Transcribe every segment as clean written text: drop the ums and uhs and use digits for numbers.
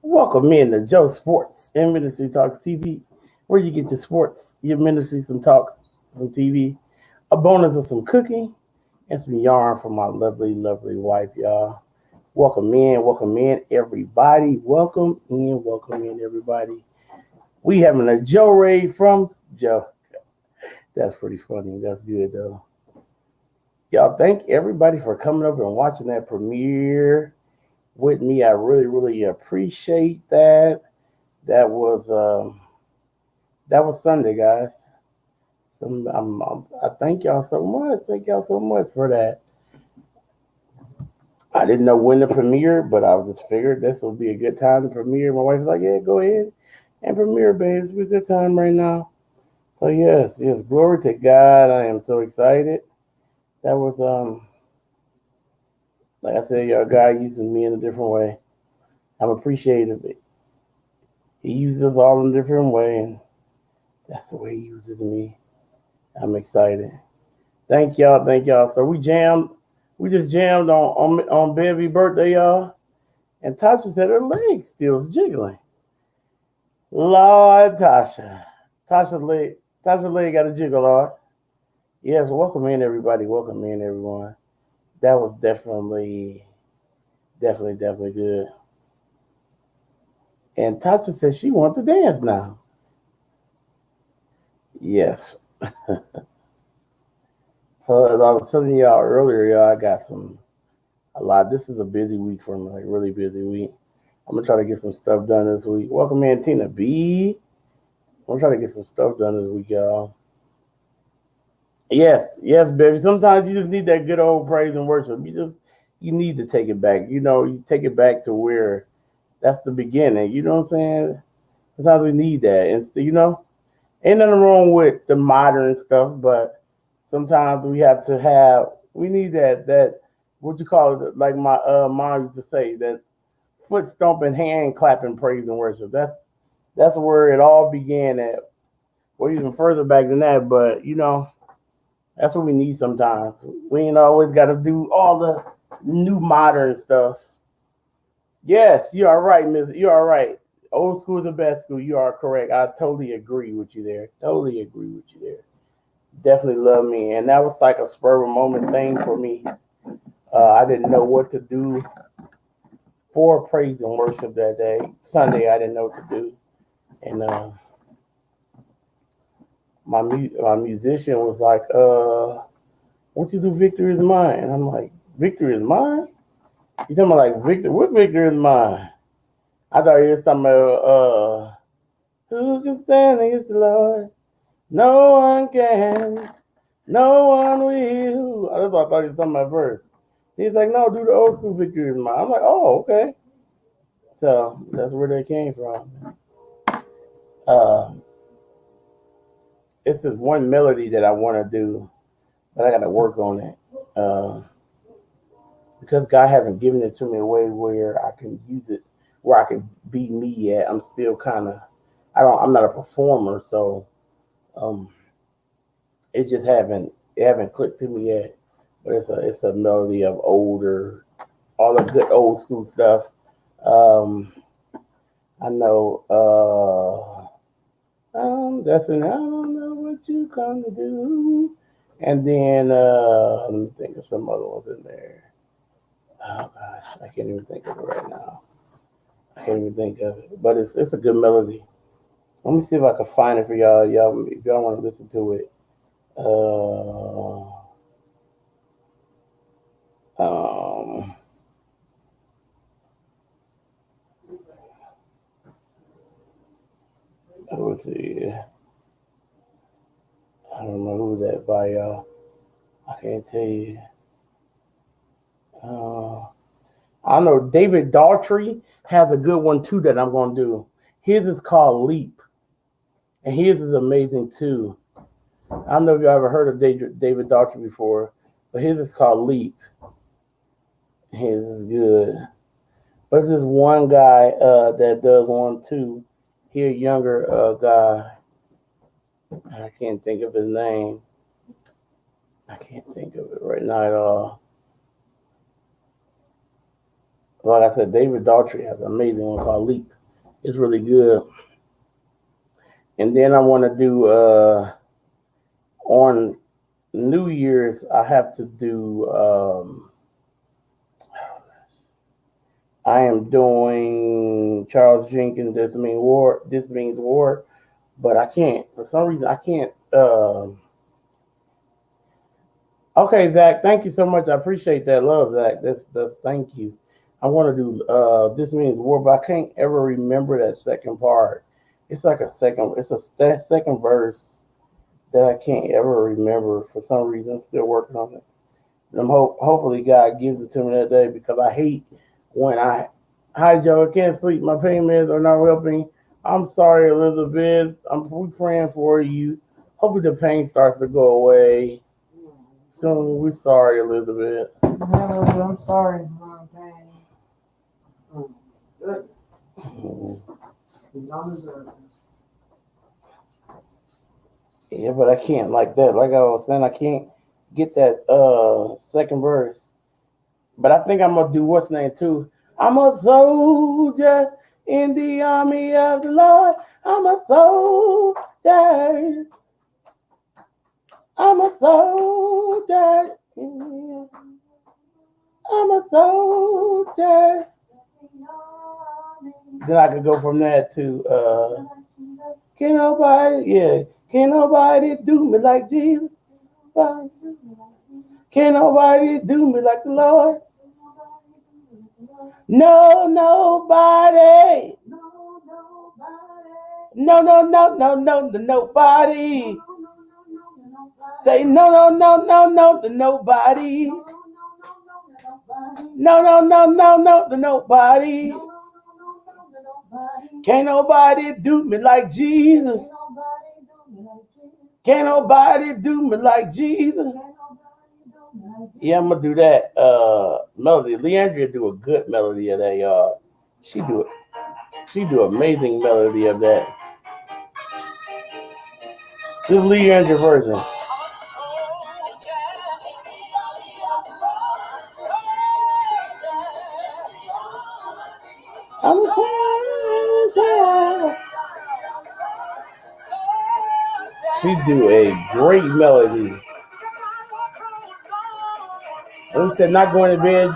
Welcome in to Joe Sports and Ministry Talks TV, where you get your sports, your ministry, some talks, some TV, a bonus of some cooking, and some yarn from my lovely, lovely wife, y'all. Welcome in, everybody. Welcome in, everybody. We having a Joe raid from Joe. That's pretty funny. That's good though. Y'all, thank everybody for coming over and watching that premiere with me. I really, really appreciate that. That was um, that was Sunday, guys. I thank y'all so much. Thank y'all so much for that. I didn't know when to premiere, but I just figured this would be a good time to premiere. My wife's like, "Yeah, go ahead and premiere, babe. It's a good time right now." So yes, glory to God. I am so excited. That was like I said, y'all, God using me in a different way. I'm appreciative of it. He uses us all in a different way, and that's the way He uses me. I'm excited. Thank y'all. So we just jammed on Baby's birthday, y'all. And Tasha said her leg still jiggling. Lord Tasha's leg got a jiggle, Lord. Yes, welcome in everybody. Welcome in everyone. That was definitely good. And Tasha said she wants to dance now. Yes. So as I was telling y'all earlier, y'all, I got a lot. This is a busy week for me, like really busy week. I'm gonna try to get some stuff done this week. Welcome in, Tina B. I'm gonna try to get some stuff done this week, y'all. Yes, baby. Sometimes you just need that good old praise and worship. You need to take it back. You take it back to where that's the beginning. You know what I'm saying? Sometimes we need that. And ain't nothing wrong with the modern stuff, but sometimes we need that what you call it, like my mom used to say, that foot stomping, hand clapping, praise and worship. That's where it all began at, or even further back than that. But that's what we need sometimes. We ain't always got to do all the new modern stuff. Yes, you are right, Miss. You are right. Old school is the best school. You are correct. I totally agree with you there. Totally agree with you there. Definitely love me, and that was like a spur of a moment thing for me. I didn't know what to do for praise and worship that day. Sunday, I didn't know what to do, and my musician was like, "Once you do victory is mine," and I'm like, "Victory is mine." You talking about like victory? What victory is mine? I thought he was talking about who can stand against the Lord? No one can. No one will. That's what I thought he was talking about first. He's like, no, do the old school victory is mine. I'm like, oh, okay. So that's where they came from. Uh, it's this one melody that I want to do, but I got to work on it. Because God hasn't given it to me a way where I can use it, where I can be me yet. I'm still kind of, I'm not a performer, so um, it haven't clicked to me yet. But it's a melody of all the good old school stuff. Um, I know, that's an I don't know what you come to do. And then let me think of some other ones in there. Oh gosh, I can't even think of it right now. I can't even think of it, but it's a good melody. Let me see if I can find it for y'all. Y'all, if y'all want to listen to it. Uh, um, let's see. I don't know who that by y'all. I can't tell you. Uh, I know David Daughtry has a good one too that I'm gonna do. His is called Leap, and his is amazing too. I don't know if you ever heard of David Daughtry before, but his is called Leap. His is good. But there's this one guy that does one too. He a younger guy. I can't think of his name. I can't think of it right now at all. Like I said, David Daughtry has an amazing one called Leap. It's really good. And then I want to do on New Year's. I have to do. I am doing Charles Jenkins. This means war. This means war. But I can't. For some reason, I can't. Okay, Zach. Thank you so much. I appreciate that love, Zach. That's. Thank you. I want to do this means war, but I can't ever remember that second part. It's like a second. It's a that second verse that I can't ever remember for some reason. I'm still working on it. And hopefully God gives it to me that day because I hate when hi Joe, I can't sleep. My pain meds are not helping. I'm sorry, Elizabeth. We praying for you. Hopefully the pain starts to go away soon. We're sorry, Elizabeth. I'm sorry. Yeah, but I can't like that. Like I was saying, I can't get that second verse. But I think I'm gonna do what's name too. I'm a soldier in the army of the Lord. I'm a soldier. I'm a soldier. I'm a soldier. Then I could go from there to can nobody do me like Jesus? Can nobody do me like the Lord? No, nobody. No, nobody. Say no, to nobody. No, to nobody. Can't nobody do me like Jesus. Can't nobody do me like Jesus. Yeah, I'm gonna do that melody. Leandria do a good melody of that, y'all. She do amazing melody of that. This is Leandria version. I'm a soldier. She do a great melody. And he said, not going to bed,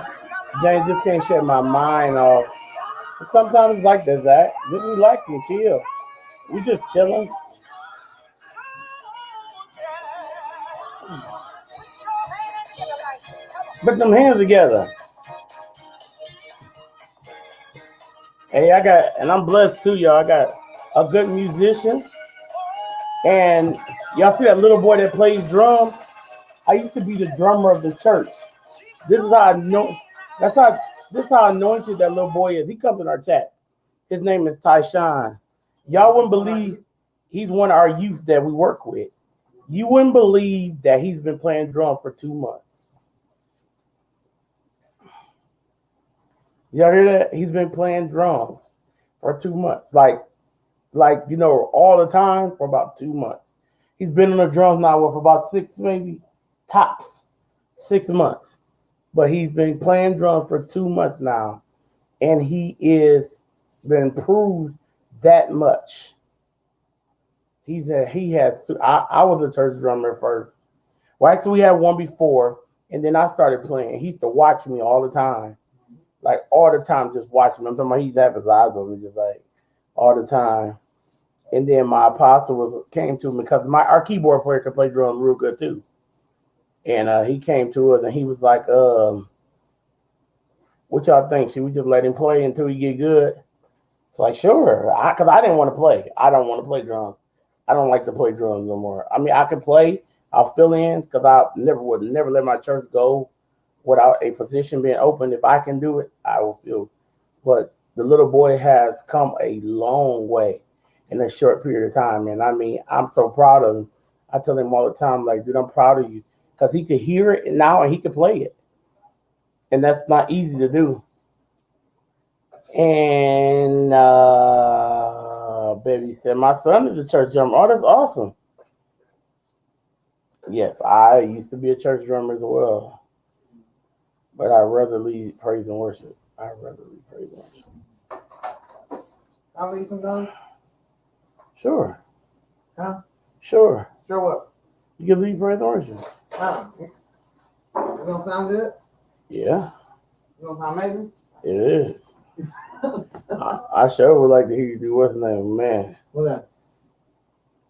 James, just can't shut my mind off. But sometimes it's like that, Zach. Just relax and chill. We just chilling. Put them hands together. Hey, and I'm blessed too, y'all. I got a good musician. And y'all see that little boy that plays drums? I used to be the drummer of the church. This is how I know. This is how anointed that little boy is. He comes in our chat. His name is Tyshawn. Y'all wouldn't believe he's one of our youth that we work with. You wouldn't believe that he's been playing drums for 2 months. Y'all hear that? He's been playing drums for 2 months. Like all the time for about 2 months. He's been on the drums now for about 6, maybe tops 6 months. But he's been playing drums for 2 months now. And he is been improved that much. I was a church drummer first. Well, actually, we had one before, and then I started playing. He used to watch me all the time. Like, all the time, just watching me. I'm talking about he's having his eyes on me, just like, all the time. And then my apostle came to me, because our keyboard player could play drums real good, too. And he came to us, and he was like, what y'all think? Should we just let him play until he get good? It's like, sure. Because I didn't want to play. I don't want to play drums. I don't like to play drums no more. I mean, I can play. I'll fill in, because I would never let my church go without a position being open. If I can do it, I will fill. But the little boy has come a long way in a short period of time. And I mean, I'm so proud of him. I tell him all the time, like, dude, I'm proud of you. Because he could hear it now and he could play it. And that's not easy to do. And baby said, my son is a church drummer. Oh, that's awesome. Yes, I used to be a church drummer as well. But I'd rather lead praise and worship. I'd rather read praise and worship. I'll leave some those. Sure. Huh? Sure. Sure what? You can lead praise and worship. Huh? It's gonna sound good? Yeah. It's gonna sound amazing? It is. I sure would like to hear you do what's the name, man. What's that?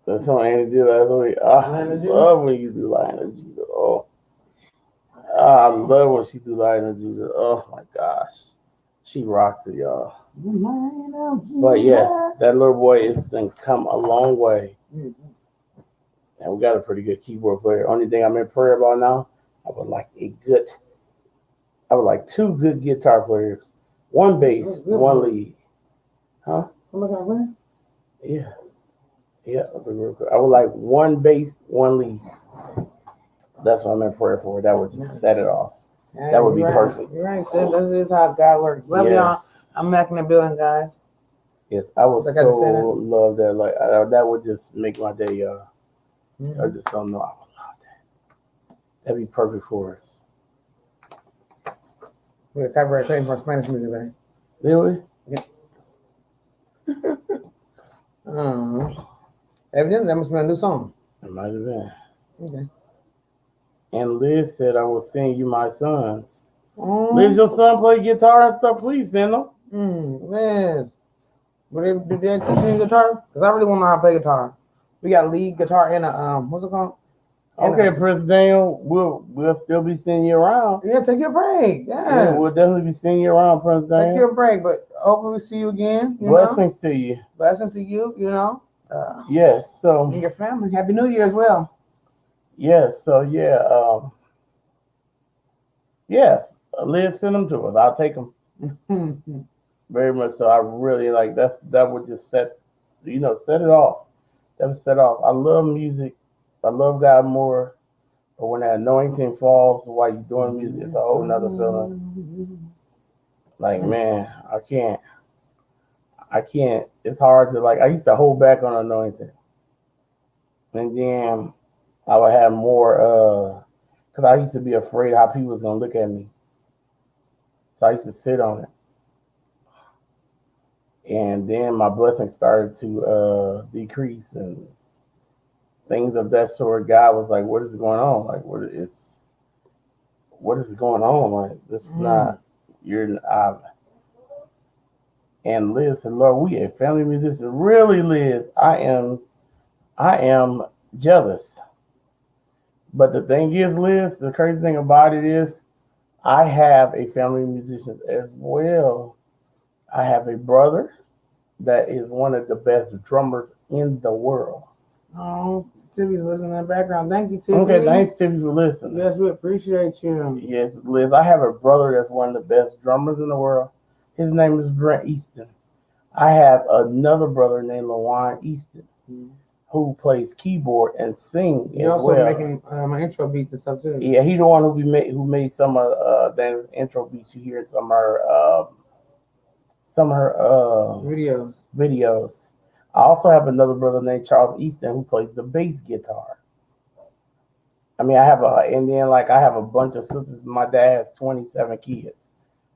That's something Annie did last week. I love when you do Lion of Jesus. Oh, I love when she do Lion of Jesus. Oh my gosh, she rocks it, y'all. But yes, that little boy has been come a long way, and we got a pretty good keyboard player. Only thing I'm in prayer about now, I would like two good guitar players, one bass, one lead. Huh? Yeah. Yeah, I would like one bass, one lead. That's what I'm in prayer for. That would just set it off. That would be perfect. You're right, sis. This is how God works. Love y'all. I'm back in the building, guys. Yes, I would love that. Like that would just make my day. I just don't know. I would love that. That'd be perfect for us. We're copyright claim for Spanish music, man. Really? Yeah. Evidently, that must be a new song. It might have been. Okay. And Liz said, I will send you my sons. Liz, your son play guitar and stuff? Please send them. Liz. Did they teach you guitar? Because I really want to know how to play guitar. We got lead guitar and a, what's it called? Okay, Prince Daniel, we'll still be sending you around. Yeah, take your break. Yeah, we'll definitely be sending you around, Prince Daniel. Take your break, but hopefully we see you again. Blessings to you. Blessings to you, yes, so. And your family. Happy New Year as well. Yes, so yeah. Yes, Liz send them to us. I'll take them. Very much so. I really like that would just set it off. That would set off. I love music. I love God more. But when that anointing falls while you're doing music, it's a whole nother feeling. Like, man, I can't. It's hard to I used to hold back on anointing. And then I would have more, because I used to be afraid how people was going to look at me. So I used to sit on it. And then my blessings started to decrease and things of that sort. God was like, what is going on? Like, what is going on? Like, this is not, and Liz said, Lord, we a family musician. Really, Liz, I am jealous. But the thing is, Liz, the crazy thing about it is I have a family musician as well. I have a brother that is one of the best drummers in the world. Oh, Tiffy's listening in the background. Thank you, Tiffy. Okay, thanks, Tiffy, for listening. Yes, we appreciate you. Yes, Liz, I have a brother that's one of the best drummers in the world. His name is Brent Easton. I have another brother named LaJuan Easton who plays keyboard and sing. You're also making my intro beats and stuff too. Yeah, he's the one who made some of the intro beats you hear in some of her videos. I also have another brother named Charles Easton who plays the bass guitar. I mean, I have a bunch of sisters. My dad has 27 kids.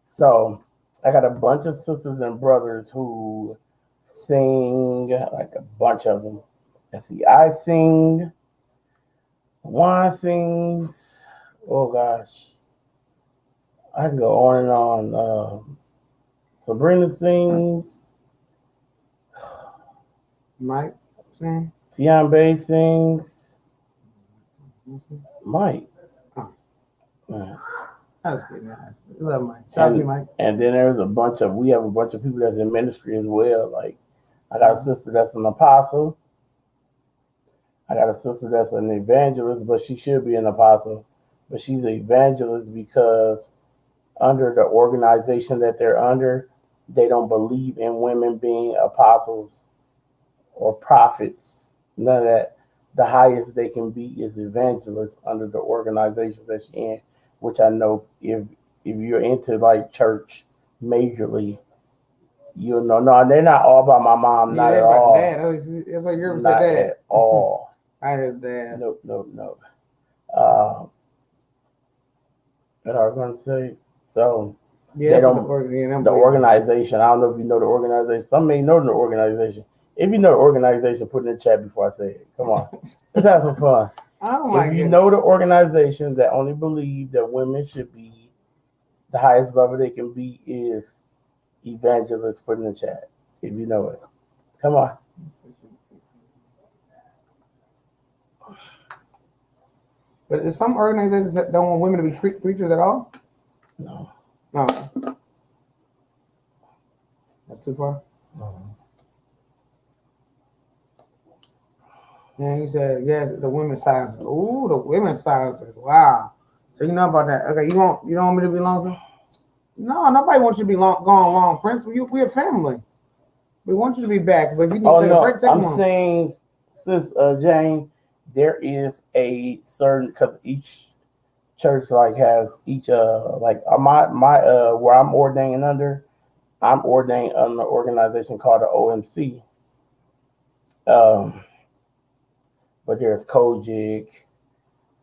So I got a bunch of sisters and brothers who sing, like a bunch of them. Let's see, I sing, Juan sings, oh gosh. I can go on and on. Sabrina sings. Mike sings. Tion Bay sings. Mike. Oh. That's good, guys. Love Mike. Shout out to you, Mike. And then we have a bunch of people that's in ministry as well. Like, I got a sister that's an apostle. I got a sister that's an evangelist, but she should be an apostle. But she's an evangelist because under the organization that they're under, they don't believe in women being apostles or prophets. None of that. The highest they can be is evangelists under the organization that she's in, which I know if you're into like church majorly, you'll know. No, they're not all by my mom. Not at all. Dad. That's what you're saying. Not at all. I heard that. Nope. What I was going to say. So Yeah, They that's what don't. them The believe. organization. I don't know if you know the organization. Some may know the organization. If you know the organization, put it in the chat before I say it. Come on, let's have some fun. Oh my If you goodness. know the organizations that only believe that women should be the highest level they can be is evangelists, put in the chat. If you know it, come on. But there's some organizations that don't want women to be preachers at all. No. No, that's too far. No. Yeah, he said, yes, the women's silencers. Ooh, the women's silencers. Wow. So you know about that. Okay, you don't want me to be lonesome? No, nobody wants you to be gone long, Prince. We're a family. We want you to be back. But if you need Oh to take a break, no, take I'm one. saying, sis Jane, there is a certain because each church like has each like my where I'm ordained under. I'm ordained under an organization called the OMC. Um, but there's Kojic,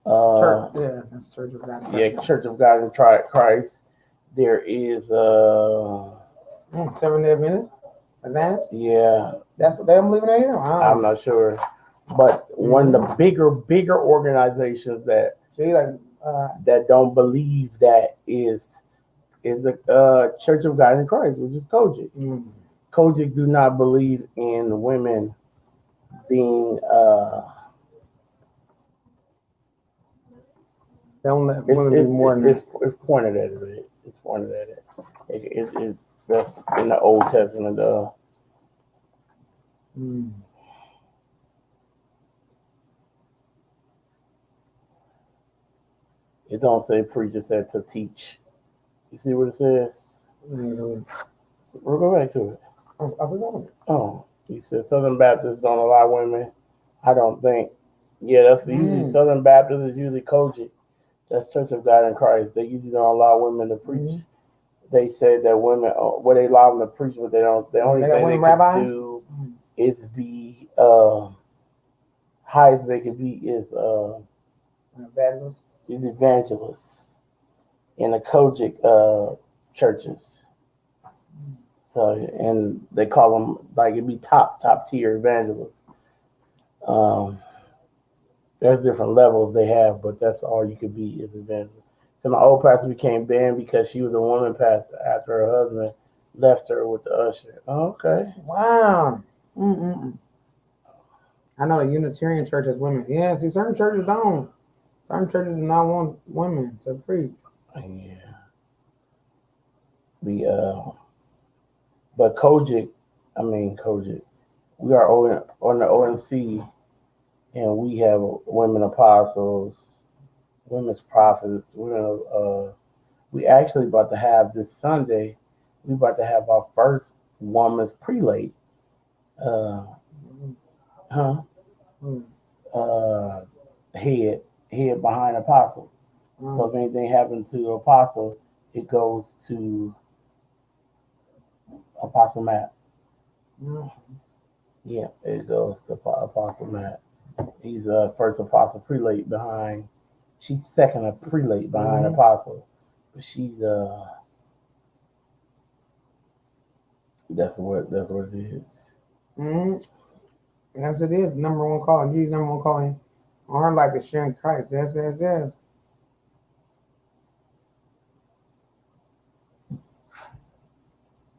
Church. Yeah, that's Church of God. yeah, Church of God in Christ. There is Seven-Day Adventist. Advance. yeah, That's what they're believing in here. I'm not sure, but one of the bigger organizations that See, like that don't believe that is the Church of God in Christ, which is Kojic. Kojic do not believe in women being don't let women be more than it's pointed at it. It's pointed at it. It's that's in the Old Testament. It don't say preacher said to teach. You see what it says? We'll go back to it. Oh, he said Southern Baptists don't allow women. I don't think. Yeah, that's usually Southern Baptist is usually Kojic. That's Church of God in Christ. They usually don't allow women to preach. They said that women, well, they allow them to preach, but they don't. The only thing they can do is be highest they can be is evangelists in the Kojic churches. So and they call them like it'd be top tier evangelists. There's different levels they have, but that's all you could be is evangelist. So my old pastor became banned because she was a woman pastor after her husband left her with the usher. Oh, okay. Wow. I know the Unitarian church has women. Yeah, see, certain churches don't. Certain churches do not want women to preach. Yeah. But Kojic, we are on the OMC, and we have women apostles, women's prophets. We actually about to have this Sunday. We about to have our first woman's prelate. Head behind apostle. So if anything happens to apostle, it goes to Apostle Matt. Yeah, it goes to Apostle Matt. He's first apostle prelate behind. She's second prelate behind apostle, but she's that's what it is. Yes, it is. Number one calling. Jesus' number one calling on her life is sharing Christ. Yes.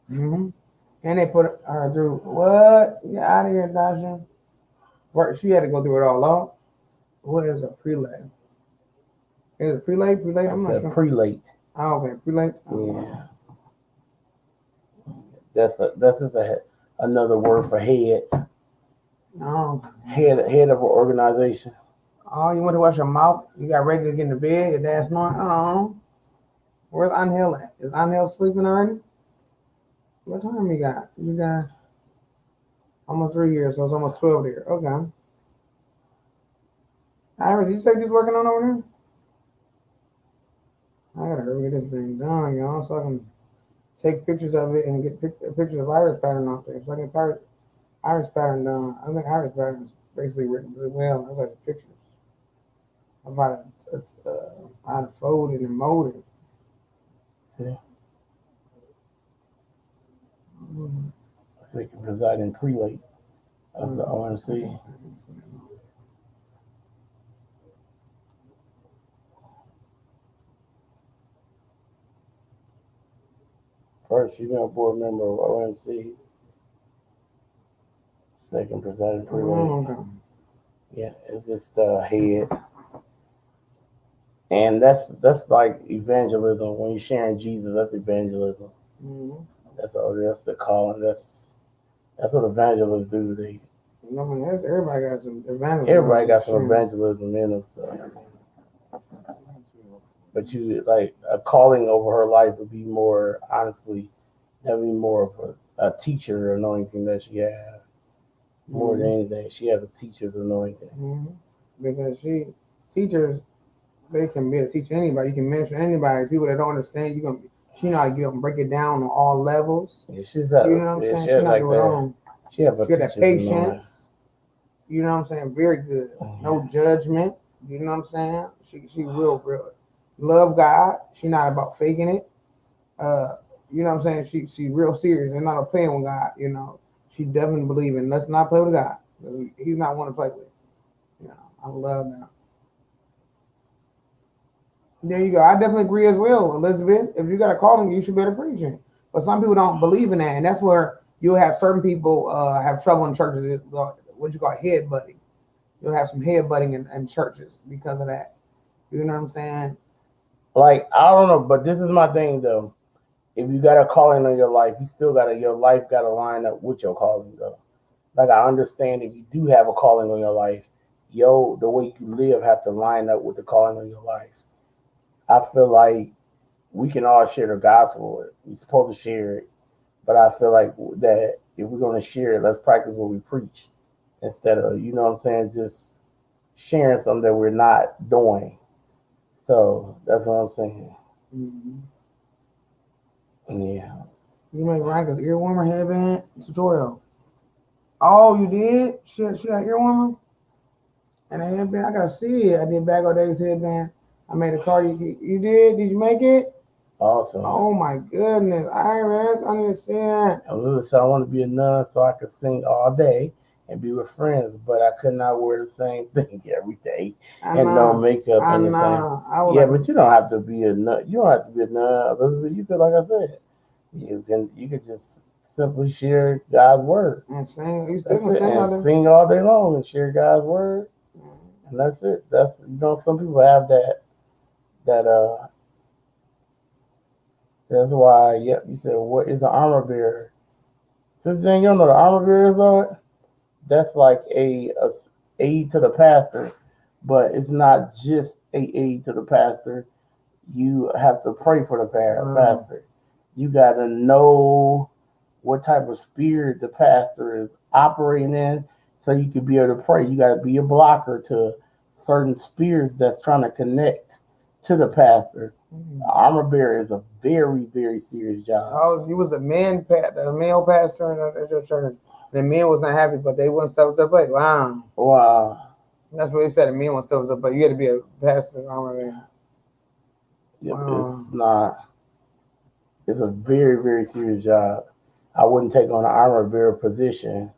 And they put her through what? Get out of here, Dasha. She had to go through it all out. What is a prelate? Is it prelate? I'm not sure. Prelate. Oh, okay, prelate. Yeah. That's just another word for head. Oh. Head of an organization. Oh, you went to wash your mouth? You got ready to get in the bed? Your dad's snoring? Oh. Where's Angel at? Is Angel sleeping already? What time you got? You got almost 3 years, so it's almost 12 there. Okay. Iris, you say you're working on over there? I gotta hurry get this thing done, y'all, so I can take pictures of it and get pictures of iris pattern out there. So I can iris pattern done. I think iris pattern is basically written really well. That's like the pictures. About how to fold it and mold it. See? Mm-hmm. second presiding prelate of the OMC. First female board member of OMC, second presiding prelate. Okay. Yeah, it's just head. And that's like evangelism. When you're sharing Jesus, that's evangelism. Mm-hmm. That's the calling. That's what evangelists do. I mean, everybody got some advantages. Everybody got some evangelism in them. So. But you like a calling over her life would be more honestly, that'd be more of a teacher anointing that she has. More than anything, she has a teacher's anointing. Mm-hmm. Because teachers, they can be able to teach anybody. You can mentor anybody. People that don't understand, she know how to get them, break it down on all levels. Yeah, she's that. You know what I'm saying? She's not doing wrong. She got that patience. You know what I'm saying? Very good. No judgment. You know what I'm saying? She will real love God. She not about faking it. You know what I'm saying? She real serious and not playing with God. You know, she definitely believe in let's not play with God. He's not one to play with. You know, I love that. There you go. I definitely agree as well, Elizabeth. If you got a calling, you should be able to preach it. But some people don't believe in that, and that's where you'll have certain people have trouble in churches. What you call headbutting. You'll have some headbutting in churches because of that. You know what I'm saying? Like I don't know, but this is my thing though. If you got a calling on your life, you still your life gotta line up with your calling though. Like I understand if you do have a calling on your life, the way you live have to line up with the calling on your life. I feel like we can all share the gospel. We're supposed to share it, but I feel like that if we're gonna share it, let's practice what we preach instead of what I'm saying, just sharing something that we're not doing. So that's what I'm saying. Mm-hmm. Yeah. You make Ryan's ear warmer headband tutorial. Oh, you did? She got an ear warmer and a headband. I gotta see it. I did Bag O Days headband. I made a card. You did? Did you make it? Awesome. Oh my goodness, Iris, understand. I want to be a nun so I could sing all day and be with friends, but I could not wear the same thing every day and no makeup and the same. Yeah, but you don't have to be a nun. You don't have to be a nun. You could, like I said, you can just simply share God's word and sing. You still sing all day long and share God's word, and that's it. Some people have that. That's why. Yep, you said what is an armor bearer? Sister Jane, you don't know the armor bearer is, Lord? That's like a aid to the pastor, but it's not just a aid to the pastor. You have to pray for the pastor. You got to know what type of spirit the pastor is operating in, so you can be able to pray. You got to be a blocker to certain spirits that's trying to connect to the pastor. The armor bearer is a very, very serious job. Oh, you was the male pastor at your church. The men was not happy, but they wouldn't step up to the plate. Wow. That's what they said. The men wouldn't step up to the plate. You had to be a pastor, armor bearer. It's not. It's a very, very serious job. I wouldn't take on an armor bearer position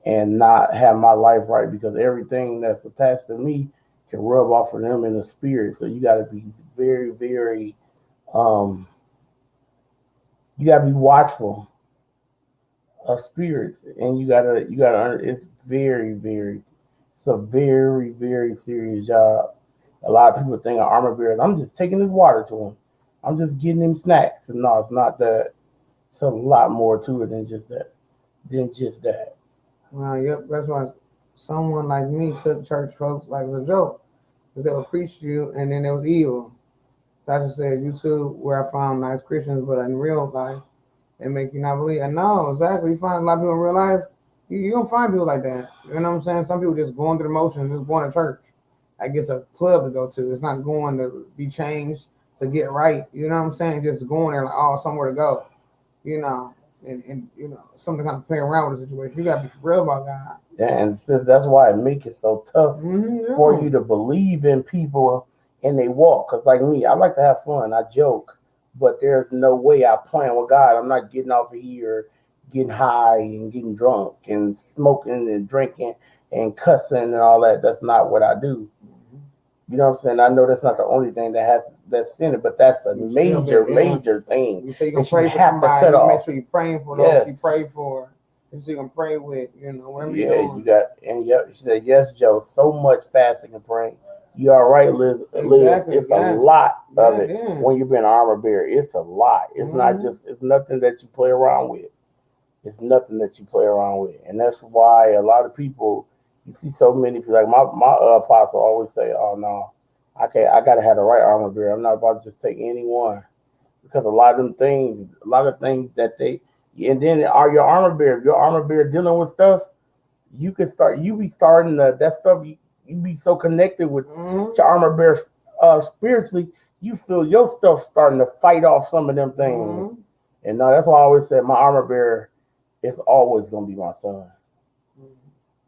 and not have my life right, because everything that's attached to me can rub off of them in the spirit. So you got to be very, very, you got to be watchful of spirits, and you gotta. It's very, very. It's a very, very serious job. A lot of people think of armor bearers, I'm just taking his water to him. I'm just getting him snacks. And no, it's not that. It's a lot more to it than just that. Well, yep. That's why someone like me took church folks like as a joke, because they would preach to you, and then it was evil. So I just said, YouTube, where I found nice Christians, but in real life, they make you not believe. And no, exactly. You find a lot of people in real life, you don't find people like that. You know what I'm saying? Some people just going through the motions, just going to church. I guess a club to go to. It's not going to be changed to get right. You know what I'm saying? Just going there like, somewhere to go. You know, and something kind of play around with the situation. You gotta be real about God. Yeah, and since that's why it makes it so tough for you to believe in people and they walk. Cause like me, I like to have fun. I joke, but there's no way I plan with God. I'm not getting off of here getting high and getting drunk and smoking and drinking and cussing and all that. That's not what I do. You know what I'm saying? I know that's not the only thing that's in it, but that's a major thing You say you can that you pray for have to somebody. cut You make off. sure you're praying for those you Yes. pray for. And so you can pray with, whatever Yeah, you're you doing. got and yeah. She said, "Yes, Joe. So much fasting and praying. You all right, Liz? Liz, Exactly. it's a Yes. lot of Yeah, it yeah. when you've been an armor bearer. It's a lot. It's not just. It's nothing that you play around with. It's nothing that you play around with, and that's why a lot of people. You see so many people like my apostle always say, "Oh no, I can't. I gotta have the right armor bearer. I'm not about to just take anyone because a lot of them things, a lot of things that they." And then are your armor bearer? Your armor bearer dealing with stuff you can start you be starting that stuff you be so connected with your armor bear spiritually you feel your stuff starting to fight off some of them things and that's why I always said my armor bearer is always going to be my son,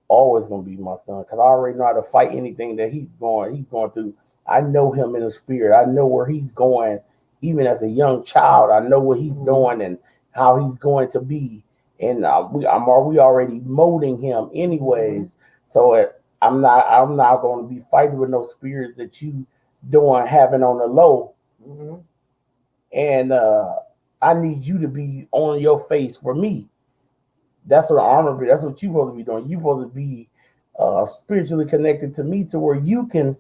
always going to be my son because I already know how to fight anything that he's going through. I know him in the spirit. I know where he's going. Even as a young child, I know what he's doing and how he's going to be. And we already molding him anyways. So I'm not going to be fighting with no spirits that you doing having on the low. And I need you to be on your face for me. That's what armor. That's what you're supposed to be doing. You're supposed to be spiritually connected to me to where you can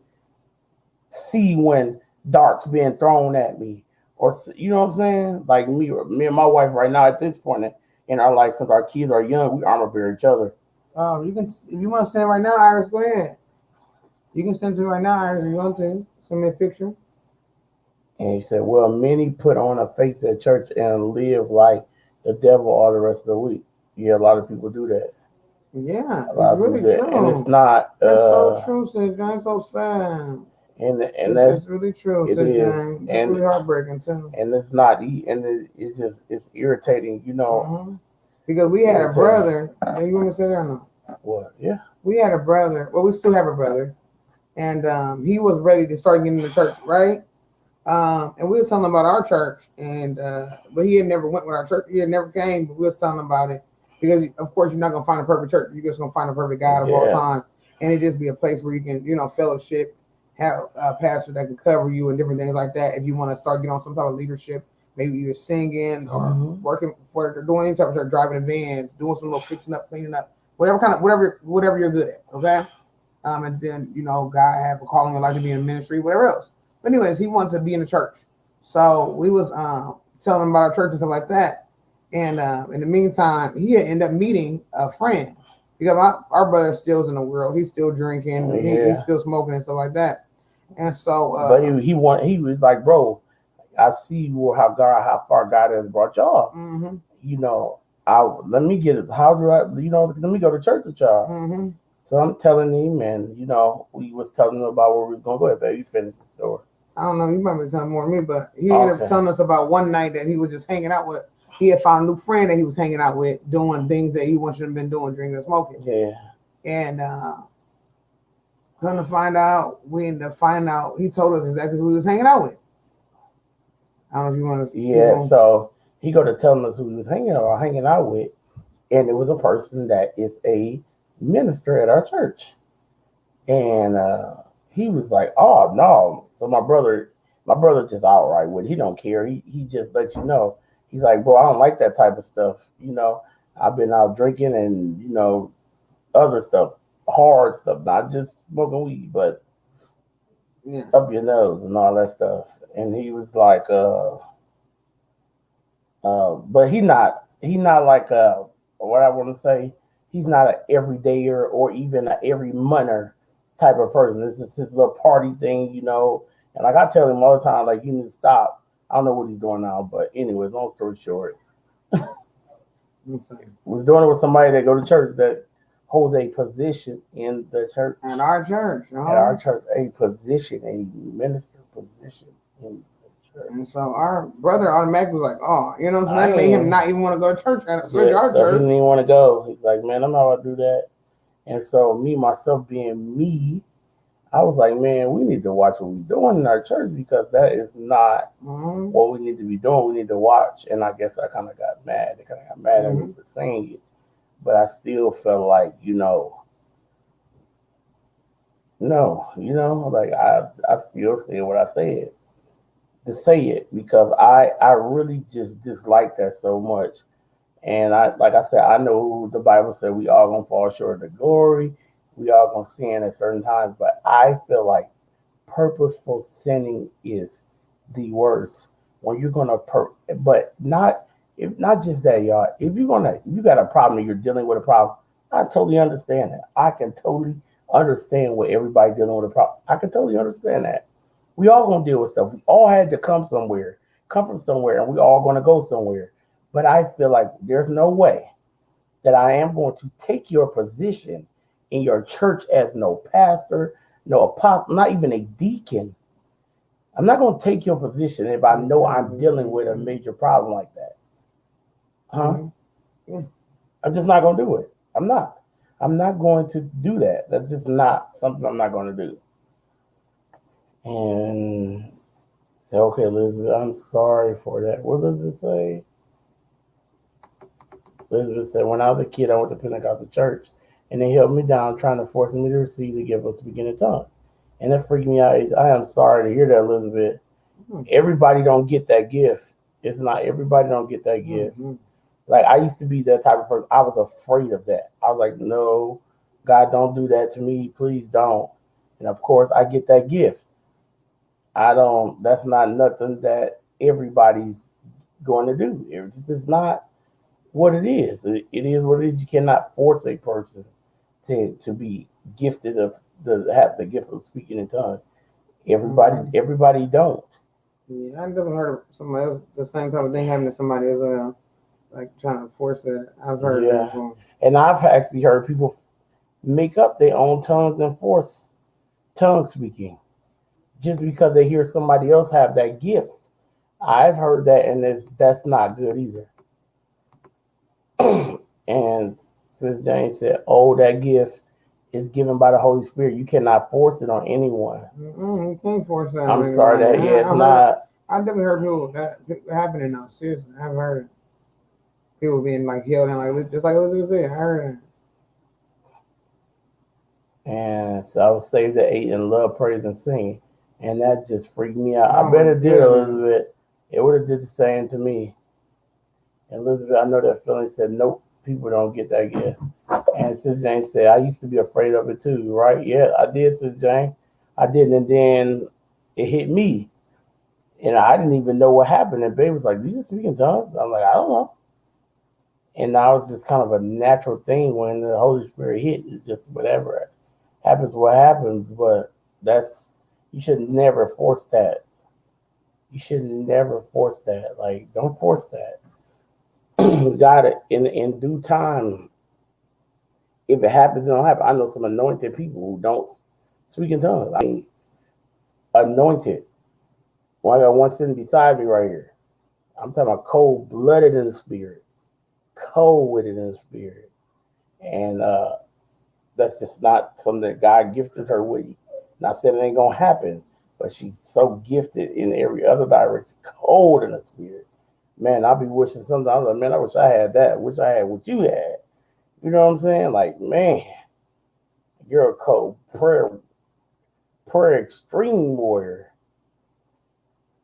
see when darts being thrown at me, or you know what I'm saying? Like me and my wife right now at this point in our life, since our kids are young, we armor bear each other. You can if you want to send it right now, Iris, go ahead. You can send it right now, Iris, if you want to. Send me a picture. And he said, "Well, many put on a face at church and live like the devil all the rest of the week." Yeah, a lot of people do that. Yeah, A lot it's of people really do that, and true. it's not. That's so true, sis. That's so sad. And It's really true, it sis. is, It's really heartbreaking too. and it's not. It's just it's irritating, you know. Because we had a brother. You want me to say that or no? What? Yeah. We had a brother. Well, we still have a brother, and he was ready to start getting to church, right? And we was telling him about our church, and but he had never went with our church. He had never came, but we was telling him about it because, of course, you're not gonna find a perfect church. You're just gonna find a perfect God of all time, and it just be a place where you can, fellowship, have a pastor that can cover you and different things like that. If you want to start getting on some type of leadership, maybe you're singing or working for they're doing any type of church, driving vans, doing some little fixing up, cleaning up, whatever you're good at, okay. And then God have a calling in life to be in ministry, whatever else. But anyways, he wants to be in the church. So we was telling him about our church and stuff like that. And in the meantime, he had ended up meeting a friend because our brother still's in the world. He's still drinking. He's still smoking and stuff like that. And so, but he was like, bro, I see how far God has brought y'all. Let me get it. How do I? Let me go to church with y'all. So I'm telling him, and we was telling him about where we was gonna go. Baby, finish the story. I don't know. You might be telling more than me, but he ended up telling us about one night that he was just hanging out with. He had found a new friend that he was hanging out with, doing things that he shouldn't have been doing, drinking and smoking. Yeah. And come to find out, we ended up finding out. He told us exactly who he was hanging out with. I don't know if you want to. Yeah. So he go to telling us who he was hanging out with, and it was a person that is a minister at our church, and he was like, "Oh no!" So my brother just outright with it. He don't care. He just let you know. He's like, "Bro, I don't like that type of stuff. I've been out drinking and other stuff, hard stuff, not just smoking weed, but up your nose and all that stuff." And he was like, but he not like what I want to say. He's not an everydayer or even an every monther type of person. This is his little party thing, And like I tell him all the time, like you need to stop. I don't know what he's doing now, but anyway, long story short, was doing it with somebody that go to church that holds a position in the church. At our church, At our church, a position, a minister position in the church. And so our brother automatically was like, "Oh, so that made him not even want to go to church at our church." He didn't even want to go. He's like, "Man, I'm not going to do that." And so me, myself being me, I was like, man, we need to watch what we're doing in our church because that is not Mm-hmm. what we need to be doing. We need to watch. And I guess I kind of got mad. They kind of got mad at me Mm-hmm. for saying it. But I still felt like, no, like I still say what I said to say it because I really just dislike that so much. And I, like I said, I know the Bible said we all gonna fall short of the glory. We all gonna sin at certain times, but I feel like purposeful sinning is the worst. When you're gonna, but not if not just that, y'all. If you got a problem and you're dealing with a problem, I totally understand that. I can totally understand what everybody dealing with a problem. I can totally understand that. We all gonna deal with stuff. We all had to come from somewhere, and we all gonna go somewhere. But I feel like there's no way that I am going to take your position in your church as no pastor, no apostle, not even a deacon. I'm not going to take your position if I know I'm dealing with a major problem like that. Huh? Mm-hmm. I'm just not going to do it. I'm not. I'm not going to do that. That's just not something I'm not going to do. And say, okay, Elizabeth, I'm sorry for that. What does it say? Elizabeth said, when I was a kid, I went to Pentecostal church, and they held me down, trying to force me to receive the gift of speaking in tongues. And that freaked me out. I am sorry to hear that, Elizabeth. Everybody don't get that gift. It's not everybody don't get that gift. Mm-hmm. Like I used to be that type of person. I was afraid of that. I was like, no, God, don't do that to me. Please don't. And of course, I get that gift. I don't. That's not nothing that everybody's going to do. It's just not what it is. It is what it is. You cannot force a person to be gifted of to have the gift of speaking in tongues. Mm-hmm. Everybody don't. Yeah, I've never heard of somebody else the same type of thing happening to somebody else. Like trying to force it. I've heard that Yeah, before. and I've actually heard people make up their own tongues and force tongue speaking just because they hear somebody else have that gift. I've heard that, and that's not good either. And since James said, "Oh, that gift is given by the Holy Spirit. You cannot force it on anyone." Mm-mm, you can't force that on I'm sorry anybody. that yeah, it's I've heard. not. I've never heard people that happening now. Seriously, I've heard it. People being like held in like just like Elizabeth said. I heard it. And so I was saved at 8 and love, praise, and singing. And that just freaked me out. I Oh bet my it did, goodness. Elizabeth. It would have did the same to me. And Elizabeth, I know that feeling said, nope, people don't get that gift. And Sis Jane said, I used to be afraid of it too, right? Yeah, I did, Sis Jane. I did, and then it hit me. And I didn't even know what happened. And baby was like, "Did you speak in tongues?" I'm like, I don't know. And now it's just kind of a natural thing when the Holy Spirit hit. It's just whatever happens, what happens. But that's you should never force that. You should never force that. Like, don't force that. You got it in due time. If it happens, it don't happen. I know some anointed people who don't speak in tongues. I mean, anointed. Well, I got one sitting beside me right here. I'm talking about cold blooded in the spirit, cold with it in the spirit, and that's just not something that God gifted her with. Not saying it ain't gonna happen, but she's so gifted in every other direction, cold in the spirit. Man, I'll be wishing sometimes, like, man, I wish I had that. I wish I had what you had. You know what I'm saying? Like, man, you're a cold prayer extreme warrior.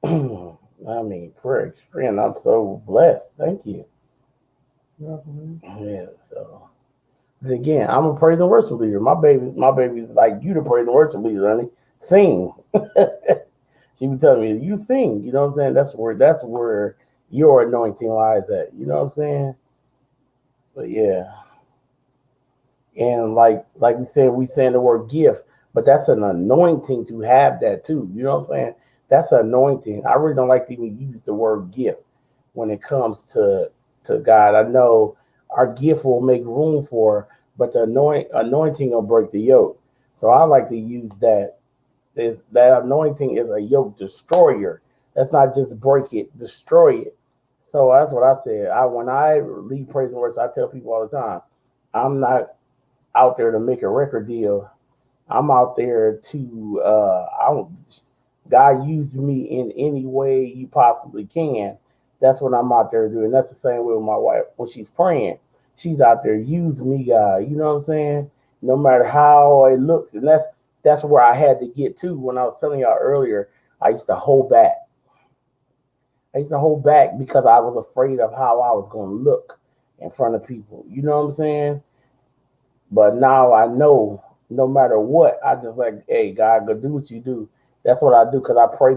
I mean, prayer extreme. I'm so blessed. Thank you. Mm-hmm. Yeah. So, but again, I'm a praise and worship leader. My baby's like you, to praise and worship leader, honey. Sing. She be telling me, you sing. You know what I'm saying? That's where your anointing lies at. You know what I'm saying? But yeah, and like we saying the word gift, but that's an anointing to have that too. You know what I'm saying? That's an anointing. I really don't like to even use the word gift when it comes to God. I know our gift will make room for, but the anointing will break the yoke. So I like to use that. That anointing is a yoke destroyer. That's not just break it, destroy it. So that's what I said. When I lead praise and worship, I tell people all the time, I'm not out there to make a record deal. I'm out there to God used me in any way you possibly can. That's what I'm out there doing. That's the same way with my wife when she's praying. She's out there, use me, God. You know what I'm saying? No matter how it looks, and that's where I had to get to when I was telling y'all earlier. I used to hold back. I used to hold back because I was afraid of how I was going to look in front of people. You know what I'm saying? But now I know, no matter what, I just like, hey, God, go do what you do. That's what I do because I pray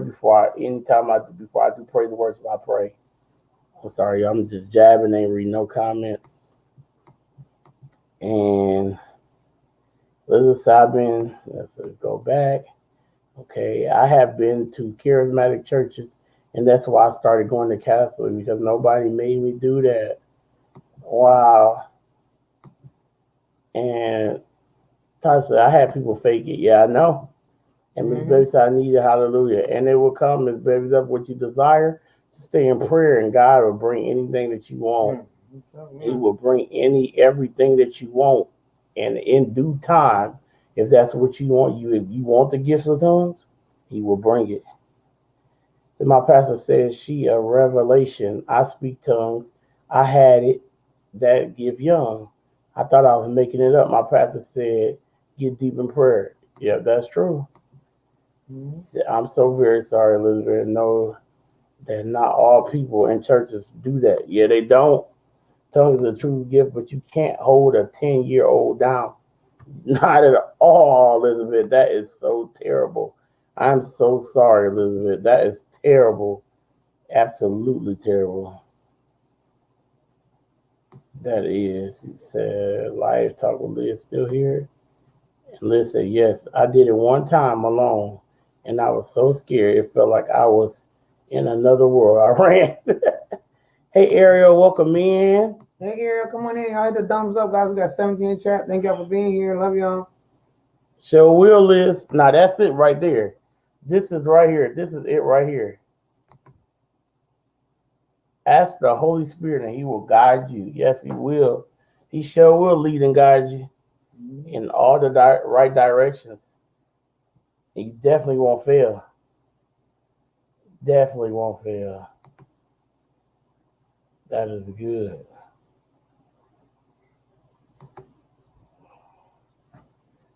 anytime before I do pray the words, I pray. I'm sorry, I'm just jabbing, ain't reading no comments. And let's go back. Okay, I have been to charismatic churches, and that's why I started going to Catholic because nobody made me do that. Wow. And Ty said, I had people fake it. Yeah, I know. And Miss Baby said, I need a hallelujah. And it will come, Miss Baby, that's what you desire. To stay in prayer, and God will bring anything that you want. He will bring everything that you want. And in due time, if that's what you want, if you want the gifts of tongues, He will bring it. Then my pastor says, she a revelation. I speak tongues. I had it that gift young. I thought I was making it up. My pastor said, get deep in prayer. Yeah, that's true. I'm so very sorry, Elizabeth. No, that not all people in churches do that. Yeah, they don't. Tongues is a true gift, but you can't hold a 10-year-old down. Not at all, Elizabeth. That is so terrible. I'm so sorry, Elizabeth. That is terrible. Absolutely terrible. That is. He said, Life Talk with Liz still here. And Liz said, yes, I did it one time alone, and I was so scared. It felt like I was in another world. I ran. Hey, Ariel, welcome in. Hey, Ariel, come on in. Y'all hit the thumbs up, guys. We got 17 in chat. Thank y'all for being here. Love y'all. Show will list. Now, that's it right there. This is right here. This is it right here. Ask the Holy Spirit and He will guide you. Yes, He will. He sure will lead and guide you in all the right directions. You definitely won't fail. Definitely won't fail. That is good.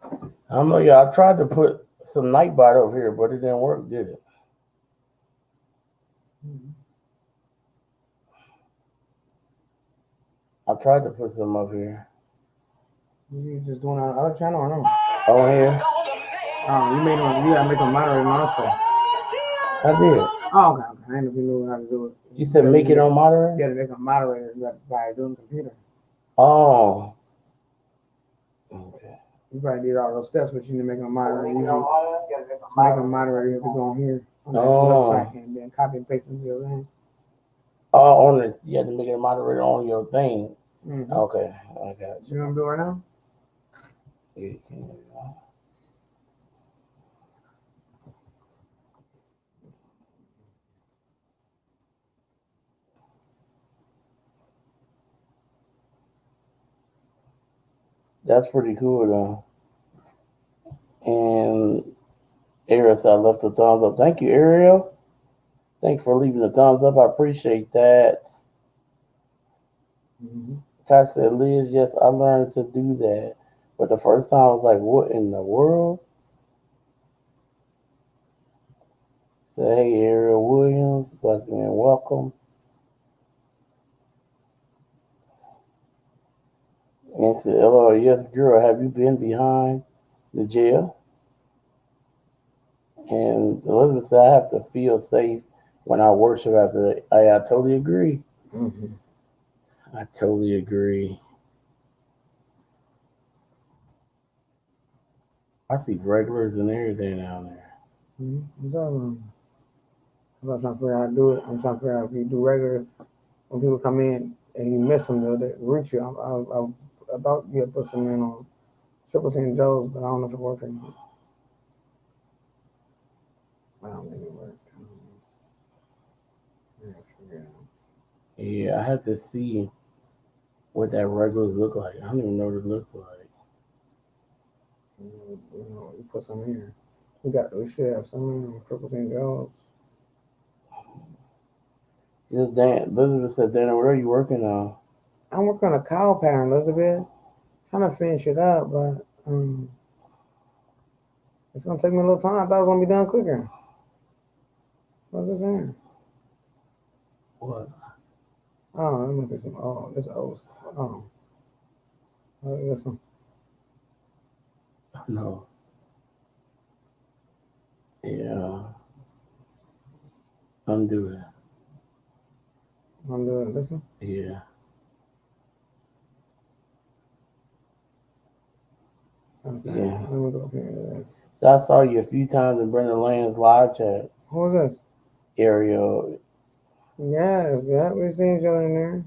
I don't know, y'all. I tried to put some Nightbot over here, but it didn't work, did it? I tried to put some up here. You just doing on the other channel or no? Oh, here? You gotta make them moderator on stuff. I did. Oh, okay. I didn't know if you knew how to do it. You said make it on moderator? You gotta make a moderator. You got to buy it on the computer. Oh. Okay. You probably did all those steps, but you need to make a moderator. Usually, make a moderator. You have to go on here on the website and then copy and paste into your thing. Oh, you have to make it a moderator on your thing. Mm-hmm. Okay, I got you. You want to do it right now? Yeah. That's pretty cool, though. And Ariel said I left the thumbs up. Thank you, Ariel. Thanks for leaving the thumbs up. I appreciate that. Mm-hmm. Ty said, Liz, yes, I learned to do that. But the first time I was like, what in the world? Say, hey, Ariel Williams, blessing and welcome. And said, hello, yes, girl, have you been behind the jail? And Elizabeth said, I have to feel safe when I worship after that. I totally agree. Mm-hmm. I totally agree. I see regulars and everything down there. Mm-hmm. I'm trying to figure out how to do it. I'm trying to figure out if you do regular, when people come in and you miss them, they reach you. I thought you had put some in on Triple St. Joe's, but I don't know if it worked or not. I don't think it worked. Yeah, I have to see what that regulars look like. I don't even know what it looks like. You put some in here. We should have some triple St. Joe's. Just Dan. Elizabeth said, "Dana, what are you working on?" I'm working on a cow pattern, Elizabeth. Trying to finish it up, but it's gonna take me a little time. I thought it was gonna be done quicker. What's this in? What? Oh, let me get some. Oh, this old stuff. Oh, this one. No. Yeah. Undo it. I'm doing this one. Yeah. Okay. Yeah. Let me go up here to this. So I saw you a few times in Brendan Lane's live chats. What was this? Ariel. Yes, yeah, we seen each other in there.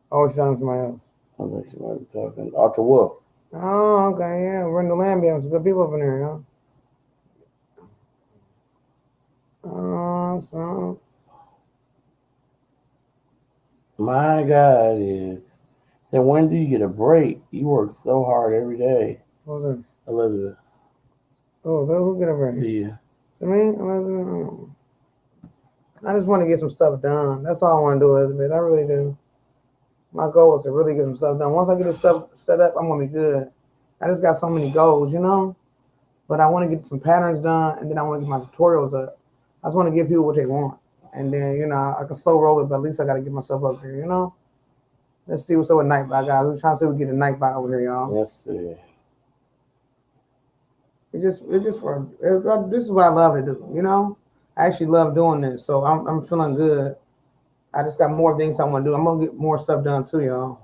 Oh, she's talking to somebody else. I think she might be talking. Arthur Wolf. Oh, okay, yeah. We're in the land. Some good people up in there, huh? So My God is. Then when do you get a break? You work so hard every day. what was this? Elizabeth. Oh, who get over here? See you. So me, Elizabeth. I just want to get some stuff done. That's all I want to do, Elizabeth. I really do. My goal is to really get some stuff done. Once I get this stuff set up, I'm gonna be good. I just got so many goals, But I want to get some patterns done, and then I want to get my tutorials up. I just want to give people what they want, and then I can slow roll it, but at least I got to get myself up there. Let's see what's up with Nightbot, guys. We're trying to see if we get a Nightbot over here, y'all. Let's see. This is what I love to do. I actually love doing this, so I'm feeling good. I just got more things I want to do. I'm gonna get more stuff done too, y'all.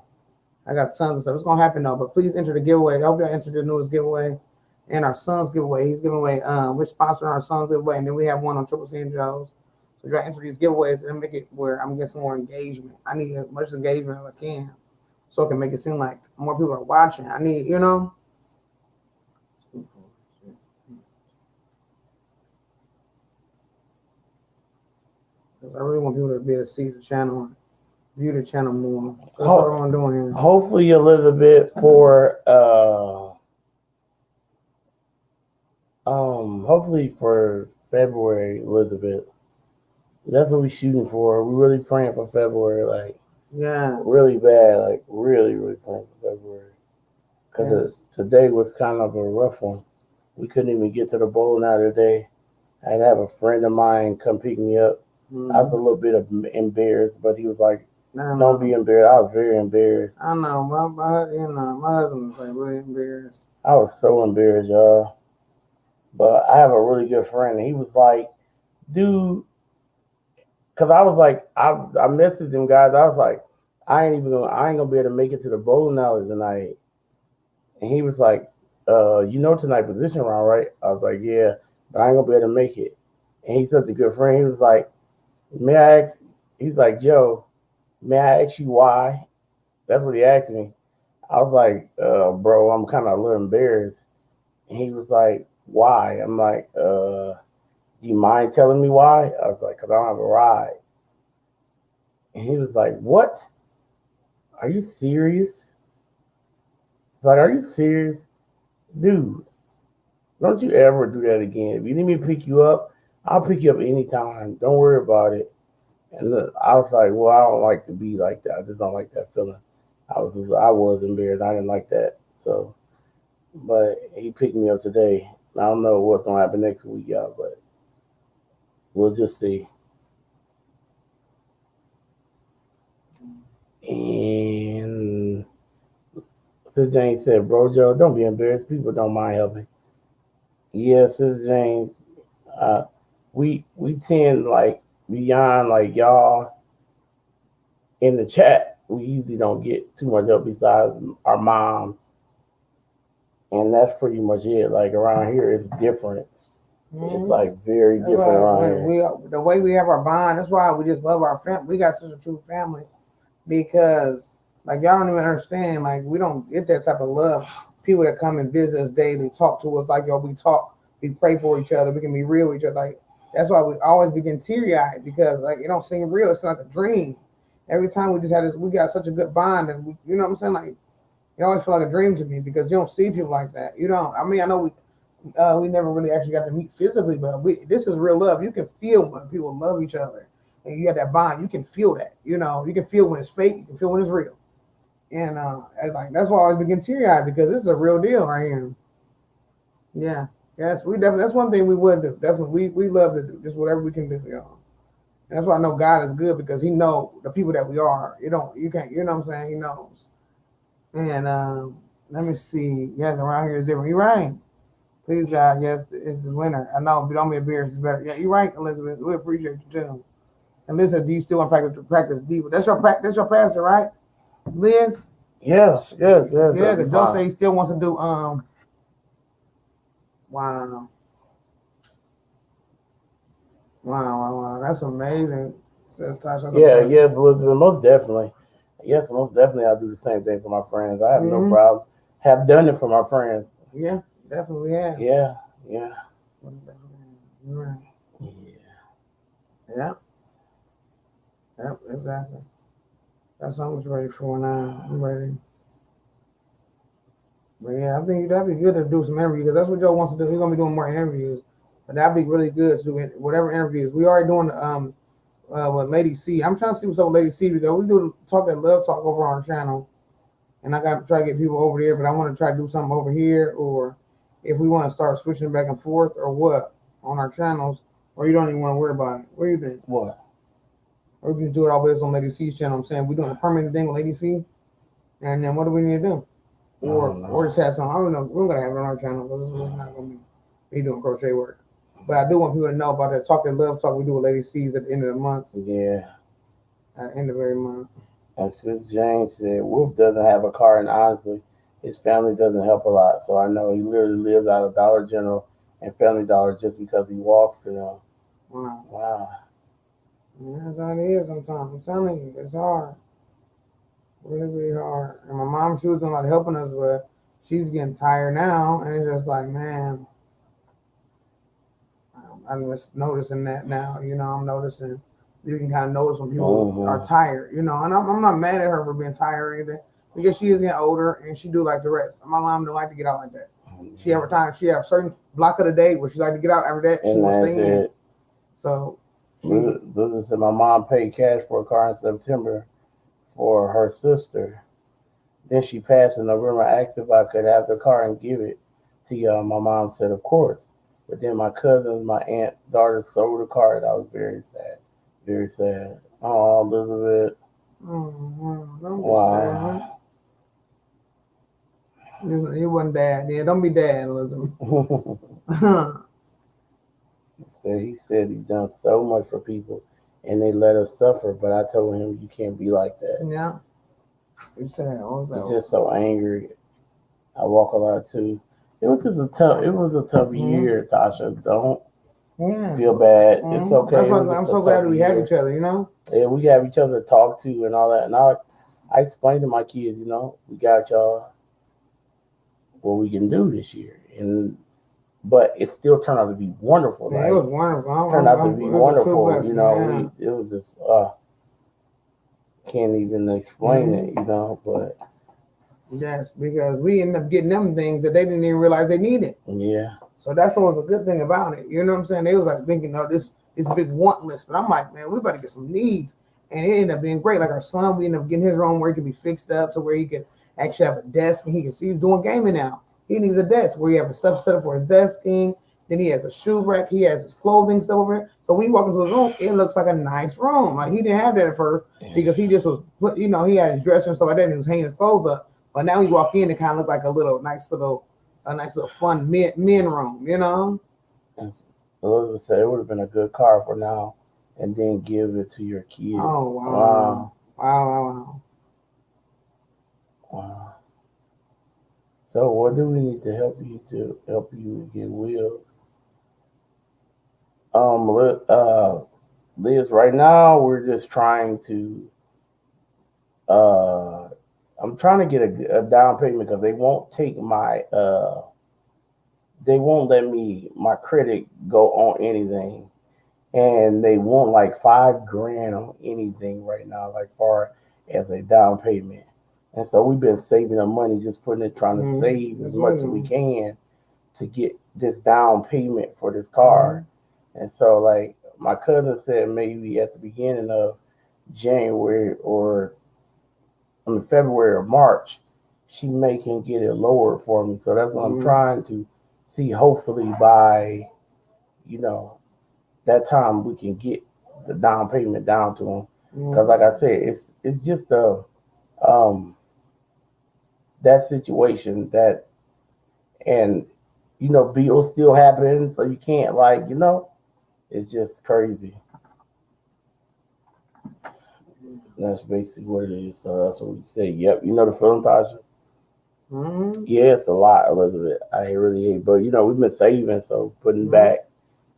I got tons of stuff. It's gonna happen though, but please enter the giveaway. I hope y'all enter the newest giveaway and our son's giveaway. He's giving away. We're sponsoring our son's giveaway, and then we have one on Triple C and Joe's. So you gotta enter these giveaways and make it where I'm getting some more engagement. I need as much engagement as I can, so I can make it seem like more people are watching. I need. Because I really want people to be able to see the channel, view the channel more. So that's what I'm doing here. Hopefully, Elizabeth, for hopefully for February, Elizabeth. That's what we're shooting for. We're really praying for February, like really bad, like really, really praying for February. Because today was kind of a rough one. We couldn't even get to the bowling out today. I had to have a friend of mine come pick me up. Mm-hmm. I was a little bit embarrassed, but he was like, "Don't be embarrassed." I was very embarrassed. I know, my husband was like really embarrassed. I was so embarrassed, y'all. But I have a really good friend, and he was like, "Dude," because I was like, I messaged him, guys. I was like, I ain't gonna be able to make it to the bowling alley tonight. And he was like, tonight position round, right? I was like, yeah, but I ain't gonna be able to make it. And he's such a good friend. He was like, may I ask? He's like, Joe, may I ask you why? That's what he asked me. I was like, bro, I'm kind of a little embarrassed. And he was like, why? I'm like, do you mind telling me why? I was like, because I don't have a ride. And he was like, what? Are you serious? Like, are you serious? Dude, don't you ever do that again. If you need me to pick you up, I'll pick you up anytime. Don't worry about it. And look, I was like, well, I don't like to be like that. I just don't like that feeling. I was embarrassed. I didn't like that. So, but he picked me up today. I don't know what's going to happen next week, y'all, but we'll just see. And Sis James said, bro, Joe, don't be embarrassed. People don't mind helping. Yeah, Sis James, we tend like beyond like y'all in the chat, we usually don't get too much help besides our moms. And that's pretty much it. Like around here, it's different. Mm-hmm. It's like very different around here. The way we have our bond, that's why we just love our family. We got such a true family because, like, y'all don't even understand. Like, we don't get that type of love. People that come and visit us daily, talk to us like, yo, we talk, we pray for each other, we can be real with each other. Like, that's why we always begin teary-eyed because, like, it don't seem real. It's like a dream. Every time we just had this, we got such a good bond, and you know what I'm saying? Like, It always felt like a dream to me because you don't see people like that. You don't. I mean, I know we never really actually got to meet physically, but this is real love. You can feel when people love each other, and you have that bond. You can feel that. You can feel when it's fake. You can feel when it's real. And like that's why I always begin teary eyed because this is a real deal right here. Yeah. Yes, we definitely. That's one thing we would do. Definitely, we love to do just whatever we can do, y'all. And that's why I know God is good because He know the people that we are. You can't. You know what I'm saying? He knows. And let me see. Yes, around here is different. You're right. Please, God. Yes, it's the winter. I know, but don't be embarrassed. It's better. Yeah, you're right, Elizabeth. We appreciate you too. And Liz, do you still want to practice deep? That's your That's your pastor, right, Liz? Yes. Yeah, because Joe said he still wants to do. Wow. Wow. That's amazing. Says Tasha. Yes, Elizabeth, most definitely. Yes, most definitely. I'll do the same thing for my friends. I have no problem. Have done it for my friends. Yeah, definitely. Yeah. Yeah. Right. Yeah. Yep. Exactly. That's what I'm ready for now. I'm ready. But yeah, I think that'd be good to do some interviews because that's what Joe wants to do. He's gonna be doing more interviews, but that'd be really good to do whatever interviews. We already doing with Lady C. I'm trying to see what's up with Lady C because we do talk that love talk over on our channel, and I got to try to get people over there. But I want to try to do something over here, or if we want to start switching back and forth, or what on our channels, or you don't even want to worry about it. What do you think? What? Or we can do it all this on Lady C's channel. I'm saying we're doing a permanent thing with Lady C, and then what do we need to do? Or just have some. I don't know. We're gonna have it on our channel because it's really not gonna be me doing crochet work. But I do want people to know about that talk that love talk we do with Lady C's at the end of the month. Yeah. At the end of every month. And Sis James said Wolf doesn't have a car, and honestly, his family doesn't help a lot. So I know he literally lives out of Dollar General and Family Dollar just because he walks to them. Wow. Yeah, that's how it is sometimes. I'm telling you, it's hard. Really hard. And my mom, she was doing a lot of helping us, but she's getting tired now, and it's just like, man, I'm just noticing that now. I'm noticing. You can kind of notice when people are tired, and I'm not mad at her for being tired or anything because she is getting older and she do like the rest. My mom don't like to get out like that. She have a certain block of the day where she like to get out. After that, she will stay in. So, Listen said my mom paid cash for a car in September for her sister. Then she passed in November. I asked if I could have the car and give it to y'all. My mom said, of course. But then my cousins, my aunt, daughter sold the car, and I was very sad. Very sad. Oh, Elizabeth. Wow. You wasn't dad. Yeah, don't be dad, Elizabeth. He said he's done so much for people, and they let us suffer. But I told him you can't be like that. Yeah. He's just so angry. I walk a lot too. It was a tough year, Tasha. Don't feel bad. It's okay. That's why I'm so glad we have each other, Yeah, we have each other to talk to and all that. And I explained to my kids, we got y'all what we can do this year. But it still turned out to be wonderful. Yeah, it was wonderful. Turned out to be wonderful. It was just can't even explain it, but yes, because we ended up getting them things that they didn't even realize they needed. Yeah. So that's what was a good thing about it. You know what I'm saying? They was like thinking, this big want list. But I'm like, man, we better get some needs. And it ended up being great. Like our son, we ended up getting his room where he could be fixed up to where he could actually have a desk and he can see he's doing gaming now. He needs a desk where he have stuff set up for his desking. Then he has a shoe rack. He has his clothing stuff over there. So when you walk into his room, it looks like a nice room. Like he didn't have that at first because he just was, he had his dresser and stuff like that and he was hanging his clothes up. But now he walk in, it kind of looked like a nice little fun men room, Elizabeth said it would have been a good car for now and then give it to your kids. Oh, wow. Wow. So what do we need to help you get wheels? Liz, right now we're just trying to I'm trying to get a down payment because they won't take they won't let my credit go on anything, and they want like $5,000 on anything right now, like far as a down payment. And so we've been saving up money, just putting it, trying to save as That's much what as we you can to get this down payment for this mm-hmm. car. And so, like, my cousin said maybe at the beginning of January or in February or March, she may can get it lowered for me. So that's what I'm Mm-hmm. trying to see. Hopefully by, you know, that time we can get the down payment down to them. Because Mm-hmm. like I said, it's just a um that situation that, and bills still happening, so you can't, like, it's just crazy. That's basically what it is. So that's what we say. Yep, the film, Tasha. Mm-hmm. Yeah, it's a lot, Elizabeth. I really hate, but we've been saving, so putting Mm-hmm. back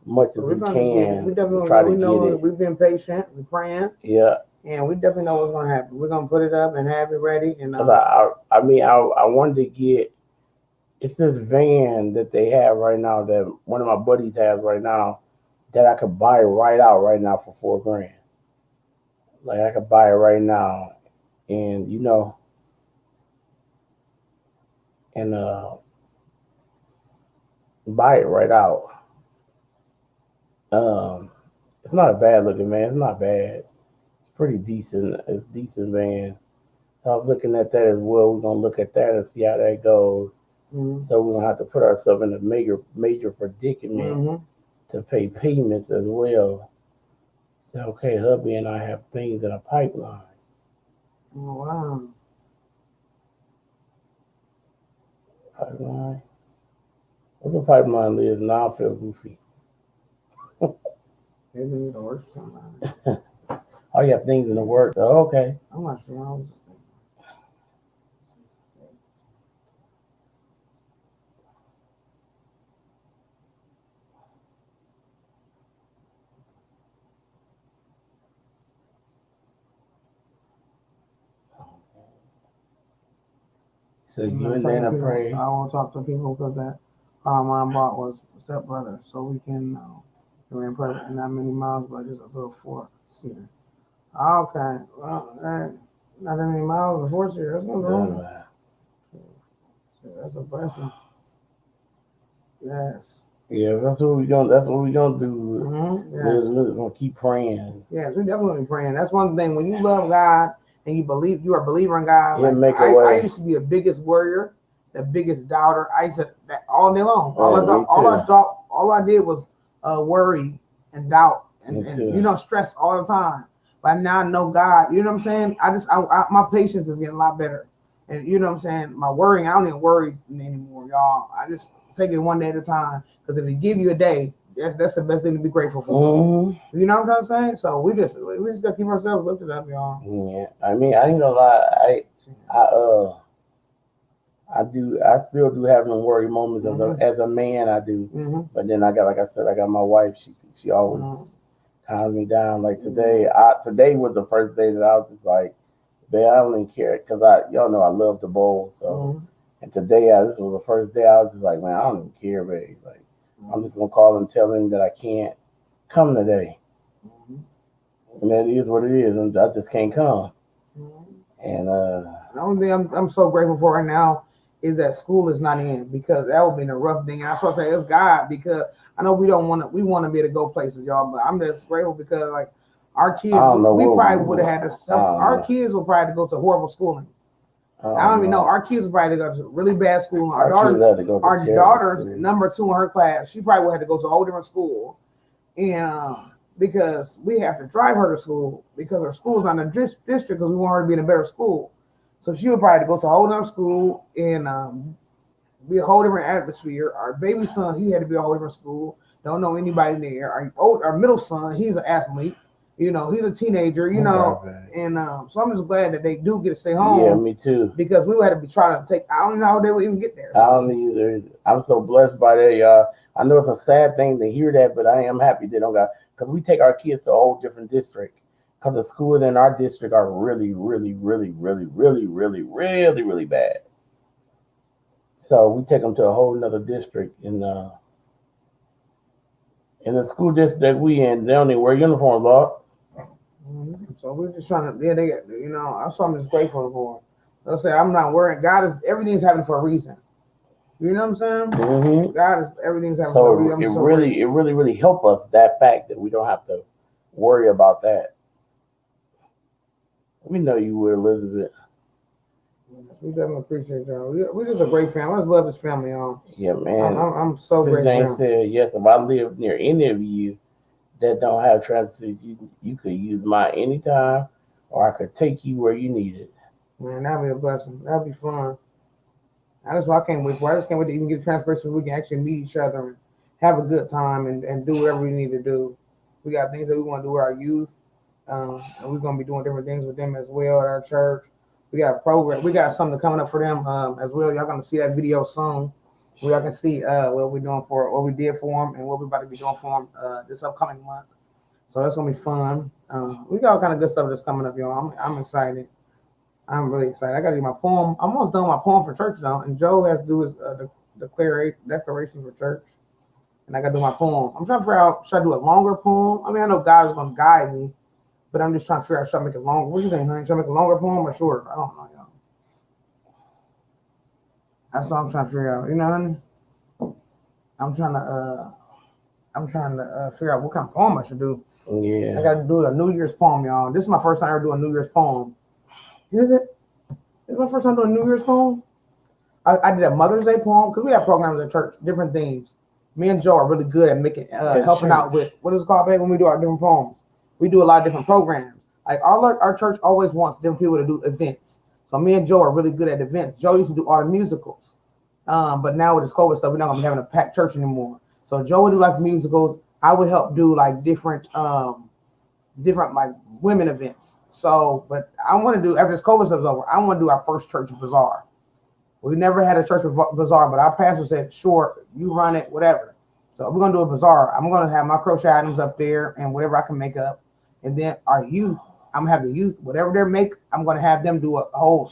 much So as we're we gonna get it. We can to definitely try know. to We get know it. we've been patient. We're praying, Yeah, and we definitely know what's gonna happen. We're gonna put it up and have it ready. And because I wanted to get. It's this van that they have right now that one of my buddies has right now that I could buy right out right now for 4 grand. Like I could buy it right now, and and buy it right out. Um, it's not a bad looking van. It's not bad. It's pretty decent. It's decent van. So I was looking at that as well. We're gonna look at that and see how that goes. mm-hmm. So we're gonna have to put ourselves in a major predicament Mm-hmm. to pay payments as well. So okay, hubby and I have things in a pipeline. Oh, wow. Pipeline. What's a pipeline is? Now I feel goofy. Maybe it'll work sometime. Oh, you have things in the works. Oh, okay. I'm not sure. I was just thinking. So I'm you not and talking to Nana people. pray. I won't talk to people because that car mine bought was stepbrother, so we can we're in private and not many miles, but just a little 4 seater. Okay, well, not that many miles in a 4 seater. That's no wrong. Yeah, That's a blessing. Yes. yeah, that's what we gonna. That's what we gonna do. Mm-hmm. Yes. We're gonna keep praying. Yes. We definitely praying. That's one thing. When you love God and you are a believer in God. He'll Like make a I way. used to be the biggest worrier, the biggest doubter. I used to that all day long. Yeah, me too. All I did was worry and doubt Me and too. stress all the time. But now I know God. You know what I'm saying? My patience is getting a lot better. And you know what I'm saying? My worrying, I don't even worry anymore, y'all. I just take it one day at a time. Because if He give you a day, that's the best thing to be grateful for. Mm-hmm. You know what I'm saying? So we just gotta keep ourselves lifted up, y'all. Yeah, I mean, I ain't gonna lie. I I do. I still do have them worry moments Mm-hmm. as a man. I do, Mm-hmm. but then I got, like I said, I got my wife. She Mm-hmm. always calms me down. Like today was the first day that I was just like, babe, I don't even care because y'all know I love to bowl. So, Mm-hmm. and today this was the first day I was just like, man, I don't even care, babe. Like I'm just gonna call and tell him that I can't come today, Mm-hmm. and that is what it is, and I just can't come. Mm-hmm. And The only thing I'm so grateful for right now is that school is not in because that would be a rough thing. And that's why I say it's God because I know we want to be able to go places, y'all, but I'm just grateful because like our I kids, don't know we probably would what. have had to I don't our know. kids will probably go to horrible schooling. I I don't don't even know. know. Our kids will probably go to really bad school. Our kids had to go to Our terrible daughter's schools. number 2 in her class, she probably would have to go to a whole different school. And because we have to drive her to school because her school's not in the district because we want her to be in a better school. So she would probably have to go to a whole other school and be a whole different atmosphere. Our baby son, he had to be a whole different school. Don't know anybody there. Our middle son, he's an athlete. He's a teenager. And so I'm just glad that they do get to stay home. Yeah, me too. Because we would have to be trying to take. I don't know how they would even get there. I don't either. I'm so blessed by that, y'all. I know it's a sad thing to hear that, but I am happy they don't got because we take our kids to a whole different district because the schools in our district are really, really, really, really, really, really, really, really bad. So we take them to a whole nother district in the school district that we in. They don't even wear uniforms, Lord. So we're just trying to. Yeah, they. That's what I'm just grateful for. They'll say, I'm not worried. God is everything's happening for a reason. You know what I'm saying? Mm-hmm. God is everything's happening for a So reason. it I'm so really, grateful. it really, really help us that fact that we don't have to worry about that. We know you would, Elizabeth. We definitely appreciate y'all. We just a great family. I just love this family, y'all. Yeah, I'm, man. I'm, I'm so Sis grateful for Jane them. said, yes, if I live near any of you that don't have transportation, you could use mine anytime, or I could take you where you need it. Man, that'd be a blessing. That'd be fun. That's what I can't wait for. I just can't wait to even get transportation so we can actually meet each other and have a good time and do whatever we need to do. We got things that we want to do with our youth, and we're gonna be doing different things with them as well at our church. We got a program. We got something coming up for them as well. Y'all gonna see that video soon. Where y'all can see what we're doing for what we did for them and what we're about to be doing for them this upcoming month. So that's gonna be fun. We got all kind of good stuff that's coming up, y'all. I'm excited. I'm really excited. I got to do my poem. I'm almost done with my poem for church now, and Joe has to do his declaration for church, and I got to do my poem. I'm trying to figure out should I do a longer poem? I mean, I know God is going to guide me, but I'm just trying to figure out should I make it longer. What do you think, honey? Should I make a longer poem or shorter? I don't know, y'all. That's what I'm trying to figure out. You know, honey? I'm trying to figure out what kind of poem I should do. Yeah. I got to do a New Year's poem, y'all. This is my first time ever doing a New Year's poem. Is it? This is my first time doing a New Year's poem. I did a Mother's Day poem because we have programs at church, different themes. Me and Joe are really good at making helping out with what is it called, babe, when we do our different poems. We do a lot of different programs. Like our church always wants different people to do events. So me and Joe are really good at events. Joe used to do all the musicals, but now with this COVID stuff, we're not gonna be having a packed church anymore. So Joe would do like musicals. I would help do like different like women events. So, but I want to do after this COVID stuff is over. I want to do our first church bazaar. We never had a church bazaar, but our pastor said, "Sure, you run it, whatever." So we're gonna do a bazaar. I'm gonna have my crochet items up there and whatever I can make up, and then our youth. I'm gonna have the youth, whatever they make. I'm gonna have them do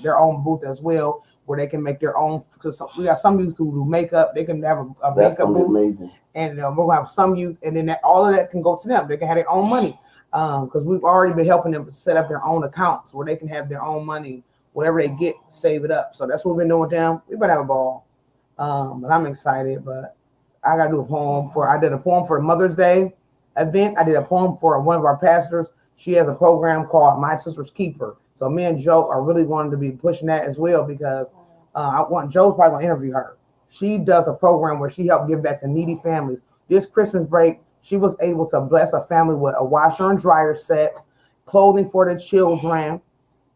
their own booth as well, where they can make their own. Because we got some youth who do makeup. They can have a makeup booth, amazing. And we're gonna have some youth, and then all of that can go to them. They can have their own money, because we've already been helping them set up their own accounts where they can have their own money. Whatever they get, save it up. So that's what we've been doing with them. We've been having a ball. But I'm excited. But I got to do a poem I did a poem for Mother's Day event. I did a poem for one of our pastors. She has a program called My Sister's Keeper. So me and Joe are really going to be pushing that as well because I want Joe's probably going to interview her. She does a program where she helped give back to needy families. This Christmas break, she was able to bless a family with a washer and dryer set, clothing for the children,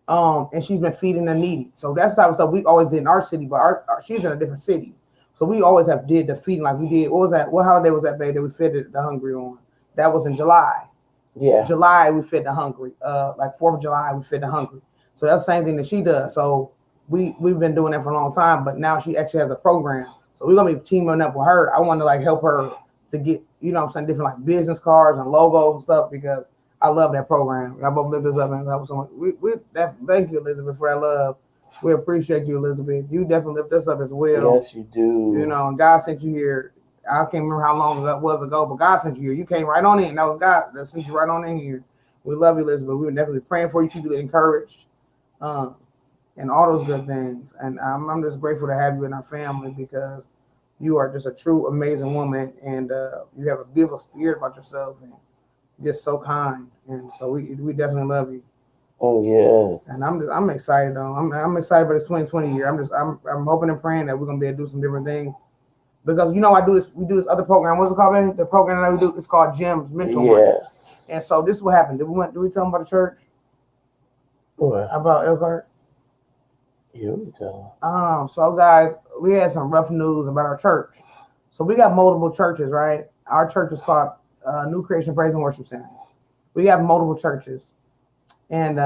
and she's been feeding the needy. So that's the type of stuff we always did in our city, but she's in a different city. So we always have did the feeding like we did. What was that? What holiday was that, babe, that we fed the hungry on? That was in July. Yeah. July we fed the hungry. Like 4th of July we fed the hungry. So that's the same thing that she does. So we've been doing that for a long time, but now she actually has a program. So we're gonna be teaming up with her. I want to like help her to get, you know what I'm saying, different like business cards and logos and stuff because I love that program. I both lift this up and help someone. Thank you, Elizabeth, for that love. We appreciate you, Elizabeth. You definitely lift us up as well. Yes, you do. You know, and God sent you here. I can't remember how long that was ago, but God sent you here. You came right on in. That was God that sent you right on in here. We love you, Elizabeth. We were definitely praying for you. Keep you encouraged, and all those good things. And I'm just grateful to have you in our family because you are just a true, amazing woman, and you have a beautiful spirit about yourself, and just so kind. And so we definitely love you. Oh yes. And I'm excited though. I'm excited for this 2020 year. I'm hoping and praying that we're gonna be able to do some different things. Because we do this other program. What's it called, man? The program that we do is called Jim's Mentor. Yes. And so this is what happened. Did we tell them about the church? What? About Elkhart? Yeah, we tell them. So guys, we had some rough news about our church. So we got multiple churches, right? Our church is called New Creation Praise and Worship Center. We have multiple churches. And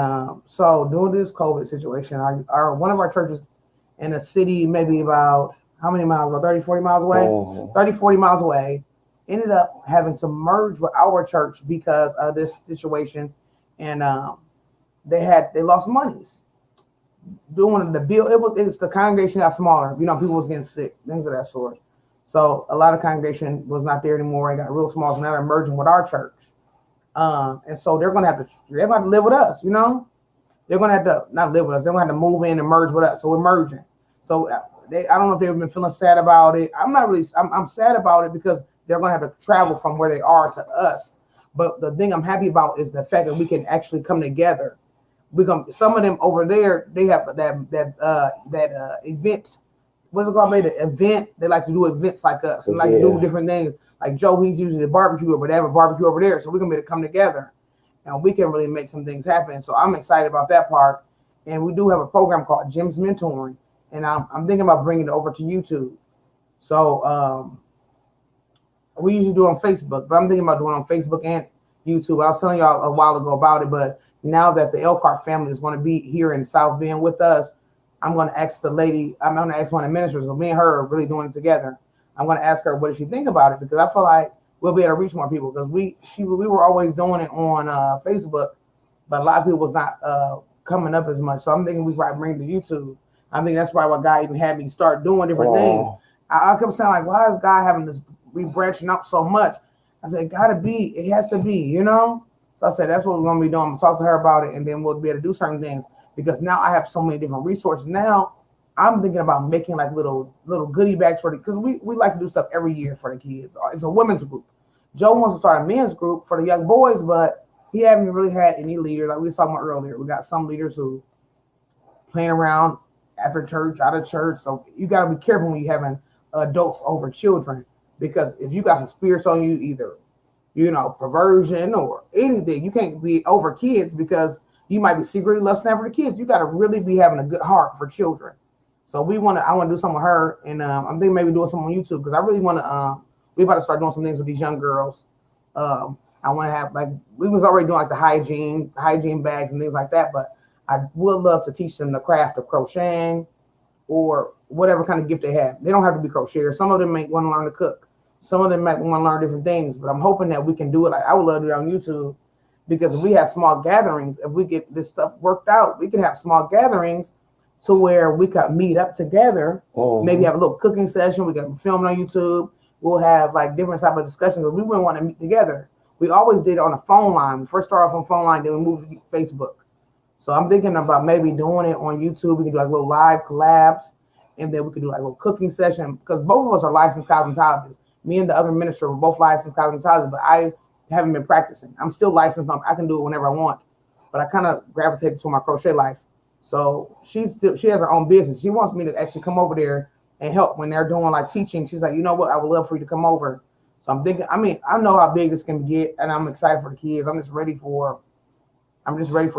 so during this COVID situation, our one of our churches in a city, maybe about how many miles? About 30, 40 miles away? Mm-hmm. 30, 40 miles away, ended up having to merge with our church because of this situation. And they lost monies. Doing the bill, it's the congregation got smaller. You know, people was getting sick, things of that sort. So a lot of congregation was not there anymore and got real small. So now they're merging with our church. And so they're gonna have to live with us, you know. they're gonna have to not live with us. They're gonna have to move in and merge with us. So we're merging. So I don't know if they've been feeling sad about it. I'm not really. I'm sad about it because they're gonna have to travel from where they are to us. But the thing I'm happy about is the fact that we can actually come together. We come. Some of them over there, they have that event. What's it called? Made an event. They like to do events like us. They like to do different things. Like Joe, he's usually the barbecue, but they have a barbecue over there, so we're gonna be able to come together, and we can really make some things happen. So I'm excited about that part. And we do have a program called Jim's Mentoring, and I'm thinking about bringing it over to YouTube. So we usually do it on Facebook, but I'm thinking about doing it on Facebook and YouTube. I was telling y'all a while ago about it, but now that the Elkhart family is going to be here in South Bend with us, I'm going to ask the lady, I'm going to ask one of the ministers, so me and her are really doing it together. I'm going to ask her what does she think about it, because I feel like we'll be able to reach more people, because we were always doing it on Facebook, but a lot of people was not coming up as much. So I'm thinking we probably bring it to YouTube. I think that's probably why God even had me start doing different things. I kept saying, like, why is God having this, we branching out so much? I said, it has to be, you know? So I said, that's what we're going to be doing. I'm going to talk to her about it, and then we'll be able to do certain things, because now I have so many different resources. Now I'm thinking about making like little goodie bags for because we like to do stuff every year for the kids. It's a women's group. Joe wants to start a men's group for the young boys, but he hasn't really had any leaders. Like we was talking about earlier, we got some leaders who playing around after church, out of church. So you got to be careful when you're having adults over children, because if you got some spirits on you, either, you know, perversion or anything, you can't be over kids, because you might be secretly lusting after the kids. You got to really be having a good heart for children. So I want to do something with her, and I'm thinking maybe doing something on YouTube, because I really want to. We about to start doing some things with these young girls. I want to have, like, we was already doing like the hygiene bags and things like that, but I would love to teach them the craft of crocheting or whatever kind of gift they have. They don't have to be crocheters. Some of them may want to learn to cook. Some of them might want to learn different things, but I'm hoping that we can do it. Like, I would love to do it on YouTube, because if we have small gatherings, if we get this stuff worked out, we can have small gatherings to where we could meet up together, maybe have a little cooking session. We can film it on YouTube. We'll have like different type of discussions, because we wouldn't want to meet together. We always did it on a phone line. We first started off on phone line, then we moved to Facebook. So I'm thinking about maybe doing it on YouTube. We can do like little live collabs, and then we could do like a little cooking session, because both of us are licensed cosmetologists. Me and the other minister were both licensed cosmetologists, but I haven't been practicing. I'm still licensed. I can do it whenever I want, but I kind of gravitated to my crochet life. So she has her own business. She wants me to actually come over there and help when they're doing like teaching. She's like, you know what? I would love for you to come over. So I'm thinking, I know how big this can get, and I'm excited for the kids. I'm just ready for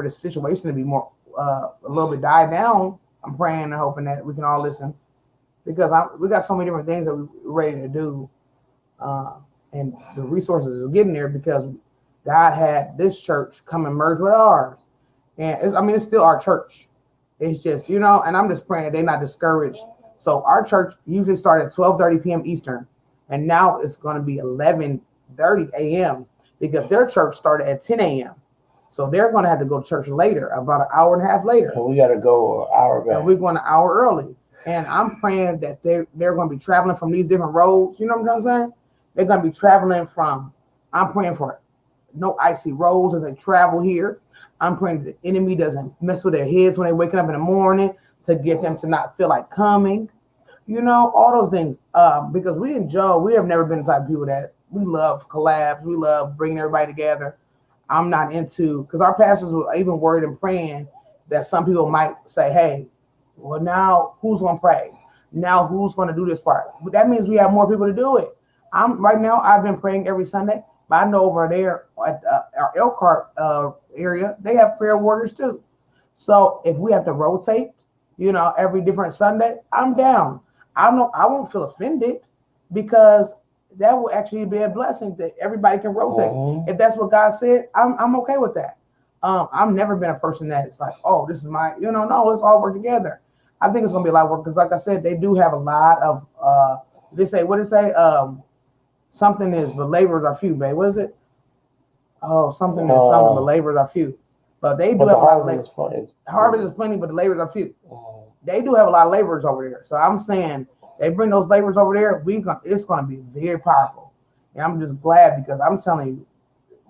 this situation to be more, a little bit die down. I'm praying and hoping that we can all listen, because we got so many different things that we're ready to do. And the resources are getting there, because God had this church come and merge with ours. And it's still our church. It's just, and I'm just praying that they're not discouraged. So our church usually started at 12:30 p.m. Eastern, and now it's going to be 11:30 a.m. because their church started at 10 a.m. So they're going to have to go to church later, about an hour and a half later. So we got to go an hour back. And we're going an hour early. And I'm praying that they're going to be traveling from these different roads. You know what I'm saying? They're going to be traveling from, I'm praying for no icy roads as they travel here. I'm praying that the enemy doesn't mess with their heads when they're waking up in the morning, to get them to not feel like coming. All those things. Because we have never been the type of people that we love collabs. We love bringing everybody together. I'm not into, because our pastors were even worried and praying that some people might say, hey, well, now who's going to pray? Now who's going to do this part? But that means we have more people to do it. Right now, I've been praying every Sunday, but I know over there at our Elkhart area, they have prayer warriors too. So if we have to rotate, every different Sunday, I'm down. I won't feel offended, because that will actually be a blessing that everybody can rotate. If that's what God said, I'm okay with that. I've never been a person that's like, oh, this is my, no, let's all work together. I think it's going to be a lot of work, because like I said, they do have a lot of, something is, but laborers are few, babe. What is it? Oh, something, but laborers are few. But they do have a lot of laborers. Harvest is plenty, but the laborers are few. They do have a lot of laborers over there. So I'm saying, they bring those laborers over there, it's going to be very powerful. And I'm just glad, because I'm telling you,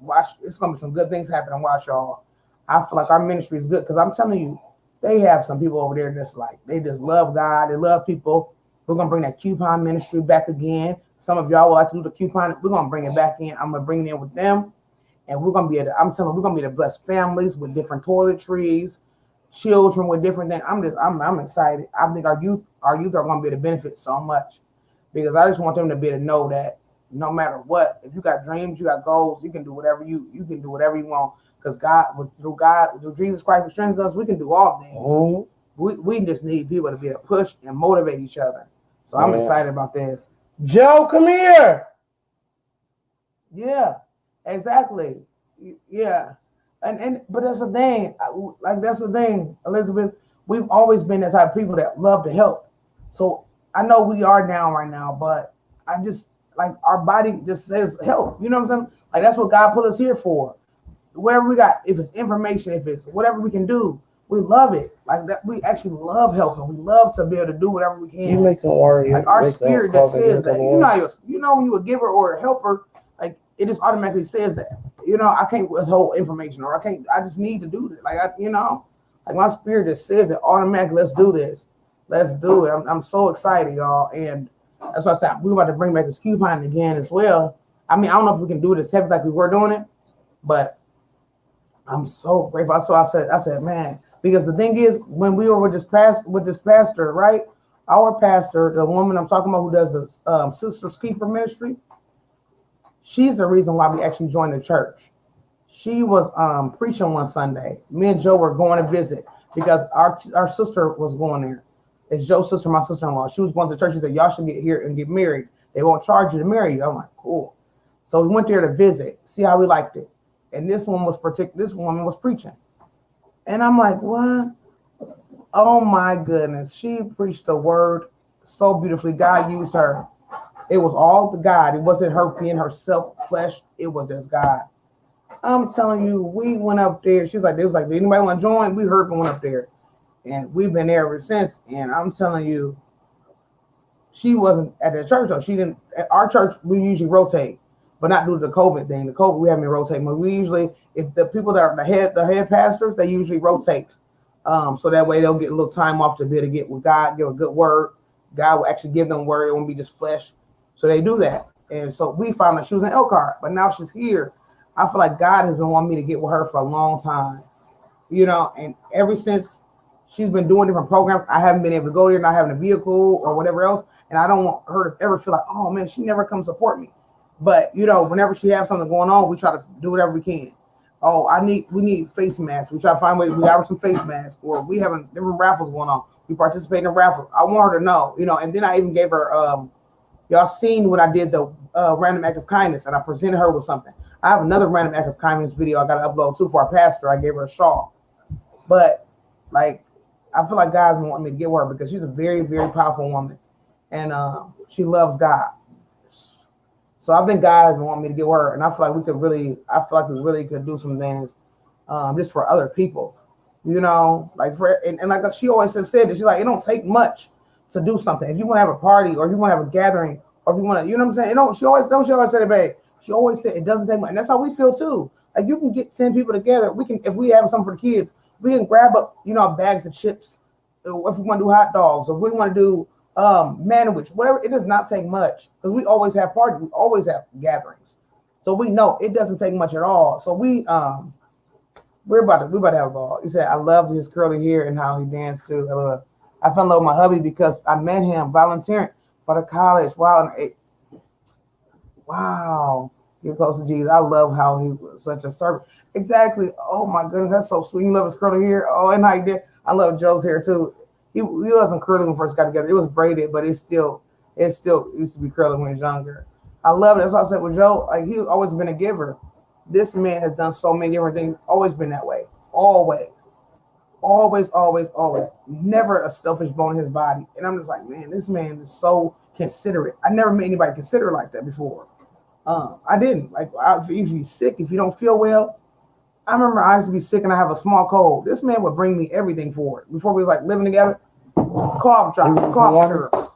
watch, it's going to be some good things happening. Watch, y'all. I feel like our ministry is good because I'm telling you, they have some people over there that's like they just love God, they love people. We're gonna bring that coupon ministry back again. Some of y'all would like to do the coupon. We're gonna bring it back in. I'm gonna bring it in with them, and we're gonna be I'm telling you, we're gonna be the blessed families with different toiletries, children with different things. I'm excited. I think our youth are gonna be able to benefit so much because I just want them to be able to know that no matter what, if you got dreams, you got goals, you can do whatever you can do whatever you want. Because through Jesus Christ who strengthens us, we can do all things. We just need people to be able to push and motivate each other. So I'm excited about this. Joe, come here. Yeah, exactly. Yeah, but that's the thing. That's the thing, Elizabeth. We've always been the type of people that love to help. So I know we are down right now, but I just like our body just says help. You know what I'm saying? Like that's what God put us here for. Whatever we got, if it's information, if it's whatever we can do, we love it. Like that, we actually love helping. We love to be able to do whatever we can. You make some worry. Like our spirit that says that. You know when you a giver or a helper, like it just automatically says that. I can't withhold information or I just need to do this. Like my spirit just says it automatically. Let's do this. Let's do it. I'm so excited, y'all. And that's why I said we're about to bring back this coupon again as well. I mean, I don't know if we can do it as heavy like we were doing it, but I'm so grateful. So I said, man, because the thing is, when we were with this pastor, right? Our pastor, the woman I'm talking about who does this Sisters Keeper ministry, she's the reason why we actually joined the church. She was preaching one Sunday. Me and Joe were going to visit because our sister was going there. It's Joe's sister, my sister-in-law. She was going to church. She said, y'all should get here and get married. They won't charge you to marry you. I'm like, cool. So we went there to visit, see how we liked it. And this woman was preaching. And I'm like, what? Oh my goodness. She preached the word so beautifully. God used her. It was all the God. It wasn't her being herself, flesh. It was just God. I'm telling you, we went up there. They was like, did anybody want to join? We heard going up there. And we've been there ever since. And I'm telling you, she wasn't at the church though. She didn't at our church, we usually rotate. But not due to the COVID thing. The COVID, we haven't been rotating. But we usually, if the people that are the head pastors, they usually rotate. So that way they'll get a little time off to be able to get with God, give a good word. God will actually give them word. It won't be just flesh. So they do that. And so we found that she was in Elkhart, but now she's here. I feel like God has been wanting me to get with her for a long time. And ever since she's been doing different programs, I haven't been able to go there, not having a vehicle or whatever else. And I don't want her to ever feel like, oh man, she never comes support me. But whenever she has something going on, we try to do whatever we can. Oh, we need face masks. We try to find ways. We got her some face masks, or we have different raffles going on. We participate in raffles. I want her to know, And then I even gave her. Y'all seen when I did the random act of kindness, and I presented her with something. I have another random act of kindness video I got to upload too for our pastor. I gave her a shawl, but like I feel like God's been wanting me to get with her because she's a very, very powerful woman, and she loves God. So I think God has been wanting me to get with her, and I feel like we really could do some things just for other people, like she always have said that she's like, it don't take much to do something. If you want to have a party or if you want to have a gathering or if you want to, you know what I'm saying? She always said it, babe. She always said it doesn't take much. And that's how we feel too. Like you can get 10 people together. If we have something for the kids, we can grab up, bags of chips. If we want to do hot dogs, or if we want to do manwich, whatever, it does not take much because we always have parties, we always have gatherings, so we know it doesn't take much at all. So we're about to have a ball. You said I love his curly hair and how he danced too. I fell in love with my hubby because I met him volunteering for the college. Wow, get close to Jesus. I love how he was such a servant. Exactly. Oh my goodness, that's so sweet. You love his curly hair. Oh, and how he did. I love Joe's hair too. He wasn't curly when we first got together. It was braided, but it still used to be curly when he was younger. I love it. That's why I said with Joe, like he's always been a giver. This man has done so many different things. Always been that way. Always. Never a selfish bone in his body. And I'm just like, man, this man is so considerate. I never met anybody considerate like that before. I didn't. Like, if you're sick, if you don't feel well, I remember I used to be sick and I have a small cold. This man would bring me everything for it. Before we was like living together, cough drops, cough syrups.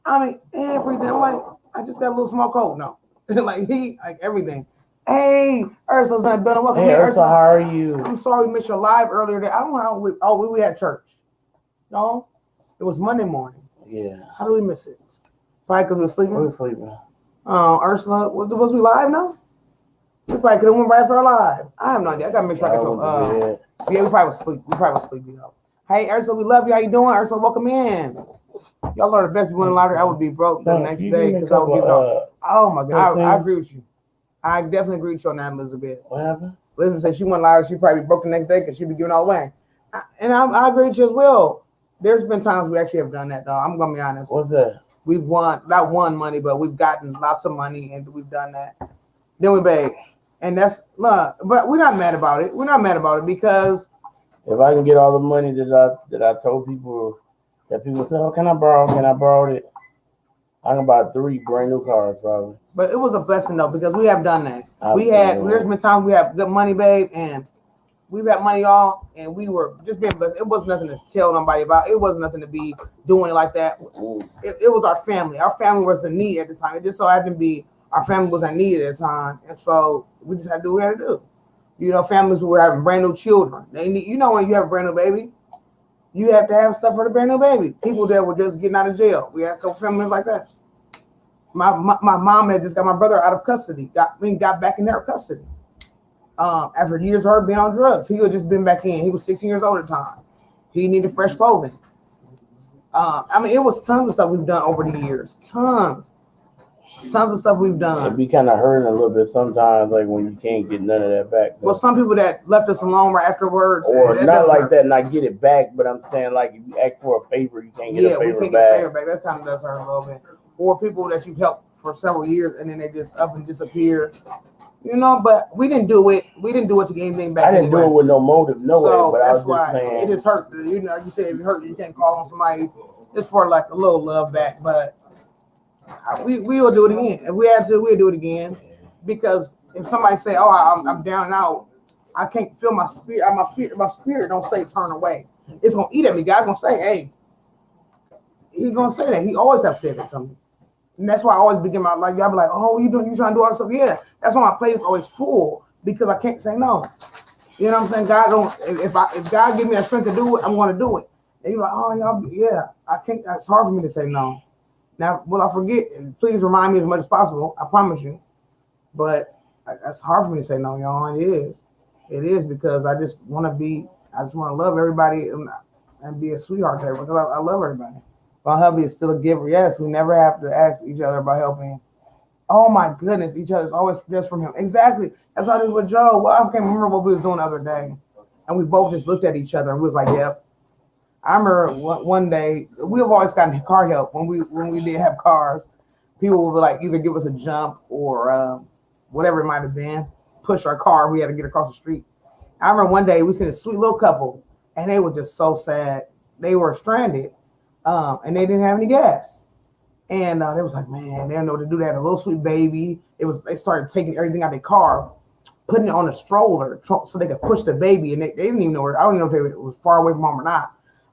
I mean, everything. I'm like, I just got a little small cold. No. like everything. Hey, Ursula's in the building. Welcome Hey, in, Ursula, how are you? I'm sorry we missed your live earlier. I don't know how we had church. No, it was Monday morning. Yeah. How do we miss it? Probably because we were sleeping. We were sleeping. Ursula, was we live now? We probably could have went right after our live. I have no idea. I gotta make sure I get your. Yeah, we probably was asleep. You know. Hey, Ursula, we love you. How you doing, Ursula? Welcome in. Y'all are the best. We won the lottery. I would be broke the next day because I would be broke. Oh my God, I agree with you. I definitely agree with you on that, Elizabeth. What happened? Elizabeth said she won lottery. She probably be broke the next day because she'd be giving all away. And I agree with you as well. There's been times we actually have done that, though. I'm gonna be honest. What's that? We've not won money, but we've gotten lots of money, and we've done that. Then we beg, and that's look. But we're not mad about it. We're not mad about it because if I can get all the money that I told people that people said, "Oh, can I borrow? Can I borrow it?" I can buy 3 brand new cars, probably. But it was a blessing though because we have done that. There's been times we have good money, babe, and we've had money all, and we were just being blessed. It was nothing to tell nobody about. It wasn't nothing to be doing it like that. It was our family. Our family was in need at the time. It just so happened to be our family was in need at the time, and so we just had to do what we had to do. You know, families who were having brand new children. They need, you know, when you have a brand new baby, you have to have stuff for the brand new baby. People that were just getting out of jail. We had a couple families like that. My mom had just got my brother out of custody. Got back in their custody. After years of her being on drugs, he had just been back in. He was 16 years old at the time. He needed fresh clothing. I mean, it was tons of stuff we've done over the years. Tons of stuff we've done. It'd be kind of hurting a little bit sometimes, like when you can't get none of that back. Though. Well, some people that left us alone right afterwards, or not like hurt. That, not get it back. But I'm saying, like, if you ask for a favor, you can't get a favor back. Yeah, we can't get a favor back. That kind of does hurt a little bit. Or people that you've helped for several years and then they just up and disappear. You know, but we didn't do it. We didn't do it to get anything back. I didn't do it with no motive, no way. But that's I was just saying it just hurt. You know, you say if you hurt, you can't call on somebody just for like a little love back. But we will do it again. If we had to, we'll do it again. Because if somebody say, "Oh, I'm down and out," I can't feel my spirit. My spirit don't say turn away. It's gonna eat at me. God's gonna say, "Hey." He's gonna say that. He always have said that to me. And that's why I always begin my life. Y'all be like, "Oh, you trying to do all this stuff?" Yeah, that's why my plate is always full because I can't say no. You know what I'm saying? God don't. If God give me that strength to do it, I'm going to do it. And you're like, "Oh, y'all, yeah, I can't." It's hard for me to say no. Now, will I forget? Please remind me as much as possible. I promise you. But it's hard for me to say no, y'all. It is. It is because I just want to be. I just want to love everybody and be a sweetheart to everybody because I love everybody. My hubby is still a giver. Yes, we never have to ask each other about helping. Oh my goodness, each other's always just from him. Exactly. That's how it is with Joe. Well, I can't remember what we was doing the other day. And we both just looked at each other and we was like, yep. I remember one day, we have always gotten car help when we did have cars. People would like either give us a jump or whatever it might have been, push our car. We had to get across the street. I remember one day we seen a sweet little couple and they were just so sad. They were stranded. And they didn't have any gas. And they was like, man, they don't know what to do. They had a little sweet baby. They started taking everything out of their car, putting it on a stroller so they could push the baby. And they didn't even know where. I don't even know if it was far away from home or not.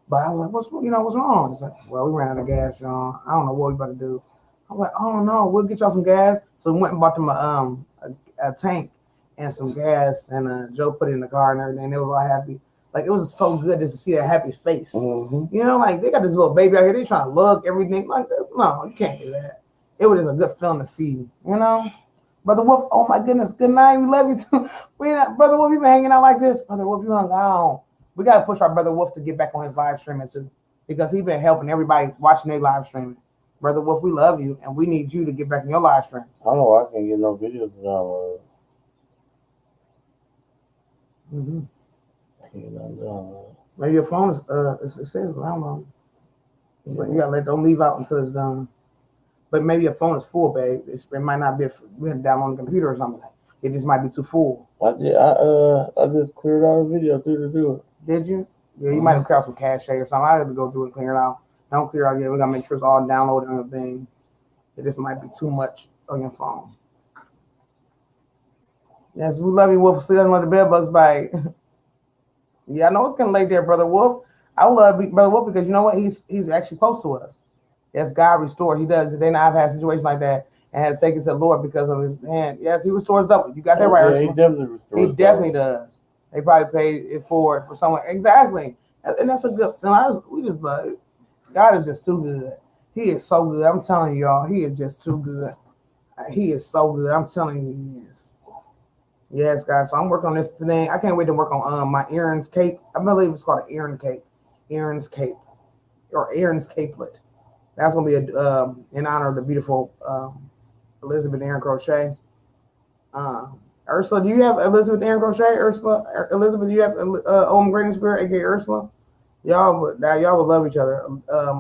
But I was like, what's wrong? It's like, well, we ran out of gas, y'all. I don't know what we about to do. I was like, oh no, we'll get y'all some gas. So we went and bought them a tank and some gas. And Joe put it in the car and everything. They was all happy. Like, it was so good just to see that happy face. Mm-hmm. You know, like, they got this little baby out here. They trying to look, everything like this. No, you can't do that. It was just a good feeling to see, you know? Brother Wolf, oh, my goodness. Good night. We love you, too. Brother Wolf, you been hanging out like this? Brother Wolf, you hung out. We got to push our Brother Wolf to get back on his live streaming, too, because he's been helping everybody watching their live streaming. Brother Wolf, we love you, and we need you to get back in your live stream. I don't know. I can't get no videos downloaded. Mm-hmm. Maybe your phone is it says download. But you gotta don't leave out until it's done. But maybe your phone is full, babe. It might not be. We had to download on the computer or something. It just might be too full. I just cleared out a video too to do it. Did you? Yeah, you might have cleared out some cache or something. I had to go through and clear it out. Don't clear out yet. We gotta make sure it's all downloaded on the thing. It just might be too much on your phone. Yes, we love you, Wolf. See, doesn't let the bed bugs bite. Yeah, I know it's getting late there, Brother Wolf. I love Brother Wolf because you know what? He's actually close to us. Yes, God restored. He does. They not have had situations like that. and had to take it to the Lord because of his hand. Yes, he restores double. You got that Oh, right, yeah, Ursula. he definitely restores. He definitely does. They probably paid it forward for someone. Exactly. And that's a good feeling. We just love it. God is just too good. He is so good. I'm telling you, y'all, he is just too good. He is so good. I'm telling you, he is. Yes, guys. So I'm working on this thing. I can't wait to work on my Aaron's cape. I believe it's called an Aaron cape. Aaron's cape. Or Aaron's capelet. That's gonna be in honor of the beautiful Elizabeth Aaron Crochet. Ursula, do you have Elizabeth Aaron Crochet? Elizabeth, do you have Om Granny Spirit, aka Ursula? Y'all would love each other.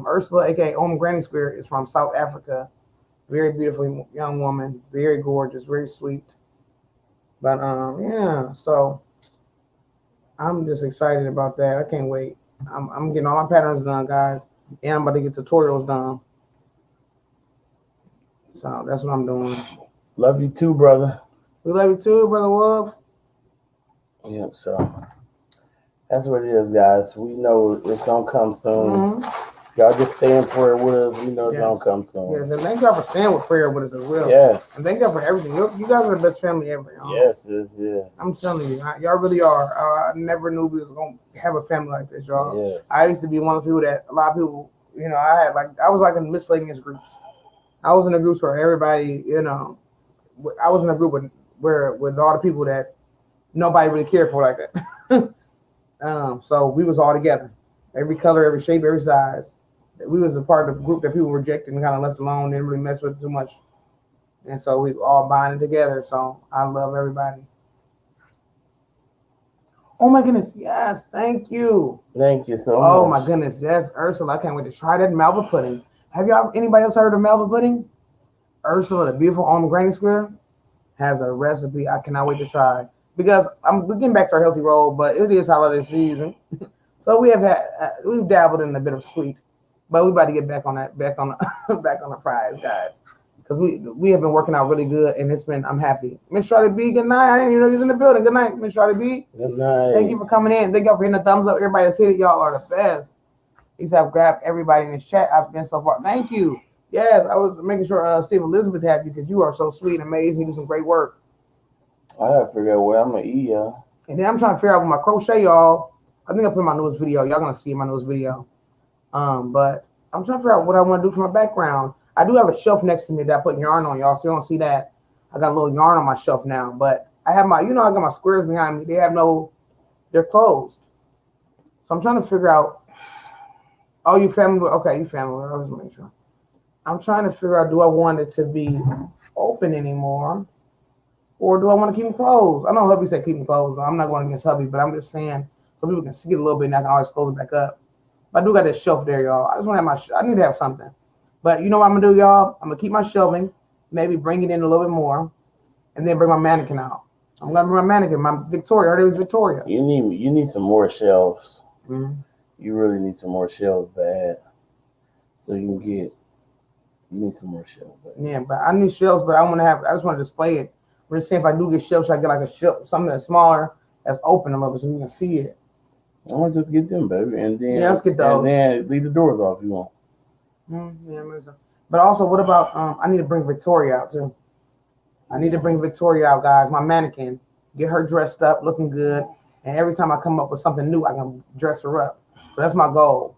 Ursula, aka Om Granny Spirit, is from South Africa. Very beautiful young woman, very gorgeous, very sweet. But yeah, so I'm just excited about that. I can't wait. I'm getting all my patterns done, guys, and I'm about to get tutorials done. So that's what I'm doing. Love you too, brother. We love you too, brother Wolf. Yeah, so that's what it is, guys. We know it's gonna come soon. Y'all just stay in prayer with us. We know it's gonna come soon. Yes, and thank y'all for staying with prayer with us as well. Yes. And thank y'all for everything. You guys are the best family ever. Y'all. Yes. I'm telling you, y'all really are. I never knew we was gonna have a family like this, y'all. Yes. I used to be one of the people that a lot of people, I was like in miscellaneous groups. I was in a group where everybody, I was in a group with all the people that nobody really cared for like that. So we was all together, every color, every shape, every size. We was a part of the group that people rejected and kind of left alone, didn't really mess with too much. And so we all bonded together. So I love everybody. Oh my goodness, yes, thank you. Thank you so much. Oh my goodness, yes, Ursula, I can't wait to try that Melba pudding. Have anybody else heard of Melba pudding? Ursula, the beautiful Om Granny Square, has a recipe I cannot wait to try. Because we're getting back to our healthy roll, but it is holiday season. So we've dabbled in a bit of sweet. But we about to get back on the prize, guys, because we have been working out really good, and I'm happy. Miss Charlie B, good night. I didn't even know you was in the building. Good night, Miss Charlie B. Good night. Thank you for coming in. Thank y'all for hitting the thumbs up. Everybody that's hit it, y'all are the best. These have grabbed everybody in this chat. I've been so far. Thank you. Yes, I was making sure Steve Elizabeth had you because you are so sweet and amazing. You do some great work. I gotta figure out where I'm gonna eat, y'all. And then I'm trying to figure out with my crochet, y'all. I think I put in my newest video. Y'all gonna see my newest video. But I'm trying to figure out what I want to do for my background. I do have a shelf next to me that I put yarn on, y'all. So you don't see that. I got a little yarn on my shelf now. But I have I got my squares behind me. They're closed. So I'm trying to figure out. Oh, you family? Okay, you family. I was making sure. I'm trying to figure out, do I want it to be open anymore? Or do I want to keep them closed? I know hubby said keep them closed. I'm not going against hubby, but I'm just saying so people can see it a little bit and I can always close it back up. But I do got this shelf there, y'all. I just want to have I need to have something. But you know what I'm going to do, y'all? I'm going to keep my shelving, maybe bring it in a little bit more, and then bring my mannequin out. I'm going to bring my mannequin, my Victoria. Her name is Victoria. You need some more shelves. Mm-hmm. You really need some more shelves bad. So you need some more shelves. Yeah, but I need shelves, but I just want to display it. We're just saying if I do get shelves, I get like a shelf, something that's smaller, that's open a little bit so you can see it. I'm gonna just get them, baby, and then let's get those. And then leave the doors off if you want. Yeah, but also, what about I need to bring Victoria out too. I need to bring Victoria out, guys. My mannequin, get her dressed up, looking good, and every time I come up with something new, I can dress her up. So that's my goal.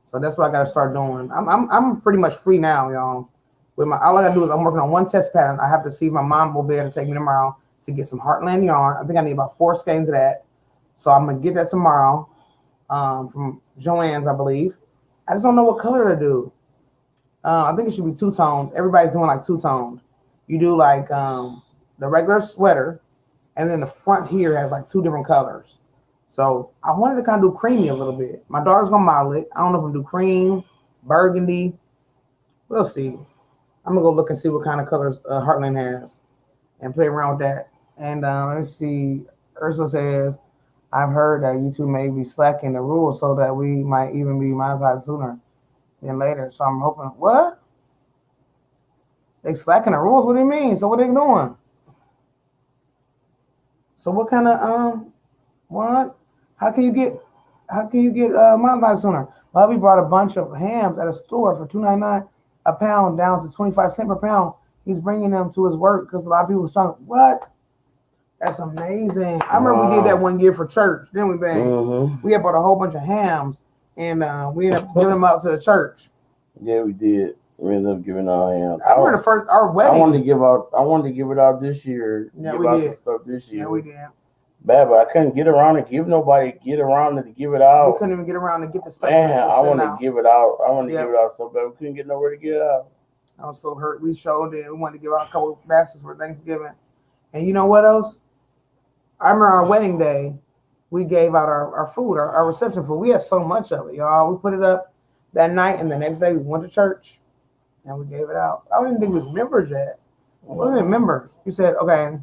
So that's what I got to start doing. I'm pretty much free now, y'all. All I got to do is I'm working on one test pattern. I have to see if my mom will be able to take me tomorrow to get some Heartland yarn. I think I need about 4 skeins of that. So I'm going to get that tomorrow from Joann's, I believe. I just don't know what color to do. I think it should be two-toned. Everybody's doing like two-toned. You do like the regular sweater, and then the front here has like 2 different colors. So I wanted to kind of do creamy a little bit. My daughter's going to model it. I don't know if I'm going to do cream, burgundy. We'll see. I'm going to go look and see what kind of colors Heartland has and play around with that. And let's see. Ursula says, I've heard that you two may be slacking the rules so that we might even be monetized sooner than later. So I'm hoping, what? They slacking the rules? What do you mean? So what are they doing? So what kind of, what? How can you get monetized sooner? Bobby brought a bunch of hams at a store for $2.99 a pound down to 25 cents per pound. He's bringing them to his work because a lot of people was talking. What? That's amazing. I remember we did that one year for church. Then we bang. Mm-hmm. We had bought a whole bunch of hams, and we ended up giving them out to the church. Yeah, we did. We ended up giving out hams. I remember our wedding. I wanted to give it out this year. Yeah, give we out did. some stuff this year. Yeah, we did. Bad, but I couldn't get around to give nobody. Get around to give it out. We couldn't even get around to get the stuff. Man, I want to give it out. I want to Yep. give it out so bad. We couldn't get nowhere to get it out. I was so hurt. We showed it. We wanted to give out a couple of baskets for Thanksgiving. And you know what else? I remember our wedding day, we gave out our food, our reception food. We had so much of it, y'all. We put it up that night, and the next day we went to church, and we gave it out. I didn't think it was members yet. It wasn't members. You said, okay,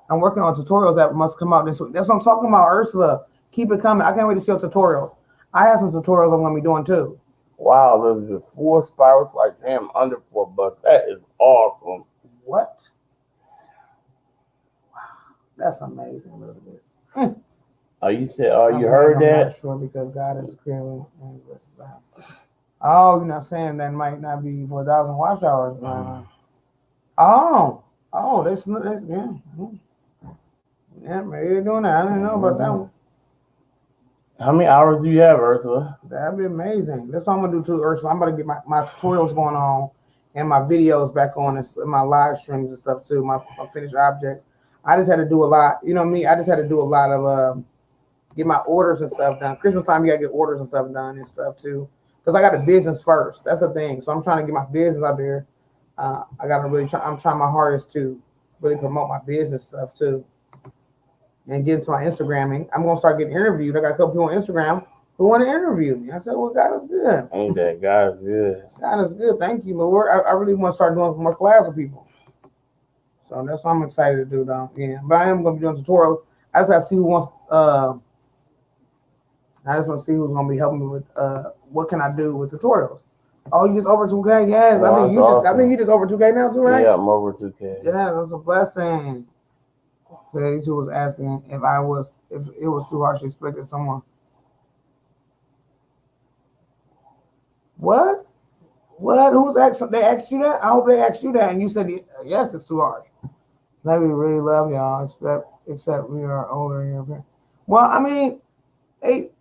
I'm working on tutorials that must come out this week. That's what I'm talking about, Ursula. Keep it coming. I can't wait to see your tutorials. I have some tutorials I'm going to be doing, too. Wow, there's 4 spiral slice ham under $4. That is awesome. What? That's amazing, Elizabeth. Oh, you said, you heard that? I'm not sure because God is clearly. Oh, you're not saying that might not be 4,000 watch hours. Oh, that's yeah. Yeah, maybe they're doing that. I didn't know about that one. How many hours do you have, Ursula? That'd be amazing. That's what I'm gonna do too, Ursula. I'm gonna get my tutorials going on and my videos back on and my live streams and stuff too. My finished objects. I just had to do a lot. You know me. I just had to do a lot of get my orders and stuff done. Christmas time, you gotta get orders and stuff done and stuff too. Because I got a business first. That's the thing. So I'm trying to get my business out there. I gotta really try. I'm trying my hardest to really promote my business stuff too, and get into my Instagramming. I'm gonna start getting interviewed. I got a couple people on Instagram who want to interview me. I said, "Well, God is good. Ain't that God is good? God is good. Thank you, Lord. I really want to start doing some more collabs with people. So that's what I'm excited to do, though. Yeah, but I am gonna be doing tutorials. I just gotta see who wants. I just want to see who's gonna be helping me with what can I do with tutorials. Oh, you just over 2K? Yes. Oh, I think you just over 2K now too, right? Yeah, I'm over 2K. Yeah, that's a blessing. So he was asking if it was too harsh to expect someone. What? Who's asked? They asked you that? I hope they asked you that, and you said yes, it's too harsh. Maybe we really love y'all, except we are older in your parents. Well, I mean,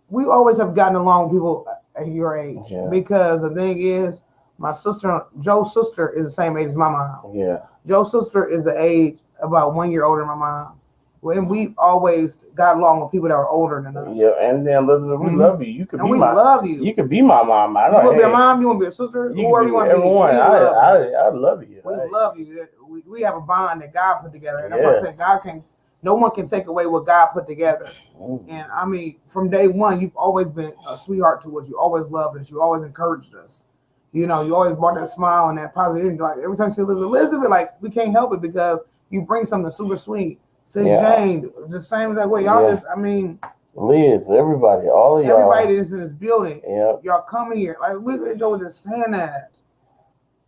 we always have gotten along with people at your age because the thing is, my sister, Joe's sister, is the same age as my mom. Yeah. Joe's sister is the age about 1 year older than my mom. And we always got along with people that were older than us. Yeah, and then Elizabeth, we love you. You could be love you. You could be my mom. I know. You want to be a mom? You want to be a sister? Whoever you want to be. I love you. We love you. We have a bond that God put together. And that's why I said no one can take away what God put together. And I mean, from day one, you've always been a sweetheart to us. You always loved us. You always encouraged us. You know, you always brought that smile and that positivity. Like every time she said Elizabeth, like we can't help it because you bring something super sweet. Say Jane, the same as that way. Y'all just, I mean, Liz, everybody, all of y'all. Everybody that's in this building. Yeah. Y'all coming here. Like we were just saying that.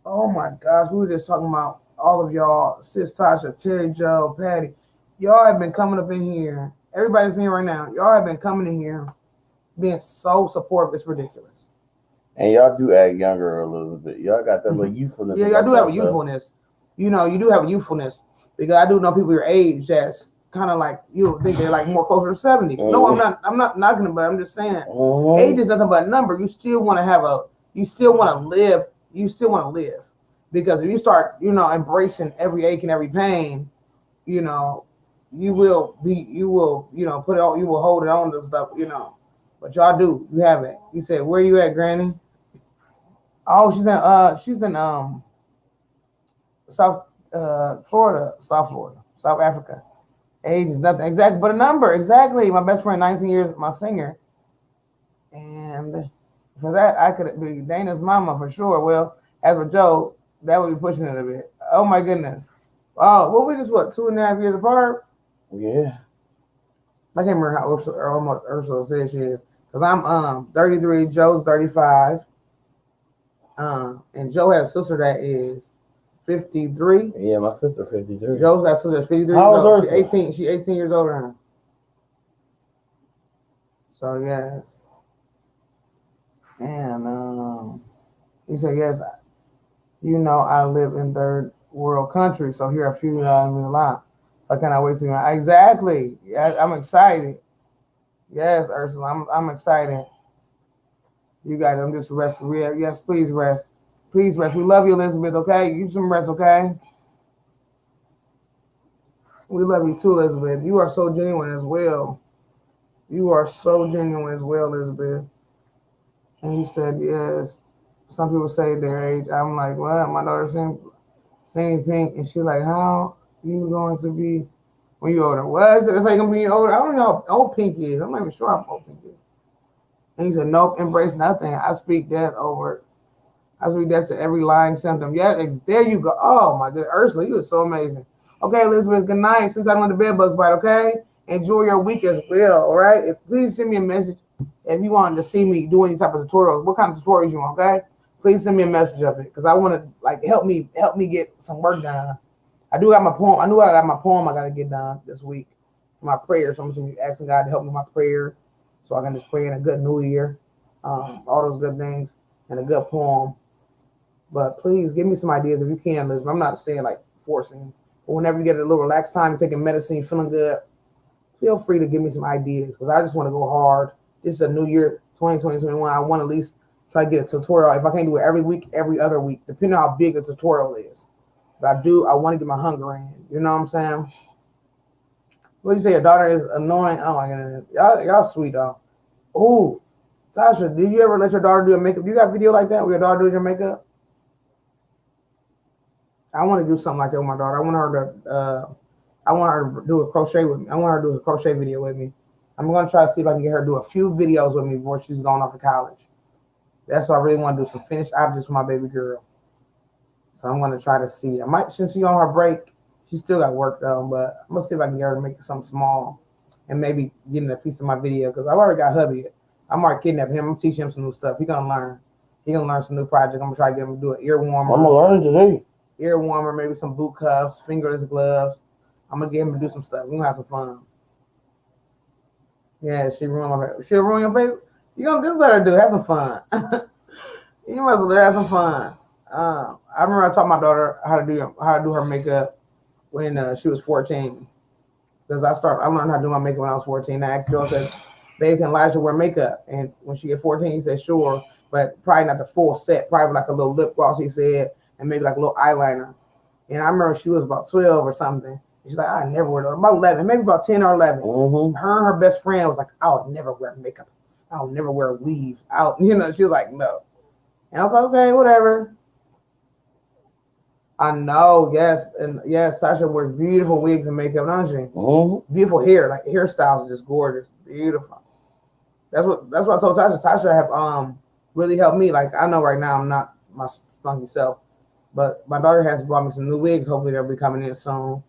Oh my gosh, we were just talking about all of y'all, Sis Tasha, Terry Joe, Patty. Y'all have been coming up in here. Everybody's in here right now. Y'all have been coming in here being so supportive. It's ridiculous. And y'all do act younger a little bit. Y'all got that little youthfulness. Yeah, y'all do have a youthfulness. You know, you do have a youthfulness. Because I do know people your age that's kind of like you think they're like more closer to 70. No, I'm not knocking them, but I'm just saying age is nothing but a number. You still want to live. Because if you start, embracing every ache and every pain, you will hold it on to stuff, But y'all do, you have it. You said, where you at, Granny? Oh, she's in South Florida, South Africa. Age is nothing exactly, but a number. Exactly. My best friend, 19 years, my singer. And for that, I could be Dana's mama for sure. Well, as for Joe, that would be pushing it a bit. Oh my goodness. Oh, we just 2.5 years apart? Yeah. I can't remember how Ursula says she is. Because I'm 33, Joe's 35. And Joe has a sister that is 53. Yeah, my sister 53. Joe's got a sister 53. How old is her? She's 18. She's 18 years older than her. So yes. And he said yes. You know, I live in third world country, so here are a few that I mean a lot. So I cannot wait to meet. Exactly. Yeah, I'm excited. Yes, Ursula, I'm excited. You got it. I'm just rest. Yes, please rest. Please rest. We love you, Elizabeth. Okay, you some rest. Okay. We love you too, Elizabeth. You are so genuine as well. You are so genuine as well, Elizabeth. And he said, yes. Some people say their age. I'm like, what? My daughter same pink. And she's like, how you going to be when you older? What? It's like I'm being older. I don't know how old Pink is. I'm not even sure how old Pink is. And he said, nope, embrace nothing. I speak death over. I speak death to every lying symptom. Yeah, there you go. Oh my good Ursula, you are so amazing. Okay, Elizabeth, good night. Since I'm on the bed bugs bite, okay? Enjoy your week as well, all right? Please send me a message if you wanted to see me do any type of tutorials. What kind of tutorials you want, okay? Please send me a message of it because I want to like help me get some work done. I do have my poem. I knew I got my poem I got to get done this week. My prayer. So I'm just asking God to help me with my prayer so I can just pray in a good new year. All those good things and a good poem. But please give me some ideas if you can, Liz. I'm not saying like forcing. But whenever you get a little relaxed time, taking medicine, feeling good, feel free to give me some ideas because I just want to go hard. This is a new year, 2021. I want to at least try to get a tutorial. If I can't do it every week, every other week, depending on how big a tutorial is. But I want to get my hunger in. You know what I'm saying? What do you say? Your daughter is annoying? Oh my goodness. Y'all sweet though. Oh, Tasha, did you ever let your daughter do a makeup? You got video like that where your daughter does your makeup? I want to do something like that with my daughter. I want her to do a crochet with me. I want her to do a crochet video with me. I'm going to try to see if I can get her to do a few videos with me before she's going off to college. That's what I really want to do, some finished objects for my baby girl. So I'm going to try to see. I might, since she's on her break, she still got work done, but I'm going to see if I can get her to make something small and maybe getting a piece of my video because I've already got hubby. I'm already kidnapping him. I'm teaching him some new stuff. He's going to learn. He's going to learn some new projects. I'm going to try to get him to do an ear warmer. I'm going to learn today. Ear warmer, maybe some boot cuffs, fingerless gloves. I'm going to get him to do some stuff. We're going to have some fun. Yeah, she'll ruin your face. You don't just let her do it. Have some fun. You must let her have some fun. I remember I taught my daughter how to do her makeup when she was 14. Because I learned how to do my makeup when I was 14. I asked Joe, said, babe, can Elijah wear makeup? And when she get 14, he said, sure, but probably not the full set, probably like a little lip gloss, he said, and maybe like a little eyeliner. And I remember she was about 12 or something. She's like, I never wear about 11, maybe about 10 or 11. Mm-hmm. Her and her best friend was like, I'll never wear makeup. I'll never wear a weave. She was like, no. And I was like, okay, whatever. I know, yes, and yes, Sasha wears beautiful wigs and makeup, don't she? Mm-hmm. Beautiful hair, like hairstyles are just gorgeous, beautiful. That's what I told Sasha. Sasha have really helped me. Like I know right now I'm not my funky self, but my daughter has brought me some new wigs. Hopefully they'll be coming in soon.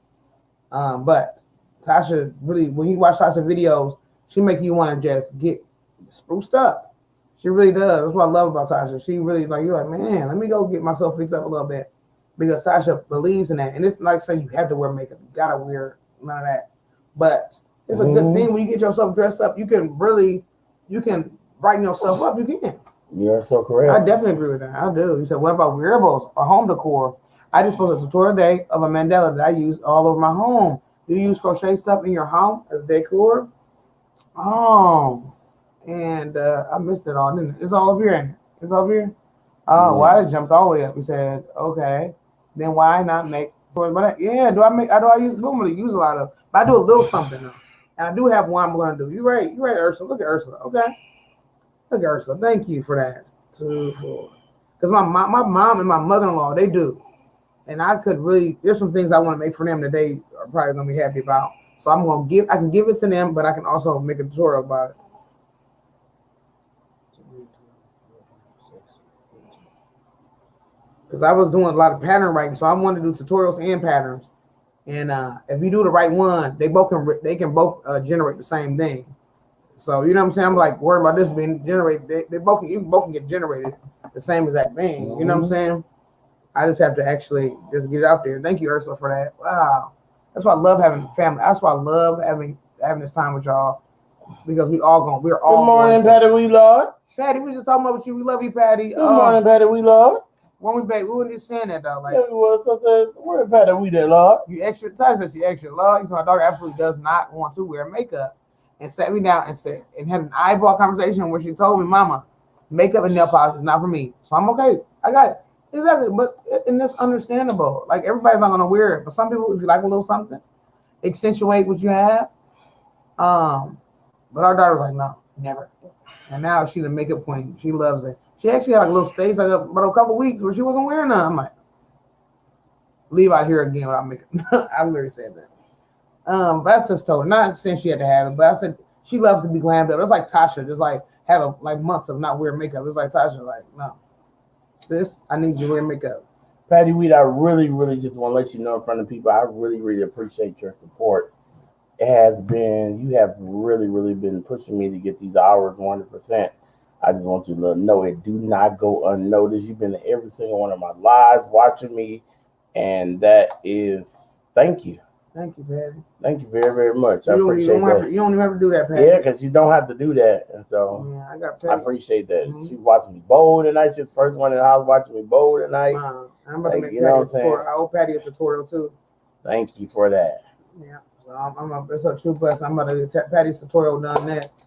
But Tasha really, when you watch Tasha videos, she make you want to just get spruced up. She really does. That's what I love about Tasha. She really like you're like, man, let me go get myself fixed up a little bit because Tasha believes in that. And it's like saying you have to wear makeup. You gotta wear none of that. But it's a good thing when you get yourself dressed up. You can brighten yourself up. You can. You're so correct. I definitely agree with that. I do. You said, what about wearables or home decor? I just posted a tutorial today of a mandala that I use all over my home. Do you use crochet stuff in your home as decor? Oh, and I missed it all, didn't it? It's all over here, ain't it? It's over here? Oh, why it jumped all the way up? He said, okay, then why not make stories about that? Yeah, do I normally use a lot of, but I do a little something though. And I do have one I'm going to do. You're right, Ursula. Look at Ursula, okay? Look at Ursula. Thank you for that. 2, 4. Because my mom and my mother-in-law, they do. And I could really, there's some things I want to make for them that they are probably going to be happy about. So I can give it to them, but I can also make a tutorial about it. Because I was doing a lot of pattern writing, so I wanted to do tutorials and patterns. And if you do the right one, they can both generate the same thing. So you know what I'm saying? I'm like worried about this being generated. You both can get generated the same exact thing. You know what I'm saying? I just have to actually just get it out there. Thank you, Ursula, for that. Wow. That's why I love having family. That's why I love having this time with y'all. Because we're all Good morning, Patty, we love. Patty, we just talking about you. We love you, Patty. Good morning, Patty, we love. when we back, we wouldn't just saying that though. Like, Yeah, we was. So I said, where the fact that we did, Lord? you extra touch that she extra love. So my daughter absolutely does not want to wear makeup, and sat me down and said and had an eyeball conversation where she told me, "Mama, makeup and nail polish is not for me." So I'm okay. I got it. Exactly, but and that's understandable. Like everybody's not gonna wear it, but some people, if you like a little something, accentuate what you have. But our daughter was like, no, never. And now she's a makeup queen. She loves it. She actually had like a little stage like about a couple weeks where she wasn't wearing none. I'm like, leave out here again without makeup. I literally said that. But I just told her, not saying she had to have it, but I said she loves to be glammed up. It's like Tasha, just like have like months of not wearing makeup. It's like Tasha, like, no, sis, I need you to wear makeup. Patty Weed, I really, really just want to let you know in front of people, I really, really appreciate your support. It has been, you have really, really been pushing me to get these hours 100%. I just want you to know it do not go unnoticed. You've been in every single one of my lives watching me, and that is, thank you. Thank you, Patty. Thank you very, very much. I appreciate that. You don't even have to do that, Patty. Yeah, because you don't have to do that. And so I appreciate that. Mm-hmm. She watching me bowl tonight. She's the first one in the house watching me bowl tonight. I'm about to make Patty a tutorial. I owe Patty a tutorial too. Thank you for that. Yeah. So it's a true blessing. I'm about to get Patty's tutorial done next.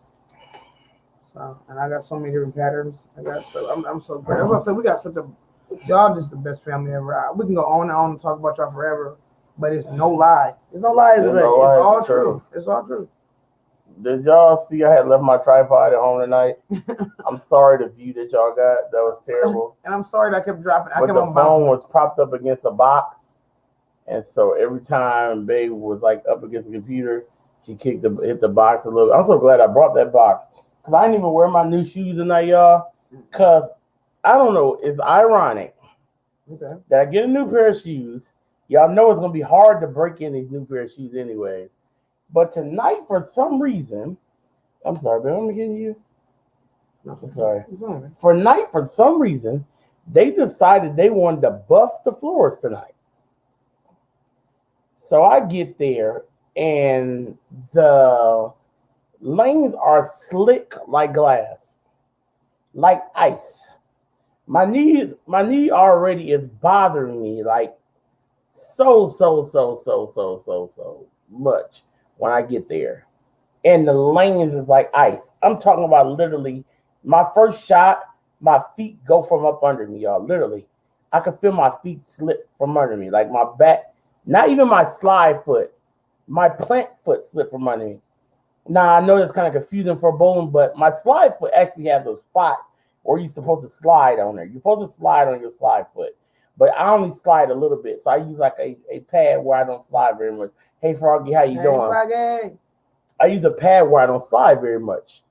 So, and I got so many different patterns. I'm so great. I was gonna say we got such a y'all just the best family ever. We can go on and on and talk about y'all forever, but it's no lie. It's no lie. It's all true. It's all true. Did y'all see I had left my tripod at home tonight? I'm sorry the view that y'all got. That was terrible. And I'm sorry that I kept dropping. But the phone was propped up against a box. And so every time Babe was like up against the computer, she hit the box a little. I'm so glad I brought that box. Because I didn't even wear my new shoes tonight, y'all. Because I don't know. It's ironic that I get a new pair of shoes. Y'all know it's going to be hard to break in these new pair of shoes anyways. But tonight, for some reason, I'm sorry, babe, I'm getting you. I'm sorry. For some reason, they decided they wanted to buff the floors tonight. So I get there, and the lanes are slick like glass, like ice. My knee already is bothering me like so much when I get there. And the lanes is like ice. I'm talking about literally my first shot, my feet go from up under me, y'all. Literally. I can feel my feet slip from under me. Like my back, not even my slide foot, my plant foot slip from under me. Now, I know that's kind of confusing for bowling, but my slide foot actually has a spot where you're supposed to slide on there. You're supposed to slide on your slide foot. But I only slide a little bit. So I use like a pad where I don't slide very much. Hey, Froggy, how you doing? Froggy. I use a pad where I don't slide very much.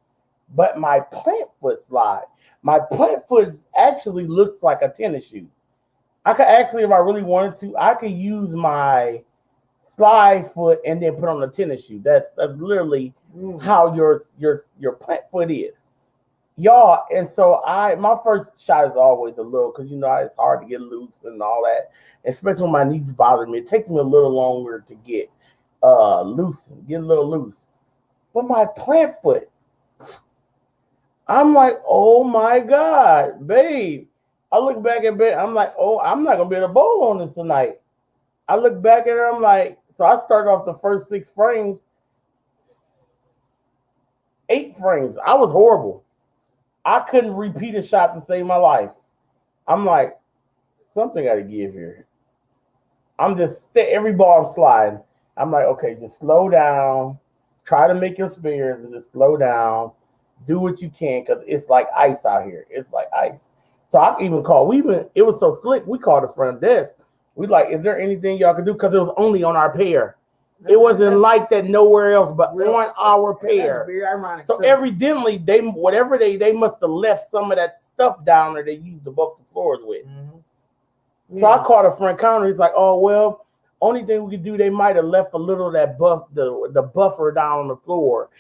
But my plant foot slide. My plant foot actually looks like a tennis shoe. I could actually, if I really wanted to, I could use my slide foot and then put on a tennis shoe. That's literally how your plant foot is. Y'all, and so my first shot is always a little, because it's hard to get loose and all that, especially when my knees bother me. It takes me a little longer to get loose, get a little loose. But my plant foot, I'm like, oh my God, babe. I look back at bed, I'm like, oh, I'm not gonna be able to bowl on this tonight. I look back at her, I'm like, so I started off the first 6 frames, 8 frames. I was horrible. I couldn't repeat a shot to save my life. I'm like, something got to give here. I'm just, every ball I'm sliding, I'm like, okay, just slow down. Try to make your spares and just slow down. Do what you can, because it's like ice out here. It's like ice. So I even called, it was so slick, we called the front desk. We like, is there anything y'all can do? Because it was only on our pair. It wasn't like that nowhere else, but on our pair. That's very ironic. So evidently, they must have left some of that stuff down there they used to buff the floors with. Mm-hmm. Yeah. So I called a friend counter. He's like, oh, well, only thing we could do, they might have left a little of that the buffer down on the floor.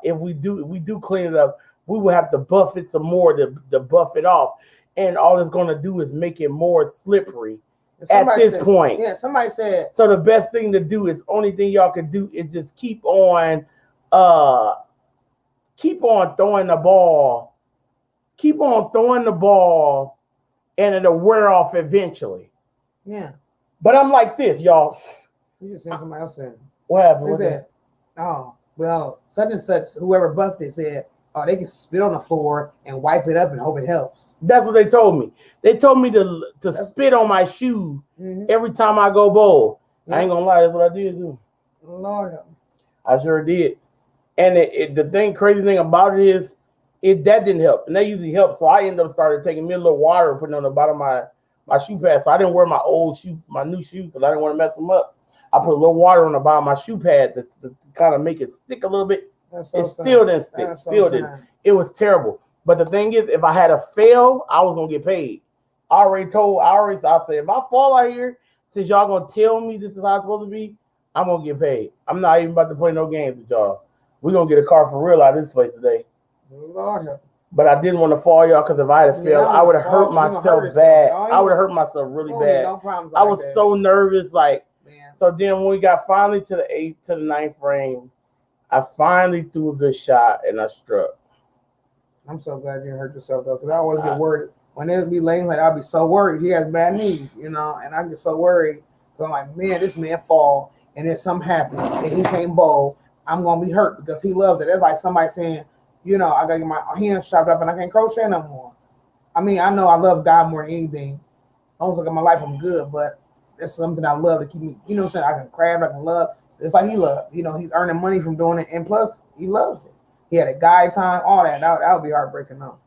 If we do clean it up, we will have to buff it some more to buff it off. And all it's going to do is make it more slippery. At this point. Yeah, somebody said. So the best thing to do is, only thing y'all can do is just keep on throwing the ball. Keep on throwing the ball and it'll wear off eventually. Yeah. But I'm like this, y'all. You just seen somebody else said. What happened? They What said, oh, well, such and such, whoever buffed it said, oh, they can spit on the floor and wipe it up and hope it helps. That's what they told me. They told me to spit on my shoe every time I go bowl. I ain't gonna lie, that's what I did do. Lord, I sure did. And the crazy thing about it is, that didn't help, and that usually helps. So I ended up started taking me a little water and putting it on the bottom of my shoe pad. So I didn't wear my old shoe, my new shoe, because I didn't want to mess them up. I put a little water on the bottom of my shoe pad to kind of make it stick a little bit. It still didn't stick. Still didn't. It was terrible. But the thing is, if I had a fail, I was gonna get paid. I said, if I fall out here, since y'all gonna tell me this is how it's supposed to be, I'm gonna get paid. I'm not even about to play no games with y'all. We're gonna get a car for real out of this place today. Lord. But I didn't want to fall, y'all, because if I had failed, I would have hurt myself bad. I would have hurt myself really bad. I was so nervous, like. So then when we got finally to the ninth frame, I finally threw a good shot and I struck. I'm so glad you didn't hurt yourself though, because I always get worried. When it would be laying like I'll be so worried. He has bad knees, and I get so worried. So I'm like, man, this man fall, and then something happens, and he can't bowl. I'm gonna be hurt because he loves it. It's like somebody saying, I gotta get my hands chopped up and I can't crochet no more. I mean, I know I love God more than anything. I don't look at my life, I'm good, but it's something I love to keep me. You know what I'm saying? I can craft, I can love. It's like he loves. He's earning money from doing it, and plus he loves it. He had a guy time, all that. That would be heartbreaking though.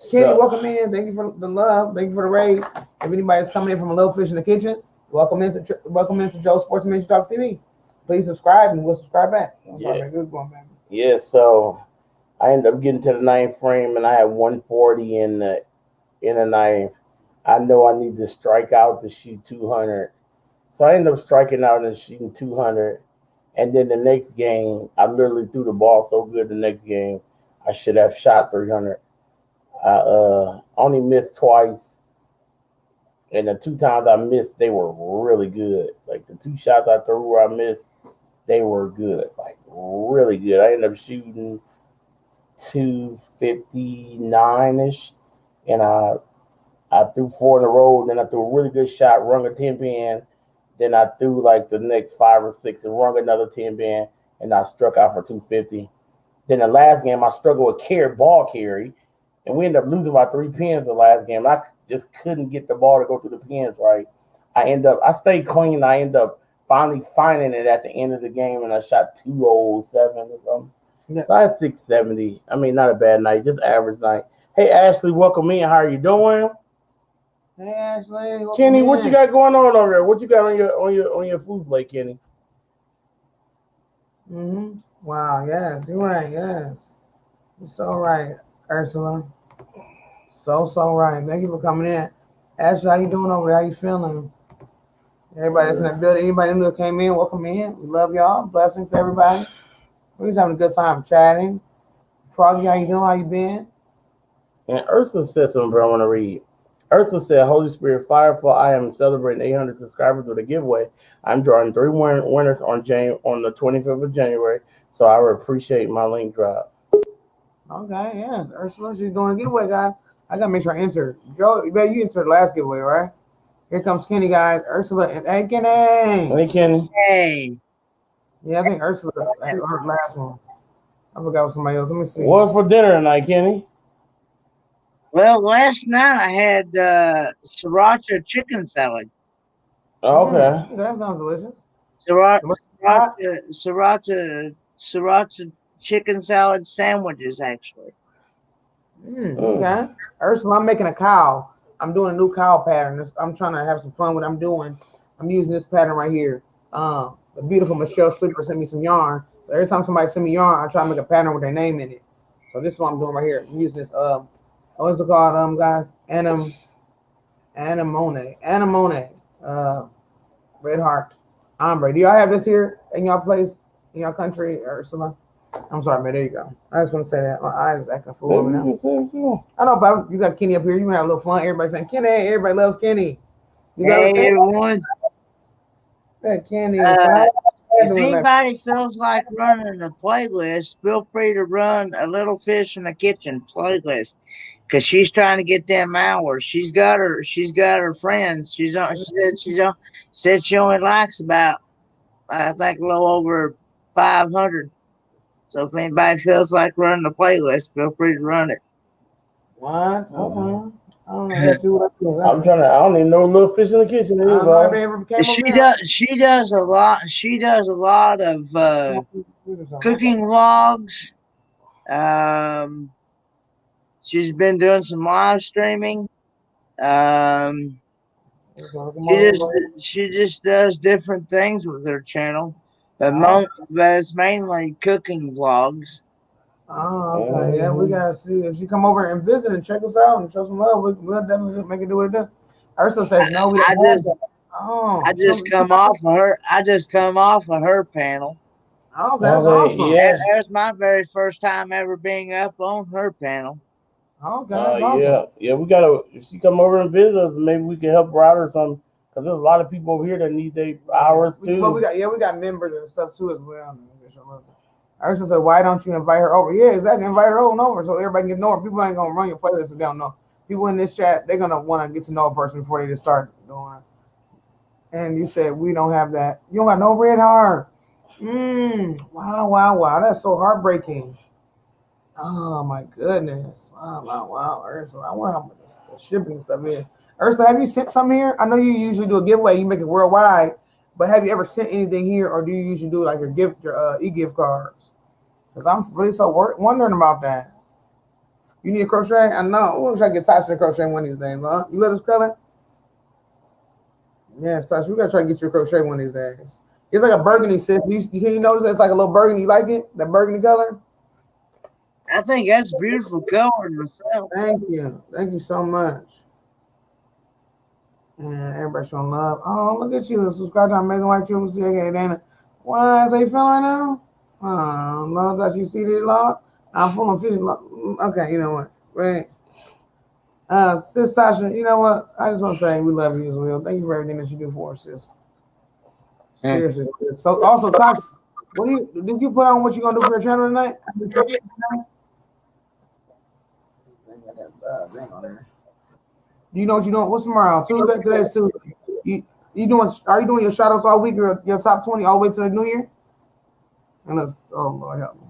Kenny, welcome in. Thank you for the love. Thank you for the raid. If anybody's coming in from a Little Fish in the Kitchen, welcome into Joe Sports Men's Talks TV. Please subscribe and we'll subscribe back. Good going, man. Yeah, so I ended up getting to the ninth frame and I had 140 in the ninth. I know I need to strike out to shoot 200. So I ended up striking out and shooting 200. And then the next game, I literally threw the ball so good the next game, I should have shot 300. I only missed twice. And the 2 times I missed, they were really good. Like the 2 shots I threw where I missed, they were good. Like really good. I ended up shooting 259-ish. And I threw 4 in a row. Then I threw a really good shot, rung a 10-pin. Then I threw like the next 5 or 6 and rung another 10-pin. And I struck out for 250. Then the last game, I struggled with ball carry. And we ended up losing by 3 pins the last game. I just couldn't get the ball to go through the pins right. I stayed clean. I ended up finally finding it at the end of the game, and I shot 207 or something. Yeah. So I had 670. I mean, not a bad night, just average night. Hey, Ashley, welcome in. How are you doing? Hey, Ashley. Kenny, what you got going on over there? What you got on your food plate, Kenny? Wow. Yes, you're right. Yes, you're so right, Ursula. So right. Thank you for coming in. Ashley, how you doing over there? How you feeling? Everybody that's in the building, anybody new that came in, welcome in. We love y'all. Blessings to everybody. We're just having a good time chatting. Froggy, how you doing? How you been? And Ursula said something, bro, I want to read. Ursula said, Holy Spirit Firefall, I am celebrating 800 subscribers with a giveaway. I'm drawing 3 winners on the 25th of January, so I would appreciate my link drop. Okay, yes. Ursula, she's doing a giveaway, guys. I got to make sure I enter. Joe, you entered the last giveaway, right? Here comes Kenny, guys. Ursula and hey, Kenny. Hey, Kenny. Hey. Yeah, I think Ursula had her last one. I forgot what somebody else. Let me see. What's for dinner tonight, Kenny? Well, last night I had sriracha chicken salad. Oh, okay. That sounds delicious. Sriracha chicken salad sandwiches, actually. Okay. Ursula, I'm making a cow. I'm doing a new cow pattern. I'm trying to have some fun with what I'm doing. I'm using this pattern right here. The beautiful Michelle Sleeper sent me some yarn. So every time somebody send me yarn, I try to make a pattern with their name in it. So this is what I'm doing right here. I'm using this what's it called, guys? Anemone. Red heart. Ombre. Do y'all have this here in y'all place, in y'all country, Ursula? I'm sorry, man. There you go. I just want to say that. My eyes acting a fool now. I know, but you got Kenny up here. You want to have a little fun. Everybody saying, Kenny. Everybody loves Kenny. Hey, everyone. Hey, Kenny. If anybody feels like running a playlist, feel free to run a Little Fish in the Kitchen playlist. because she's trying to get them hours. She's got her friends. Said she only likes about, I think, a little over 500. So if anybody feels like running the playlist, feel free to run it. What? Okay. I don't know. Let's see what I do. I'm trying to. I don't even know Little Fish in the Kitchen. I don't know if they ever came She over here. does. She does a lot. She does a lot of cooking vlogs. She's been doing some live streaming. She just does different things with her channel, but it's mainly cooking vlogs. Oh, okay. Yeah, we gotta see if she come over and visit and check us out and show some love. We'll definitely make it do what it does. Ursula says no. We don't I just come off of her. I just come off of her panel. Oh, that's awesome. Yeah. That's my very first time ever being up on her panel. Okay, that's awesome. Yeah, we gotta. If she come over and visit us, maybe we can help her out or something. Cause there's a lot of people over here that need their hours too. But we got members and stuff too as well. Ursula said, "Why don't you invite her over?" Yeah, exactly. Invite her over so everybody can get to know her. People ain't gonna run your playlist if they don't know. People in this chat, they're gonna want to get to know a person before they just start doing it. And you said we don't have that. You don't got no red heart. Wow. That's so heartbreaking. Oh my goodness. Wow. Ursula, I wonder how much the shipping stuff is. Ursula, have you sent something here? I know you usually do a giveaway. You make it worldwide, but have you ever sent anything here, or do you usually do like your e-gift cards? Because I'm really so wondering about that. You need a crochet? I know. We're trying to get Tasha to crochet one of these days, huh? You let us color? Yes, Tasha, we gotta try to get you a crochet one of these days. It's like a burgundy, sis. You notice it's like a little burgundy. You like it? That burgundy color? I think that's beautiful color myself. Thank you so much. And everybody showing love. Oh, look at you. Subscribe to Amazing White Triple C. Okay, Dana. Why is they feeling right now? Love that you see this, Lord. I'm full of fish. Okay, you know what? Wait. Sis Tasha, you know what? I just want to say we love you as well. Thank you for everything that you do for us, sis. Seriously. So also, Tasha, did you put on what you gonna do for your channel tonight? You know what you doing? What's tomorrow? Tuesday. Today's Tuesday. Are you doing your shout outs all week or your top 20 all the way to the new year? Oh Lord help me.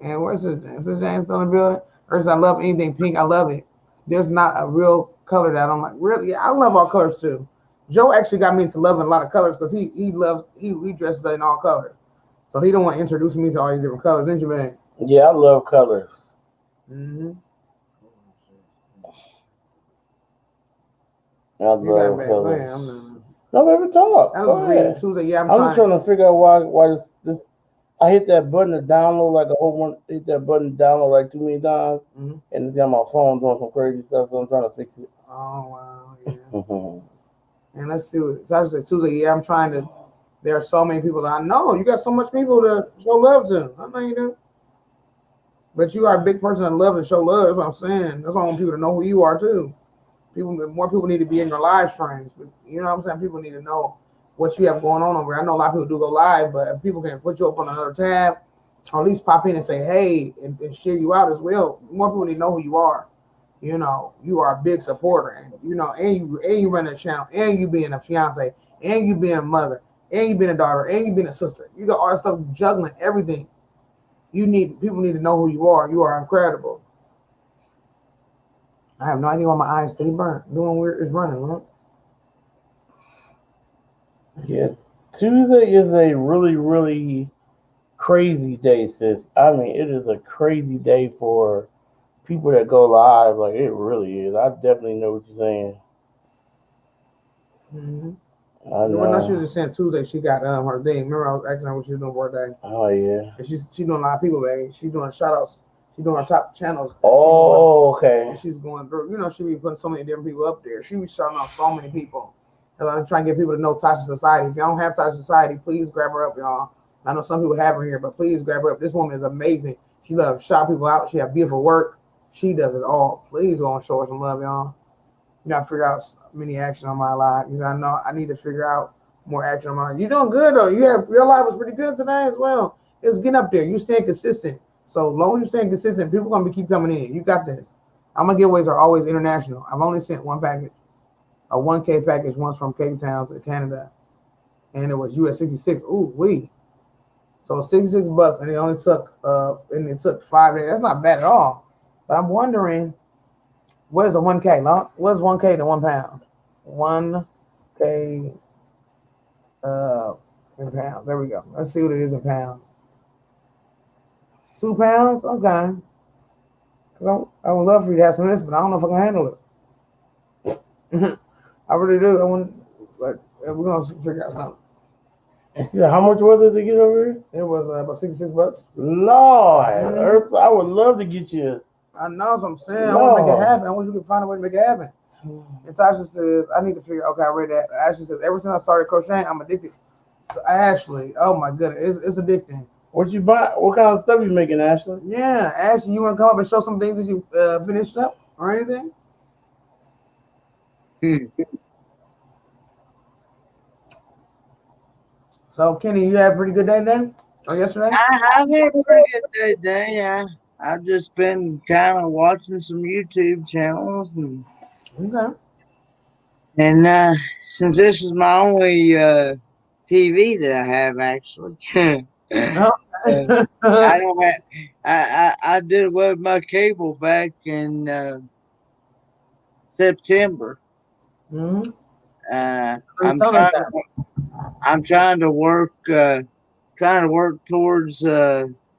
And where's it? Is it James on the building? I love anything pink. I love it. There's not a real color that I'm like, really? Yeah, I love all colors too. Joe actually got me into loving a lot of colors because he dresses in all colors. So he don't want to introduce me to all these different colors, didn't you, man? Yeah, I love colors. Mm-hmm. I love colors. No, baby, talk. I was reading Tuesday. Yeah, I'm just trying to figure out why this. I hit that button to download like a whole one. Hit that button to download like too many times, and it's got my phone doing some crazy stuff. So I'm trying to fix it. Oh wow, yeah. And let's see what Tasha said Tuesday. Yeah, I'm trying to. There are so many people that I know. You got so much people to show love to. I know you do. But you are a big person that love and show love. That's what I'm saying. That's why I want people to know who you are too. More people need to be in your live streams. But you know what I'm saying? People need to know what you have going on over there. I know a lot of people do go live, but if people can put you up on another tab, or at least pop in and say, hey, and share you out as well. More people need to know who you are. You know, you are a big supporter, and you run that channel, and you being a fiance, and you being a mother, and you being a daughter, and you being a sister. You got all that stuff juggling everything. People need to know who you are. You are incredible. I have no idea why my eyes stay burnt. Doing weird is running, right? Yeah, Tuesday is a really, really crazy day, sis. I mean, it is a crazy day for people that go live. Like, it really is. I definitely know what you're saying. Mm-hmm. I know. When she was just saying Tuesday, she got her thing. Remember, I was asking her what she was doing for her day. Oh, yeah. And she's doing a lot of people, baby. She's doing shout outs. She's doing her top channels. Okay. And she's going through, she be putting so many different people up there. She be shouting out so many people. And I'm trying to get people to know Tasha Society. If y'all don't have Tasha Society, please grab her up, y'all. I know some people have her here, but please grab her up. This woman is amazing. She loves to shout people out. She has beautiful work. She does it all. Please go and show her some love, y'all. You got to figure out many action on my life. Because I know I need to figure out more action on my life. You're doing good, though. Your life was pretty good today as well. It's getting up there. You staying consistent. So long as you staying consistent, people going to keep coming in. You got this. All my giveaways are always international. I've only sent one package, a 1K package once from Cape Town to Canada, and it was US 66. Ooh, wee. So $66, and it took 5 days. That's not bad at all. But I'm wondering, what is a 1K? What is 1K to 1 pound? 1K in pounds. There we go. Let's see what it is in pounds. 2 pounds? Okay. Because I would love for you to have some of this, but I don't know if I can handle it. I really do. But we're going to figure out something. And she said, how much was it to get over here? It was about $66. Lord, Earth, I would love to get you. I know what I'm saying. I want to make it happen. I wish we could find a way to make it happen. And Tasha says, I need to figure out. Okay, I read that. Ashley says, ever since I started crocheting, I'm addicted. So Ashley, oh my goodness, it's addicting. What you buy? What kind of stuff you making, Ashley? Yeah, Ashley, you want to come up and show some things that you finished up or anything? So, Kenny, you had a pretty good day then? Or yesterday? I've had a pretty good day today. Yeah, I've just been kind of watching some YouTube channels Okay. and since this is my only TV that I have actually, I don't have. I did away with my cable back in September. Mm-hmm. I'm trying to work towards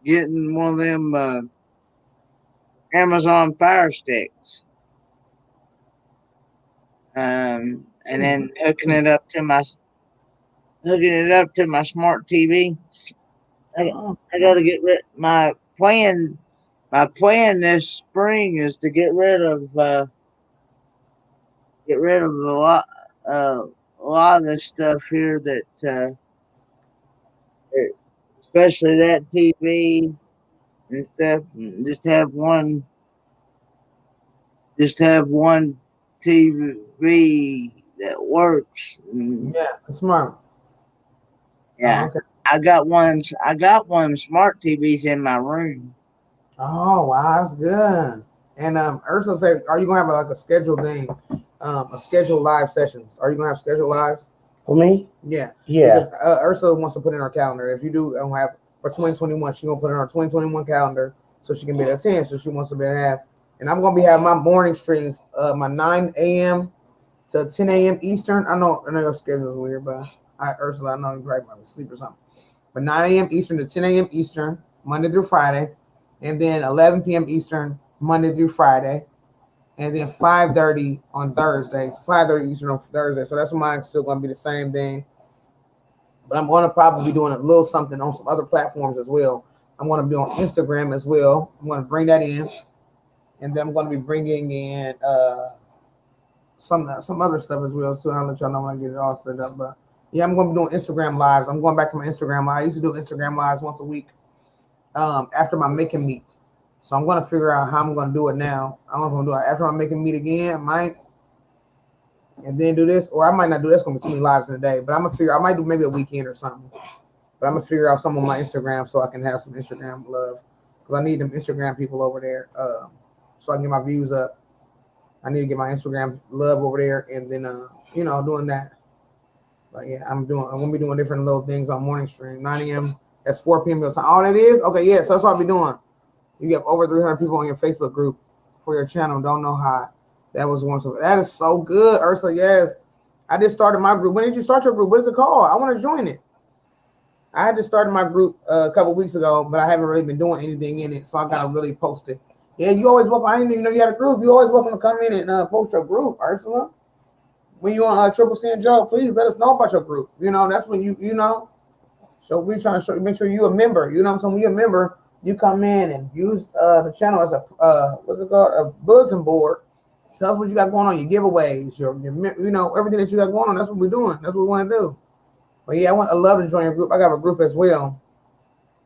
getting one of them Amazon Fire Sticks, and then hooking it up to my smart TV. I got to get rid. My plan this spring is to get rid of a lot of the stuff here that, especially that TV and stuff. Just have one TV that works. Yeah, smart. Yeah, okay. I got one smart TVs in my room. Oh wow, that's good. And Ursula said, "Are you gonna have a scheduled thing, a scheduled live sessions? Are you gonna have scheduled lives?" For me? Yeah. Yeah. Because, Ursula wants to put in her calendar. If you do have for 2021, she's gonna put in her 2021 calendar so she can be at 10. So she wants to be able to have. And I'm gonna be having my morning streams, my 9 a.m. to 10 a.m. Eastern. I know your schedule is weird, but Ursula, I know you probably might be asleep or something. But 9 a.m. Eastern to 10 a.m. Eastern, Monday through Friday, and then 11 p.m. Eastern, Monday through Friday, and then 5:30 on Thursdays, 5:30 Eastern on Thursday. So that's mine still going to be the same thing. But I'm going to probably be doing a little something on some other platforms as well. I'm going to be on Instagram as well. I'm going to bring that in, and then I'm going to be bringing in some other stuff as well. So I'll let y'all know when I get it all set up. But yeah, I'm going to be doing Instagram lives. I'm going back to my Instagram live. I used to do Instagram lives once a week after my making meet. So I'm going to figure out how I'm going to do it now. I don't know if I'm going to do it after I'm making meet again. I might. And then do this. Or I might not do this. It's going to be too many lives in a day. But I'm going to figure I might do maybe a weekend or something. But I'm going to figure out some on my Instagram so I can have some Instagram love. Because I need them Instagram people over there so I can get my views up. I need to get my Instagram love over there. And then, doing that. But yeah, I'm going to be doing different little things on morning stream. 9 a.m. That's 4 p.m. your time. All that is? Okay, yeah. So that's what I'll be doing. You get over 300 people on your Facebook group for your channel. Don't know how. That was one. So that is so good, Ursula. Yes. I just started my group. When did you start your group? What is it called? I want to join it. I had just started my group a couple weeks ago, but I haven't really been doing anything in it. So I got to really post it. Yeah, you always welcome. I didn't even know you had a group. You always welcome to come in and post your group, Ursula. When you on Triple C and Joe, please let us know about your group. That's when you know. So we're trying to show you, make sure you're a member. You know what I'm saying? When you're a member, you come in and use the channel as what's it called? A bulletin board. Tell us what you got going on, your giveaways, your everything that you got going on. That's what we're doing. That's what we want to do. But yeah, I love to join your group. I got a group as well.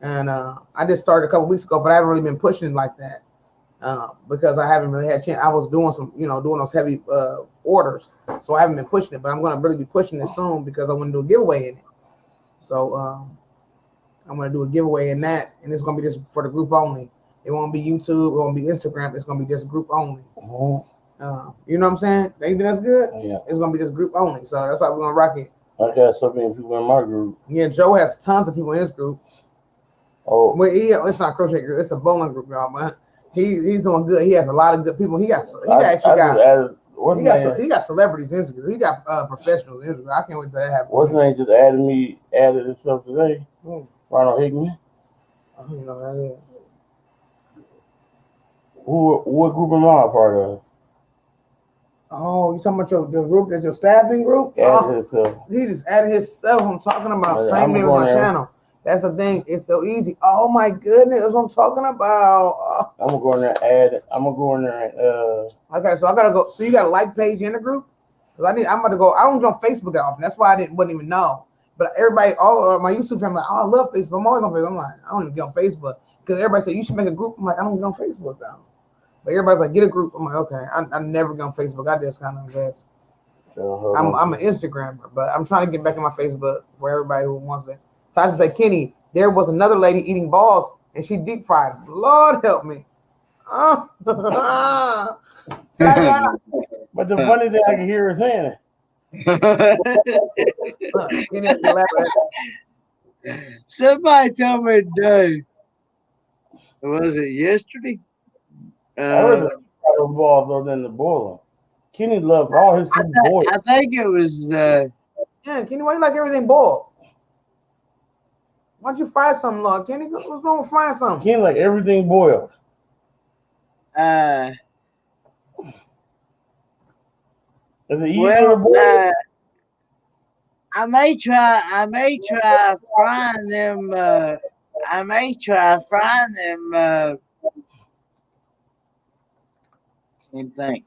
And I just started a couple weeks ago, but I haven't really been pushing it like that. Because I haven't really had a chance. I was doing doing those heavy orders. So I haven't been pushing it, but I'm going to really be pushing it soon because I want to do a giveaway in it. So I'm going to do a giveaway in that, and it's going to be just for the group only. It won't be YouTube. It won't be Instagram. It's gonna be just group only. Mm-hmm. You know what I'm saying? You think that's good? Yeah. It's gonna be just group only. So that's how we're gonna rock it. I got so many people in my group. Yeah, Joe has tons of people in his group. Oh, Well, it's not a crochet group. It's a bowling group, y'all. But he's doing good. He has a lot of good people. He got celebrities in his group. He got professionals in his group. I can't wait till that happens. What's his name just added himself today? Ronald Hickman. I don't know who that is. What group am I a part of? Oh, you talking about the group that's your staffing group? Added himself. He just added himself. I'm talking about same name on my channel. That's the thing. It's so easy. Oh my goodness, that's what I'm talking about. I'm gonna go in there and add. I'm gonna go in there and Okay, so I gotta go. So you got a like page in the group? Cause I'm about to go. I don't get on Facebook that often. That's why wouldn't even know. But everybody, all my YouTube family, like, oh, I love Facebook. I'm always on Facebook. I'm like, I don't even get on Facebook because everybody said you should make a group. I'm like, I don't get on Facebook though. But everybody's like, get a group. I'm like, okay. I never get on Facebook. I just kind of guess. I'm an Instagrammer, but I'm trying to get back on my Facebook for everybody who wants it. So I just say, Kenny, there was another lady eating balls and she deep fried. Lord help me. But the funny thing I can hear her saying it. Somebody told me today. Was it yesterday? I heard the balls other than the boiling. Kenny loved all his food boiled. I think it was. Yeah, Kenny, why you like everything boiled? Why don't you fry something, Lord? Kenny, what's wrong with frying something? Kenny like everything boiled. I may try frying them. I may try frying them. Same thing.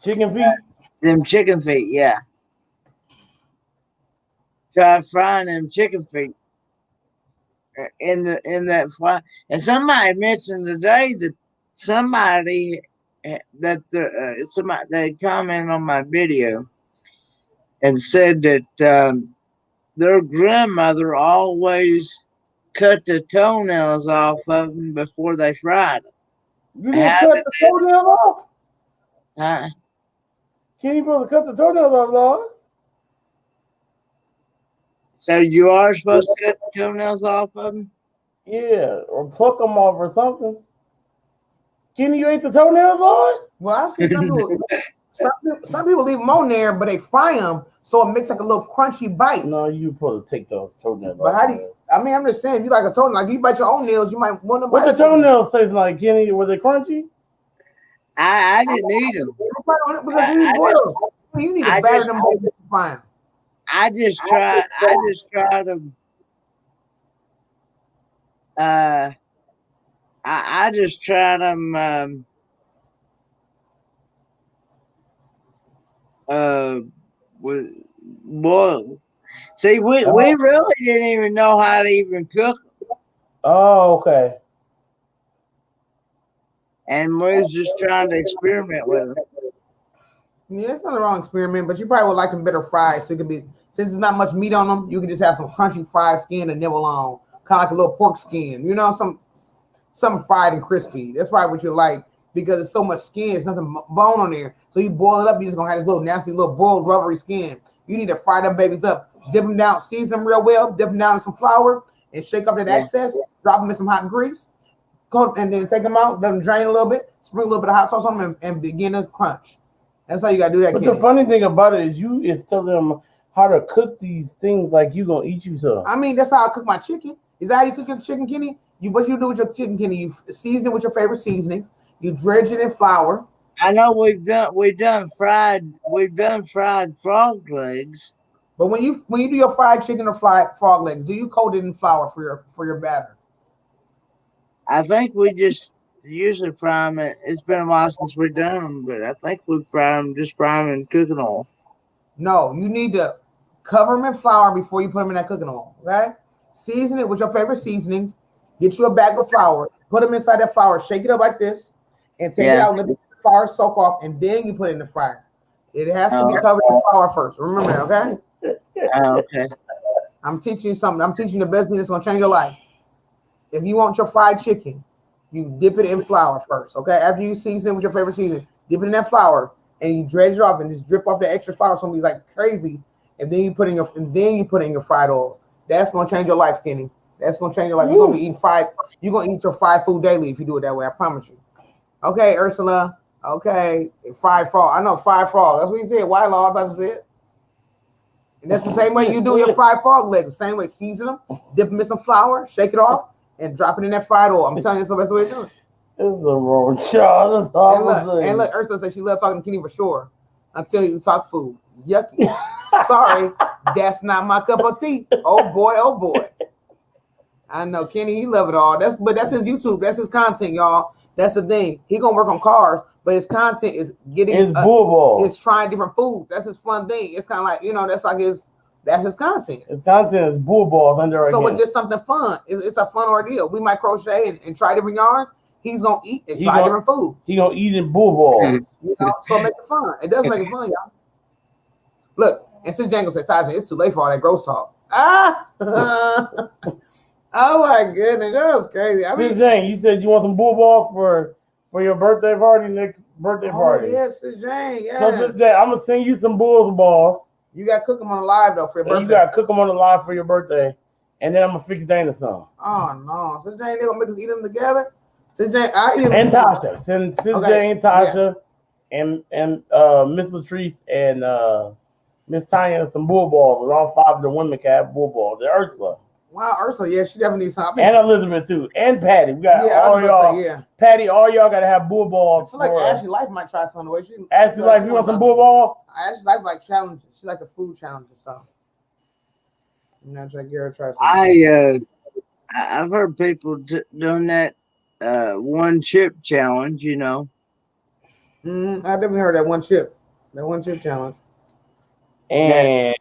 Chicken feet. Them chicken feet, yeah. Try frying them chicken feet in that fry. And somebody mentioned today that somebody they commented on my video and said that their grandmother always cut the toenails off of them before they fried them. You didn't cut the toenails off? Huh? Kenny brother cut the toenails off, Lord. So you are supposed to cut the toenails off of them? Yeah, or pluck them off or something. Kenny, you ate the toenails, Lord? Well, I've seen some people leave them on there, but they fry them so it makes like a little crunchy bite. No, you supposed to take those toenails off. But how do you? I mean, I'm just saying, if you like a toenail, like you bite your own nails, you might want to. What the toenails taste like, Kenny? Were they crunchy? I didn't eat them. You need to batter them before you fry them. I just tried them. I just tried them. With boiled. See, we really didn't even know how to even cook them. Oh, okay. And we was just trying to experiment with them. Yeah, it's not a wrong experiment, but you probably would like them better fried. So it could be, since there's not much meat on them, you can just have some crunchy fried skin and nibble on, kind of like a little pork skin. You know, some fried and crispy. That's probably what you like because it's so much skin. It's nothing bone on there. So you boil it up, you're just gonna have this little nasty little boiled rubbery skin. You need to fry them babies up, dip them down, season them real well, dip them down in some flour, and shake up that excess. Drop them in some hot grease. And then take them out, let them drain a little bit, sprinkle a little bit of hot sauce on them, and begin to crunch. That's how you gotta do that. But the funny thing about it is telling them how to cook these things like you gonna eat you some. I mean, that's how I cook my chicken. Is that how you cook your chicken, Kenny? What you do with your chicken, Kenny? You season it with your favorite seasonings. You dredge it in flour. I know we've done fried frog legs. But when you do your fried chicken or fried frog legs, do you coat it in flour for your batter? I think we just usually fry them. It's been a while since we've done them, but I think we fry them in cooking oil. No, you need to cover them in flour before you put them in that cooking oil. Okay? Season it with your favorite seasonings. Get you a bag of flour. Put them inside that flour. Shake it up like this, and take it out and let the flour soak off, and then you put it in the fryer. It has to be covered in flour first. Remember that, okay? Okay. I'm teaching you something. I'm teaching you the best thing that's gonna change your life. If you want your fried chicken, You dip it in flour first, okay? After you season it with your favorite season, dip it in that flour and you dredge it off and just drip off the extra flour. Somebody's like crazy, and then you put in your fried oil. That's gonna change your life, Kenny. That's gonna change your life. You're gonna be eating fried. You're gonna eat your fried food daily if you do it that way. I promise you. Okay, Ursula. Okay, fried frog. I know fried frog. That's what you said. Why laws? I just said. And that's the same way you do your fried frog legs. The same way, season them, dip them in some flour, shake it off, and drop it in that fried oil. I'm telling you, that's the best way to do it. This is a wrong shot. That's all And look, Ursula said she loves talking to Kenny for sure. Until you talk food. Yucky. Sorry, that's not my cup of tea. Oh boy, oh boy. I know Kenny, he love it all. That's his YouTube. That's his content, y'all. That's the thing. He gonna work on cars, but his content is getting it's bullball. It's trying different foods. That's his fun thing. It's kind of like, that's his content. His content is bullballs under. So it's just something fun. It's a fun ordeal. We might crochet and try different yarns. He's gonna eat and try different food. He gonna eat in bullballs. So make it fun. It does make it fun, y'all. Look, and since Django said, "Tyson, it's too late for all that gross talk." Oh my goodness, that was crazy. I mean, Jane, you said you want some bullballs for your birthday party, next birthday party. Yes, Jane. Yeah. So Jane, I'm gonna send you some bullballs. You got to cook them on the live though for your birthday. You got to cook them on the live for your birthday, and then I'm gonna fix Dana some. Oh no, so Jane, they gonna make us eat them together. So Jane, I eat them. And Tasha, since Jane, Tasha, and Miss Latrice and Miss Tanya some bullballs, and all 5 of the women can have bullballs. The Ursula. Wow, Ursula, yeah, she definitely needs something. And Elizabeth too, and Patty. We got all y'all. Patty, all y'all gotta have bullballs. I feel like Ashley Life might try something. The way she Ashley Life, you want some bullballs? Ashley Life like challenges. She like a food challenge or something. I'm not trying to get her to try something. I've heard people doing that one chip challenge. You know. I definitely heard that one chip challenge. And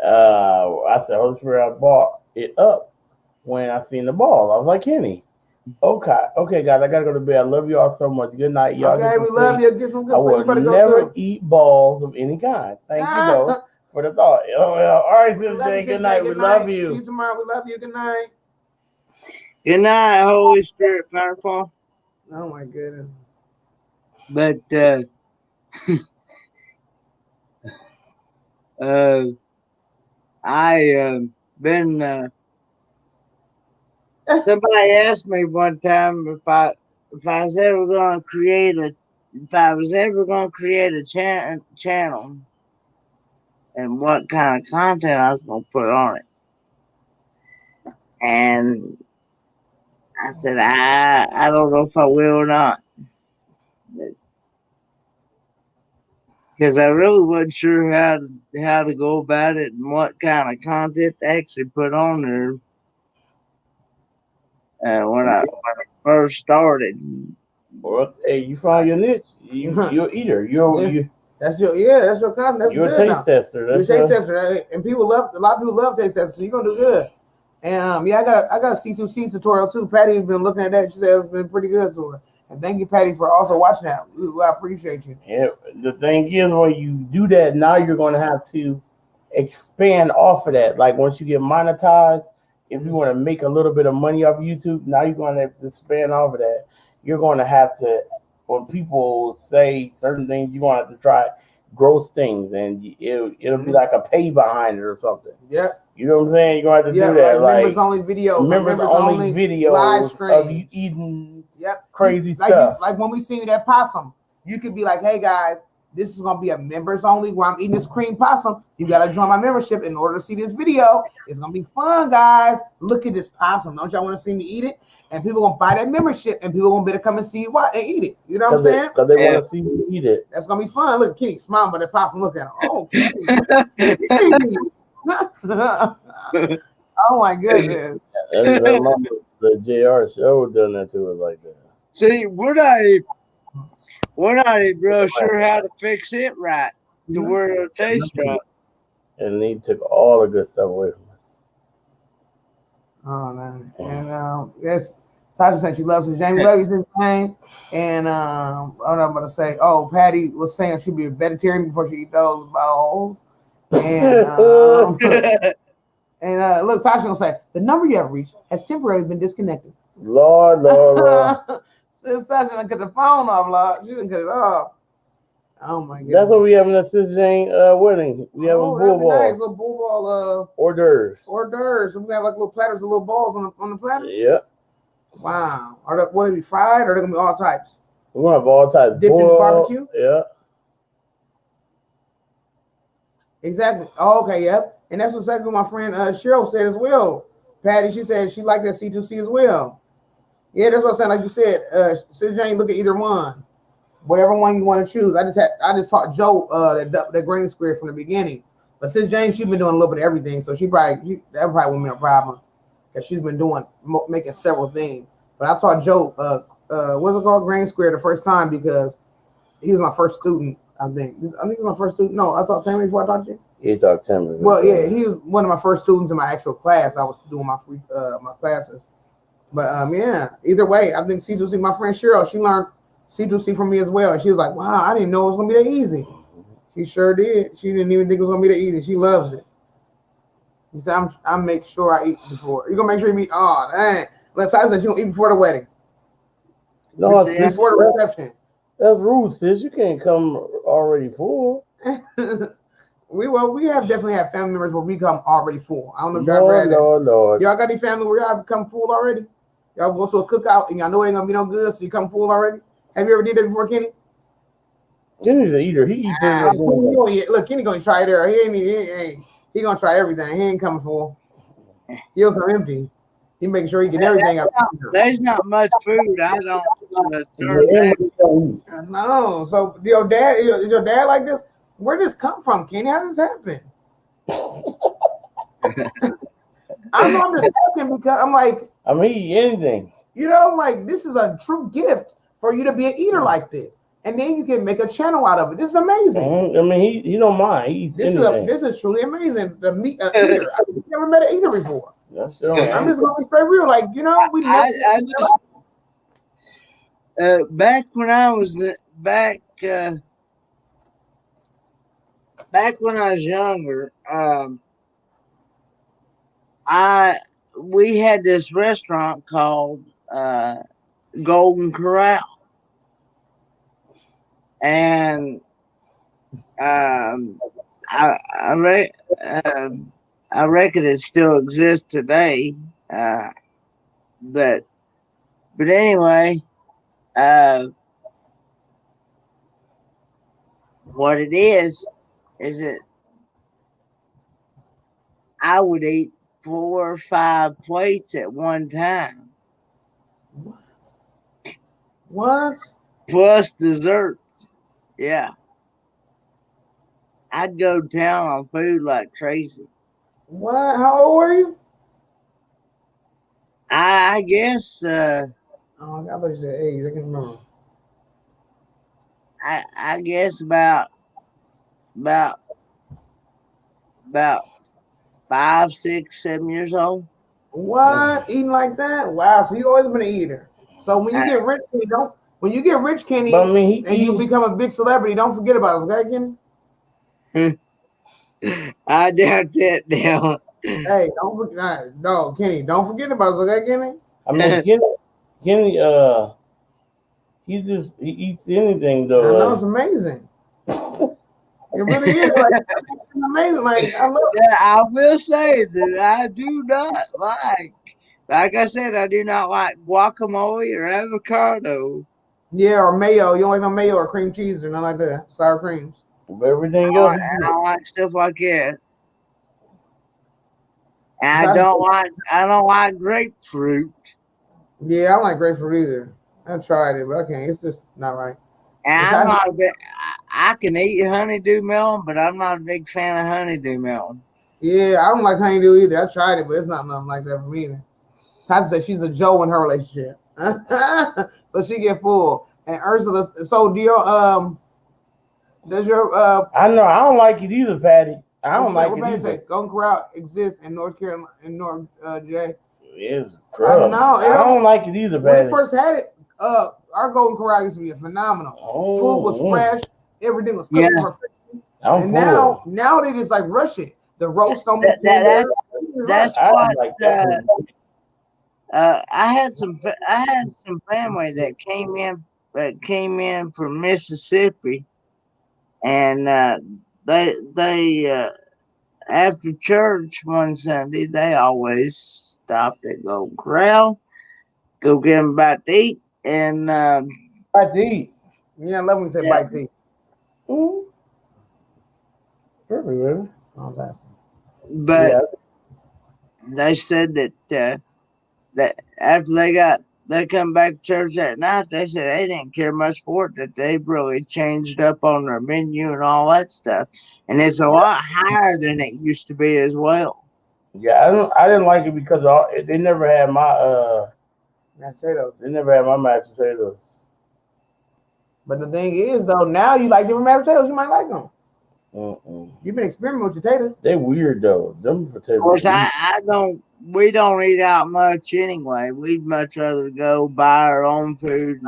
I said, Holy Spirit, I bought it up when I seen the ball. I was like, Kenny, okay, guys, I gotta go to bed. I love you all so much. Good night, y'all. Okay, we love you. Get some good sleep. I will never eat balls of any kind. Thank you, though, for the thought. Oh, well, all right, Sister Jane. Good night. We love you. See you tomorrow. We love you. Good night. Good night, Holy Spirit, powerful. Oh my goodness. But I been somebody asked me one time if I was ever going to create a channel and what kind of content I was going to put on it. And I said, I don't know if I will or not. Because I really wasn't sure how to go about it and what kind of content to actually put on there when I first started. Well, hey, you found your niche. You're an eater. That's your content. That's you're good a taste tester. You're a taste tester, and a lot of people love taste testers. So you're gonna do good. And I got a C2C tutorial too. Patty's been looking at that. She said it's been pretty good to her. And thank you, Patty, for also watching that. I appreciate you. Yeah, the thing is, when you do that, now you're going to have to expand off of that. Like once you get monetized, if you want to make a little bit of money off YouTube, now you're going to have to expand off of that. You're going to have to, when people say certain things, you're going to have to try gross things, and it'll be like a pay behind it or something. Yeah. You know what I'm saying? You're going to have to do that. Like members only videos. Members only videos live streams of you eating crazy stuff. Like when we seen that possum, you could be like, hey guys, this is going to be a members only where I'm eating this cream possum. You got to join my membership in order to see this video. It's going to be fun, guys. Look at this possum. Don't y'all want to see me eat it? And people going to buy that membership, and people going to better come and see you and eat it. You know what I'm saying? Because they want to see you eat it. That's going to be fun. Look, Kenny smiling, but that possum look at him. Oh, Kenny. Oh my goodness. The JR show done that to us like that. See, we're not even real sure how to fix it right to where it tastes right. And he took all the good stuff away from us. Oh man. And yes, Tasha said she loves it. Jamie loves you, Jane. And what I'm about to say, Patty was saying she'd be a vegetarian before she eat those balls. And look, Tasha gonna say the number you have reached has temporarily been disconnected. Lord. Sis Sasha done cut the phone off, Lord. She didn't cut it off. Oh my god. That's what we having at Sis Jane wedding. We having Oh, bull that'd be nice. balls. Little bull ball hors d'oeuvres. hors d'oeuvres. So we have like little platters of little balls on the platter. Yeah. Wow. Are they what be fried or are they gonna be all types? We're gonna have all types. Dipped in barbecue? Yeah. Exactly. Oh, okay, yep. And that's exactly what my friend Cheryl said as well. Patty, she said she liked that C2C as well. Yeah, that's what I said. Like you said, Sis Jane, look at either one. Whatever one you want to choose. I just taught Joe that green square from the beginning. But Sis Jane, she's been doing a little bit of everything, so that probably won't be a problem because she's been making several things. But I taught Joe what's it called, green square the first time because he was my first student. I think he was my first student. No, I taught Tammy before I taught you. He taught Tammy. Well, yeah, he was one of my first students in my actual class. I was doing my free my classes. But yeah, either way, I think C2C. My friend Cheryl, she learned C2C from me as well, and she was like, "Wow, I didn't know it was gonna be that easy." She sure did. She didn't even think it was gonna be that easy. She loves it. She said, "I make sure I eat before." You gonna make sure you eat? Oh, dang! Let's say she gonna eat before the wedding. No, before the reception. That's rude, sis. You can't come already full. We have definitely have family members where we come already full. I don't know if y'all Lord. Y'all got any family where y'all come full already? Y'all go to a cookout and y'all know it ain't gonna be no good, so you come full already? Have you ever did that before, Kenny? Kenny's an eater. He eats look, Kenny gonna try there. He gonna try everything. He ain't coming full. He'll come empty. He making sure he get everything out. There's not much food. I don't turn back. No. So your dad is your dad like this? Where did this come from, Kenny? How did this happen? I'm just asking because I'm like, I mean, eat anything. You know, like this is a true gift for you to be an eater like this, and then you can make a channel out of it. This is amazing. I mean, he don't mind. He eats anything. This is truly amazing. The meat eater. I've never met an eater before. I'm just gonna be straight real. Like we. Back when I was back when I was younger, we had this restaurant called Golden Corral, and I reckon it still exists today, but anyway, what it is that I would eat 4 or 5 plates at one time. What? Plus desserts. Yeah. I'd go down on food like crazy. What? How old were you? I guess. I thought you said age. I can't remember. I guess about 5, 6, 7 years old. What? Eating like that? Wow. So you always been an eater. So when you get rich, Kenny, I mean, and you become a big celebrity, don't forget about it, okay, Kenny? I doubt that now. Hey, don't forget. No, Kenny, don't forget about it, okay, Kenny? I mean, Kenny, he eats anything though. I know, it's amazing. It really is it's amazing. Like I love it. Yeah, I will say that I do not like I said, I do not like guacamole or avocado. Yeah, or mayo. You don't like no mayo or cream cheese or nothing like that. Sour creams. Everything else. I don't like stuff like that. And I don't like grapefruit. Yeah, I don't like grapefruit either. I tried it, but I can't. It's just not right. And I can eat honeydew melon, but I'm not a big fan of honeydew melon. Yeah, I don't like honeydew either. I tried it, but it's not nothing like that for me either. Tati said she's a Joe in her relationship. So she get full. And Ursula, so do your does your I know I don't like it either, Patty. I don't like it either. Say, Golden Corral exists in North Carolina, in North J. It's I don't know. I don't like it either, Patty. When we first had it, our Golden Corral used to be phenomenal. Food was fresh. Everything was cooked perfect. And now they just like rush it. The roast don't make that's what I had some family that came in from Mississippi, and they after church one Sunday they always stopped at Gold Corral, go get them about to eat, and I did. Yeah, I love when you say yeah, bite teeth. Mm-hmm. Perfect, man. I was asking. but Yeah. they said that after they come back to church that night, they said they didn't care much for it, that they've really changed up on their menu and all that stuff. And it's a lot higher than it used to be as well. Yeah, I didn't like it because they never had my Mashed potatoes. they never had my mashed potatoes. But the thing is, though, now you like different mashed potatoes, you might like them. Mm-mm. You've been experimenting with your taters. They weird though. Them Of course, potatoes. we don't eat out much anyway. We'd much rather go buy our own food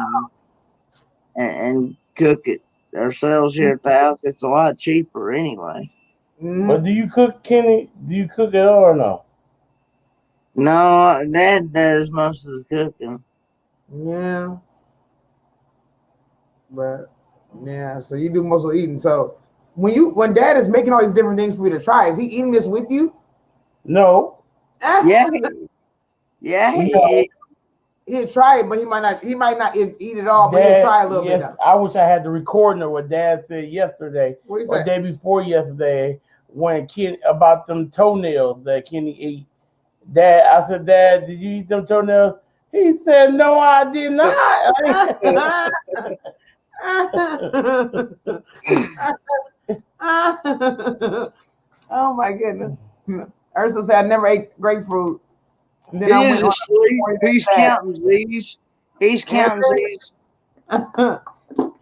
and cook it ourselves here at the house. It's a lot cheaper anyway. But Mm-hmm. do you cook, Kenny? Do you cook at all or no? No, Dad does most of the cooking. Yeah, but yeah, so you do most of the eating. So when Dad is making all these different things for you to try, is he eating this with you? No. Yeah, yeah, No. He'll try it, but he might not. He might not eat it all, but he'll Dad, try a little bit. yes, I wish I had the recording of what Dad said yesterday What do you or say? day before yesterday when Ken about them toenails that Kenny ate. Dad, I said, Dad, did you eat them toenails? He said, No, I did not. Oh my goodness! Ursula said I never ate grapefruit. And then he I is went on asleep. a 40-day He's fast. counting these. He's counting these.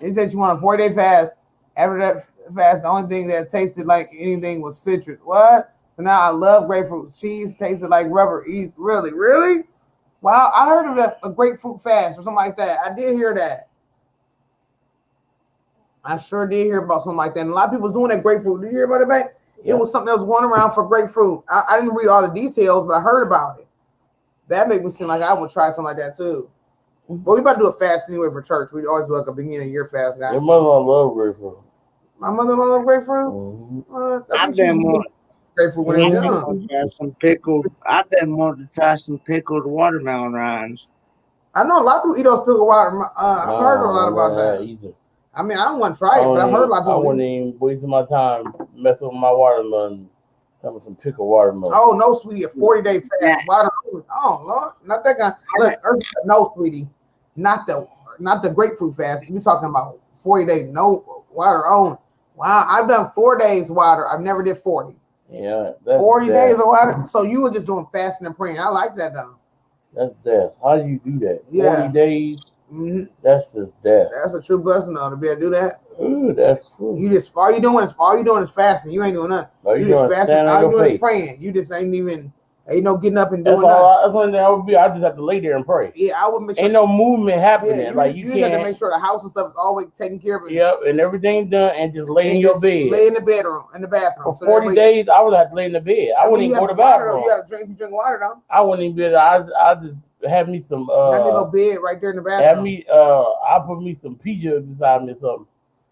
He said she went on a 40-day fast. After that fast, the only thing that tasted like anything was citrus. What? So now I love grapefruit. Cheese tasted like rubber. Really, really? Wow, I heard of a grapefruit fast or something like that. I did hear that. I sure did hear about something like that. And a lot of people was doing that grapefruit. Did you hear about it, babe? It was something that was going around for grapefruit. I didn't read all the details, but I heard about it. That made me seem like I would try something like that too. But we about to do a fast anyway for church. We always do like a beginning of year fast, guys. Your mother-in-law love grapefruit. My mother-in-law love grapefruit. Mm-hmm. I I think didn't she's want. grapefruit when I it's didn't young. want to try some pickled. I didn't want to try some pickled watermelon rinds. I know a lot of people eat those pickle water. I've heard a lot about that. Either. I mean, I don't want to try it, but I've heard a lot of I people. wouldn't even wasting my time messing with my watermelon. Having some pickled watermelon. Oh no, sweetie, a 40-day fast Yeah. watermelon. Oh Lord, not that kind. Look, no, sweetie, not the grapefruit fast. You're talking about 40 days, no water on. Wow, I've done 4 days water. I've never did 40. Yeah, 40 days of water. So you were just doing fasting and praying. I like that though. That's death. How do you do that? Yeah. 40 days. Mm-hmm. That's just death. That's a true blessing though to be able to do that. Ooh, that's true. You just all you doing is fasting. You ain't doing nothing. All You you just doing is fasting. standing All on you your doing face. is praying. You just ain't no getting up and That's doing nothing. all. That's one thing I would be. I just have to lay there and pray. Yeah, I would make sure. Ain't no movement happening. Yeah, like you you just have to can't. make sure the house and stuff is always taken care of. Yep, and everything's done, and just lay in your just bed. Lay in the bedroom, in the bathroom. For 40 days, I would have to lay in the bed. I wouldn't even go to the bathroom. You got to drink water though. I wouldn't even be able to. I just have me some. Got me a little bed right there in the bathroom. Have me. I put me some PJ beside me or something.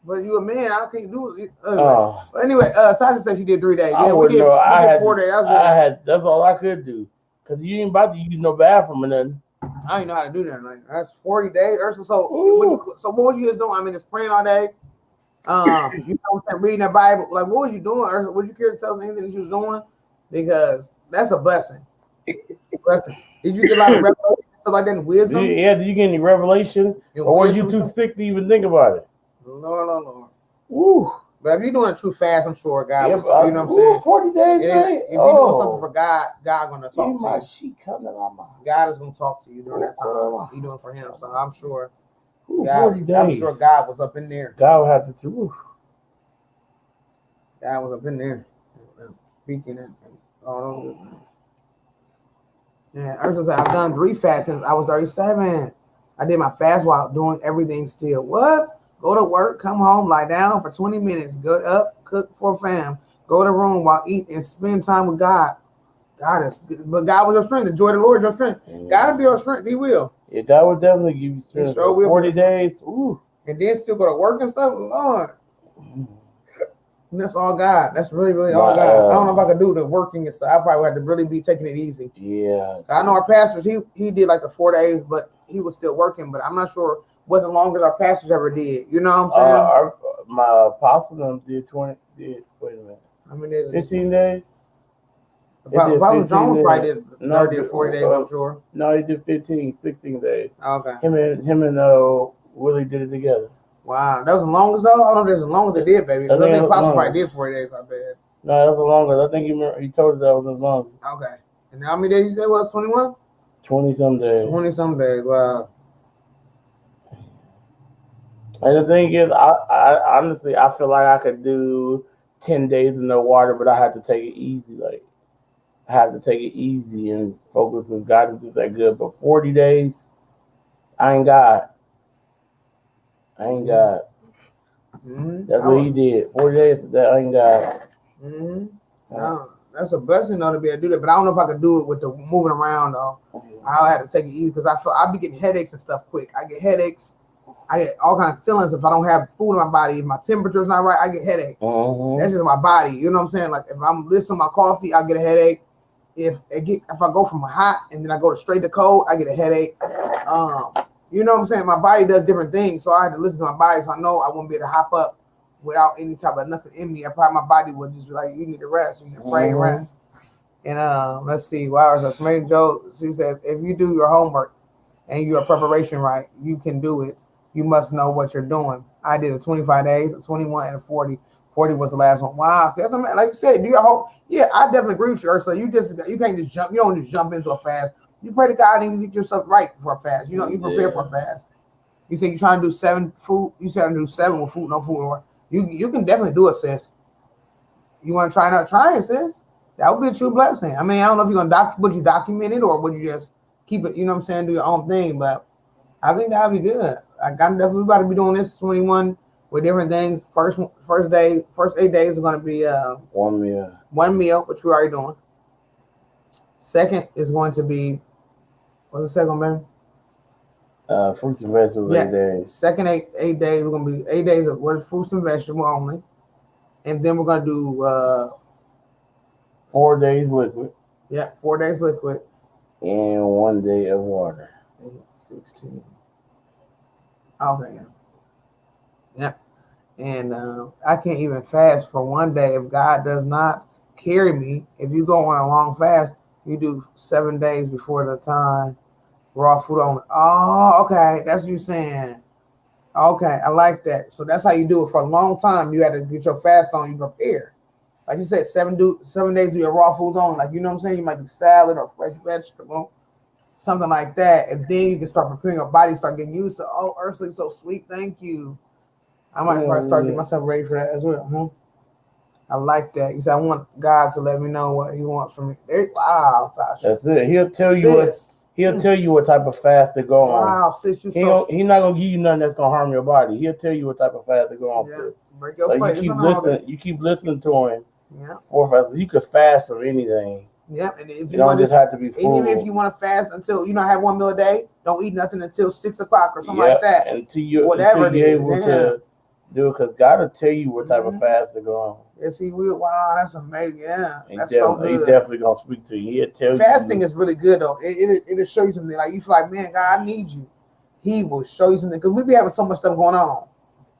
But you a man, I can't do it. Anyway, Tasha said she did 3 days. I Yeah, we did 4 days. That's all I could do. Because you ain't about to use no bathroom or nothing. I didn't know how to do that. Like that's 40 days. So what was you just doing? I mean, just praying all day. You know, reading the Bible. Like, what was you doing, Ursula? Would you care to tell us anything you was doing? Because that's a blessing. Did you get a lot of revelation, stuff like that, and wisdom? Yeah, did you get any revelation? Or was you too sick to even think about it? Lord. Woo. But if you're doing a true fast, I'm sure God will, you know what I'm saying? 40 days, if you're doing something for God, God gonna talk to you. My sheet coming on my. God is gonna talk to you during that time. You're doing for Him, so I'm sure. 40 days. I'm sure God was up in there. God will have to do. God was up in there, speaking and all those. Yeah, Ursula said I've done 3 fasts since I was 37. I did my fast while doing everything still. What? Go to work, come home, lie down for 20 minutes, go up, cook for fam, go to room while eat and spend time with God. God is, but God was your strength. The joy of the Lord is your strength. God will be your strength. He will. Yeah, God will definitely give you strength. Sure will. 40 days. Ooh. And then still go to work and stuff. Lord. And that's all God. That's really all God. I don't know if I could do the working and stuff. I probably have to really be taking it easy. Yeah. I know our pastors, he did like the 4 days, but he was still working. But I'm not sure what the longest our pastors ever did. You know what I'm saying? My apostle did 20. Wait a minute. How many days? 15 days. Apostle Jones probably did 30 or 40 days. I'm sure. No, he did 15, 16 days. Okay. Him and Willie did it together. Wow, that was the longest though. I don't know if that's the longest they did, baby. I think Apostle probably did 40 days. I bet. No, that's the longest. I think he told us that was the longest. Okay. And how many days you said it was? 21? 20-some days. 20-some days. Wow. And the thing is, I honestly, I feel like I could do 10 days in no water, but I have to take it easy. Like, I have to take it easy and focus on God is just that good. But 40 days, I ain't God. Mm-hmm. That's what he did. 40 days, that I ain't God. Mm-hmm. No, that's a blessing though to be able to do that. But I don't know if I could do it with the moving around though. I'll have to take it easy because I be getting headaches and stuff quick. I get headaches. I get all kind of feelings if I don't have food in my body. If my temperature's not right, I get headaches. That's just my body. You know what I'm saying? Like if I'm listening to my coffee, I get a headache. If I go from hot and then I go straight to cold, I get a headache. You know what I'm saying? My body does different things, so I had to listen to my body, so I know I won't be able to hop up without any type of nothing in me. I probably my body would just be like, you need to rest, you need to pray and rest. And let's see, wow, so Smith Joe, she says, if you do your homework and your preparation right, you can do it. You must know what you're doing. I did a 25 days, a 21, and a 40. 40 was the last one. Wow, so that's like you said, do your whole. Yeah, I definitely agree with you, Ursula. You can't just jump. You don't just jump into a fast. You pray to God and you get yourself right for a fast. You know, you prepare for a fast. You say you're trying to do 7 food. You said to do 7 with food, no food. You can definitely do it, sis. You want to try not try it, sis? That would be a true blessing. I mean, I don't know if you're gonna would you document it or would you just keep it? You know what I'm saying? Do your own thing, but I think that would be good. I'm definitely about to be doing this 21 with different things. First 8 days are gonna be 1 meal. 1 meal, which we're already doing. Second is going to be. What's the second, man? Fruits and vegetables. 8 days. Second 8 days, we're gonna be 8 days of fruits and vegetables only, and then we're gonna do 4 days liquid. Yeah, 4 days liquid. And 1 day of water. 8, 16. Okay. Yeah. And I can't even fast for 1 day if God does not carry me. If you go on a long fast, you do 7 days before the time. Raw food only. Oh, okay. That's what you're saying. Okay, I like that. So that's how you do it for a long time. You had to get your fast on. You prepare. Like you said, 7 days do your raw food only. Like, you know what I'm saying? You might do salad or fresh vegetable, something like that. And then you can start preparing your body, start getting used to, oh, Ursula, so sweet. Thank you. I might probably start getting myself ready for that as well. I like that. You said, I want God to let me know what he wants from me. Wow, Tasha. That's it. He'll tell you He'll tell you what type of fast to go on. Wow, sis, he's not gonna give you nothing that's gonna harm your body. He'll tell you what type of fast to go on, sis. Break your plate. You keep listening to him. Yeah. You could fast from anything. Yeah, and if you don't just have to be full. Even if you want to fast until have 1 meal a day, don't eat nothing until 6 o'clock or something like that. Until you're able to do it, because God will tell you what type of fast to go on. Yes, he will. Wow, that's amazing. Yeah, that's so good. He's definitely gonna speak to you. He'll tell Fasting is really good though. It'll show you something. Like you feel like, man, God, I need you. He will show you something because we be having so much stuff going on.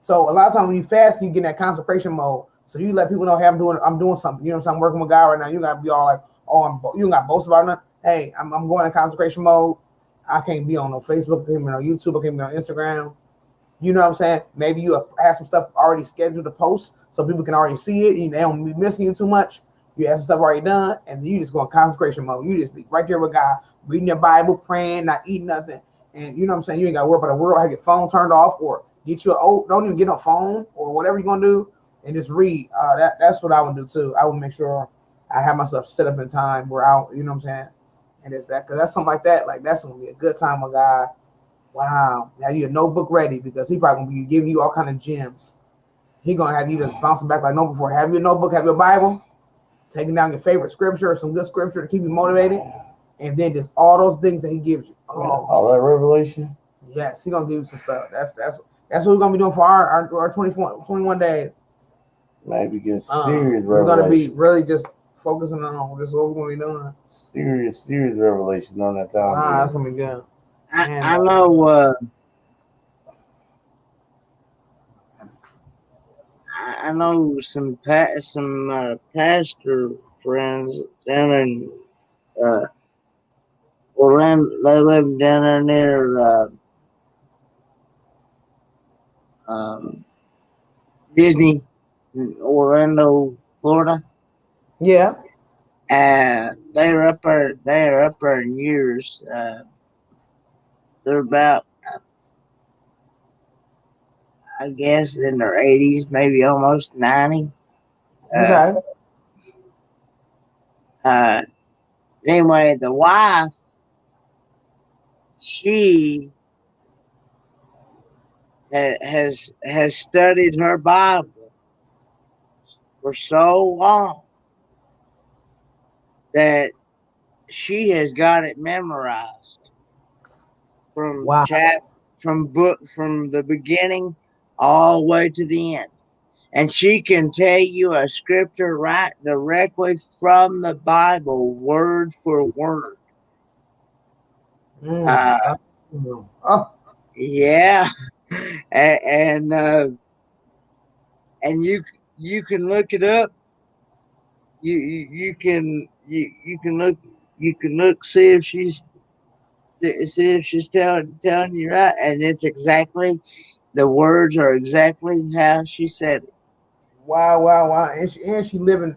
So a lot of times when you fast, you get in that consecration mode. So you let people know, hey, I'm doing something. You know what I'm saying? I'm working with God right now. You gotta be all like, oh, you got boast about nothing. Hey, I'm going in consecration mode. I can't be on no Facebook. I can't be on YouTube. I can't be on Instagram. You know what I'm saying? Maybe you have some stuff already scheduled to post so people can already see it and they don't be missing you too much. You have some stuff already done, and you just go in consecration mode. You just be right there with God, reading your Bible, praying, not eating nothing. And you know what I'm saying? You ain't got to worry about the world, have your phone turned off, or don't even get on phone or whatever you're going to do, and just read. That's what I would do too. I would make sure I have myself set up in time where you know what I'm saying? And it's that, because that's something like that. Like, that's going to be a good time with God. Wow. Now your notebook ready, because he probably going to be giving you all kind of gems. He going to have you just bouncing back like no before. Have your notebook, have your Bible. taking down your favorite scripture or some good scripture to keep you motivated, and then just all those things that he gives you. Oh, all that revelation. Yes, he's gonna give you some stuff. That's what we're gonna be doing for our 21 days. Maybe get serious revelation. We're gonna be really just focusing on this. What we're gonna be doing. Serious revelation on that time. That's gonna be good. I know. I know some pastor friends down in Orlando. They live down there near Disney, Orlando, Florida. Yeah. They're up there. They're up there in years. They're about, I guess, in their 80s, maybe almost 90. Okay. Anyway, the wife, she has studied her Bible for so long that she has got it memorized from from the beginning all the way to the end. And she can tell you a scripture right directly from the Bible, word for word. Yeah, and you can look it up. You can look see if she's telling you right, and it's exactly, the words are exactly how she said it. Wow. And she's living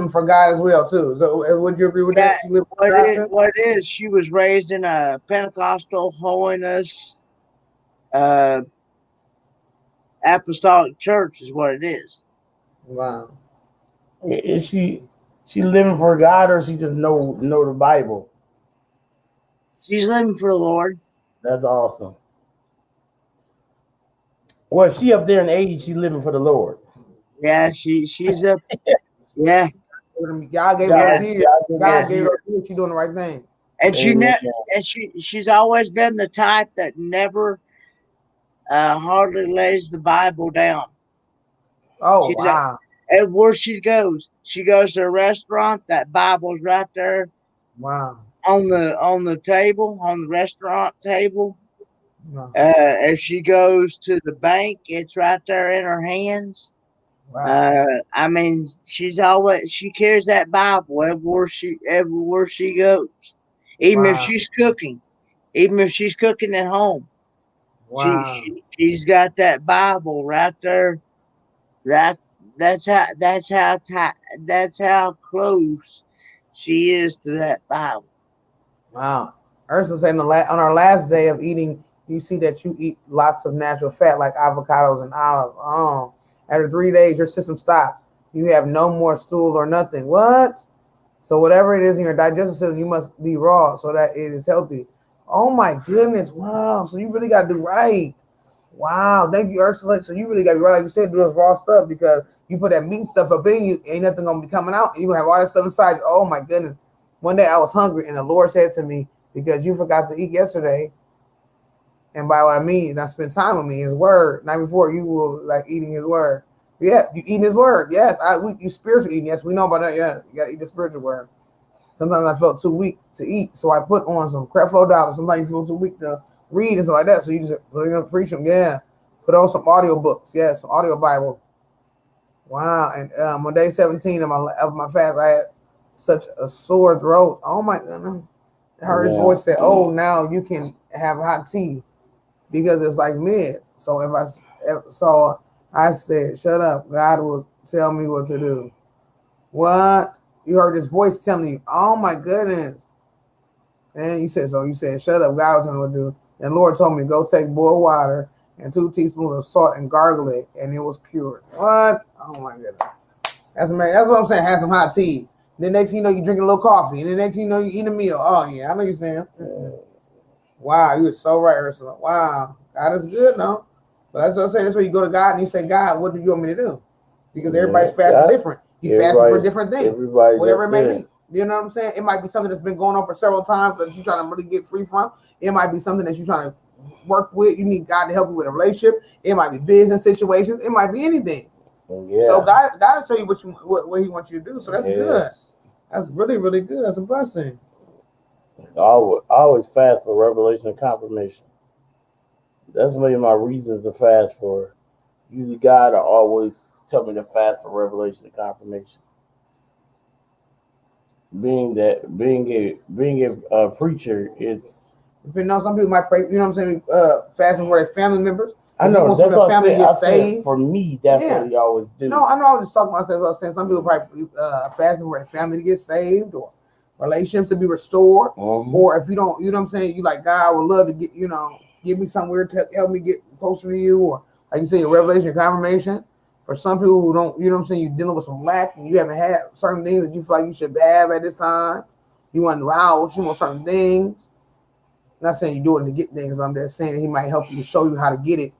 for God as well too. So would you agree with that? She living for God too? What it is, she was raised in a Pentecostal holiness apostolic church is what it is. Wow. Is she living for God, or she just know the Bible? She's living for the Lord. That's awesome. Well, if she up there in age, she living for the Lord. Yeah, she's up. Yeah. God gave her years. God gave her years. She's doing the right thing. And she's always been the type that never hardly lays the Bible down. Oh, wow. And where she goes to a restaurant, that Bible's right there. Wow. On the table, on the restaurant table. Wow. If she goes to the bank, it's right there in her hands. Wow. I mean, she carries that Bible everywhere she goes. Even if she's cooking at home. Wow. She's got that Bible right there. Right. That's how close she is to that Bible. Wow. Ursula said on our last day of eating, you see that you eat lots of natural fat like avocados and olives. After 3 days, your system stops. You have no more stool or nothing. What? So whatever it is in your digestive system, you must be raw so that it is healthy. Oh my goodness. Wow. So you really got to do right. Wow. Thank you, Ursula. So you really got to be right. Like you said, do this raw stuff because you put that meat stuff up in you, ain't nothing going to be coming out. You have all that stuff inside. Oh my goodness. One day I was hungry and the Lord said to me, because you forgot to eat yesterday, and by what I mean, not spend time with me, his word. Night before, you were like eating his word. Yeah, you eating his word. Yes, you spiritual eating. Yes, we know about that. Yeah, you gotta eat the spiritual word. Sometimes I felt too weak to eat, so I put on some Creflo Dollar. Sometimes you feel too weak to read and stuff like that, so you just preach them. Yeah, put on some audio books. Yeah, some audio Bible. Wow, and on day 17 of my fast, I had such a sore throat. Oh my goodness. I heard his voice say, "Oh, now you can have hot tea because it's like meds." So I said, "Shut up. God will tell me what to do." What? You heard his voice telling you, "Oh my goodness." And you said, "Shut up. God will tell me what to do." And the Lord told me to go take boiled water and 2 teaspoons of salt and gargle it, and it was cured. What? Oh my goodness. That's amazing. That's what I'm saying. Have some hot tea. Then next thing you know, you're drinking a little coffee. And then next thing you know, you eat a meal. Oh, yeah, I know you're saying. Wow, you were so right, Ursula. Wow. God is good, no? But that's what I say. That's where you go to God and you say, God, what do you want me to do? Because everybody's fast is different. He fasting for Everybody, different things, everybody whatever it just may said. be. You know what I'm saying? It might be something that's been going on for several times that you're trying to really get free from. It might be something that you're trying to work with. You need God to help you with a relationship. It might be business situations. It might be anything. Yeah. So God will show you what He wants you to do. So that's good. Yes. That's really, really good. That's a blessing. I always fast for revelation and confirmation. That's one of my reasons to fast for. Usually God will always tell me to fast for revelation and confirmation. Being a preacher, it's You know, some people might pray. You know what I'm saying? Fasting for their family members. I If you know want some that's of the what I family to said. get I said saved. for me, that's Yeah. what he always do. No, I know. I was just talking about myself. I was saying some people probably fasting for their family to get saved or relationships to be restored. Or if you don't, you know what I'm saying, you like, God, I would love to get, give me somewhere to help me get closer to you, or like you say, your revelation, confirmation. For some people who don't, you know what I'm saying, you're dealing with some lack and you haven't had certain things that you feel like you should have at this time. You want to house, you want certain things. I'm not saying you do it to get things, but I'm just saying He might help you to show you how to get it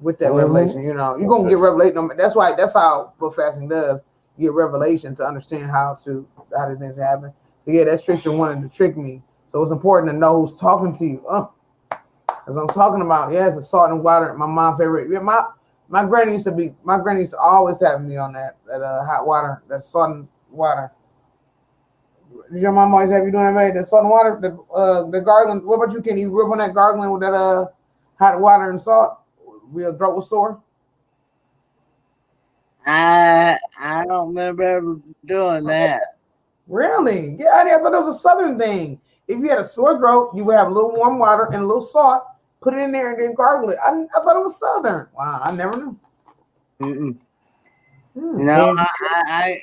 with that revelation. You're gonna get revelation. That's how what fasting does. You get revelation to understand how these things happen. So yeah, that trickster wanted to trick me. So it's important to know who's talking to you. As I'm talking about, yeah, it's a salt and water. My mom's favorite. Yeah, my granny used to always have me on that hot water, that salt and water. Did your mom always have you doing that, man? The salt and water, the gargling. What about you, Kenny? You grew up on that gargling with that hot water and salt? Your throat was sore? I don't remember ever doing that. Really? Yeah, I thought it was a southern thing. If you had a sore throat, you would have a little warm water and a little salt, put it in there and then gargle it. I thought it was southern. Wow, I never knew. Mm-mm. No, I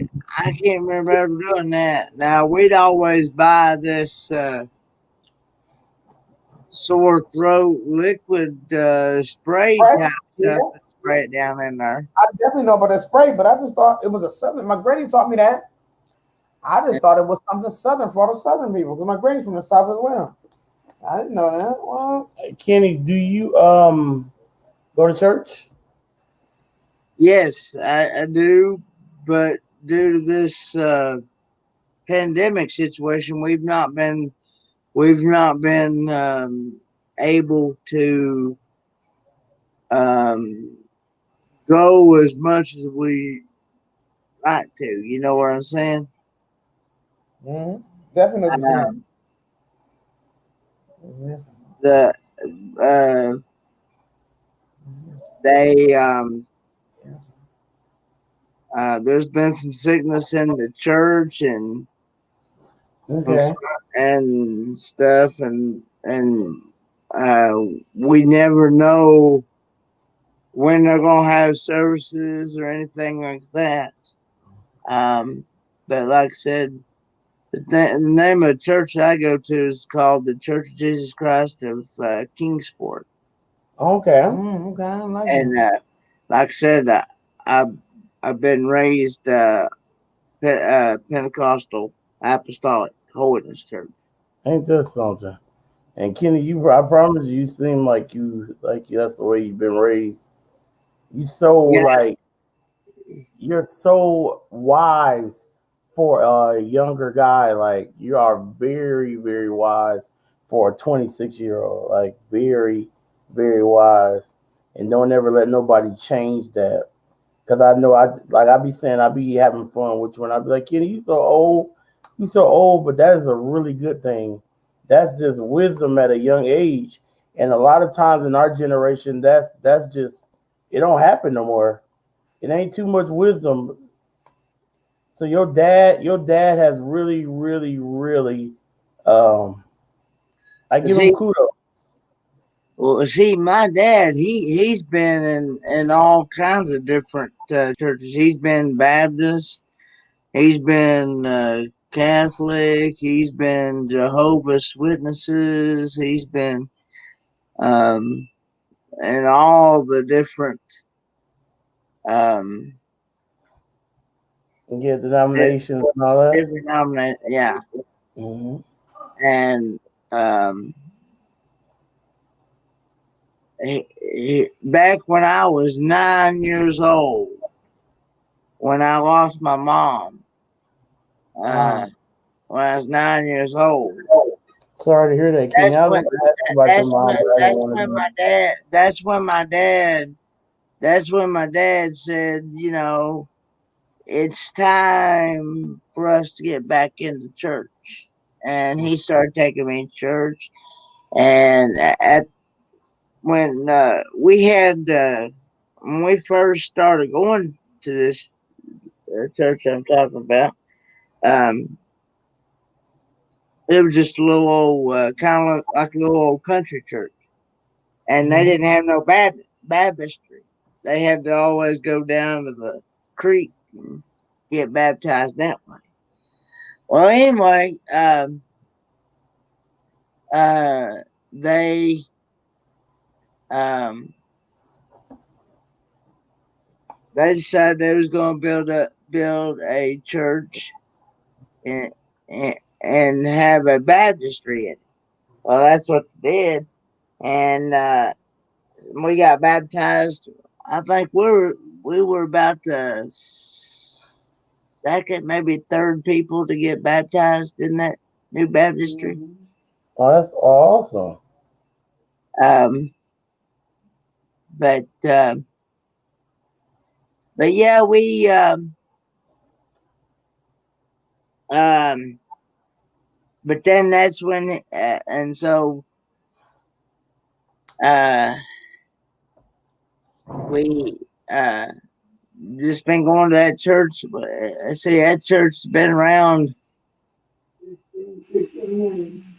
can't remember ever doing that. Now we'd always buy this sore throat liquid spray Right? type Yeah. stuff and spray it down in there. I definitely know about that spray, but I just thought it was a southern. My granny taught me that. I just thought it was something southern for the southern people because my granny's from the south as well. I didn't know that. Well, Kenny, do you go to church? Yes, I do, but due to this pandemic situation, we've not been able to um, go as much as we like to. You know what I'm saying? definitely know what you're Um, saying. the they there's been some sickness in the church and Okay. and stuff and we never know when they're gonna have services or anything like that. But like I said, the name of the church I go to is called the Church of Jesus Christ of Kingsport. Okay. Okay, I like And that. like I said, I've I've been raised Pentecostal Apostolic Holiness Church. Ain't that something? And Kenny, I promise you seem like that's the way you've been raised. You so Yeah, you're so wise for a younger guy. Like you are very, very wise for a 26-year-old. Like very, very wise. And don't ever let nobody change that. Cause I know I be saying I be having fun with you and I be like, Kenny, you so old, but that is a really good thing. That's just wisdom at a young age. And a lot of times in our generation, that's just it don't happen no more. It ain't too much wisdom. So your dad has really, really, really um I give him see, kudos. my dad, he's been in all kinds of different churches. He's been Baptist. He's been Catholic. He's been Jehovah's Witnesses. He's been um, in all the different um, Yeah, denominations and all that. different denominations. Yeah, Hmm. and back when I was 9 years old, when I lost my mom. Wow. When I was 9 years old. Sorry to hear that, King. That's I was when going to ask you about your mom, but I didn't that's want when to my do dad that's when my dad said, you know, it's time for us to get back into church. And he started taking me to church. And at when when we first started going to this church I'm talking about, um, it was just a little old, kind of like a little old country church, and they didn't have no baptistry. They had to always go down to the creek and get baptized that way. Well, anyway, uh, they um, they decided they was going to build a church and, and have a baptistry in it. Well, that's what they did, and we got baptized. I think we were about the second, maybe third people to get baptized in that new baptistry. Oh, that's awesome. Um, but but yeah, we um, but then that's when and so uh, we just been going to that church. I see that church's been around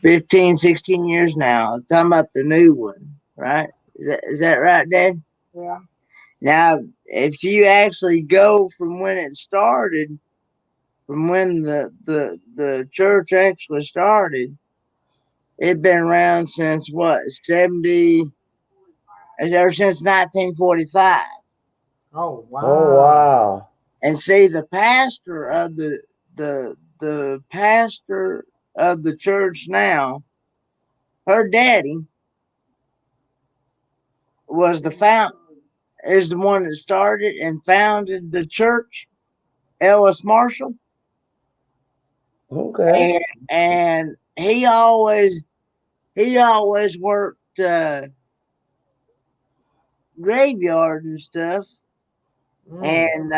15, 16 years now. I'm talking about the new one, right? Is that right, Dad? Yeah. Now, if you actually go from when it started, from when the church actually started, it's been around since what, 70, ever since 1945. Oh Oh, wow. wow. And see, the pastor of the pastor of the church now, her daddy was the found is the one that started and founded the church, Ellis Marshall, Okay. and he always worked graveyard and stuff, and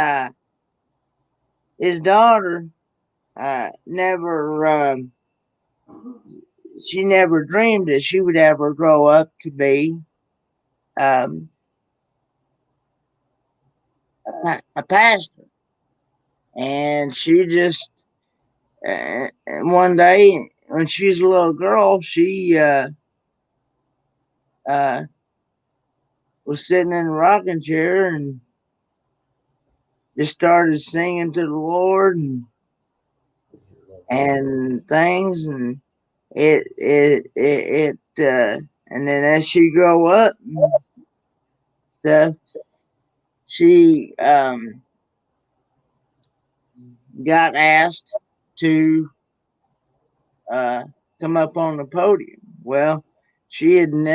his daughter never she never dreamed that she would ever grow up to be um, a pastor, and she just one day when she was a little girl, she uh, was sitting in a rocking chair and just started singing to the Lord and things, and and then as she grew up and stuff, she got asked to uh, come up on the podium. Well, she didn't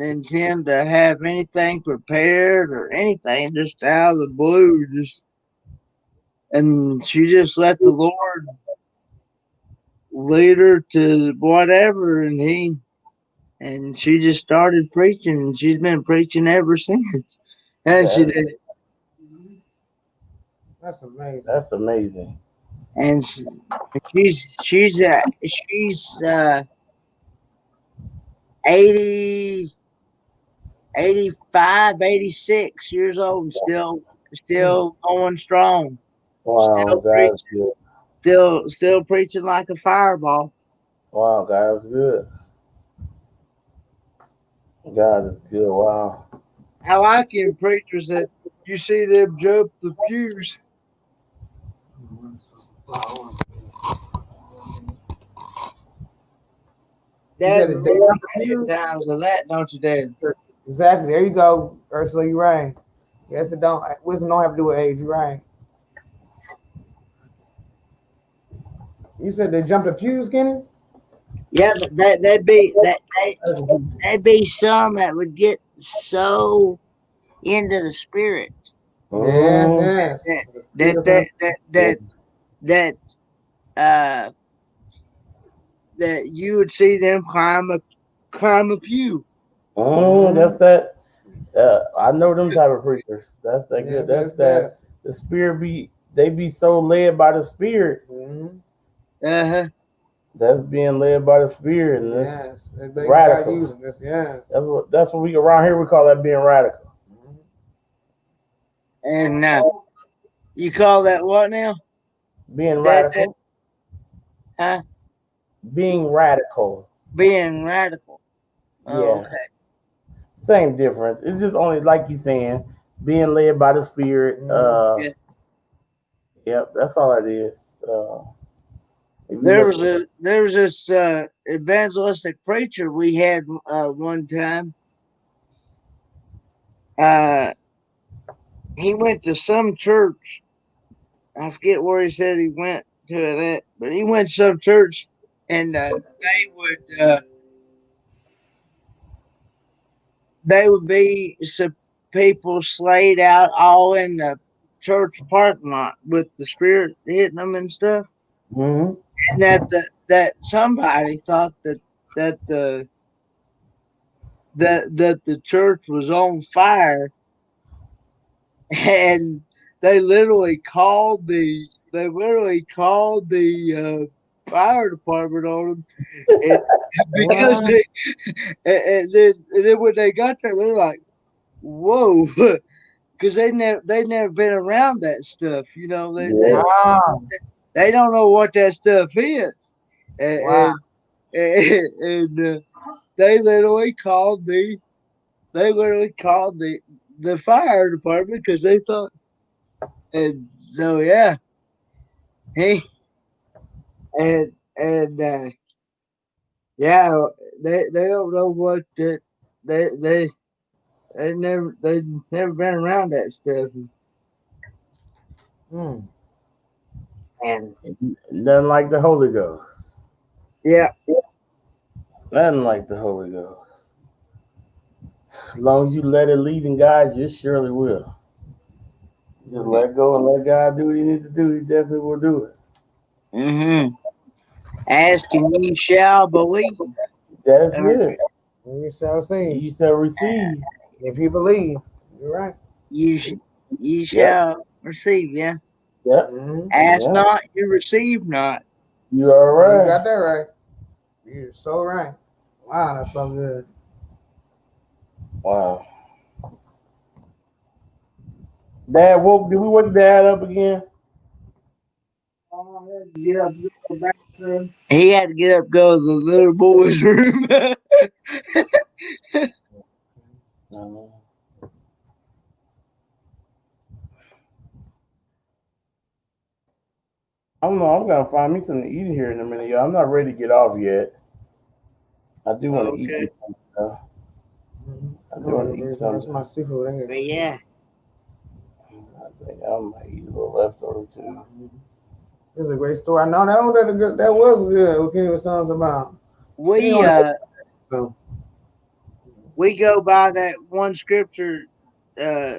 intend to have anything prepared or anything, just out of the blue, and she just let the Lord lead her to whatever, and she just started preaching, and she's been preaching ever since. And she That, did, That's amazing. that's amazing. and she's 80, 85, 86 years old, and still going strong, Wow, still God is preaching, good. still preaching like a fireball. Wow, God is good. God is good. Wow. I like him preachers that you see them jump the pews. You said Dad, that they remember jump the many pews? times of that, don't you, Dad? Exactly. There you go, Ursula. You're right. Yes, it don't. Wisdom don't have to do with age. You're right. You said they jumped the pews, Kenny? Yeah, they be some that would get so into the spirit. Yes, Mm, yes. that that that that that uh that you would see them climb a pew. that's that. I know them type of preachers. That's that good. Yes, That's yes, that. yes. The spirit be they be so led by the spirit. Mm-hmm. Uh-huh. That's being led by the spirit, and that's Yes. They God radical. using this. Yes. That's what we around here we call that being radical. Mhm. And you call that what now? Being That radical. huh? Being radical. Being radical. Oh, Yeah. okay. Same difference. It's just only like you saying, being led by the spirit. Mhm. Yeah. Yep, that's all it is. If you look, There was this evangelistic preacher we had one time. Uh, he went to some church. I forget where he said he went to that, but he went to some church, and they would be some people slayed out all in the church parking lot with the spirit hitting them and stuff, mhm. and that somebody thought that the that the church was on fire, and they literally called the fire department on them, and because What? and then when they got there, they're like, "Whoa," because they never been around that stuff. You know, Yeah. Wow. they don't know what that stuff is, and Wow. and they literally called the fire department because they thought, and so yeah, he and yeah, they don't know what that they they they never been around that stuff, Mm. and Nothing like the Holy Ghost. yeah, Nothing like the Holy Ghost. As long as you let it lead and guide you, it surely will. Just let go and let God do what He needs to do. He definitely will do it. mm-hmm. Ask and ye shall believe. That's Uh, it. We shall see. You shall receive. If you believe, you're right. you sh- ye Yep. shall receive. Yeah, Yep. Mm-hmm. ask Yep. not, you receive not. You are You right. got that right. You're so right. Wow, that's so good. Wow. Dad woke. Did we wake Dad up again? He had to get up, go to the little boy's room. No. I don't know. I'm gonna find me something to eat here in a minute, y'all. I'm not ready to get off yet. I do want to eat Okay, me something. Though. Mm-hmm. I do want to eat Oh, that's something. my seafood. Ain't but it? yeah, I think I might eat a little leftover too. This is a great story. I know that was good. What Kenny was telling us about. Kenny we on uh the we go by that one scripture. Uh,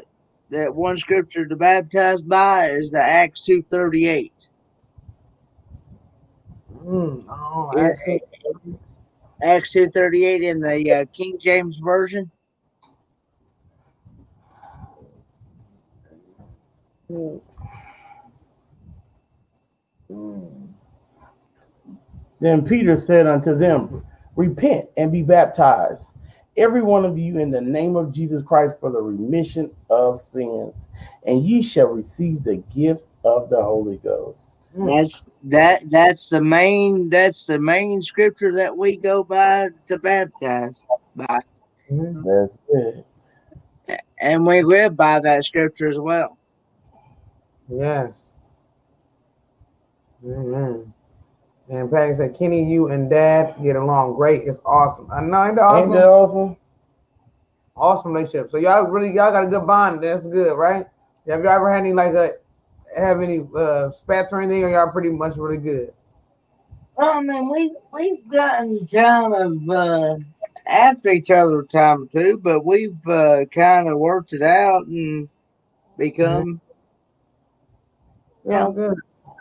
that one scripture to baptize by is the Acts 2:38. oh, It, accent. Acts 2:38 in the King James version. Mm, mm. Then Peter said unto them, repent and be baptized, every one of you, in the name of Jesus Christ, for the remission of sins, and ye shall receive the gift of the Holy Ghost. That's the main scripture that we go by to baptize by, Mhm. That's it. and we live by that scripture as well. Yes. Mm-hmm. And Patty said, Kenny, you and Dad get along great. It's awesome. I know, ain't that Ain't that awesome? awesome? Awesome relationship. So y'all got a good bond. That's good, right? Have you ever had any have any spats or anything? Or y'all pretty much really good? Well, I mean, we've gotten kind of after each other a time or two, but we've kind of worked it out, and become. Yeah, good.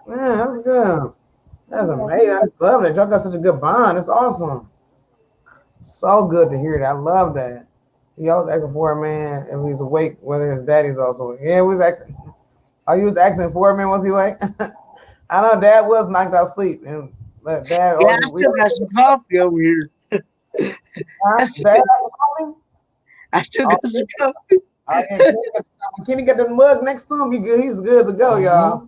Man, that's good. That's amazing. I just love that. Y'all got such a good bond. It's awesome. So good to hear that. I love that. He always asking for a man if he's awake, whether his daddy's also awake. Yeah, we was asking. Are you was asking for a man was he awake? I know Dad was knocked out sleep, and Dad Yeah, always I still got some coffee over here. I still Dad got, calling. I still Oh, got some coffee. yeah, Kenny got the mug next to him. He's good to go, y'all.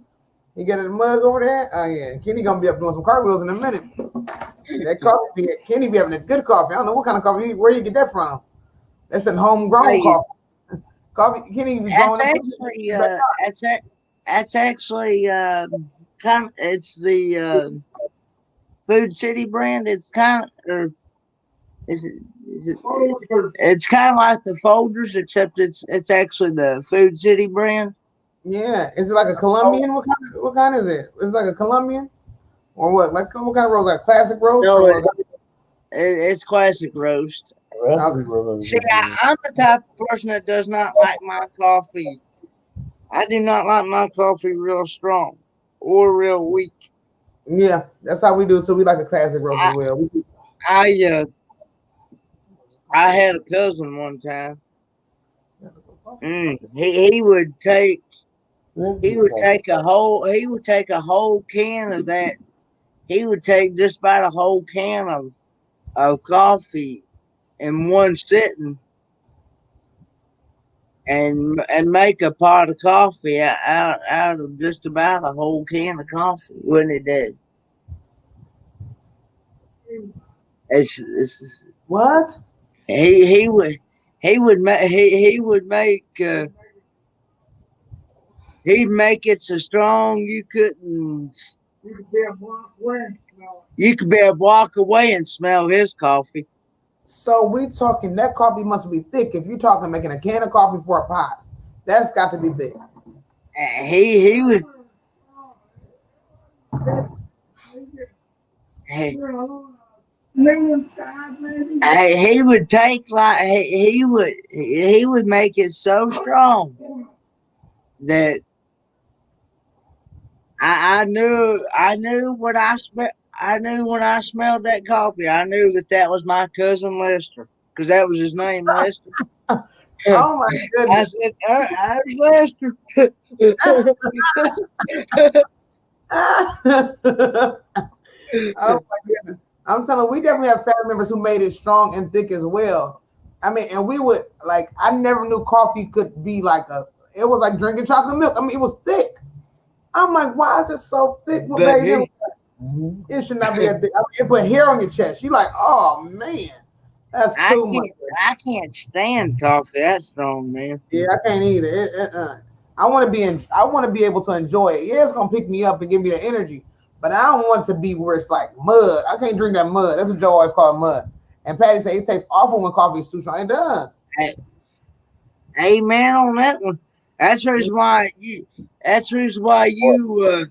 He got a mug over there. Oh yeah, Kenny gonna be up doing some cartwheels in a minute. That coffee, Kenny be having a good coffee. I don't know what kind of coffee. Where you get that from? That's a homegrown Hey, coffee. Coffee, Kenny be that's growing up. actually that's actually kind. It's the Food City brand. It's kind of, or is it? Is it? It's kind of like the Folders, except it's actually the Food City brand. Yeah, is it like a Colombian? What kind is it? Is it like a Colombian or what? Like what kind of roast? Like classic roast or No, what? it's classic roast. Recipe Okay. was See, I'm the type of person that does not like my coffee. I do not like my coffee real strong or real weak. Yeah, that's how we do. So we like a classic roast as I well. I I had a cousin one time. He would take he would take a whole can of that. He would take just about a whole can of coffee in one sitting and make a pot of coffee out of just about a whole can of coffee when he did. It's What? he would he would make he'd make it so strong you could be able to walk away and smell his coffee. So we talking that coffee must be thick. If you're talking making a can of coffee for a pot, that's got to be thick. He would he, he would take like he would make it so strong that I knew what I knew when I smelled that coffee. I knew that was my cousin Lester because that was his name, Lester. Oh my I goodness. said, "There's Lester." Oh my goodness. I'm telling you, we definitely have family members who made it strong and thick as well. I mean, and we would like I never knew coffee could be like it was like drinking chocolate milk. I mean, it was thick. I'm like, why is it so thick? What But made him? It should not be a thick. I mean, it put hair on your chest. You like, oh man, that's too much. I can't stand coffee that strong, man. Yeah, I can't either. I want to be in. I want to be able to enjoy it. Yeah, it's gonna pick me up and give me the energy, but I don't want it to be where it's like mud. I can't drink that mud. That's what Joe always call it mud. And Patty say it tastes awful when coffee is too strong. It does. Amen on that one. That's the reason why you. That's the reason why you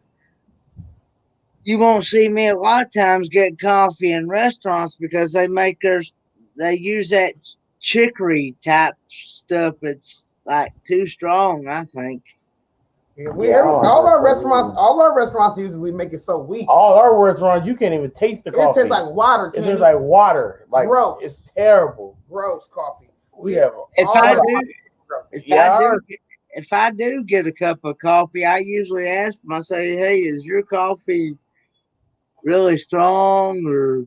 won't see me a lot of times get coffee in restaurants because they use that chicory type stuff. It's like too strong, I think. Yeah, all our restaurants usually make it so weak. All our restaurants, you can't even taste the It coffee. tastes like water. It tastes like water. Like gross. It's terrible. Gross coffee. We have If I do get a cup of coffee, I usually ask them. I say, "Hey, is your coffee really strong or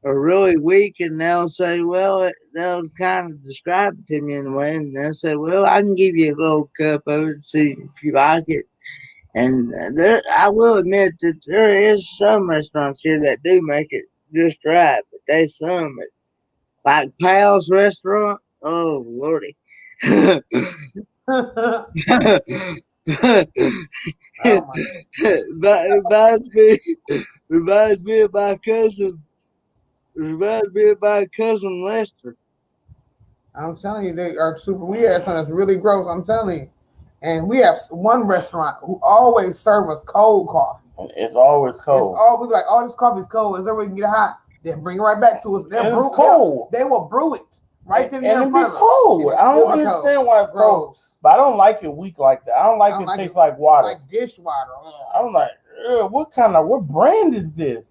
really weak?" And they'll say, "Well," they'll kind of describe it to me in a way, and they'll say, "Well, I can give you a little cup of it, and see if you like it." And I will admit that there is some restaurants here that do make it just right, but there's some like Pal's restaurant. Oh lordy. Oh That reminds me of my cousin. Reminds me of my cousin Lester. I'm telling you, they are super. We have something that's really gross. I'm telling you. And we have one restaurant who always serve us cold coffee. It's always cold. It's all we like. Oh, this coffee's cold. Is there we can get hot? Then bring it right back to us. They'll brew cold. They will brew it right then and there in it be front of us. cold. And it I don't still be understand why it's cold, Gross. but I don't like it weak like that. I don't like I don't it like tastes it like water. Like dishwater. I'm like, what brand is this?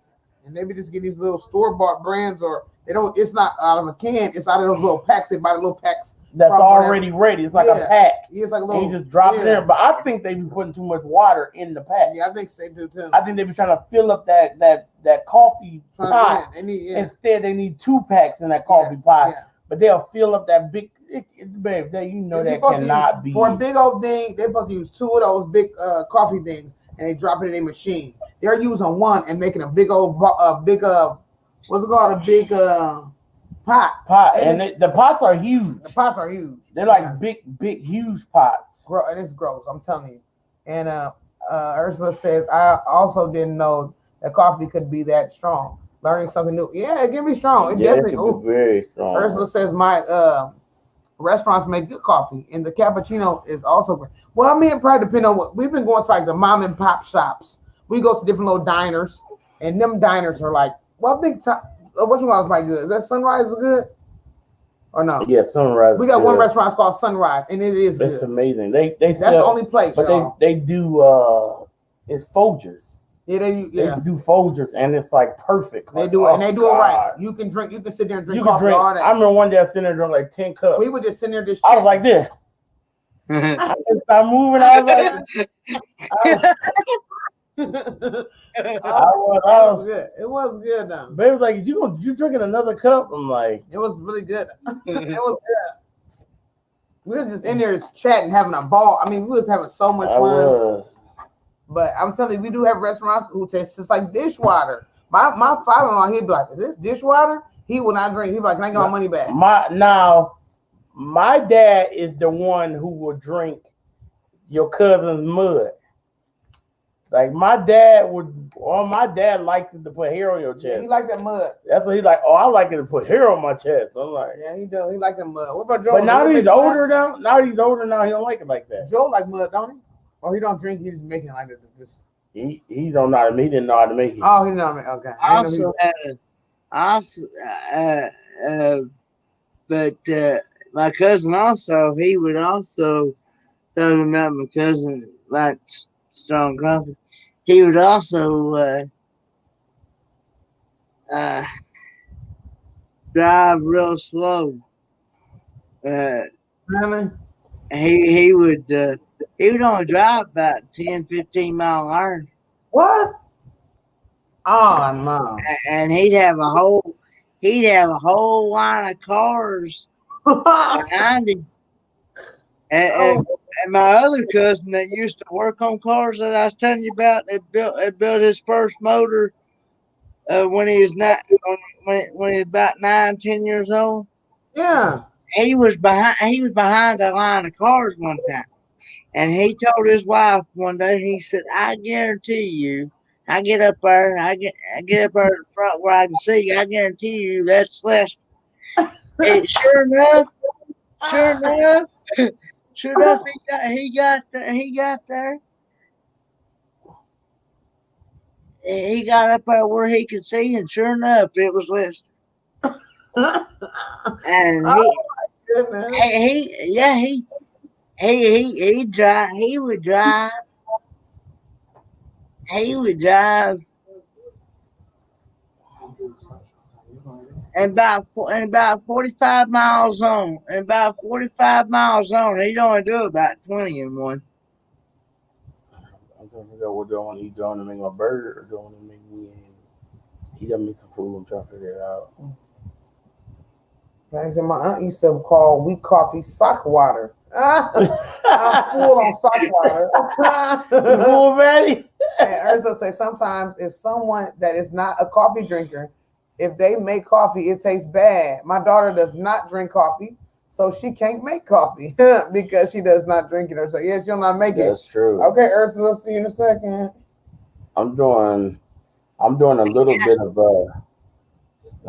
And maybe just get these little store-bought brands, or they don't. It's not out of a can. It's out of those little packs. They buy the little packs That's already ready. It's like a pack. It's like a little. And you just drop it in. But I think they be putting too much water in the pack. Yeah, I think they do too. I think they be trying to fill up that coffee pot. Instead, they need 2 packs in that coffee pot. Yeah. But they'll fill up that big. Babe, that cannot be. For a big old thing, they're supposed to use 2 of those big coffee things, and they drop it in a machine. They're using one and making a big old what's it called? A big pot. And the pots are huge. The pots are huge. They're like big, huge pots. And it's gross, I'm telling you. And Ursula says, I also didn't know that coffee could be that strong. Learning something new. Yeah, it can be strong. It definitely can be very strong. Ursula says my restaurants make good coffee, and the cappuccino is also great. Well, I mean, it probably depends on what we've been going to, like the mom and pop shops. We go to different little diners, and them diners are like, what big time? Which one is quite good? Is that Sunrise good? Or no? Yeah, Sunrise. We got one restaurant called Sunrise, and it is good. It's amazing. That's the only place. But they do it's Folgers. Yeah, they do Folgers, and it's like perfect. They do it, and they do it right. You can sit there and drink coffee all day. I remember one day I was sitting there and drank like 10 cups. We would just sit there I was like this. I started moving. I was good. It was good though. Babe was like, you drinking another cup? I'm like, it was really good. It was good. We was just in there just chatting, having a ball. I mean, we was having so much fun. But I'm telling you, we do have restaurants who taste just like dishwater. My father-in-law, he'd be like, is this dishwater? He will not drink. He'd be like, can I get my money back? My dad is the one who will drink your cousin's mud. Like my dad likes to put hair on your chest. Yeah, he like that mud. That's what he's like. Oh, I like it to put hair on my chest. I'm like, yeah, he do. He like that mud. What about Joe? But now he's older now. He don't like it like that. Joe like mud, don't he? Or he don't drink. He's making it like this. He don't know how to. He didn't know how to make it. Oh, he didn't know how to make it. Okay. But my cousin also, he would also talking about my cousin liked strong coffee. He would also drive real slow. Really? He would only drive about 10, 15 mile an hour. What? Oh no! And he'd have a whole line of cars behind him. And my other cousin that used to work on cars that I was telling you about, that built his first motor when he was about 9, 10 years old. Yeah. He was behind a line of cars one time. And he told his wife one day, he said, I guarantee you, I get up there in the front where I can see you, I guarantee you that's Lester. And sure enough, he got there. He got up there where he could see, and sure enough, it was Lester. And he would drive and about 45 miles on. He'd only do about 20 in one. I'm trying to figure out what do I want to eat. Do I want to make my burger, or do I want to make me? He got me some food. I'm trying to figure it out. My aunt used to call weak coffee sock water. I'm full on sock water. Full Maddie. And Ursula say sometimes if someone that is not a coffee drinker, if they make coffee, it tastes bad. My daughter does not drink coffee, so she can't make coffee because she does not drink it. So yeah, she'll not make it. That's true. Okay, Ursula, see you in a second. I'm doing a little bit of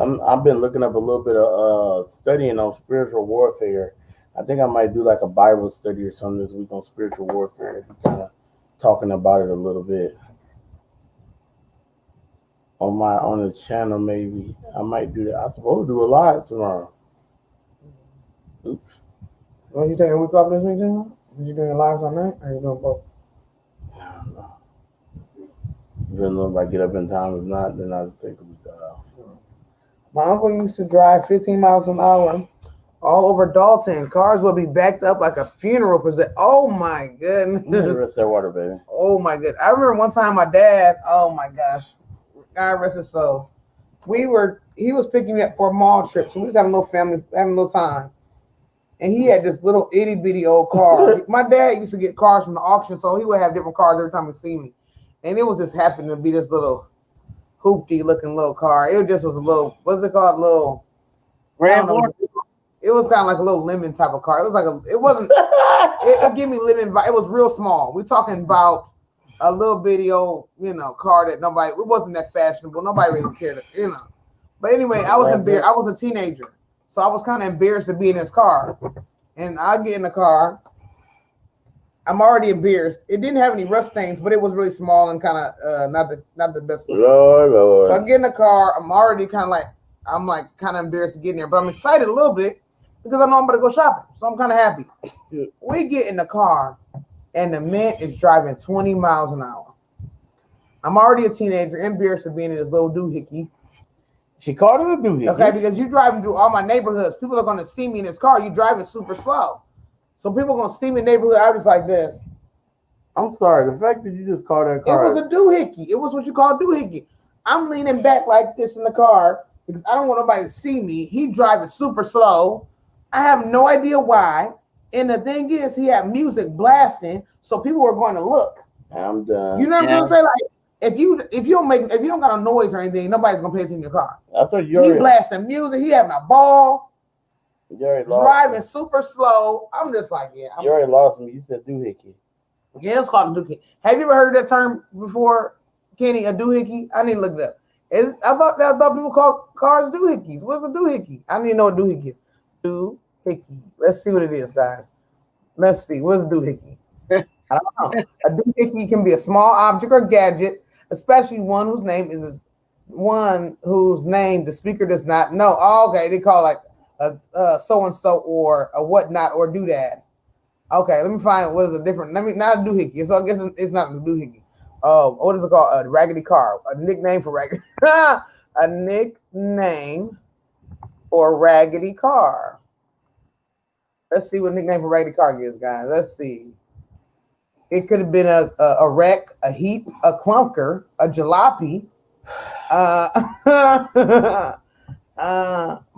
I've been looking up a little bit of studying on spiritual warfare. I think I might do like a Bible study or something this week on spiritual warfare. Just kind of talking about it a little bit on the channel. Maybe I might do that. I suppose do a live tomorrow. Was you taking a week off this weekend? Was you doing lives on night? Or are you doing both? I don't know. Even though if I get up in time, if not, then I'll just take a week off. My uncle used to drive 15 miles an hour all over Dalton. Cars would be backed up like a funeral procession. Oh my goodness. Rest that water, baby. Oh my goodness. I remember one time my dad, oh my gosh, God rest his soul. He was picking me up for a mall trip. So we was having a little family, having a little time. And he had this little itty bitty old car. My dad used to get cars from the auction, so he would have different cars every time he see me. And it was just happened to be this little hoopty looking little car. It just was a little, what's it called? Little, it was kind of like a little lemon type of car. It was like it wasn't, it gave me lemon vibe. It was real small. We're talking about a little bitty old, car that nobody, it wasn't that fashionable. Nobody really cared, But anyway, I was embarrassed. I was a teenager. So I was kind of embarrassed to be in this car. And I get in the car. I'm already embarrassed. It didn't have any rust stains, but it was really small and kind of not the best looking. Lord. So I get in the car. I'm already kind of kind of embarrassed to get in there, but I'm excited a little bit because I know I'm about to go shopping. So I'm kind of happy. We get in the car, and the man is driving 20 miles an hour. I'm already a teenager, embarrassed of being in this little doohickey. She called it a doohickey. Okay, because you're driving through all my neighborhoods. People are going to see me in this car. You're driving super slow. So people are going to see me in the neighborhood. I was like this. I'm sorry. The fact that you just called that car. It was a doohickey. It was what you call a doohickey. I'm leaning back like this in the car because I don't want nobody to see me. He driving super slow. I have no idea why. And the thing is, he had music blasting, so people were going to look. I'm done. You know what I'm gonna say? Like, if you don't got a noise or anything, nobody's gonna pay attention to your car. I thought he blasting music. He having a ball. Driving super slow. I'm just like, yeah. You already lost me. You said doohickey. Yeah, it's called a doohickey. Have you ever heard that term before, Kenny? A doohickey? I need to look it up. I thought people call cars doohickeys. What's a doohickey? I need to know what doohickey is. Doohickey. Let's see what it is, guys. Let's see. What's a doohickey? I don't know. A doohickey can be a small object or gadget, especially one whose name the speaker does not know. Oh, okay, they call it like a so-and-so or a whatnot or doodad. Okay, let me find what is a different. Not a doohickey. So I guess it's not a doohickey. What is it called? A raggedy car. A nickname for raggedy. A nickname for raggedy car. Let's see what nickname for raggedy car is, guys. Let's see. It could have been a wreck, a heap, a clunker, a jalopy. But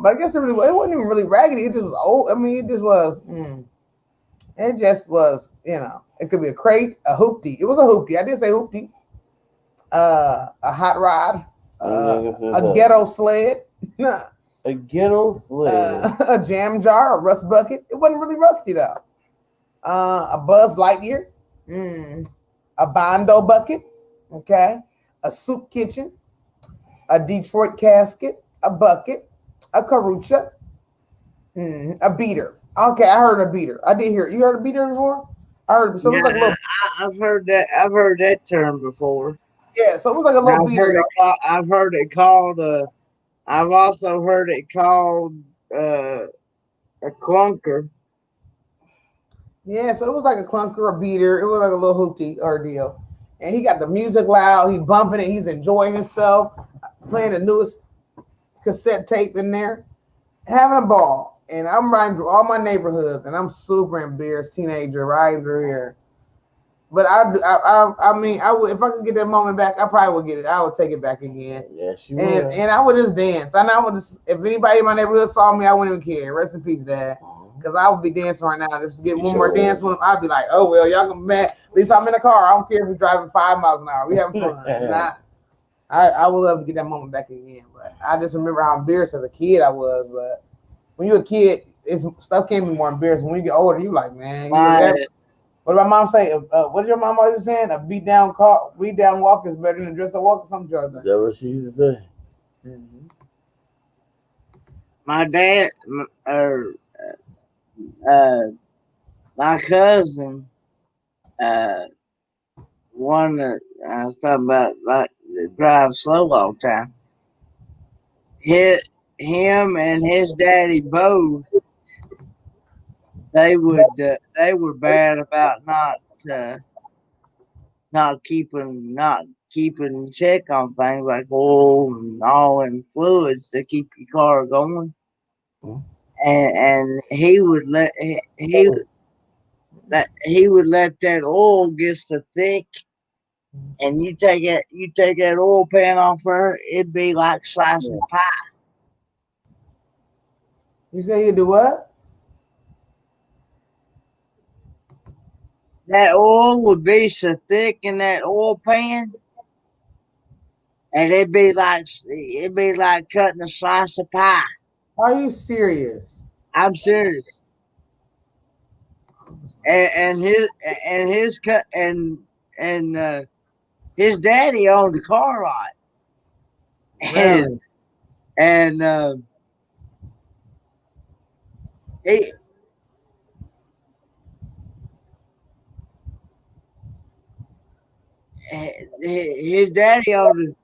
I guess it wasn't even really raggedy. It just was old. I mean, it just was. It just was. It could be a crate, a hoopty. It was a hoopty. I did say hoopty. A hot rod, a ghetto sled. A ghetto sled. A jam jar, a rust bucket. It wasn't really rusty though. A Buzz Lightyear. A Bondo bucket, okay, a soup kitchen, a Detroit casket, a bucket, a Karucha, a beater. Okay, I heard a beater. I did hear it. You heard a beater before? I heard. So it was like a little. I've heard that. I've heard that term before. Yeah, so it was like a little beater. I've heard it called. I've also heard it called a clunker. Yeah, so it was like a clunker, a beater. It was like a little hoopty ordeal. And he got the music loud. He's bumping it. He's enjoying himself, playing the newest cassette tape in there, having a ball. And I'm riding through all my neighborhoods, and I'm super embarrassed teenager riding through here. But I mean, I would if I could get that moment back, I probably would get it. I would take it back again. Yes, you would. And I would just dance. And I would just, if anybody in my neighborhood saw me, I wouldn't even care. Rest in peace, Dad. Because I would be dancing right now. Just get one more dance with him, I'd be like, oh, well, y'all can be mad. At least I'm in the car. I don't care if we're driving 5 miles an hour. We having fun. I would love to get that moment back again. But I just remember how embarrassed as a kid I was. But when you're a kid, stuff can be more embarrassing. When you get older, you like, man. What did my mom say? What did your mom always saying? A beat down walk is better than a dress up walk or something. That's what she used to say. Mm-hmm. My dad, my cousin, one that I was talking about, like that drives slow all the time. Him and his daddy both they were bad about uh, not keeping check on things like oil and all and fluids to keep your car going. And he would he would let that oil get so thick, and you take that oil pan off her, it'd be like slicing pie. You say you do what? That oil would be so thick in that oil pan, and it'd be like cutting a slice of pie. Are you serious? I'm serious. And his and his cut and his daddy owned a car lot, and Really? and he his daddy owned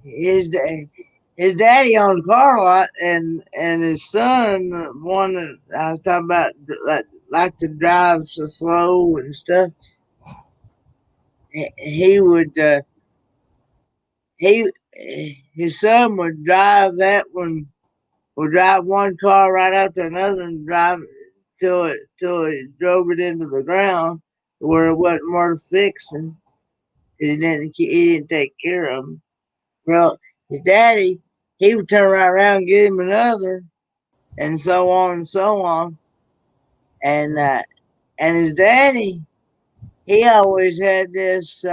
his his daddy owned a car lot, and his son, one that I was talking about, like to drive so slow and stuff. He would he his son would drive that one. Would drive one car right after another and drive it till it drove it into the ground where it wasn't worth fixing. He didn't take care of him. Well, his daddy, he would turn right around and get him another, and so on and so on. And and his daddy, he always had this.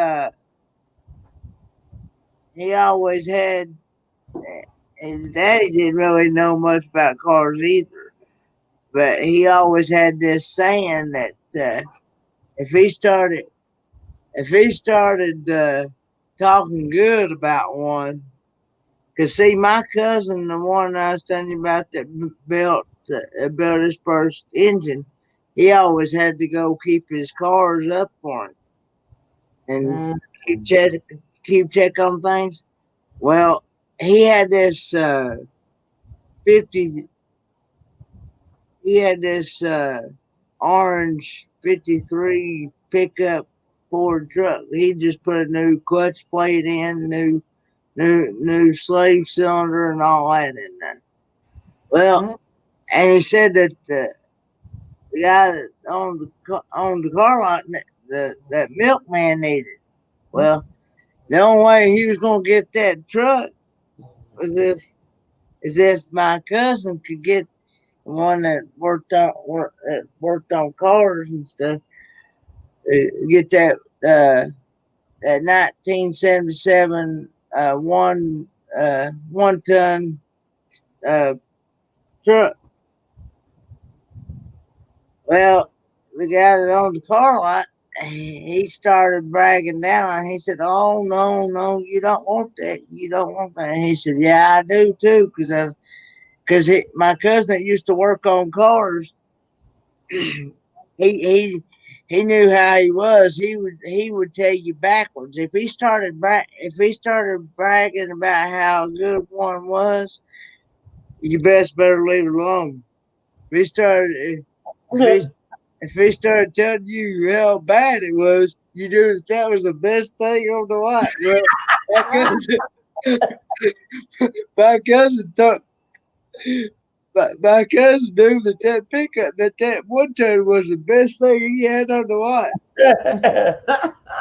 He always had. His daddy didn't really know much about cars either, but he always had this saying that if he started if he started talking good about one, because see, my cousin, the one I was telling you about that built his first engine, he always had to go keep his cars up for him and Mm, keep check keep check on things. Well, he had this 50. He had this orange 53 pickup Ford truck. He just put a new clutch plate in, new slave cylinder, and all that in there. Well, mm, and he said that the guy that owned the car lot, that milkman needed. mm. Well, the only way he was gonna get that truck was if my cousin could get the one that worked on cars and stuff, get that 1977 one ton uh, truck. Well, the guy that owned the car lot, he started bragging down. He said, "Oh no, you don't want that. You don't want that." And he said, "Yeah, I do too, because my cousin that used to work on cars, he he knew how he was. He would tell you backwards. If he started bragging about how good one was, you best better leave it alone. If he started if he if he started telling you how bad it was, you knew that was the best thing on the lot. Well, my cousin, my cousin thought. My cousin knew that pickup, that one ton was the best thing he had on the lot.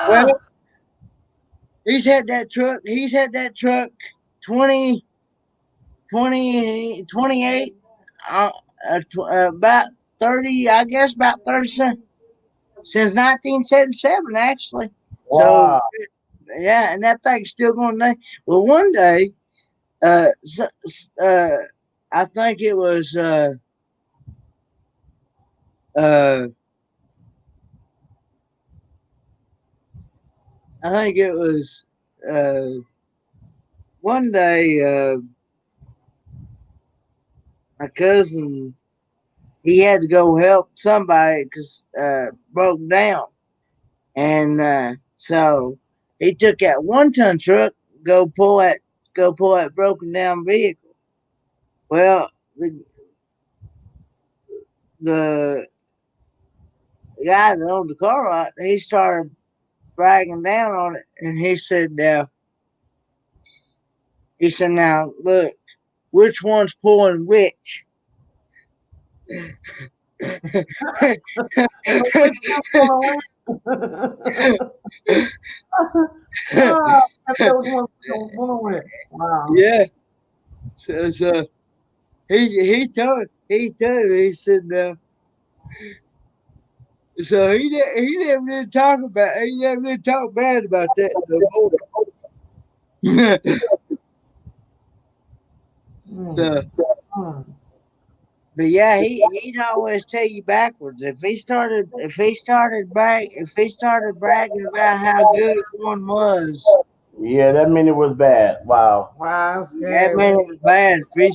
Well, He's had that truck 20, 28, about 30, I guess about 30 since 1977, actually. So, Wow. yeah, and that thing's still going to. Well, one day, uh, s- I think it was, uh, I think it was, uh, one day, my cousin, he had to go help somebody because broke down. And so he took that 1 ton truck, go pull that go pull that broken down vehicle. Well, the the guy that owned the car lot, he started bragging down on it, and he said, now look, which one's pulling which? Wow. Yeah. So he told me, he said so he never did talk about he never did talk bad about that no more. So but yeah, he'd always tell you backwards. If he started bragging about how good one was, Yeah, that meant it was bad. Wow. Wow, that's that scary. meant it was bad. If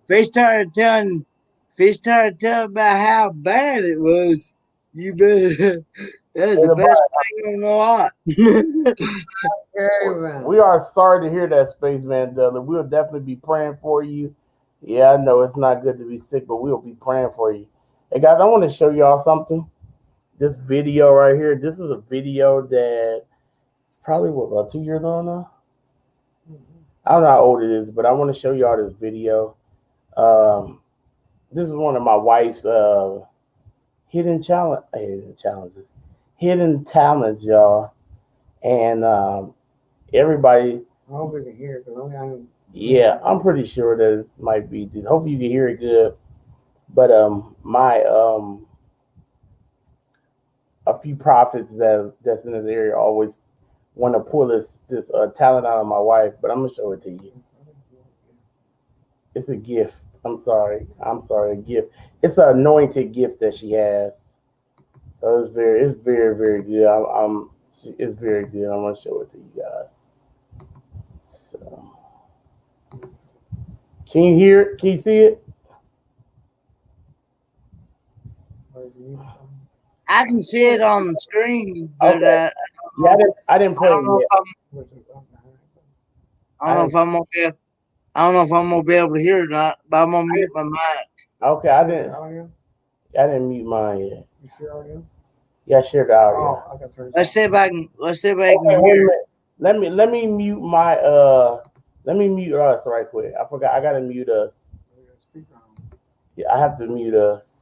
he started telling about how bad it was, you better that's the best thing on the lot. We are sorry to hear that, Spaceman Dudley. We'll definitely be praying for you. Yeah, I know it's not good to be sick, but we'll be praying for you. Hey guys, I want to show y'all something. This video right here. This is a video that it's probably what about 2 years old now. I don't know how old it is, but I want to show y'all this video. Um, this is one of my wife's hidden talents, y'all. And everybody, I hope we can hear it because yeah, I'm pretty sure that it might be. Hopefully, you can hear it good. But my a few prophets that's in this area always want to pull this talent out of my wife. But I'm gonna show it to you. It's a gift. I'm sorry. A gift. It's an anointed gift that she has. So it's very, very good. It's very good. I'm gonna show it to you guys. So, can you hear it? Can you see it? I can see it on the screen, but Okay. Yeah, I didn't I play don't it know yet. if I don't know if I'm gonna be I don't know if I'm gonna be able to hear it or not, but I'm gonna mute my mic. Okay, I didn't mute mine yet. You share audio? Yeah, I shared the audio. Oh, I got to Let's see if I can Okay, wait a hear it. minute. Let me mute my let me mute us right quick. I forgot I gotta mute us. Yeah, I have to mute us.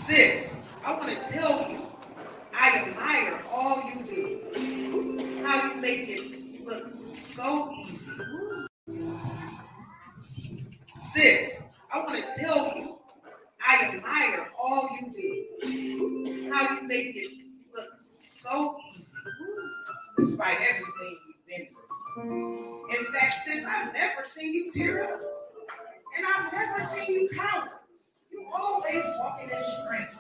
Sis, I want to tell you, I admire all you do. How you make it look so easy. Sis, I want to tell you, I admire all you do. How you make it look so easy, despite everything you've been through. In fact, sis, I've never seen you tear up, and I've never seen you cower. You always walking in strength,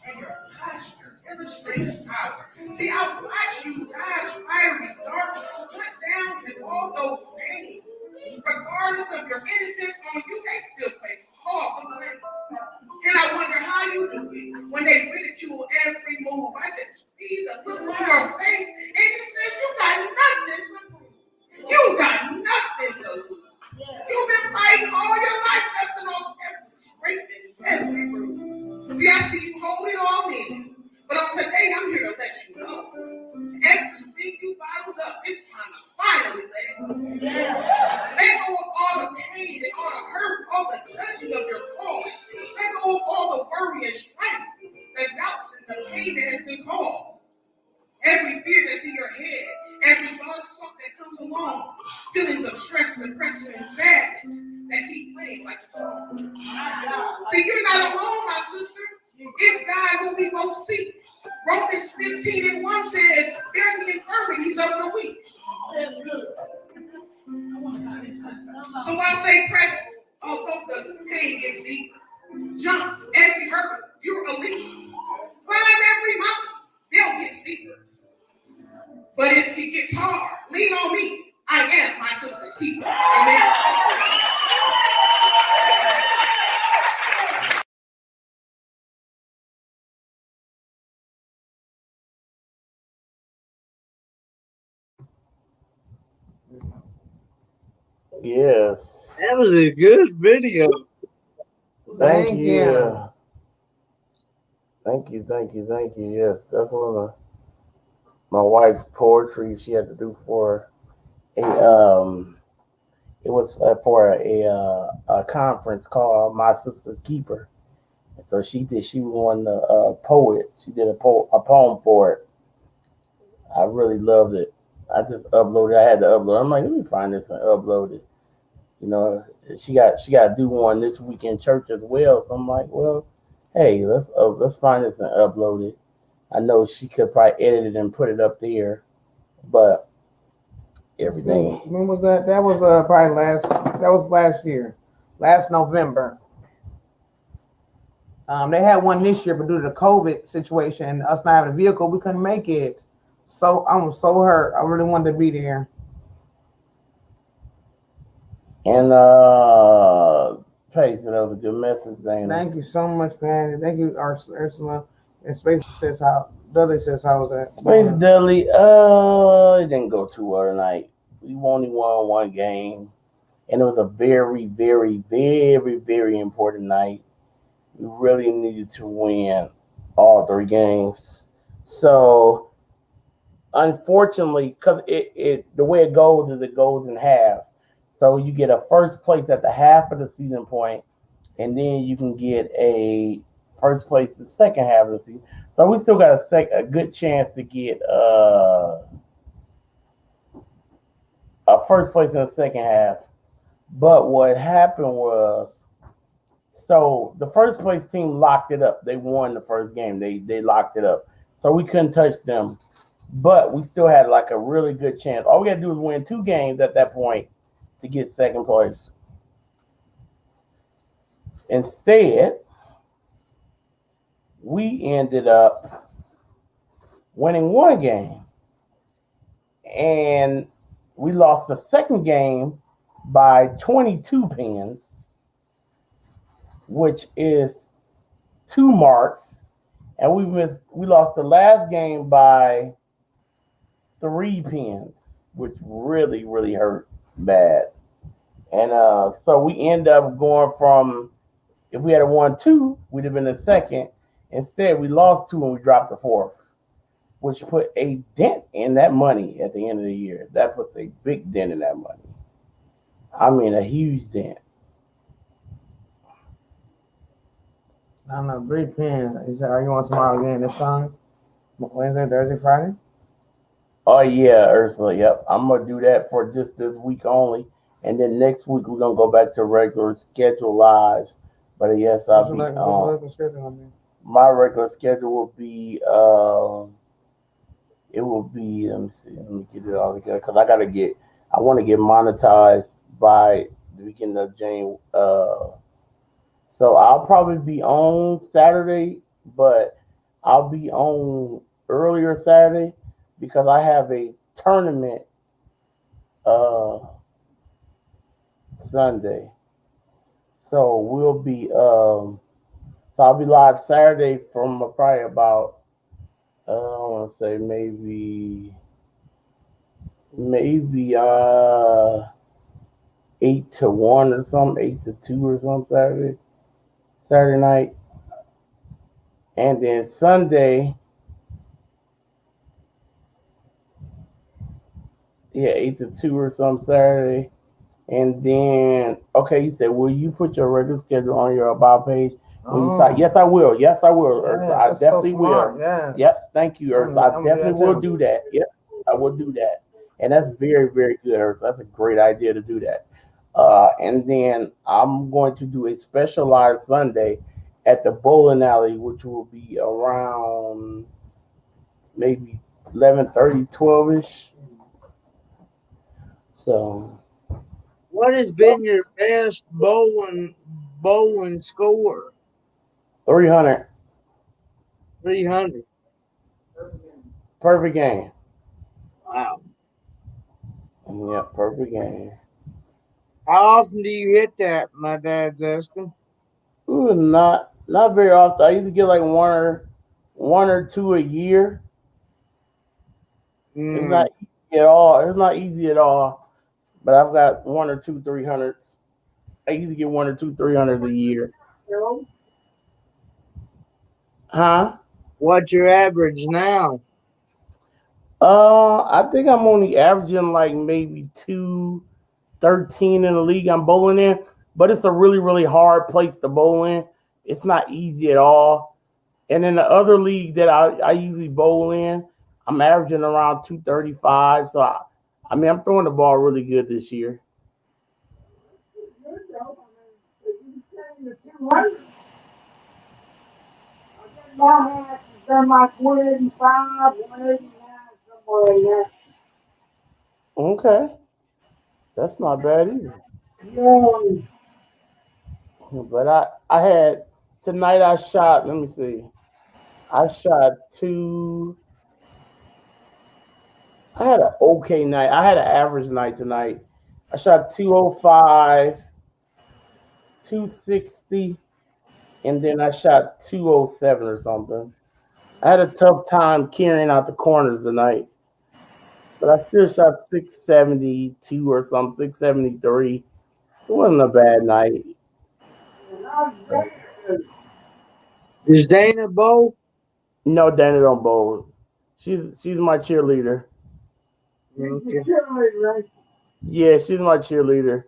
and your posture illustrates power. See, I've watched you dodge fiery darts, put downs, and all those names. Regardless of your innocence on you, they still place all the blame. And I wonder how you do it when they ridicule every move. I just see the look on your face, and it says you got nothing to prove. You got nothing to lose. You've been fighting all your life, messing off every scraping, every bruise. See, I see you holding all in. But on today, I'm here to let you know. Everything you bottled up, it's time to finally let it go. Let go of all the pain and all the hurt, all the judging of your faults. Let go of all the worry and strife, the doubts and the pain that has been caused. Every fear that's in your head, every dark thought that comes along, feelings of stress, depression, and sadness that keep playing like a song. See, you're not alone, my sister. It's God who we both see. Romans 15:1 says, bear the infirmities of the weak. So I say press, although the pain gets deeper. Jump every hurdle, you're a leaper. Climb every mountain, they'll get steeper. But if it gets hard, lean on me. I am my sister's keeper. Amen. Yes. That was a good video. Thank Thank you. you. Thank you. Yes, that's one of my wife's poetry she had to do for a it was for a conference called My Sister's Keeper. And so she won the poet. She did a poem for it. I really loved it. I just uploaded. I had to upload. I'm like, let me find this and upload it. You know, she got to do one this week in church as well. So I'm like, well, hey, let's find this and upload it. I know she could probably edit it and put it up there, but everything. When was that? That was probably last. That was last year, last November. They had one this year, but due to the COVID situation and us not having a vehicle, we couldn't make it. So I'm so hurt. I really wanted to be there. And Paige, that was a good message, Dana. Thank you so much, man. Thank you, Ursula. And Space says how Dudley says how was that? Space Dudley, it didn't go too well tonight. We only won one game, and it was a very, very, very, very important night. We really needed to win all three games. So, unfortunately, because the way it goes is it goes in half. So you get a first place at the half of the season point, and then you can get a first place the second half of the season. So we still got a good chance to get a first place in the second half. But what happened was, so the first place team locked it up. They won the first game. They locked it up. So we couldn't touch them. But we still had like a really good chance. All we had to do was win 2 games at that point to get second place. Instead, we ended up winning 1 game. And we lost the second game by 22 pins, which is 2 marks. And we lost the last game by 3 pins, which really, really hurt bad. And so we end up going from, if we had won 2, we'd have been the second. Instead, we lost 2 and we dropped the 4th, which put a dent in that money at the end of the year. That puts a big dent in that money. I mean, a huge dent. I don't know, 3 pins. He said, are you on tomorrow again this time? Wednesday, Thursday, Friday? Oh, yeah, Ursula. Yep. I'm going to do that for just this week only. And then next week, we're going to go back to regular schedule lives. But yes, I'll be on. My regular schedule will be, it will be, let me see, let me get it all together. Because I want to get monetized by the beginning of January. So I'll probably be on Saturday, but I'll be on earlier Saturday because I have a tournament Sunday. So we'll be so I'll be live Saturday from probably about I want to say maybe 8 to 1 or something, 8 to 2 or something Saturday night. And then Sunday, 8 to 2 or something Saturday. And then, okay, you said, will you put your regular schedule on your about page? Yes, I will. Yes, I will, Ursa. I definitely will. Yes. Yep, thank you, Ursa. I definitely will do that. Yep, I will do that. And that's very, very good, Ursa. That's a great idea to do that. And then I'm going to do a specialized Sunday at the bowling alley, which will be around maybe 11:30, 12-ish. So, what has been your best bowling score? 300. 300. Perfect game. Wow. Yeah, perfect game. How often do you hit that, my dad's asking? Ooh, not very often. I used to get like one or 2 a year. It's not easy at all. It's not easy at all but I've got one or two 300s. I usually get one or two 300s a year. Huh? What's your average now? I think I'm only averaging like maybe 213 in the league I'm bowling in, but it's a really, really hard place to bowl in. It's not easy at all. And in the other league that I usually bowl in, I'm averaging around 235. So I mean, I'm throwing the ball really good this year. My match has been like 185, 189, somewhere in there. Okay, that's not bad either. Yeah. But I had tonight I shot. Let me see. I shot two. I had an okay night. I had an average night tonight. I shot 205, 260, and then I shot 207 or something. I had a tough time carrying out the corners tonight, but I still shot 672 or something, 673. It wasn't a bad night. So, Is Dana bowl? no, Dana don't bowl. She's my cheerleader. Okay. Yeah, she's my cheerleader.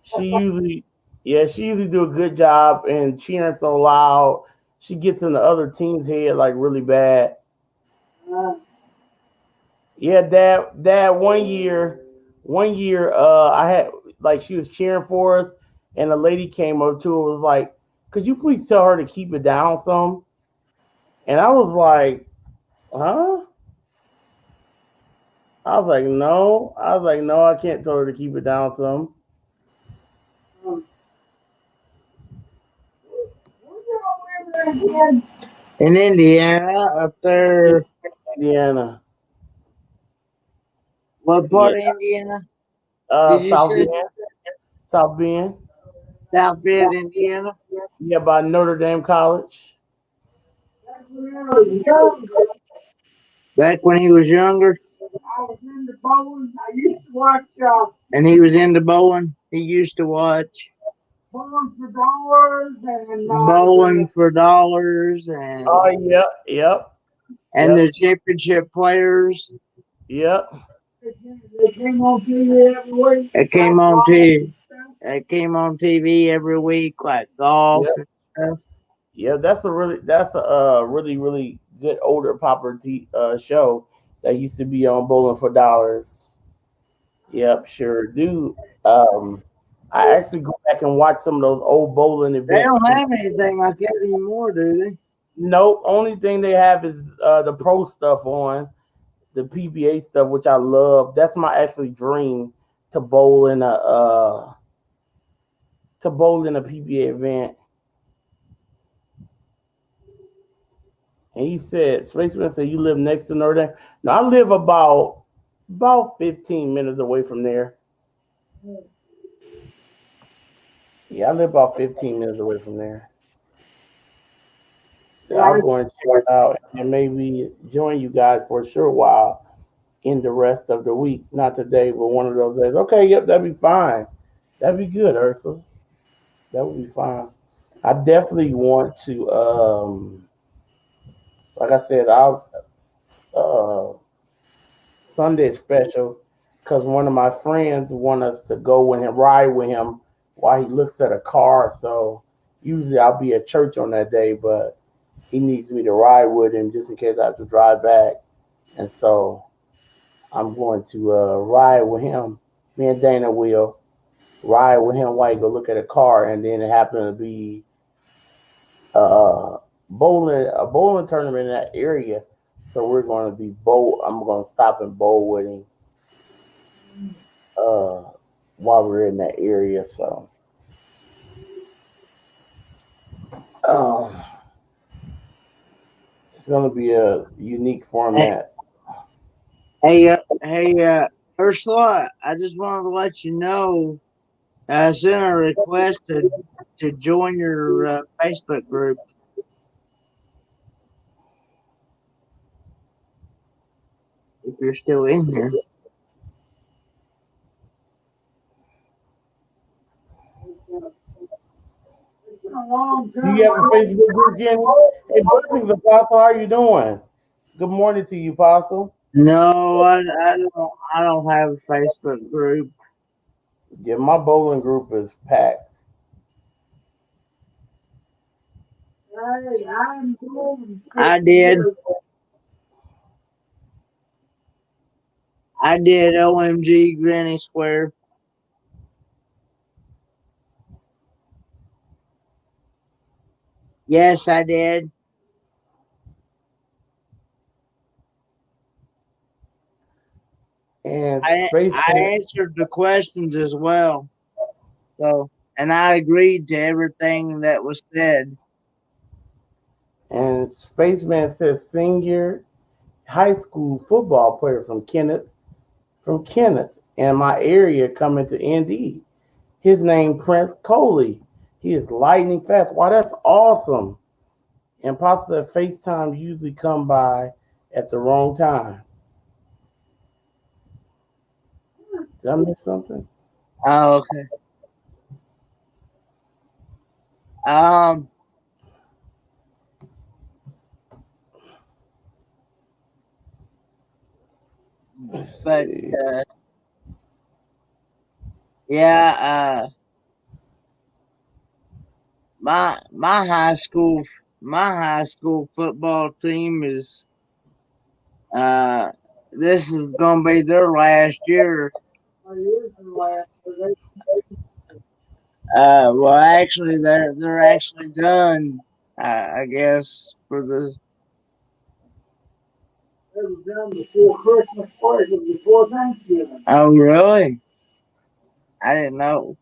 She usually, yeah, she usually do a good job and cheering so loud. She gets in the other team's head like really bad. Yeah, dad. One year, I had like she was cheering for us, and a lady came up to her was like, "Could you please tell her to keep it down some?" And I was like, "Huh?" I was like, "No." I was like, "No, I can't tell her to keep it down some." In Indiana, up In there. Indiana, What yeah, part of Indiana? Did you South say Bend, South Bend. South Bend, Indiana? Yeah, by Notre Dame College. Back when he was younger I was into bowling. I used to watch and he was into bowling, he used to watch Bowling for Dollars and Bowling for Dollars Oh, yep, yep, and yep, the championship players. yep, they came on TV every week. It came on TV. It came on TV every week, like golf yep, and stuff. yeah. That's a really really good older show that used to be on Bowling for Dollars. Yep, sure do. Um, I actually go back and watch some of those old bowling They events don't from. have anything like that anymore, do they? No, only thing they have is the pro stuff on the PBA stuff, which I love. That's my actually dream to bowl in a PBA event. And he said, Spaceman said, you live next to Notre Dame. No, I live about 15 minutes away from there. Yeah, I live about 15 minutes away from there. So I'll go and check it out and maybe join you guys for a short while in the rest of the week. Not today, but one of those days. Okay, yep, that'd be fine. That'd be good, Ursula. That would be fine. I definitely want to like I said, I'll uh Sunday special because one of my friends want us to go with him, ride with him while he looks at a car. So usually I'll be at church on that day, but he needs me to ride with him just in case I have to drive back. And so I'm going to ride with him. Me and Dana will ride with him while he go look at a car, and then it happened to be uh, a bowling tournament in that area. So we're going to be bowl. I'm going to stop and bowl with him uh, while we're in that area. So um, it's going to be a unique Hey, format. Ursula, I just wanted to let you know I sent a request to join your Facebook group if you're still in here. Do you have a Facebook group, Kenny? Hey, blessings, Apostle. How are you doing? Good morning to you, Apostle. No, I don't have a Facebook group. Yeah, my bowling group is packed. I did. I did OMG Granny Square. Yes, I did. And I Spaceman answered the questions as well. So, and I agreed to everything that was said. and Spaceman says senior high school football player from Kenneth in my area coming to ND. His name Prince Coley. He is lightning fast. Wow, that's awesome. And possibly FaceTime usually come by at the wrong time. Did I miss something? Oh, okay. Um, Let's but see. yeah, my high school football team is uh this is gonna be their last year. Well, actually, they're actually done. I guess for the. They were done before Christmas break and before Thanksgiving. Oh, really? I didn't know.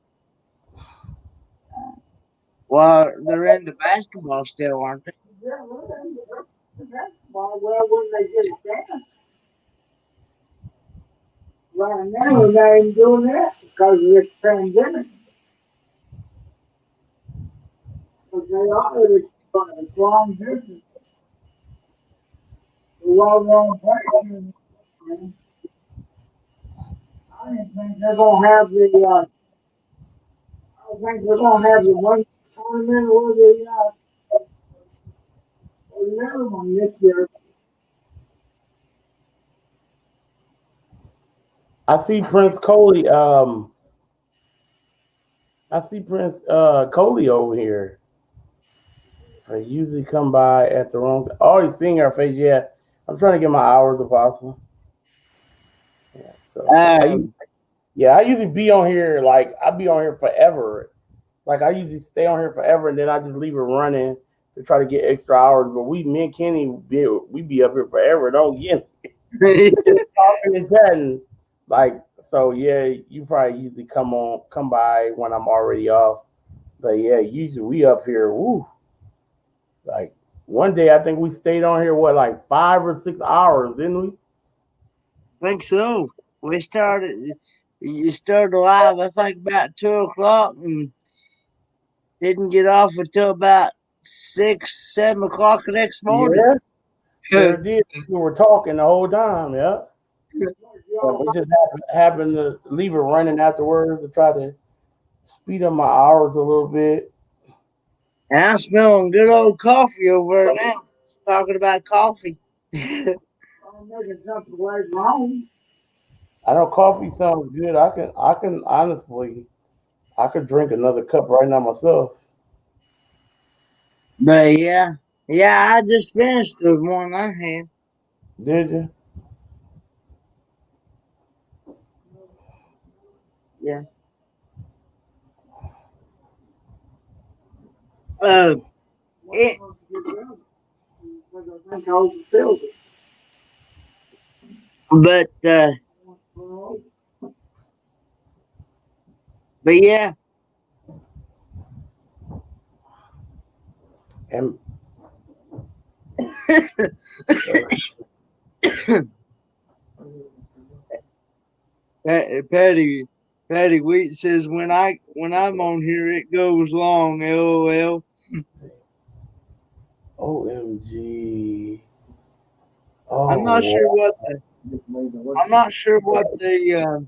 Well, they're into basketball still, aren't they? Yeah, well, they're into basketball. Well, when they get it done, right now they ain't doing that because of this pandemic. Because they are it's long distance. The well-known place. I didn't think they're gonna have the. I don't think they're gonna have the one tournament or another one this year. I see Prince Coley. I see Prince Coley over here. I usually come by at the wrong. Oh, he's seeing our face. Yeah, I'm trying to get my hours, Apostle. Yeah, so Um, I usually be on here like I be on here forever. Like I usually stay on here forever, and then I just leave it running to try to get extra hours. But me and Kenny, we be up here forever. Don't get we just talking and chatting. Like so, yeah. You probably usually come by when I'm already off. But yeah, usually we up here. Woo, like one day I think we stayed on here what like 5 or 6 hours, didn't we? I think so. We started. You started live, I think, about 2 o'clock, and didn't get off until about 6, 7 o'clock the next morning. Yeah, sure did. We were talking the whole time. Yeah. So we just happened to leave it running afterwards to try to speed up my hours a little bit. And I'm smelling good old coffee over there now. Talking about coffee. I'm making something right wrong. I know coffee sounds good. I can honestly I could drink another cup right now myself. But yeah, I just finished the one I had. Did you? Yeah. Uh, it, but but yeah, And Patty Patty Wheat says when I'm on here it goes long. LOL. OMG. I'm Oh not sure wow. what the I'm not sure what the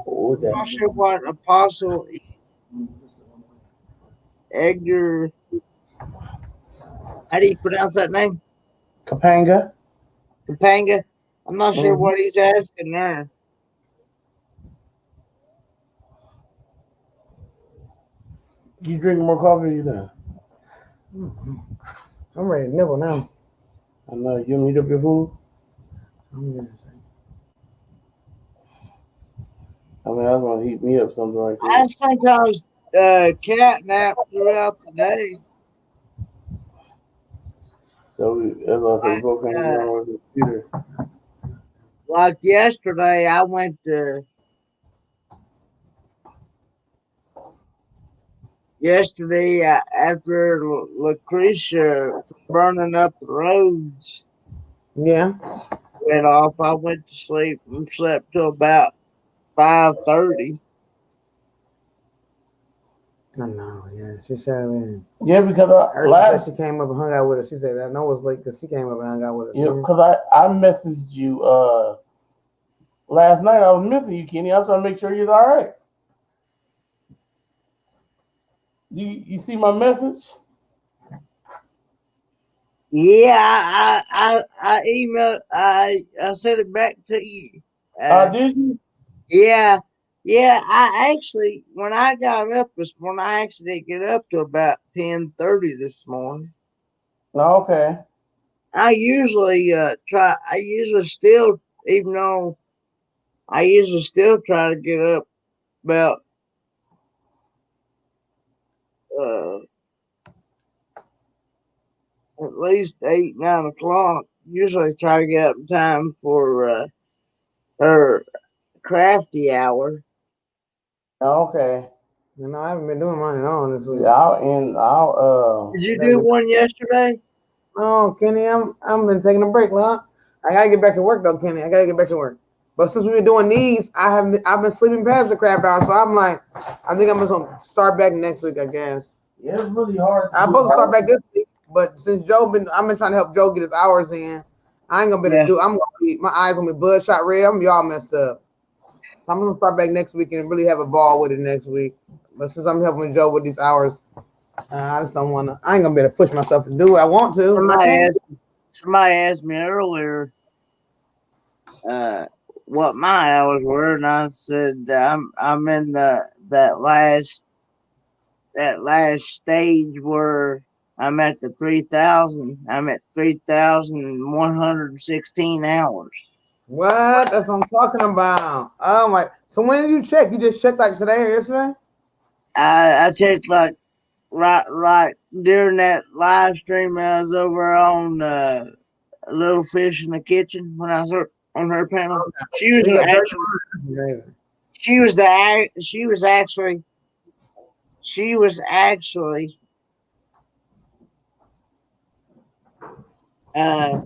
Oh, I'm not sure what apostle. Edgar. How do you pronounce that name? Topanga. Topanga. I'm not sure what he's asking there. You drinking more coffee than I'm ready to nibble now. I know. You want me to eat up your food? I'm gonna say. I mean, I was gonna heat me up something right I there. sometimes catnap throughout the day. So as I said, we Like, both can't get uh, on with the computer. like yesterday, I went to. Yesterday, after Lucretia burning up the roads Yeah. went off, I went to sleep and slept till about 5:30. I know. Yeah. She said, man. Yeah, because Ursa said she came up and hung out with us. She said, I know it was late because she came up and hung out with us. yeah, because I messaged you last night. I was missing you, Kenny. I was trying to make sure you're all right. You see my message? Yeah, I emailed. I sent it back to you. Did you? Yeah, yeah. I actually, when I got up this morning, I actually didn't get up to about 10:30 this morning. No, okay. I usually try. I usually still, even though I usually still try to get up about uh, at least 8, 9 o'clock. Usually try to get up in time for her crafty hour. Okay. You know, I haven't been doing mine at all, honestly. Yeah, I'll Did you do one yesterday? Oh, Kenny, I'm been taking a break, huh? I gotta get back to work though, Kenny. I gotta get back to work. But since we've been doing these, I've been sleeping past the crap hour, so I'm like, I think I'm just gonna start back next week, I guess. Yeah, it's really hard. I'm supposed to start back this week, but since I've been trying to help Joe get his hours in. I ain't gonna be able to do. My eyes gonna be bloodshot red. I'm gonna be all messed up. So I'm gonna start back next week and really have a ball with it next week. But since I'm helping Joe with these hours, I just don't want to. I ain't gonna be able to push myself to do what I want to. Somebody asked me earlier what my hours were, and I said I'm in that last stage where I'm at the 3,000. I'm at 3,116 hours. What? That's what I'm talking about. Oh my! So when did you check? You just checked like today or yesterday? I checked like during that live stream I was over on Little Fish in the Kitchen when I was on her panel. She was actually she was actually uh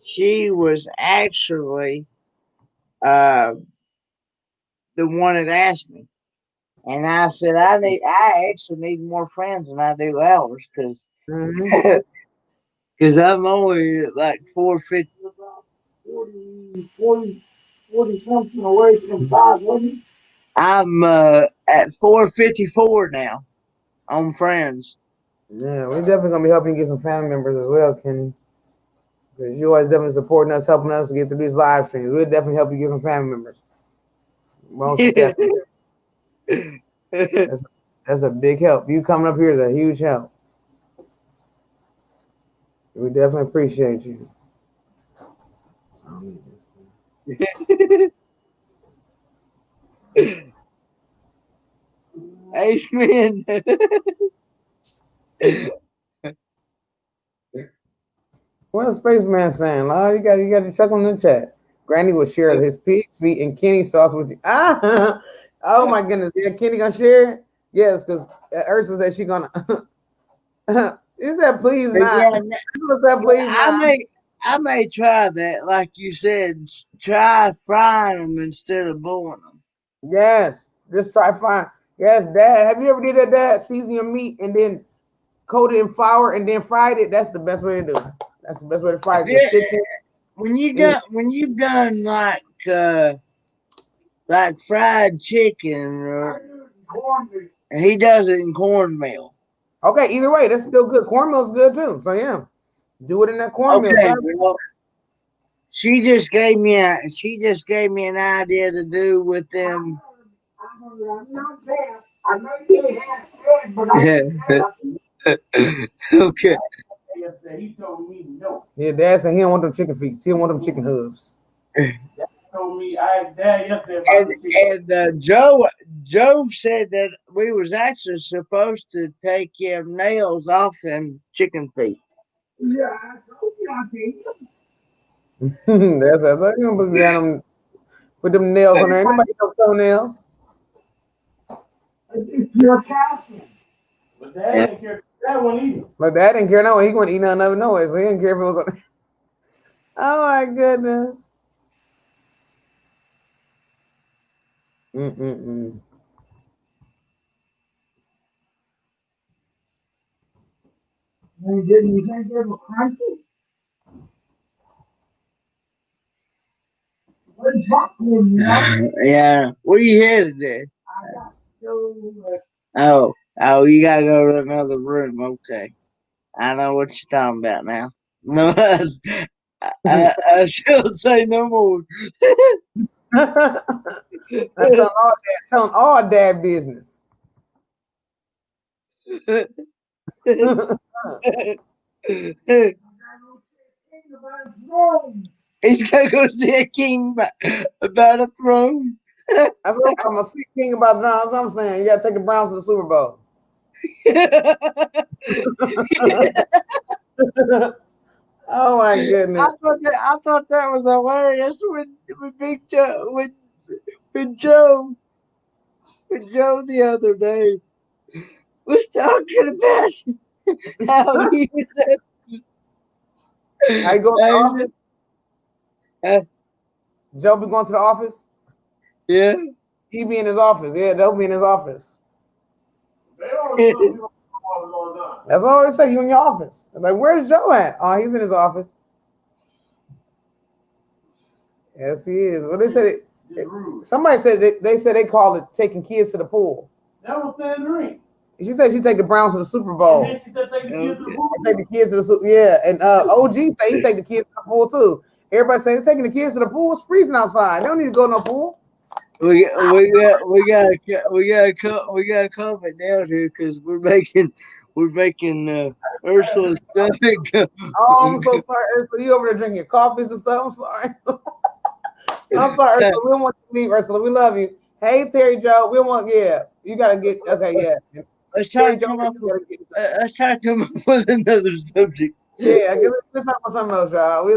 she was actually uh the one that asked me. And I said I actually need more friends than I do hours because Mm-hmm. I'm only at like 450 40 something away from 500. I'm at 454 now on friends. Yeah, we definitely gonna be helping you get some family members as well, Kenny. Because you always definitely supporting us, helping us to get through these live streams. We'll definitely help you get some family members. Most definitely. That's a big help. You coming up here is a huge help. We definitely appreciate you. Amen. What is Spaceman saying? You got to check on the chat. Granny will share his pig's feet and Kenny sauce with you. Ah, oh my goodness. Yeah, Kenny gonna share it? Yes, because Ursa said she gonna. You said please not. Yeah, You said please not. I may try that, like you said. Try frying them instead of boiling them. Yes, just try fine. Yes, Dad. Have you ever did that, Dad? Season your meat and then coat it in flour and then fried it. That's the best way to do it. That's the best way to fry it. Yeah, Chicken. when you've done like fried chicken, He does it in cornmeal. Okay, either way, that's still good. Cornmeal's good too. So yeah, do it in that cornmeal. Okay, well, she just gave me an idea to do with them. Okay. He told me no. Yeah, Dad said he don't want them chicken feet. He don't want them chicken hooves. Dad told me I asked Dad yesterday about the chicken. And Joe said that we was actually supposed to take nails off them chicken feet. That's you don't put down with them nails on there. Ain't nobody no toenails. But Dad didn't care. Dad wouldn't eat. But Dad didn't care no way. He wouldn't eat none of it no way. So he didn't care if it was on there. Oh my goodness. Mm-mm-mm. Yeah. Where you headed there? Oh, you gotta go to another room. Okay. I know what you're talking about now. No, I shall say no more. That's telling all dad business. He's gonna go see a king about a throne. That's what I'm gonna see King about the Browns. That's what I'm saying. You gotta take the Browns to the Super Bowl. Oh my goodness. I thought that was hilarious with Big Joe with Joe the other day was talking about how he was How you going to the office? Joe be going to the office? Yeah. He be in his office. Yeah, they'll be in his office. That's what I always say. You in your office. I'm like, where's Joe at? Oh, he's in his office. Yes, he is. Well, they said it. Somebody said they said they call it taking kids to the pool. That was Sandrine. She said she take the Browns to the Super Bowl. And then she said take the kids to the pool. Take the kids to the Super. Yeah, and OG say he take the kids to the pool too. Everybody say they're taking the kids to the pool. It's freezing outside. They don't need to go to no pool. We got COVID down here because we're making Ursula's stomach. Oh, I'm so sorry, Ursula. You over there drinking coffees and stuff? I'm sorry. I'm sorry, Ursula. We don't want you to leave, Ursula. We love you. Hey, Terry Joe. We want, yeah. You gotta get, okay, yeah. Let's try to come up with another subject. Yeah, let's talk about something else, y'all.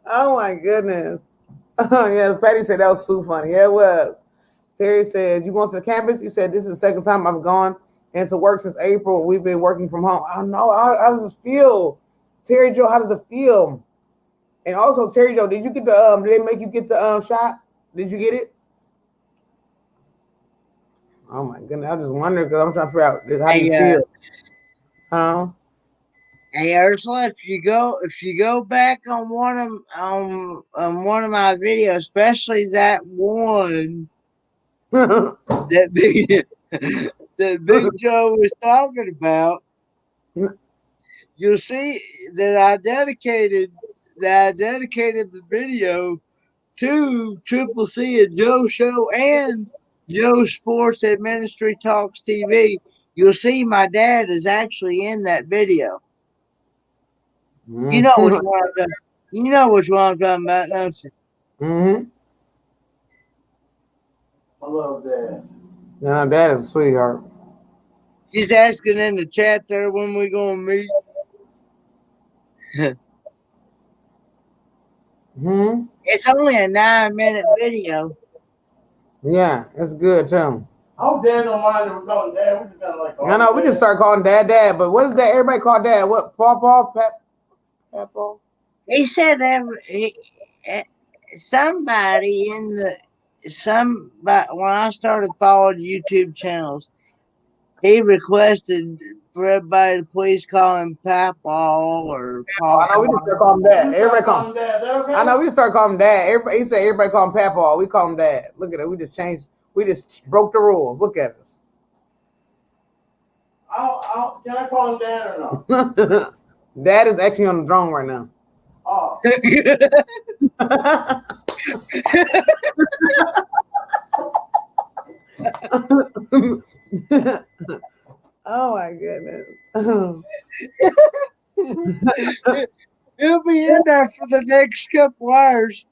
Oh my goodness. Oh yes, Patty said that was so funny. Yeah, it was. Terry said, you going to the campus? You said this is the second time I've gone into work since April. We've been working from home. I don't know. How does it feel? Terry Joe, how does it feel? And also, Terry Joe, did you get the did they make you get the shot? Did you get it? Oh my goodness. I just wonder because I'm trying to figure out how do you feel? Huh? Hey Ursula, if you go back on one of my videos, especially that one that Big Joe was talking about, you'll see that I dedicated the video to Triple C and Joe Show and Joe Sports and Ministry Talks TV. You'll see my dad is actually in that video. You know which one I'm talking. You know which one I'm talking about, don't you? Mm-hmm. I love Dad. No, Dad is a sweetheart. She's asking in the chat there when we gonna meet. It's only a 9-minute video. Yeah, it's good too. I hope Dad don't mind that we're calling Dad. We just kind of like. No, we just start calling Dad. But what is that? Everybody call Dad what? Paw? Paw? He said somebody when I started following YouTube channels, he requested for everybody to please call him Papa or Paw. I know we just start calling him Dad. Everybody call him Dad. Okay? I know we just start calling him Dad. He said everybody call him Papa. We call him Dad. Look at it. We just changed. We just broke the rules. Look at us. Can I call him Dad or no? Dad is actually on the drone right now. Oh. Oh my goodness. He'll be in there for the next couple hours.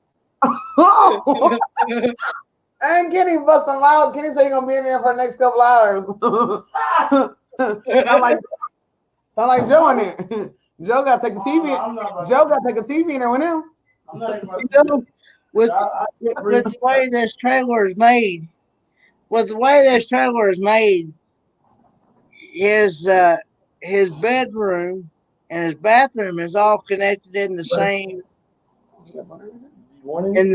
And Kenny busting loud. Kenny say you're gonna be in there for the next couple hours. sound like Joe in there. Joe gotta take the TV. Joe gotta take a TV in there with him. I'm not even You know, with the way this trailer is made, his bedroom and his bathroom is all connected in the same in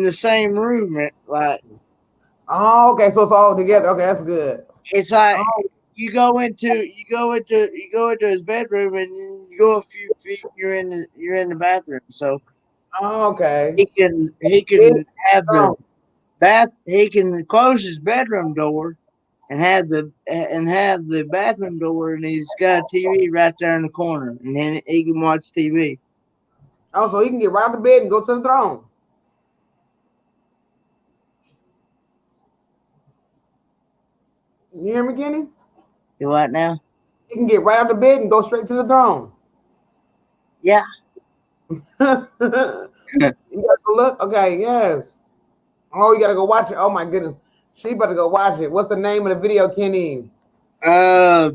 the same room. Like Oh, okay, so it's all together. Okay, that's good. it's like you go into his bedroom and you go a few feet, you're in the bathroom. So Oh, okay. he can have the bath. He can close his bedroom door and have the bathroom door, and he's got a TV right there in the corner, and then he can watch TV. Oh, so he can get right out of bed and go to the throne. You hear me, Kenny? You what now? He can get right out of bed and go straight to the throne. Yeah. You gotta go look. Okay, yes. Oh, you gotta go watch it. Oh my goodness, she about to go watch it. What's the name of the video, Kenny? I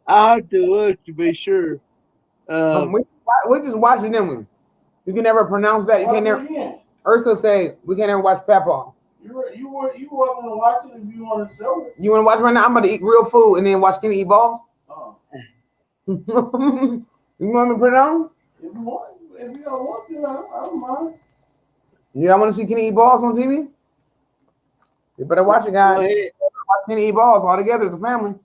have to look to be sure. We're just watching them. You can never pronounce that. You can never. Ursula say we can't ever watch Peppa. You want to watch it if you want to show it. You want to watch right now? I'm about to eat real food and then watch Kenny eat balls. Oh. You want me to put it on? If you don't want to, I don't mind. You want to see Kenny eat balls on TV? You better watch it, guys. Watch Kenny eat balls all together as a family.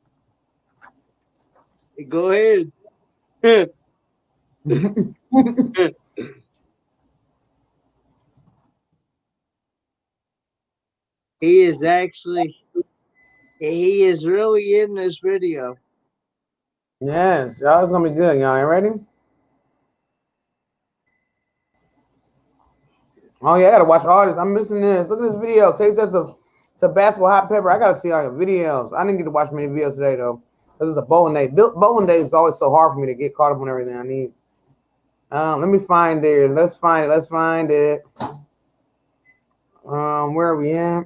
Go ahead. He is really in this video. Yes, y'all, it's gonna be good. Y'all ain't ready? Oh yeah, I gotta watch all this. I'm missing this. Look at this video. Taste test of Tabasco hot pepper. I gotta see all your videos. I didn't get to watch many videos today though, because it's a bowling day. Bowling day is always so hard for me to get caught up on everything I need. Let me find it. Let's find it. Where are we at?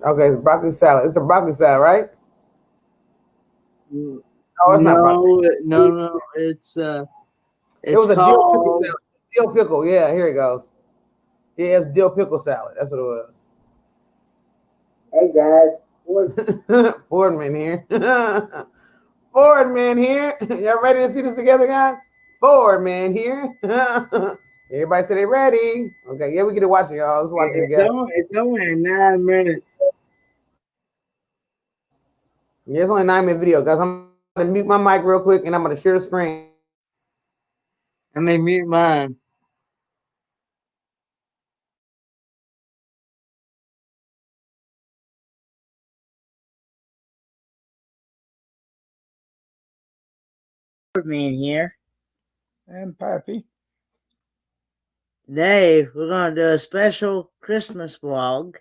Okay, it's broccoli salad. It's the broccoli salad, right? Oh, it's not broccoli. No. It's it was a dill pickle salad. Dill pickle. Yeah, here it goes. Yeah, it's dill pickle salad. That's what it was. Hey guys, Fordman here. Fordman here. Y'all ready to see this together, guys? Fordman here. Everybody say they ready. Okay, yeah, we get to watch it, y'all. Let's watch it together. It's only 9 minutes. Yeah, it's only a 9-minute video, guys. I'm gonna mute my mic real quick and I'm gonna share the screen. Let me mute mine. Man here. And Pappy. Today we're gonna do a special Christmas vlog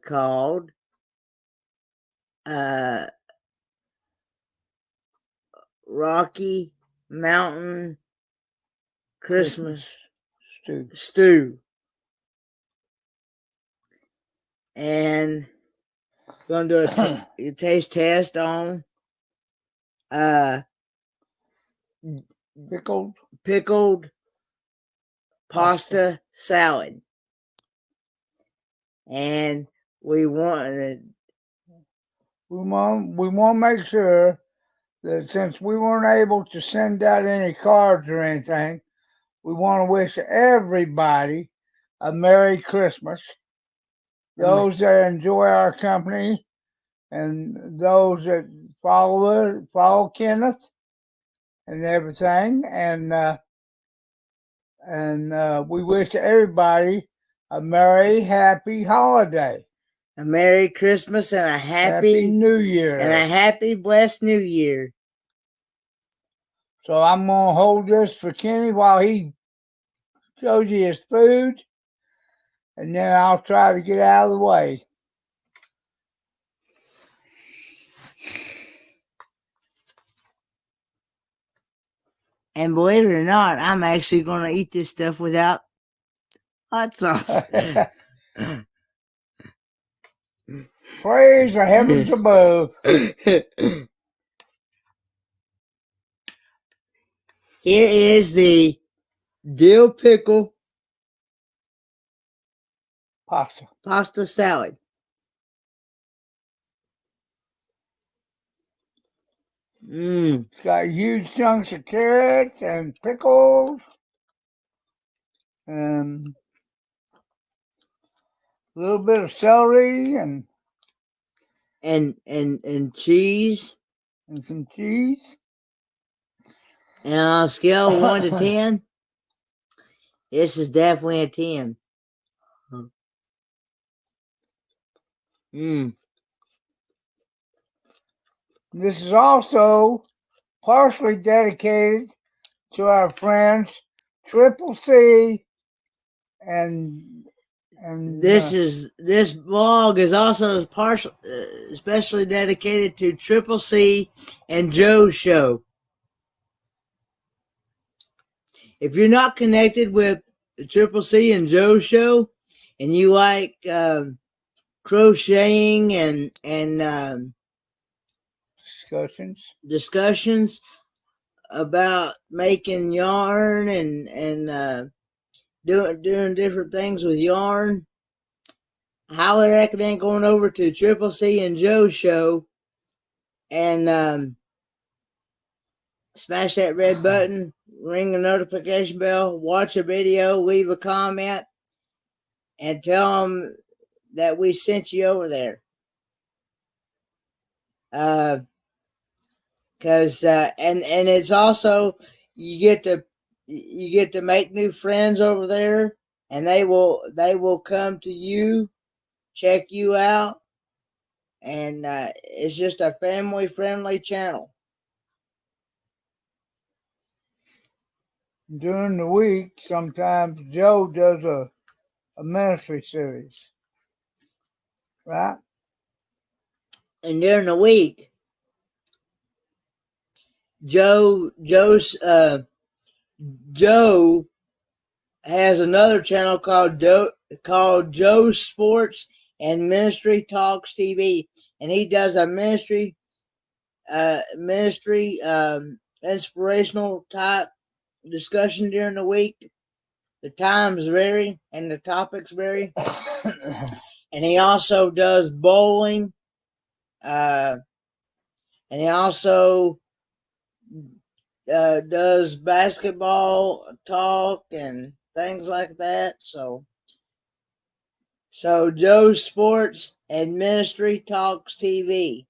called Rocky Mountain Christmas Stew. And we're gonna do a taste test on pickled pasta salad. And we want to make sure that since we weren't able to send out any cards or anything, we want to wish everybody a Merry Christmas. Those that enjoy our company, and those that follow Kenneth and everything. And we wish everybody a merry, happy holiday. A Merry Christmas and a Happy New Year. and a happy, blessed New Year. So I'm going to hold this for Kenny while he shows you his food, and then I'll try to get out of the way. And believe it or not, I'm actually going to eat this stuff without hot sauce. Praise the heavens above. Here is the dill pickle pasta salad. It's got huge chunks of carrots and pickles and a little bit of celery and cheese. And some cheese. And on a scale of 1 to 10, this is definitely a 10. This is also partially dedicated to our friends Triple C and this vlog is also especially dedicated to Triple C and Joe's show. If you're not connected with the Triple C and Joe's show, and you like crocheting and discussions about making yarn and doing different things with yarn, I highly recommend going over to Triple C and Joe's show and smash that red button, ring the notification bell, watch a video, leave a comment, and tell them that we sent you over there. Cause and it's also you get to make new friends over there, and they will come to you, check you out, and it's just a family friendly channel. During the week, sometimes Joe does a ministry series, right? And during the week, Joe has another channel called Joe's Sports and Ministry Talks TV, and he does a ministry inspirational type discussion during the week. The times vary and the topics vary. And he also does bowling, and he also does basketball talk and things like that. So Joe's Sports and Ministry Talks TV.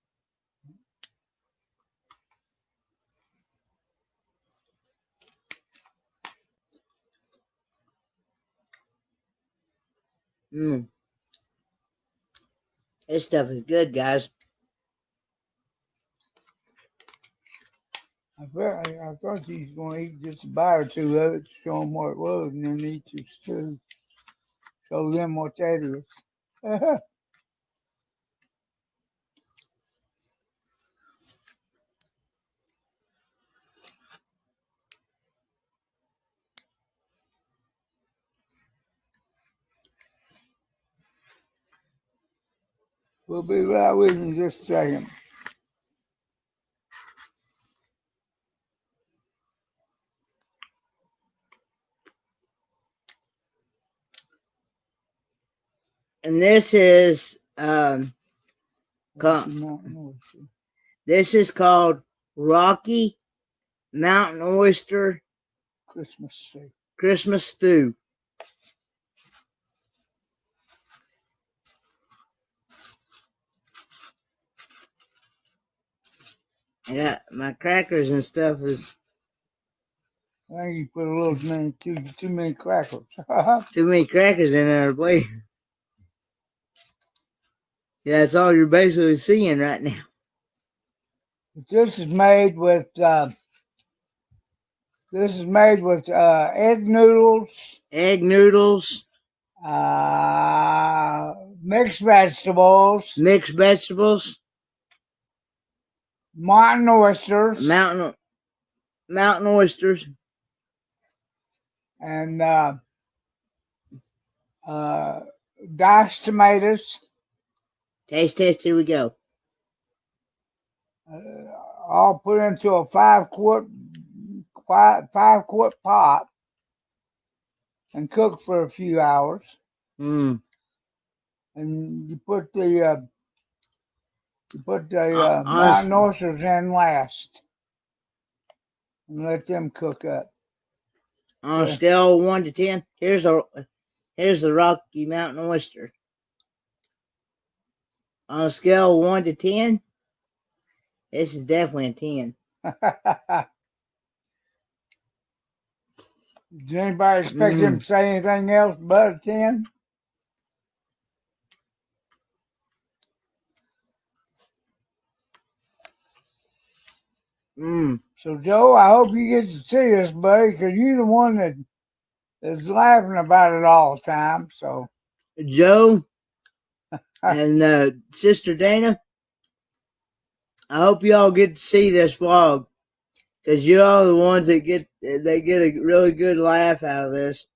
This stuff is good, guys. I thought he was going to eat just a bite or two of it to show them what it was, and then eat your stew. Show them what that is. We'll be right with you in just a second. And this is called Rocky Mountain Oyster Christmas Stew. I got my crackers and stuff is I think you put a little too many crackers. too many crackers in there, boy. Yeah, that's all you're basically seeing right now. This is made with egg noodles, Egg noodles, mixed vegetables, mountain oysters, mountain oysters, and diced tomatoes, taste test. Here we go. all put into a 5-quart pot and cook for a few hours. Mm. And you put the Honest- mountain oysters in last and let them cook up. On a scale of 1 to 10, here's the Rocky Mountain oyster. On a scale of 1 to 10, this is definitely a 10. Does anybody expect him to say anything else but a 10? So, Joe, I hope you get to see this, buddy, because you're the one that's laughing about it all the time. So, Joe and Sister Dana, I hope y'all get to see this vlog, because you all are the ones that get a really good laugh out of this.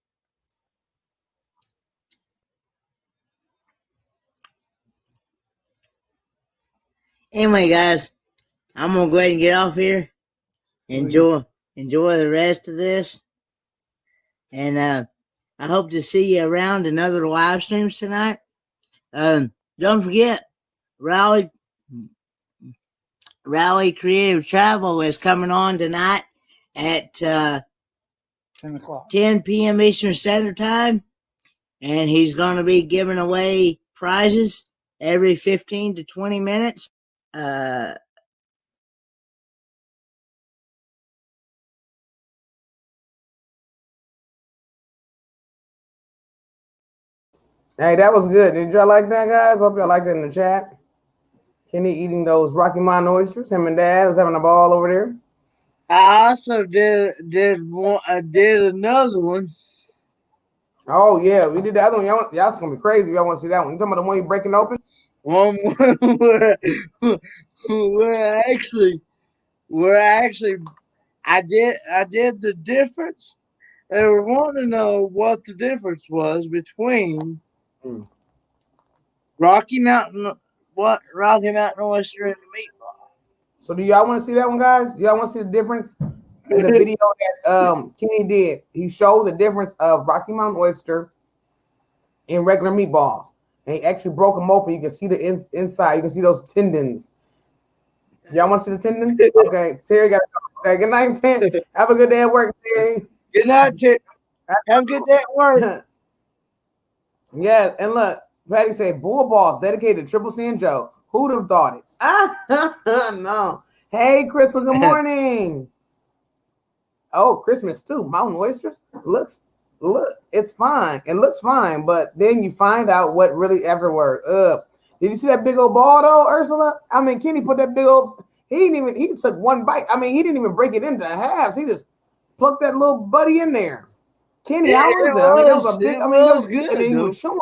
Anyway, guys, I'm gonna go ahead and get off here. Enjoy the rest of this, and I hope to see you around another live streams tonight. Don't forget, Raleigh Creative Travel is coming on tonight at 10 p.m. Eastern Standard Time, and he's going to be giving away prizes every 15 to 20 minutes. Hey, that was good. Did y'all like that, guys? Hope y'all liked it in the chat. Kenny eating those Rocky Mountain oysters. Him and Dad was having a ball over there. I also did another one. Oh yeah, we did the other one. Y'all's gonna be crazy. Y'all want to see that one? You talking about the one you breaking open? One where actually I did the difference. They were wanting to know what the difference was between Rocky Mountain oyster and the meatball. So do y'all want to see that one, guys? Do y'all want to see the difference in the video that Kenny did? He showed the difference of Rocky Mountain oyster and regular meatballs, and he actually broke them open. You can see the inside. You can see those tendons. Y'all want to see the tendons? Okay, Terry got to go. Okay, good night, Terry. Have a good day at work, Terry. Good night, Terry. Have a good day at work. Yeah, and look, Patty said bull balls dedicated to Triple C and Joe. Who'd have thought it? No. Hey, Crystal, good morning. Oh, Christmas too. Mountain oysters. Look, it's fine. It looks fine, but then you find out what really everywhere. Did you see that big old ball though, Ursula? I mean, Kenny put that big old. He took one bite. I mean, he didn't even break it into halves. He just plucked that little buddy in there. Kenny, how was that? I mean, that was a big. I mean, that was good. And then he was showing.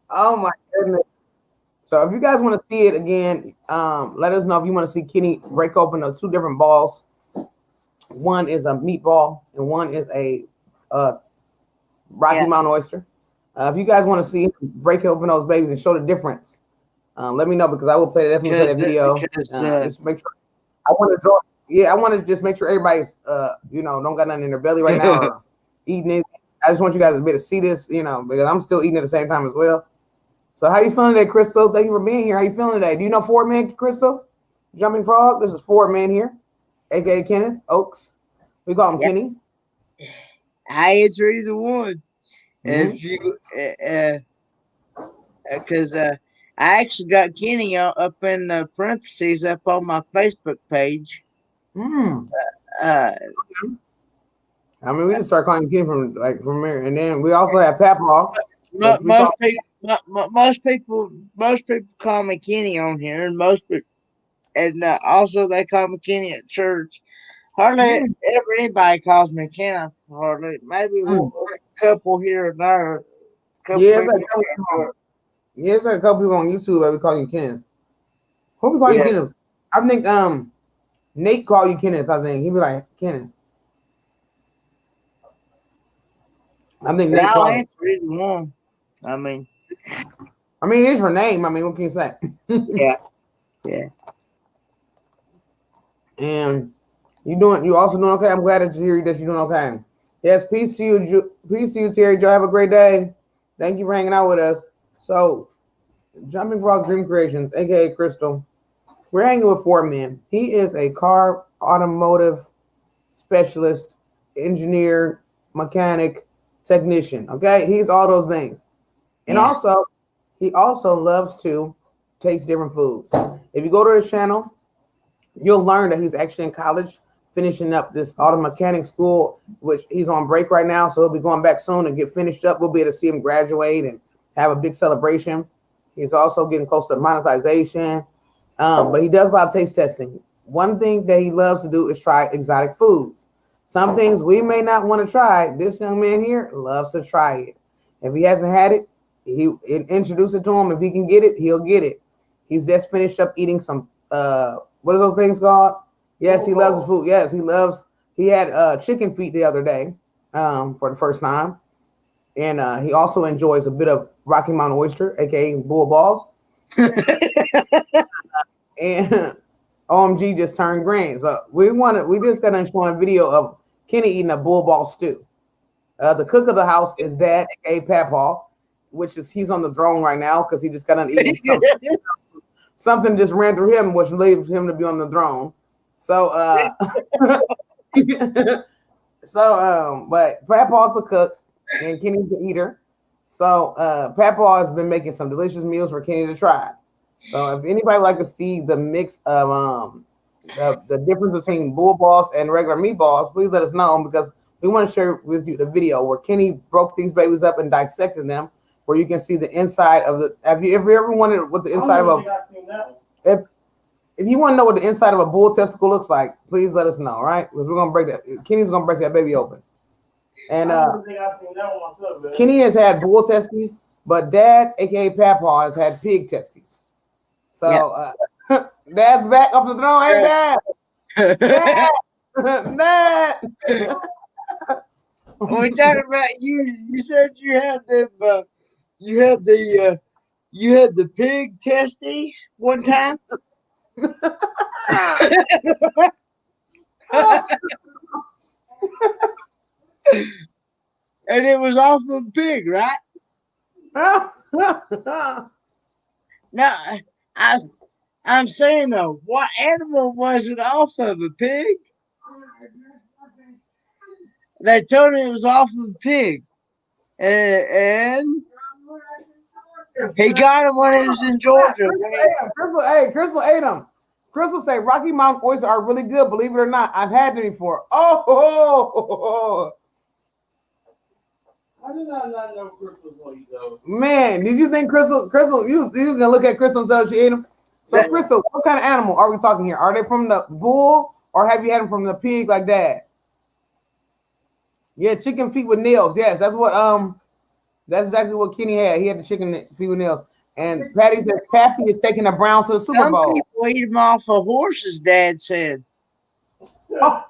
Oh my goodness. So if you guys want to see it again, let us know if you want to see Kenny break open those two different balls. One is a meatball and one is a Rocky Mountain oyster. If you guys want to see him break open those babies and show the difference, let me know because I will definitely play that video. Just make sure. I want to draw. Yeah, I want to just make sure everybody's don't got nothing in their belly right now or eating it. I just want you guys to be able to see this, because I'm still eating at the same time as well. So how you feeling today, Crystal? Thank you for being here. How you feeling today? Do you know Ford Man, Crystal? Jumping Frog? This is Ford Man here, a.k.a. Kenneth Oaks. We call him Kenny. I answer either one. If you, because I actually got Kenny up in the parentheses up on my Facebook page. Hmm. Uh, I mean, we just start calling Kenny from there, and then we also have Papaw, which we call. most people call me Kenny on here, and most people, and also they call me Kenny at church. Hardly Hmm. ever anybody calls me Kenneth. Hardly, maybe Hmm. a couple here and there. A couple Yeah, people. it's like a couple people on YouTube that we call you Kenneth. Who we call you Yeah, Kenneth? I think Nate call you Kenneth. I think he'd be like Kenneth. I think but Nate I'll called it. answer either one. I mean, I mean, it's her name. I mean, what can you say? yeah, yeah. And you also doing okay. I'm glad that you hear that you're doing okay. Yes, peace to you, peace to you, Terry Joe. Have a great day. Thank you for hanging out with us. So, Jumping Frog Dream Creations, aka Crystal, we're hanging with four men. He is a car automotive specialist, engineer, mechanic, technician. Okay, he's all those things, and Yeah. also he also loves to taste different foods. If you go to his channel, you'll learn that he's actually in college, finishing up this auto mechanic school, which he's on break right now. So he'll be going back soon and get finished up. We'll be able to see him graduate and have a big celebration. He's also getting close to monetization, but he does a lot of taste testing. One thing that he loves to do is try exotic foods. Some things we may not want to try. This young man here loves to try it. If he hasn't had it, he introduce it to him. If he can get it, he'll get it. He's just finished up eating some what are those things called? Yes, he loves the food. Yes, he loves. He had chicken feet the other day for the first time, and he also enjoys a bit of Rocky Mountain oyster, aka bull balls. And OMG just turned green. So we just got to show a video of Kenny eating a bull ball stew. The cook of the house is Dad, aka Papaw, which is he's on the throne right now because he just got done eating something. Something just ran through him, which leaves him to be on the throne. So, but Papaw's a cook and Kenny's the eater. So, Papaw has been making some delicious meals for Kenny to try. So, if anybody would like to see the mix of the difference between bull balls and regular meatballs, please let us know because we want to share with you the video where Kenny broke these babies up and dissected them, where you can see the inside of the. Have you ever wondered what the inside of a if you want to know what the inside of a bull testicle looks like, please let us know, right? Because we're gonna break that. Kenny's gonna break that baby open. And Kenny has had bull testes, but Dad, aka Papaw, has had pig testes. So Dad's back up the throne. Hey, Dad, Dad, Dad. We talking about you. You said you had them. You had the pig testes one time. And it was off of a pig, right? No, I'm saying though, what animal was it off of? A pig? They told me it was off of a pig, and he got him when he was in Georgia. Crystal ate them. Crystal say Rocky Mountain oysters are really good. Believe it or not, I've had them before. Oh. I did not know Crystal's gonna eat those. Man, did you think Crystal, you gonna look at Crystal and tell she ate them? So, Crystal, what kind of animal are we talking here? Are they from the bull or have you had them from the pig like that? Yeah, chicken feet with nails. Yes, that's exactly what Kenny had. He had the chicken feet with nails. And Patty says Pappy is taking the Browns to the Super Bowl. Some people eat them off of horses, Dad said. Oh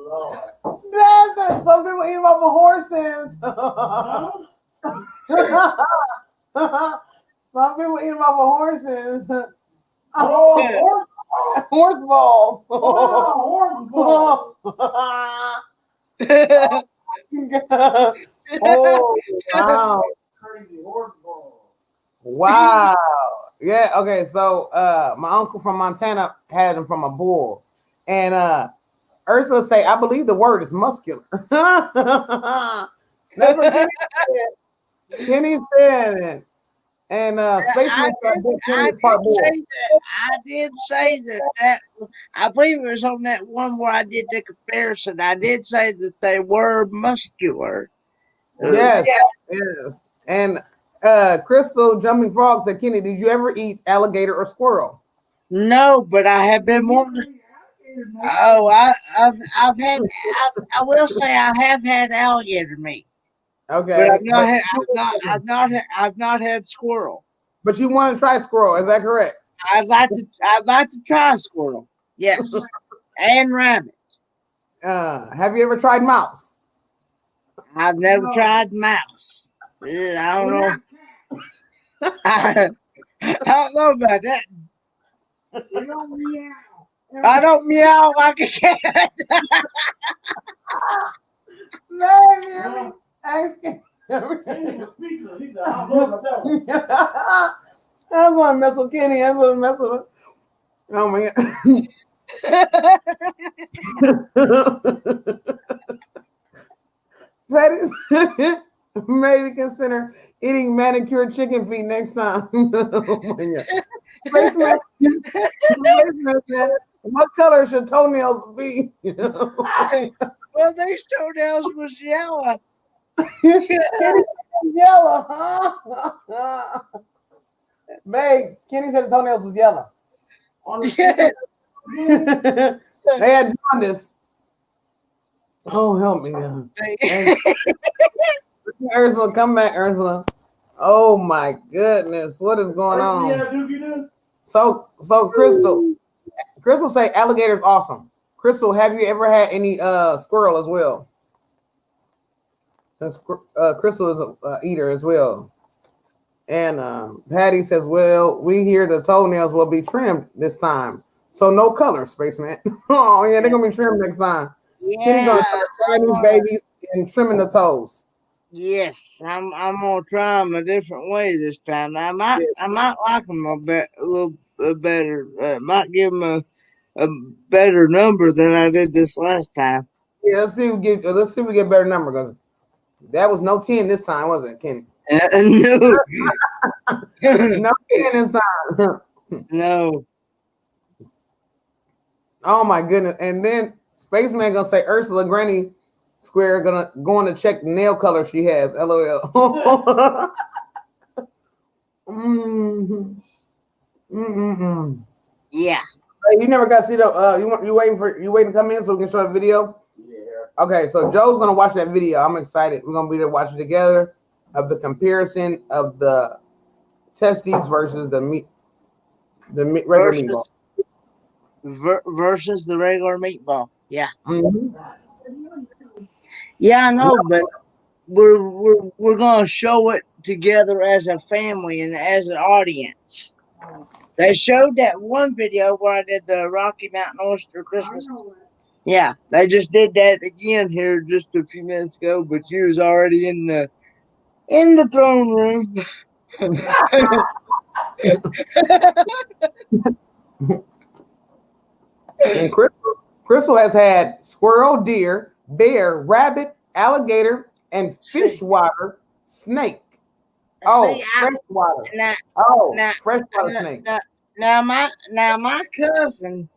Lord. That's some people eat them off of horses. Some people eat them off of horses. Horse balls. Horse balls. Oh wow. Crazy horse balls. Wow. Yeah, okay. So my uncle from Montana had them from a bull. And Ursula say, I believe the word is muscular. That's what Kenny said. Kenny said it. And Spaceman I did say that I believe it was on that one where I did the comparison. I did say that they were muscular. Yes, yes. And Crystal Jumping Frog said, Kenny, did you ever eat alligator or squirrel? No, but I have been wanting. Oh, I've had. I will say I have had alligator meat, Okay, but I've not had squirrel. But you want to try squirrel? Is that correct? I'd like to try squirrel. Yes, and rabbit. Have you ever tried mouse? I've never tried mouse. I don't know. I don't know about that. I don't meow like a cat. Man, asking. I was want to mess with Kenny. I was want to mess with him. Oh my god. Maybe consider eating manicured chicken feet next time. Oh my god. What color should toenails be? Well, these toenails was yellow. Yellow, huh? Babe, Kenny said the toenails was yellow. They had jaundice. Oh, help me, God. Ursula, come back, Ursula. Oh my goodness, what is going on? So Crystal say alligator's awesome. Crystal, have you ever had any squirrel as well? Since Crystal is a eater as well. And Patty says, well, we hear the toenails will be trimmed this time. So no color, spaceman. Oh yeah, they're gonna be trimmed next time. Yeah. Kenny's gonna try new babies and trimming the toes. Yes, I'm gonna try them a different way this time. I might like them a little better. Might give them a better number than I did this last time. Yeah, let's see if we get better number, because that was no 10 this time, was it, Kenny? No. No 10 this time. No. Oh my goodness. And then Spaceman gonna say Ursula Granny Square going to check the nail color she has. LOL. Yeah. Hey, you never got to see the you waiting to come in so we can show the video? Yeah. Okay, so Joe's gonna watch that video. I'm excited. We're gonna be there to watch it together of the comparison of the testes versus the regular meatball. Versus the regular meatball. Yeah. Mm-hmm. Yeah, I know, but we're gonna show it together as a family and as an audience. They showed that one video where I did the Rocky Mountain Oyster Christmas. Yeah, they just did that again here just a few minutes ago, but you was already in the throne room. And Crystal has had squirrel, deer, bear, rabbit, alligator, and freshwater snake. Freshwater. Freshwater snake. Now my cousin.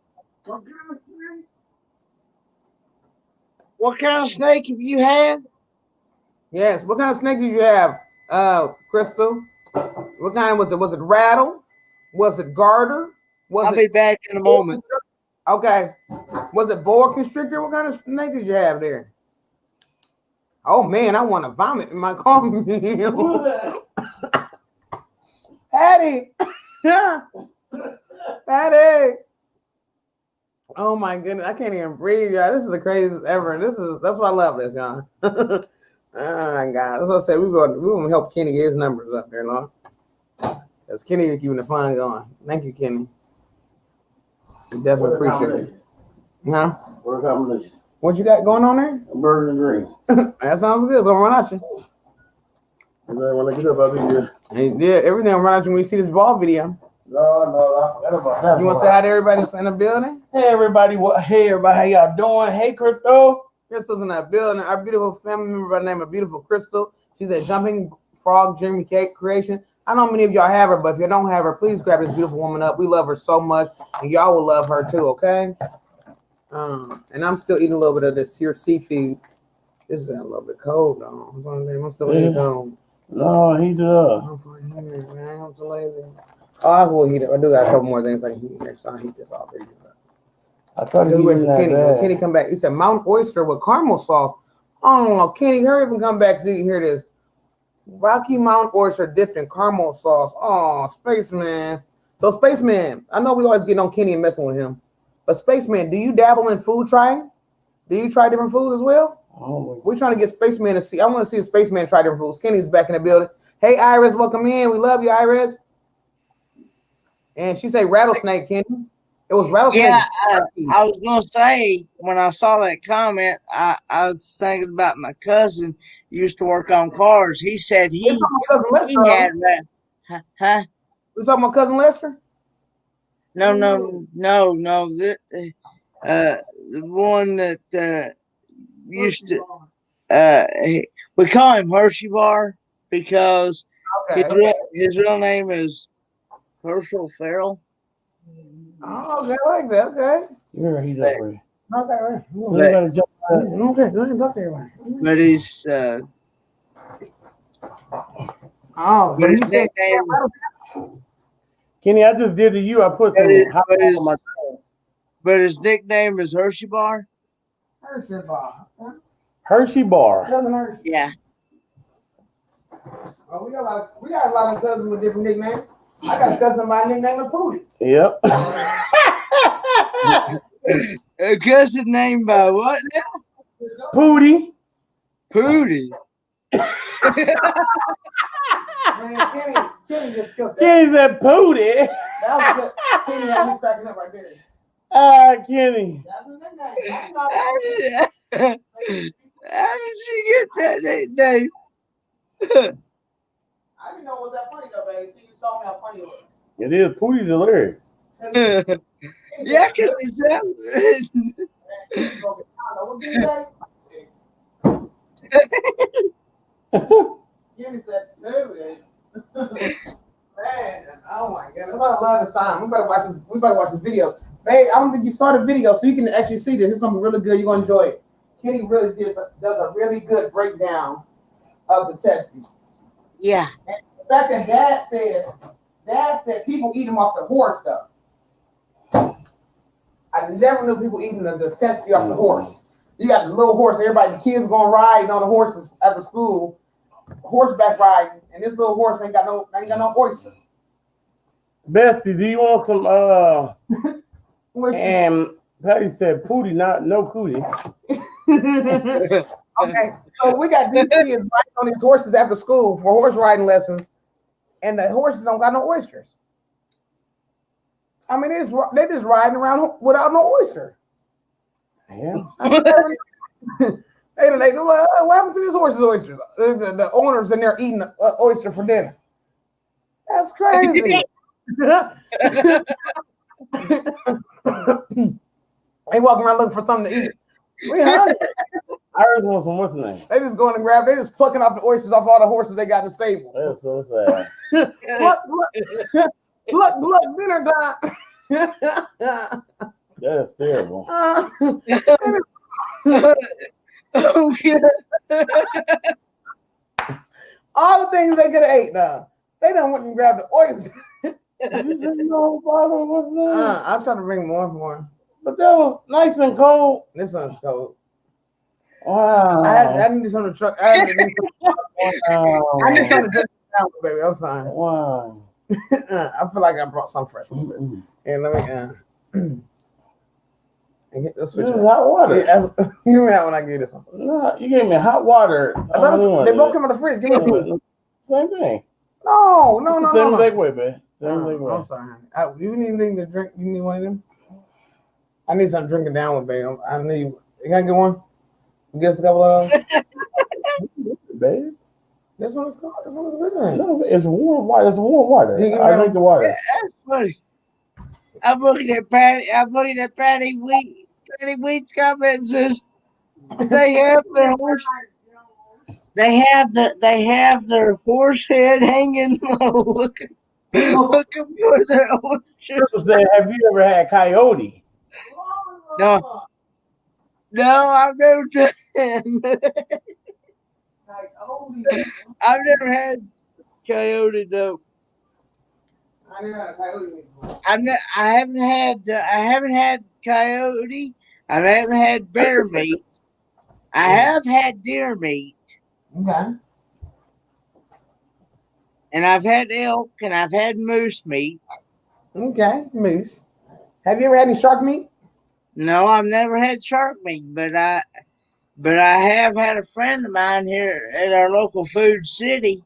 What kind of snake have you had? Yes. What kind of snake did you have, Crystal? What kind was it? Was it rattle? Was it garter? I'll be back in a moment. Okay. Was it boa constrictor? What kind of snake did you have there? Oh man, I want to vomit in my coffee. Patty. Patty. Oh my goodness, I can't even breathe, y'all. This is the craziest ever. That's why I love this, y'all. Oh my God. That's what I said. We're gonna help Kenny get his numbers up there, Lord. Because Kenny is keeping the fun going. Thank you, Kenny. We definitely appreciate it. Huh? What a combination. What you got going on there? A burger and greens. That sounds good. So run at you. And then when I get up, I'll be good. Yeah, everything will run at you when you see this ball video. No, I forgot about that. You want to say hi to everybody that's in the building? Hey everybody, hey everybody, how y'all doing? Hey Crystal. Crystal's in that building. Our beautiful family member by the name of Beautiful Crystal. She's a jumping frog dream creation. I know many of y'all have her, but if you don't have her, please grab this beautiful woman up. We love her so much, and y'all will love her too, okay? And I'm still eating a little bit of this seared seafood. This is a little bit cold, though. I'm still eating cold. No, he does. I'm so lazy. Oh, I will heat it. I do got a couple more things I can heat next time. I heat this off. I tried to wait heat for Kenny. that When Kenny come back, he said Mountain Oyster with caramel sauce. Oh, Kenny, hurry up and come back so you can hear this. Rocky Mountain Oyster dipped in caramel sauce. Oh, Spaceman. So, Spaceman, I know we always get on Kenny and messing with him. But, Spaceman, do you dabble in food trying? Do you try different foods as well? Oh. We're trying to get Spaceman to see. I want to see a Spaceman try different foods. Kenny's back in the building. Hey, Iris, welcome in. We love you, Iris. And she say rattlesnake, Kenny. It was rattlesnake. Yeah, I was gonna say when I saw that comment, I was thinking about my cousin used to work on cars. He said he had huh? We talking about cousin Lester? No. The one that used to we call him Hershey Bar because his real name is Herschel Farrell. Oh, okay, I like that. Okay. Yeah, he's up there. Okay, right. Okay, go ahead and talk to everybody. But he's but he said Kenny, I just did to you. I put some hot sauce on my hands. But his nickname is Hershey Bar. Hershey Bar. Hershey Bar. Cousin Hershey. Yeah. Oh, we got a lot of cousins with different nicknames. I got a cousin by the nickname of Pootie. Yep. A cousin named by what now? Pootie. Pootie. Man, Kenny just killed that. Kenny said Pootie. That was good. Kenny had me cracking up right there. Kenny. That's his nickname. How did she get that nickname? I didn't know it was that funny though, baby. So you told me how funny it was. It is. Pootie's hilarious. Yeah, because he sounds. What did you say? Kenny said, "Man, oh my God, I love this time. We better watch this video. Hey, I don't think you saw the video, so you can actually see this. It's gonna be really good. You're gonna enjoy it. Kenny really does a really good breakdown of the testes. Yeah. And the fact that Dad said people eat them off the horse stuff. I never knew people eating the testes off the horse. You got the little horse, the kids going riding on the horses after school, horseback riding, and this little horse ain't got no oyster. Bestie, do you want some and Patty said Pootie, no cootie. Okay, so we got these kids riding on these horses after school for horse riding lessons, and the horses don't got no oysters. I mean, they just riding around without no oyster. Yeah. They what happened to this horse's oysters? The owners in there eating oyster for dinner. That's crazy. They walking around looking for something to eat. We hungry. I heard what's the name? They just going and grab. They just plucking off the oysters off all the horses they got in the stable. That's so sad. Look, dinner time. That's terrible. Oh, yeah. All the things they could have ate now. They done went and grabbed the oyster. I'm trying to bring more and more. But that was nice and cold. This one's cold. Wow. I need this on the truck. I need something to drink down, baby. I'm sorry. Wow. I feel like I brought some fresh one. And let me get this This is hot water. Yeah, give me that when I get this one. No, you gave me hot water. They both come in the fridge. Give me one. Same thing. No. Same way, man. Same way. I'm sorry. You need anything to drink? You need one of them? I need something drinking down with, babe. I need. You gotta get one. Get us a couple of those. Babe. This one is good. This one is good. No, it's warm water. It's warm water. You I drink the water. That's funny. I'm looking at Patty. I'm looking at Patty Wheat. Patty Wheat's comment says they have their horse. They have their horse head hanging low, looking for their oysters. Crystal said, "Have you ever had coyote?" No, no, I've never tried. I've never had coyote though. I never had a coyote before. I haven't had coyote. I haven't had bear meat. I have had deer meat, Okay. and I've had elk, and I've had moose meat. Okay. Moose. Have you ever had any shark meat? No, I've never had shark meat, but I have had a friend of mine here at our local food city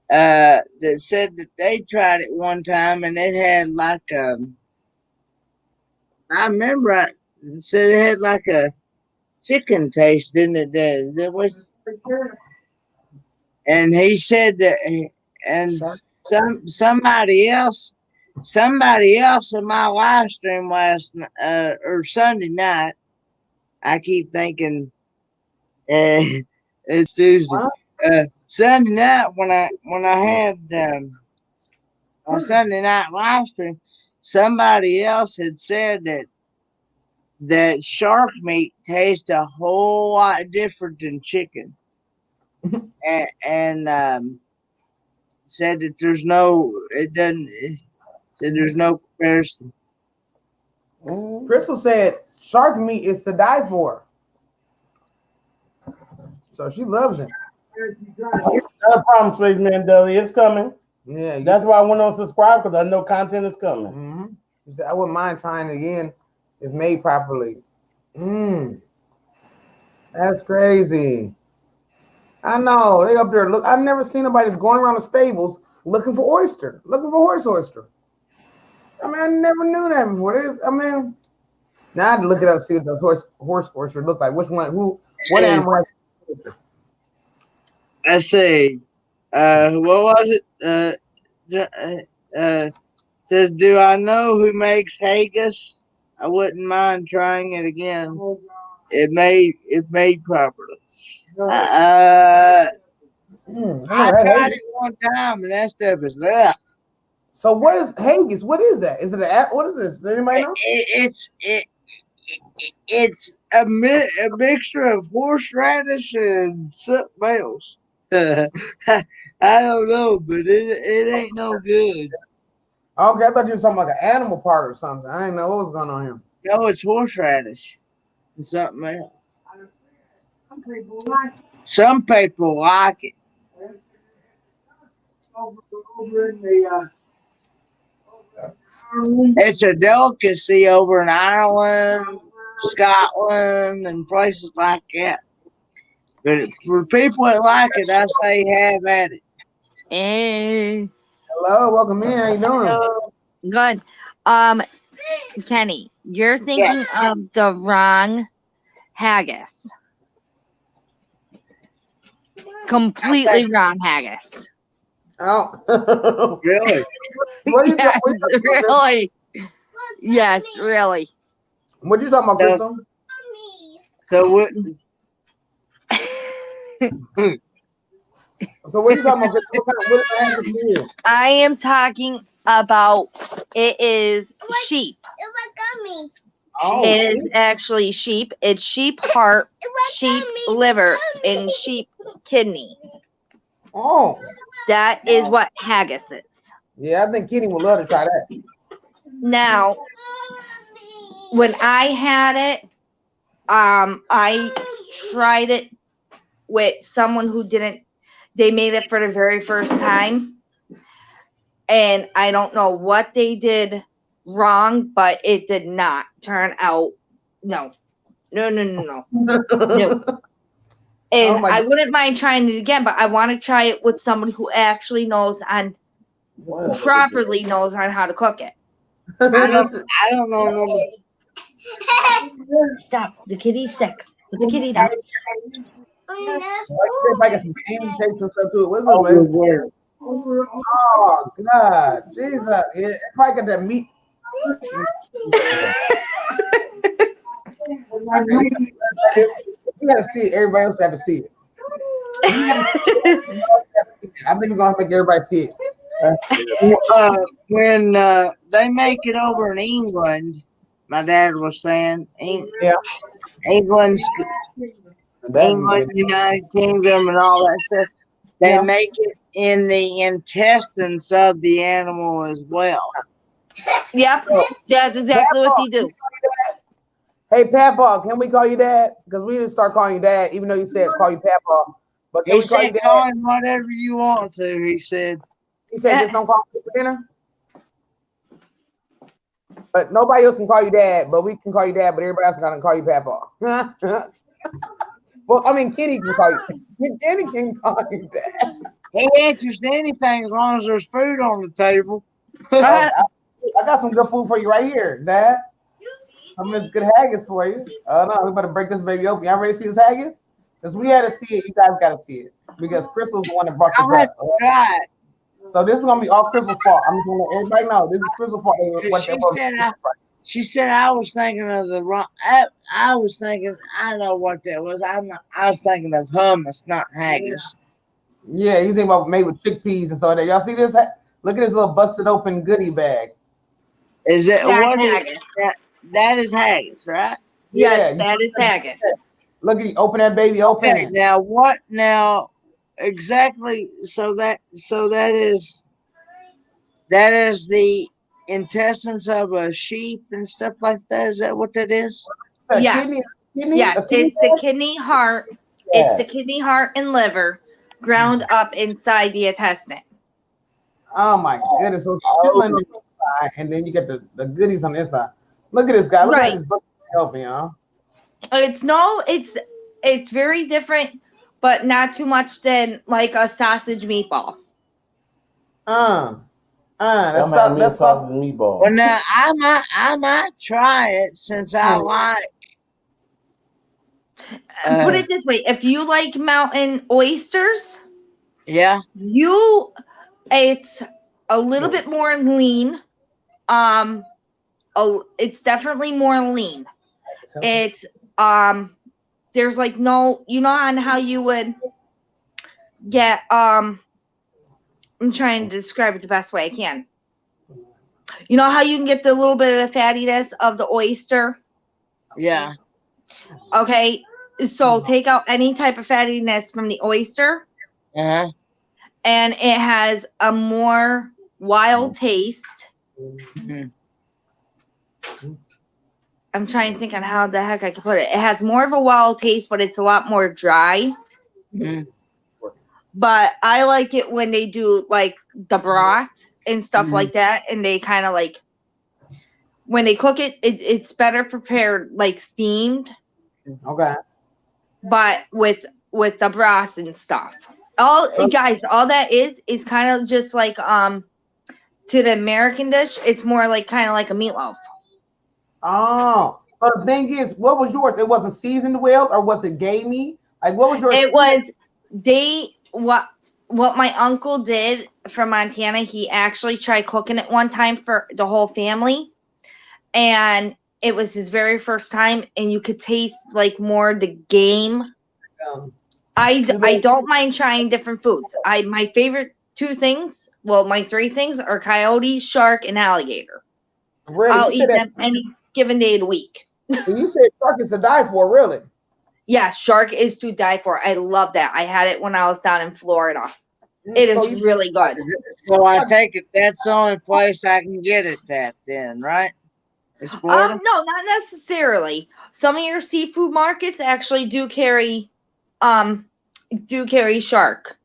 that said that they tried it one time, and it had like I remember it said it had like a chicken taste, didn't it? That was, and he said that, and somebody else in my live stream last or Sunday night. I keep thinking it's Tuesday. Sunday night when I had on Sunday night live stream, somebody else had said that shark meat tastes a whole lot different than chicken, and said that there's no comparison. Crystal said shark meat is to die for. So she loves it. Not a problem, Spaceman Deli. It's coming. Yeah. That's why I went on subscribe, because I know content is coming. Mm-hmm. She said, I wouldn't mind trying it again if made properly. That's crazy. I know. They up there. Look, I've never seen nobody just going around the stables looking for horse oyster. I mean, I never knew that before. Now I had to look it up, see what the horse oyster look like. Which one? What animal has oyster? Let's see. What was it? Says, do I know who makes haggis? I wouldn't mind trying it again. If made properly. I tried it one time, and that stuff is ugh. So what is haggis? What is that? Is it what is this? Does anybody know? It's a mixture of horseradish and something else. I don't know, but it ain't no good. Okay, I thought you were talking like an animal part or something. I didn't know what was going on here. No, it's horseradish and something else. Some people like it. It's a delicacy over in Ireland, Scotland, and places like that. But for people that like it, I say have at it. Hey. Hello, welcome in. How you doing? Good. Kenny, you're thinking of the wrong haggis. Completely wrong haggis. Oh, really? Yes, really. Yes, really. What you talking about, Crystal? So what? So what are you talking about? What haggis is? I am talking about it is sheep. Oh, It is actually sheep. It's sheep heart, sheep liver, and sheep kidney. Oh. That is what haggis is. Yeah, I think Kitty would love to try that. Now, when I had it, I tried it with someone who they made it for the very first time. And I don't know what they did wrong, but it did not turn out. No. No. And I wouldn't mind trying it again, but I want to try it with somebody who actually properly knows on how to cook it. I don't know. Stop. The kitty's sick. Put the kitty down. Like got some game tapes and stuff too. What's Oh, up, man? where? Oh God, Jesus! Yeah, it probably got that meat. You gotta see it. Everybody else have to see it. You gotta see it. I think we're gonna make everybody see it. When they make it over in England, my dad was saying, Yeah, England's that'd be England, good. United Kingdom, and all that stuff. They Yeah. make it in the intestines of the animal as well. Yep, So, that's exactly what Papa, they do. hey, Papa, can we call you Dad? Because we didn't start calling you Dad, even though you said call you Papa. But can He we call said, you Dad? call him whatever you want to, he said. He said just don't call him for dinner. But nobody else can call you Dad, but we can call you Dad. But everybody else gonna call you Papa. Well, I mean, Kitty can call you. Kitty can call you Dad. He answers to anything as long as there's food on the table. I got some good food for you right here, Dad. Some of this good haggis for you. Oh no, we better break this baby open. Y'all ready to see this haggis? Since we had to see it, you guys got to see it because Crystal's the one that brought this I up. forgot. So this is gonna be all Crystal's fault. I'm gonna let everybody know this is Crystal's fault. She said I was thinking of the wrong. I was thinking I know what that was. I was thinking of hummus, not haggis. Yeah, you think about made with chickpeas and stuff like that. Y'all see this? Look at this little busted open goodie bag. Is it That's what is haggis. that is haggis, right? Yes, Yeah, that is haggis. look at you. Open that baby. Open Okay, it. now what? Now exactly. So that is the intestines of a sheep and stuff like that. Is that what that is? A Yeah. kidney. Yes, A kidney it's the bag? kidney, heart. Yeah. It's the kidney, heart, and liver ground up inside the intestine. Oh my goodness! So it's on the inside, and then you get the goodies on the inside. Look at this guy. Look Right. at this busted open, y'all. It's very different, but not too much than like a sausage meatball. That might be a sausage meatball. Well, now I might try it since I like. Put it this way: if you like mountain oysters, Yeah. it's a little bit more lean. It's definitely more lean. It's there's like no, on how you would get I'm trying to describe it the best way I can. You know how you can get the little bit of the fattiness of the oyster? Yeah. Okay, so take out any type of fattiness from the oyster, Uh-huh. and it has a more wild taste. Mm-hmm. I'm trying to think on how the heck I can put it. It has more of a wild taste, but it's a lot more dry. Mm-hmm. But I like it when they do like the broth and stuff like that, and they kind of like when they cook it, it's better prepared like steamed. Okay. But with the broth and stuff. All that is kind of just like to the American dish, it's more like kind of like a meatloaf. Oh, but the thing is, what was yours? It wasn't seasoned well, or was it gamey? Like, what was yours? It was what my uncle did from Montana. He actually tried cooking it one time for the whole family, and it was his very first time, and you could taste like more the game. I don't mind trying different foods. My favorite my three things are coyote, shark, and alligator. Really? I'll eat them any given day of the week. You said shark is to die for, really? Yeah, shark is to die for. I love that. I had it when I was down in Florida. It is really good. So I take it that's the only place I can get it at then, right? It's Florida? No, not necessarily. Some of your seafood markets actually do carry shark.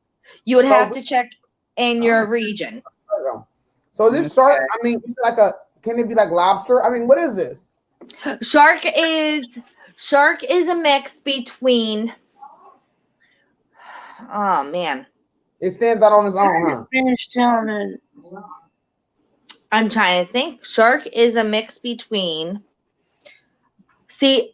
You would have to check in your region. So this shark, I mean, can it be like lobster? I mean, what is this? Shark is a mix between. Oh man. It stands out on its own, huh? Finish telling it. I'm trying to think. Shark is a mix between. See,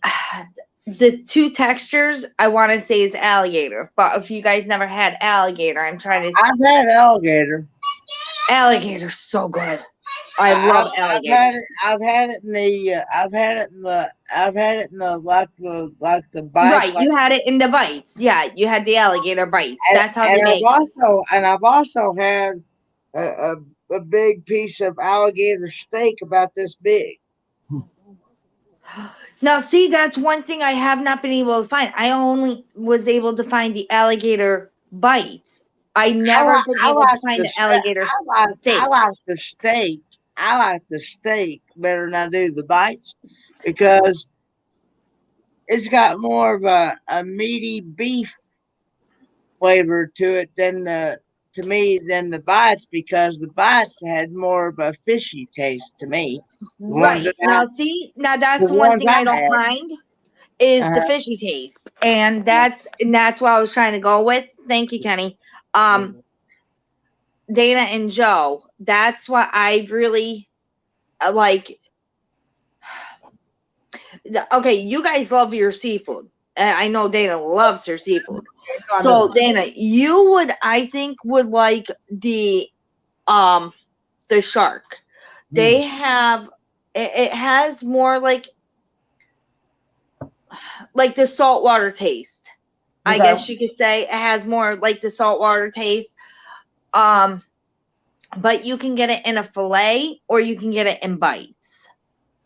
the two textures I want to say is alligator. But if you guys never had alligator, I'm trying to. I've had alligator. Alligator's so good. I love alligator. I've had it in the. I've had it in the. I've had it in the like the bites. Right, Like, you had it in the bites. Yeah, you had the alligator bites. That's how and they make. I've also had a big piece of alligator steak about this big. Now, see, that's one thing I have not been able to find. I only was able to find the alligator bites. I never been I able to like find the the alligator steak. I like the steak. I like the steak better than I do the bites because it's got more of a meaty beef flavor to it than the bites because the bites had more of a fishy taste to me. Right. Now, see, now that's The the one ones thing I I don't had. mind is the Uh-huh. fishy taste. And that's what I was trying to go with. Thank you, Kenny. Dana and Joe, that's what I really like. Okay, you guys love your seafood. I know Dana loves her seafood. So Dana, you would, I think, would like the shark. They have it has more like the saltwater taste. I guess you could say it has more like the saltwater taste. But you can get it in a fillet or you can get it in bites.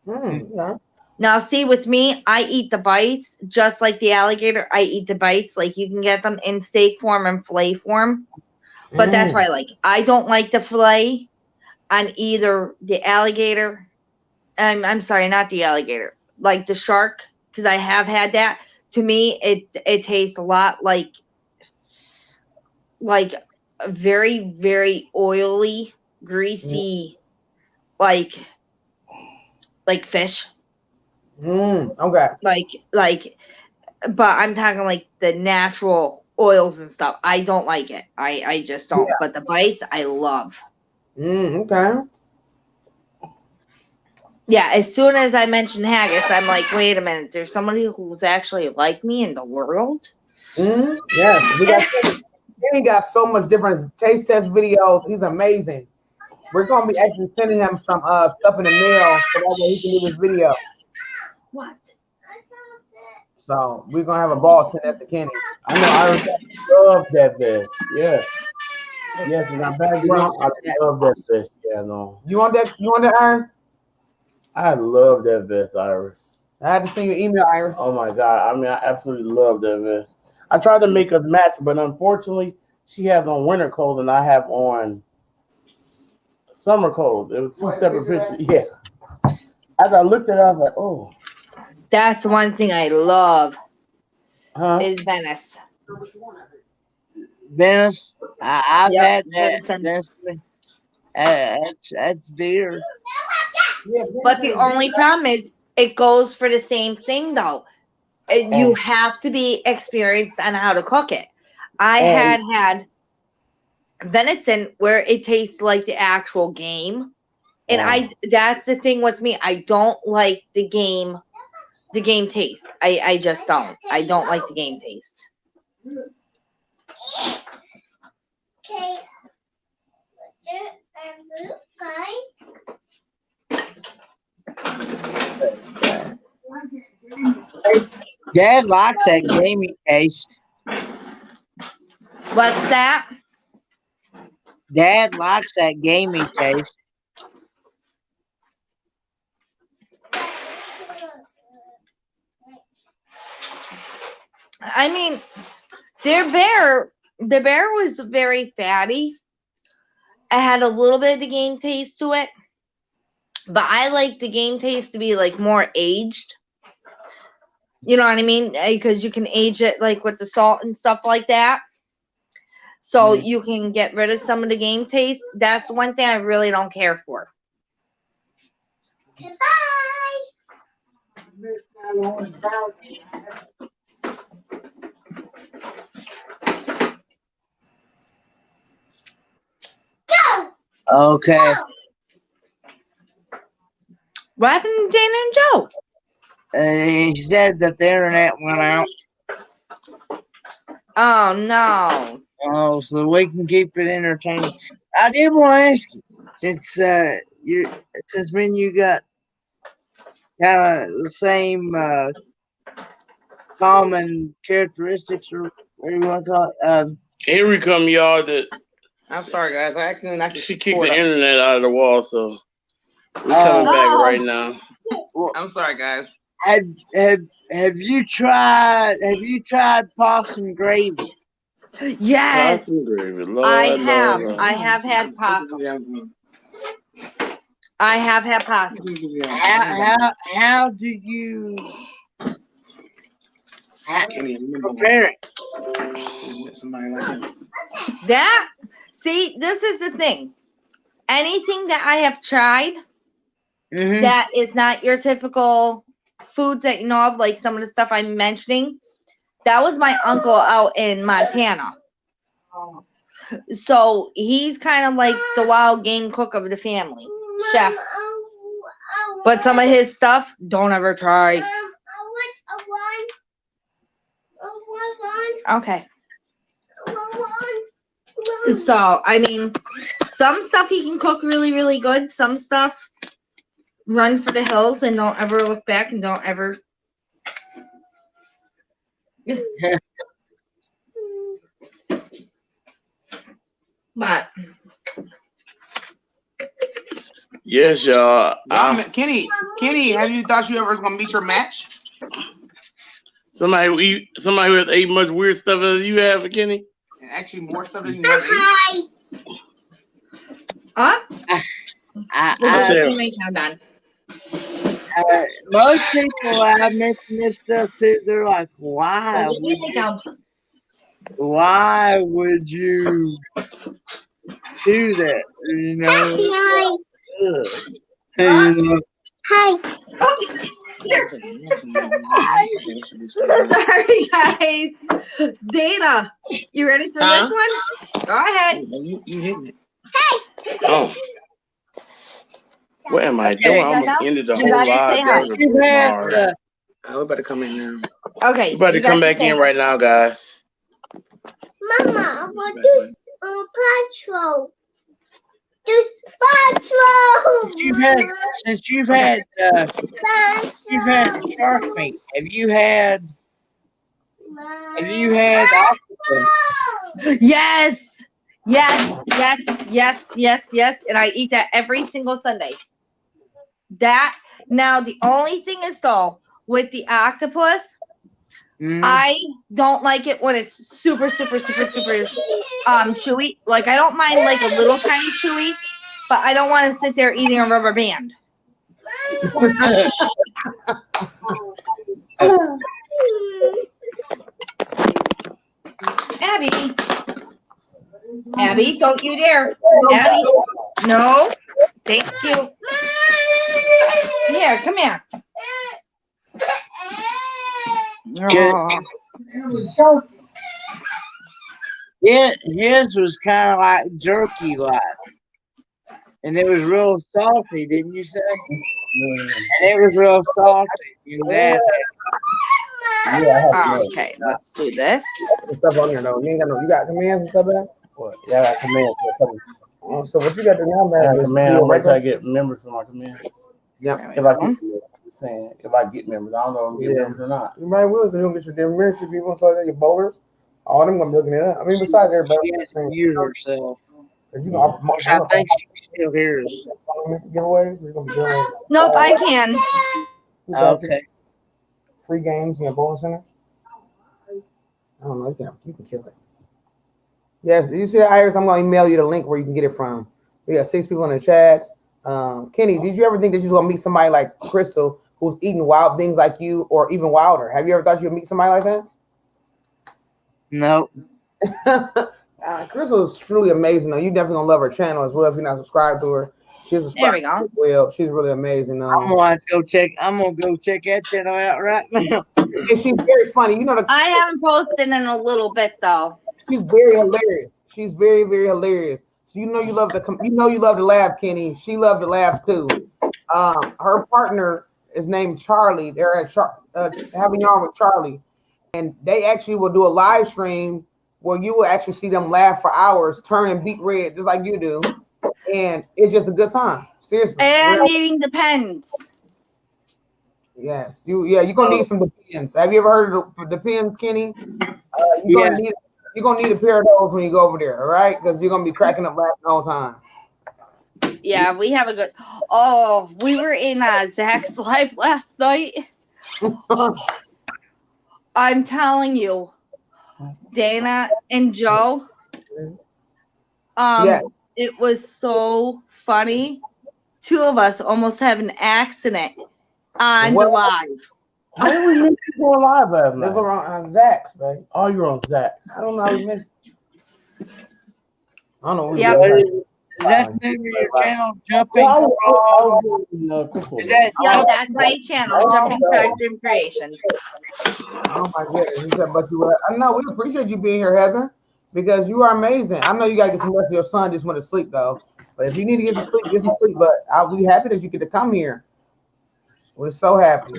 Yeah. Now, see, with me, I eat the bites just like the alligator. I eat the bites. Like you can get them in steak form and fillet form. But that's why I like. I don't like the fillet on either the alligator. I'm sorry, not the alligator. Like the shark, because I have had that. To me, it tastes a lot like very, very oily, greasy, like fish. Okay. But I'm talking like the natural oils and stuff. I don't like it. I just don't. Yeah. But the bites, I love. Okay. Yeah, as soon as I mentioned haggis, I'm like, wait a minute. There's somebody who's actually like me in the world. Yes. He got so much different taste test videos. He's amazing. We're gonna be actually sending him some stuff in the mail so that way he can do this video. What? So we're gonna have a ball send that to Kenny. I know I love that vest. Yeah. Yes, and I'm back on. I love that vest. Yeah, no. You want that? You want that, Iron? I love that vest, Iris. I had to send you an email, Iris. Oh my God. I mean, I absolutely love that vest. I tried to make us match, but unfortunately, she has on winter clothes and I have on summer clothes. It was two separate pictures. Yeah. As I looked at it, I was like, oh. That's one thing I love. Huh? Is Venice. Venice. I've had that. Venison. That's dear. But the only problem is it goes for the same thing though. You have to be experienced on how to cook it. I had venison where it tastes like the actual game. And that's the thing with me. I don't like the game taste. I just don't. I don't like the game taste. Dad likes that gamey taste. What's that? Dad likes that gamey taste. I mean, the bear was very fatty. It had a little bit of the game taste to it. But I like the game taste to be like more aged. You know what I mean? Because you can age it like with the salt and stuff like that. So you can get rid of some of the game taste. That's one thing I really don't care for. Goodbye. Okay. What happened to Dana and Joe? He said that the internet went out. Oh no. Oh, so we can keep it entertaining. I did want to ask you, since me and you got kind of the same common characteristics, or whatever you want to call it. Here we come, y'all. I'm sorry, guys. I accidentally knocked She kicked the internet out of the wall, so we're coming Oh. back right now. I'm sorry, guys. Have you tried possum gravy? Yes, Possum gravy. Lord, I have. Lord. I have had possum. I have had possum. How do you prepare it? Somebody like him. That, see, this is the thing. Anything that I have tried Mhm. that is not your typical foods that you know of, like some of the stuff I'm mentioning, that was my uncle out in Montana. So he's kind of like the wild game cook of the family, chef. But some of his stuff, don't ever try. Okay. So, I mean, some stuff he can cook really, really good. Some stuff, run for the hills and don't ever look back and don't ever. But Yes, y'all. Kenny, have you thought you ever was gonna meet your match? Somebody who has ate much weird stuff as you have, Kenny. And actually, more stuff than you have ate. Most people I mention this stuff to, they're like, why would you do that? You know? You know? Hi. Sorry, guys. Dana, you ready for this one? Go ahead. You hitting it. Oh. What am I doing? I almost ended the whole live. We're about to come in now. Okay. We're about to come back in right now, guys. Mama, what is patrol? This patrol. Since you've had shark meat, have you had octopus? Yes. And I eat that every single Sunday. That now the only thing is though with the octopus, I don't like it when it's super chewy. Like I don't mind like a little tiny chewy, but I don't want to sit there eating a rubber band. Abby, don't you dare. Abby, no. Thank you. Here, come here. Oh. His was kind of like jerky like, and it was real salty, didn't you say? And it was real salty. Yeah, Okay, let's do this. Stuff on here though. You ain't got you got commands and stuff there? What? Yeah, I got commands. So what you got to now, man? I got command. I'm waiting till I get members for my command. Yeah. If I get members, I'm just saying, if I get members, I don't know if I'm getting members or not. You might will, so you don't get your damn membership people, so that your bowlers. All them gonna be looking it up. I mean, besides everybody, she has to mute herself. Which I think she still hears. Giveaways? We're gonna be doing. Nope, I can. Okay. Free games in your bowling center. I don't know. You can kill it. Yes, you see the Iris? I'm gonna email you the link where you can get it from. We got 6 people in the chat. Kenny, did you ever think that you was gonna meet somebody like Crystal who's eating wild things like you, or even wilder? Have you ever thought you'd meet somebody like that? No. Crystal is truly amazing. Though you definitely gonna love her channel as well if you're not subscribed to her. She's there we go. Well, she's really amazing. I'm gonna go check that channel out right now. And she's very funny. You know, I haven't posted in a little bit though. She's very hilarious. She's very, very hilarious. So you love to laugh, Kenny. She loved to laugh too. Her partner is named Charlie. They're at Happy Yarn with Charlie, and they actually will do a live stream where you will actually see them laugh for hours, turn and beat red just like you do, and it's just a good time. Seriously. And eating the pens. Yes, you're gonna need some Depends. Have you ever heard of the Depends, Kenny? You're gonna need a pair of those when you go over there, all right? Because you're gonna be cracking up laughing the whole time. Yeah, we have a good. Oh, we were in Zach's live last night. I'm telling you, Dana and Joe. Yeah. It was so funny. Two of us almost have an accident on the live. How did we miss you going live last night? They were on Zach's, babe. Oh, you're on Zach's. I don't know how we missed. I don't know. Yeah. Is that the name of your channel? Jumping? Is that? Yeah, that's my channel, Jumping Frog Dream Creations. Oh my goodness! He said, "But you, I know we appreciate you being here, Heather, because you are amazing. I know you gotta get some rest. Your son just went to sleep though, but if you need to get some sleep, get some sleep. But I'll be happy that you get to come here. We're so happy.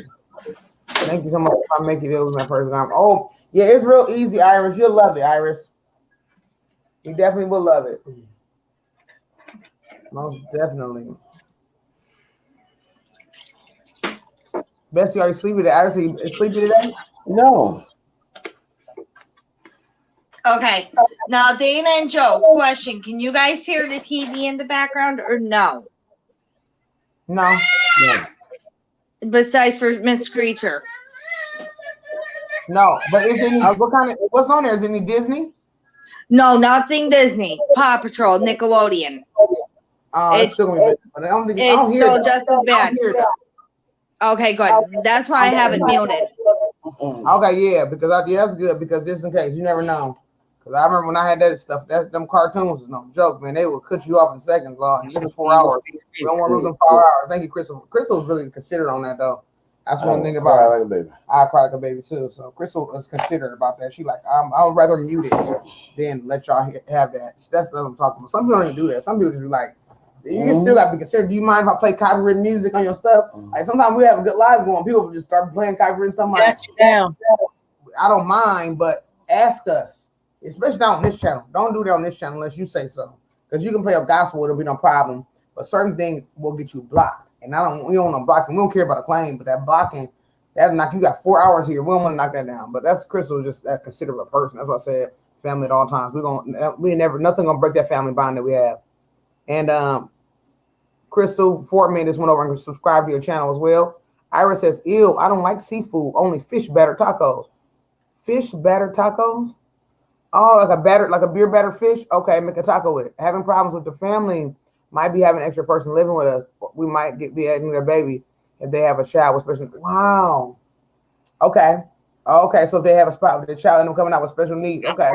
Thank you so much for making it was my first time. Oh yeah, it's real easy, Iris. You'll love it, Iris. You definitely will love it. Most definitely. Bessie, are you sleepy today? Iris, are you sleepy today? No. Okay. Now, Dana and Joe, question. Can you guys hear the TV in the background or no? No. Yeah. Besides for Miss Screecher. No. But is any what's on there? Is any Disney? No, nothing Disney. Paw Patrol, Nickelodeon. It's still gonna be bad. I don't think It's still just as bad. Okay, good. That's why I have it muted. Okay, yeah, because that's good because just in case you never know. Because I remember when I had that stuff, them cartoons is no joke, man. They will cut you off in seconds, Lord. This is 4 hours. We don't want to lose them 4 hours. Thank you, Crystal. Crystal's really considered on that though. That's one thing about cry like a baby. I cry like a baby too. So Crystal is considered about that. She like I would rather mute it than let y'all have that. That's what I'm talking about. Some people don't even do that. Some people just be like, you can still got to be considered. Do you mind if I play copyrighted music on your stuff? Like sometimes we have a good live going. People just start playing copyrighted stuff. Like, I don't mind, but ask us, especially not on this channel. Don't do that on this channel unless you say so. Because you can play a gospel, it'll be no problem. But certain things will get you blocked. And we don't want to block them. We don't care about a claim, but that blocking, that knock you got 4 hours here. We don't want to knock that down. But that's Crystal, just that considerate person. That's what I said. Family at all times. Nothing gonna break that family bond that we have. And Crystal Fortman just went over and subscribed to your channel as well. Iris says, ew, I don't like seafood, only fish batter tacos. Fish batter tacos? Oh, like a beer batter fish? Okay, make a taco with it. Having problems with the family might be having an extra person living with us. We might be adding their baby if they have a child, especially. Wow. Okay. Okay, so if they have a spot with their child and them coming out with special needs. Okay.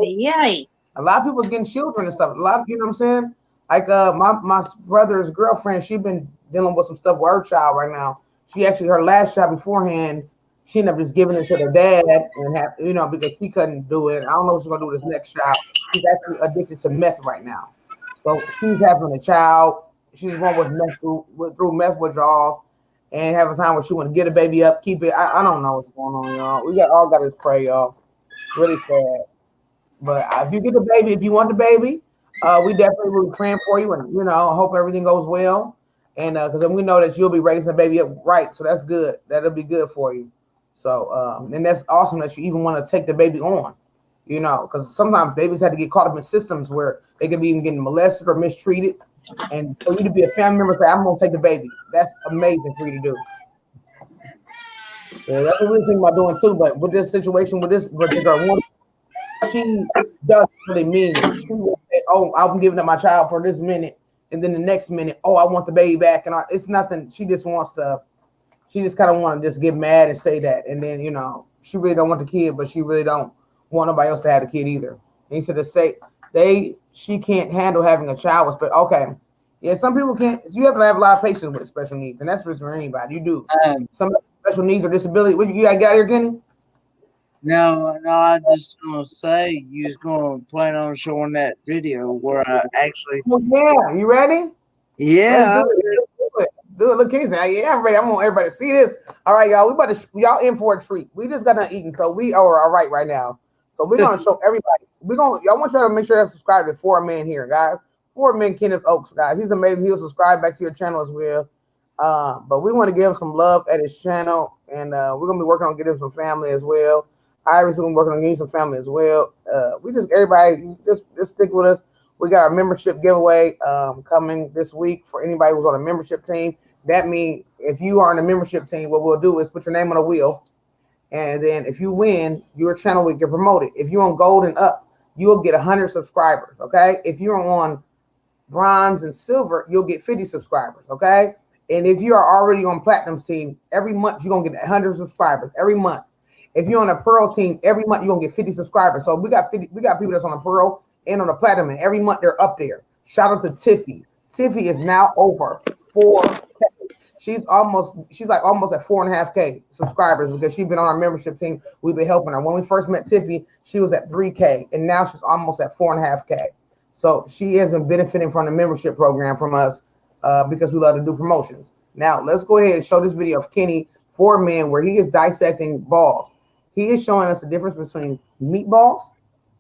Yay. A lot of people are getting children and stuff. A lot of, you know what I'm saying? Like my brother's girlfriend, she's been dealing with some stuff with her child right now. She actually, her last child beforehand, she ended up just giving it to their dad and because she couldn't do it. I don't know what she's gonna do with this next child. She's actually addicted to meth right now. So she's having a child. She's going with meth through meth withdrawals and having time where she want to get a baby up, keep it. I don't know what's going on, y'all. We all got to pray, y'all. Really sad. But if you get the baby, if you want the baby, we definitely will be praying for you, and I hope everything goes well. And because then we know that you'll be raising the baby up right, so that's good. That'll be good for you. So and that's awesome that you even want to take the baby on, because sometimes babies have to get caught up in systems where they can be even getting molested or mistreated, and for you to be a family member say, I'm gonna take the baby, that's amazing for you to do. So that's what we're thinking about doing too. But with this situation, with this particular woman, she doesn't really mean it. She will say, oh, I'm giving up my child for this minute, and then the next minute, oh, I want the baby back, and it's nothing. She just wants to. She just kind of want to just get mad and say that, and then she really don't want the kid, but she really don't want nobody else to have the kid either. And he said to say she can't handle having a child with, but okay, yeah, some people can't. You have to have a lot of patience with special needs, and that's for anybody. You do some special needs or disability. What you got to get out here, Kenny? No, I just gonna say you was gonna plan on showing that video where I actually. Well, yeah, you ready? Yeah. do it. Look, Kenny said, yeah, I'm ready. I want everybody to see this. All right, y'all. Y'all in for a treat. We just got done eating, so we are all right now. So we're gonna show everybody. Y'all want y'all to make sure to subscribe to 4 Men here, guys. 4 Men Kenneth Oaks, guys. He's amazing. He'll subscribe back to your channel as well. But we want to give him some love at his channel, and we're gonna be working on getting him some family as well. Iris, we're gonna be working on getting some family as well. Everybody just stick with us. We got our membership giveaway coming this week for anybody who's on a membership team. That means if you are on a membership team, what we'll do is put your name on a wheel, and then if you win, your channel will get promoted. If you're on gold and up, you'll get 100 subscribers. Okay. If you're on bronze and silver, you'll get 50 subscribers. Okay. And if you are already on platinum team, every month you're gonna get 100 subscribers every month. If you're on a pearl team, every month you're gonna get 50 subscribers. So we got people that's on a pearl and on a platinum, and every month they're up there. Shout out to Tiffy. Tiffy is now over 4K. She's like almost at 4.5K subscribers because she's been on our membership team. We've been helping her. When we first met Tiffy, she was at 3K, and now she's almost at 4.5K. So she has been benefiting from the membership program from us because we love to do promotions. Now let's go ahead and show this video of Kenny 4 Men where he is dissecting balls. He is showing us the difference between meatballs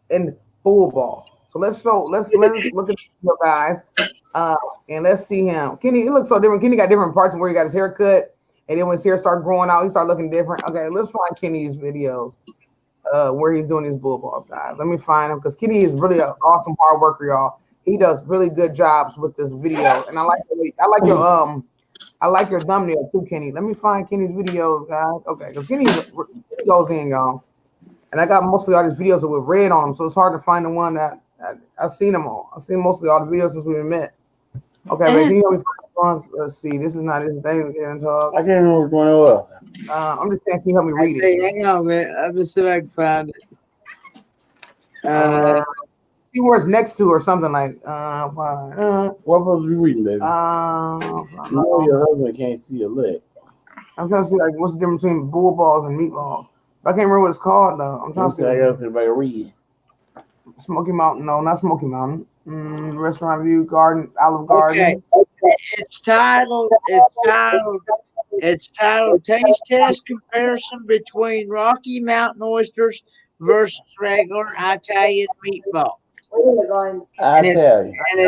and bull balls. So let's look at the video, guys, and let's see him. Kenny, he looks so different. Kenny got different parts where he got his hair cut, and then when his hair started growing out, he started looking different. Okay, let's find Kenny's videos where he's doing his bull balls, guys. Let me find him because Kenny is really an awesome hard worker, y'all. He does really good jobs with this video, and I like your thumbnail too, Kenny. Let me find Kenny's videos, guys. Okay, because Kenny goes in, y'all. And I got mostly all these videos with red on them, so it's hard to find the one that I've seen them all. I've seen mostly all the videos since we met. Okay, but can you help me find the let's see. This is not his thing again, talk. I can't remember which one it was. I'm just saying, can you help me read it? Hang on, man. I'm just see if I can find it. See where it's next to or something like. What supposed to be reading, baby? You know your husband can't see a lick. I'm trying to see like what's the difference between bull balls and meatballs. I can't remember what it's called though. I'm trying to see. I gotta see if I can read. Smoky Mountain, no, not Smoky Mountain. Restaurant View, Garden, Olive Garden. Okay. It's titled Taste Test Comparison Between Rocky Mountain Oysters versus regular Italian meatballs. I tell you. And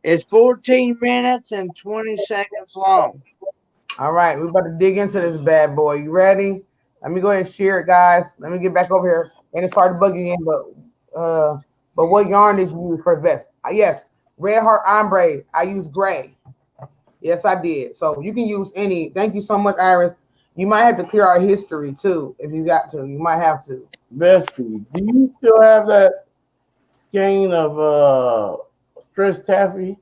it's 14 minutes and 20 seconds long. All right, we're about to dig into this bad boy. You ready? Let me go ahead and share it, guys. Let me get back over here. And it's hard to bug you in, but what yarn did you use for the vest? Yes, Red Heart Ombre. I use gray. Yes, I did. So you can use any. Thank you so much, Iris. You might have to clear our history too if you got to. You might have to. Bestie, do you still have that skein of stretch taffy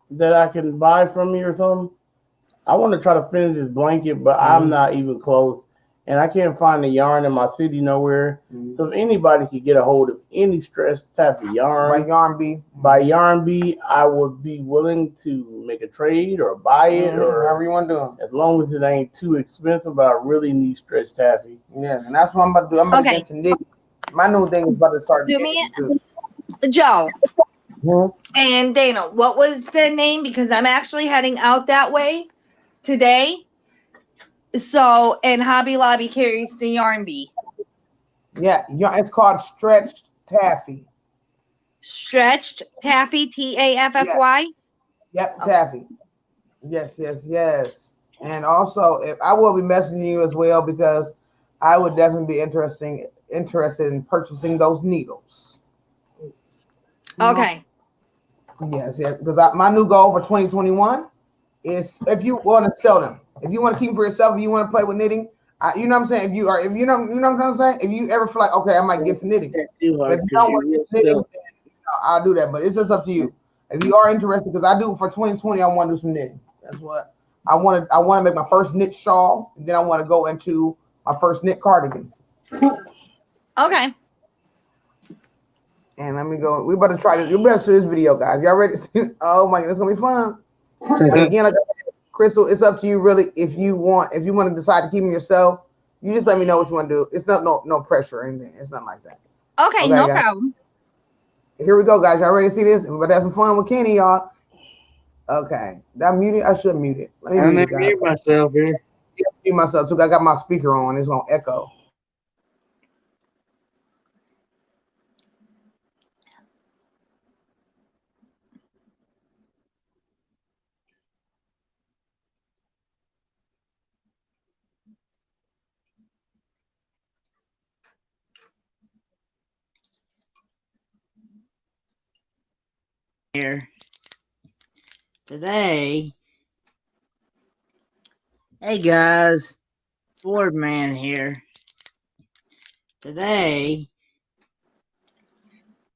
that I can buy from you or something? I want to try to finish this blanket, but I'm not even close. And I can't find the yarn in my city nowhere. So if anybody could get a hold of any stretch taffy yarn by Yarn Bee, I would be willing to make a trade or buy it or however you want to do it. As long as it ain't too expensive, but I really need stretch taffy. Yeah, and that's what I'm about to do. I'm about to get to knitting. My new thing is about to start. Do me, Joe. And Dana, what was the name? Because I'm actually heading out that way today. So, and Hobby Lobby carries the Yarn Bee. Yeah, it's called Stretched Taffy. Stretched Taffy, Taffy. Yep, Taffy. Yes. And also, if I will be messaging you as well because I would definitely be interested in purchasing those needles. Okay. Yes, because my new goal for 2021 is if you want to sell them. If you want to keep them for yourself, if you want to play with knitting, you know what I'm saying? If you know what I'm saying? If you ever feel like, okay, I might get to knitting. If you don't want to get to knitting, then, I'll do that. But it's just up to you. If you are interested, because I do for 2020, I want to do some knitting. That's what I want to make my first knit shawl, and then I want to go into my first knit cardigan. Okay. And let me go. We better try this. You better see this video, guys. Y'all ready? Oh my God, it's gonna be fun. But again, like I said, Crystal, it's up to you really. If you want to decide to keep them yourself, you just let me know what you want to do. It's not no pressure or anything. It's not like that. Okay, no problem. Here we go, guys. Y'all ready to see this? We're about to have some fun with Kenny, y'all. Okay. Did I mute it? I should mute it. Let me I'm mute gonna it, guys. mute myself here. Yeah, mute myself too. I got my speaker on. It's gonna echo. Here today. Hey guys, Ford Man here. Today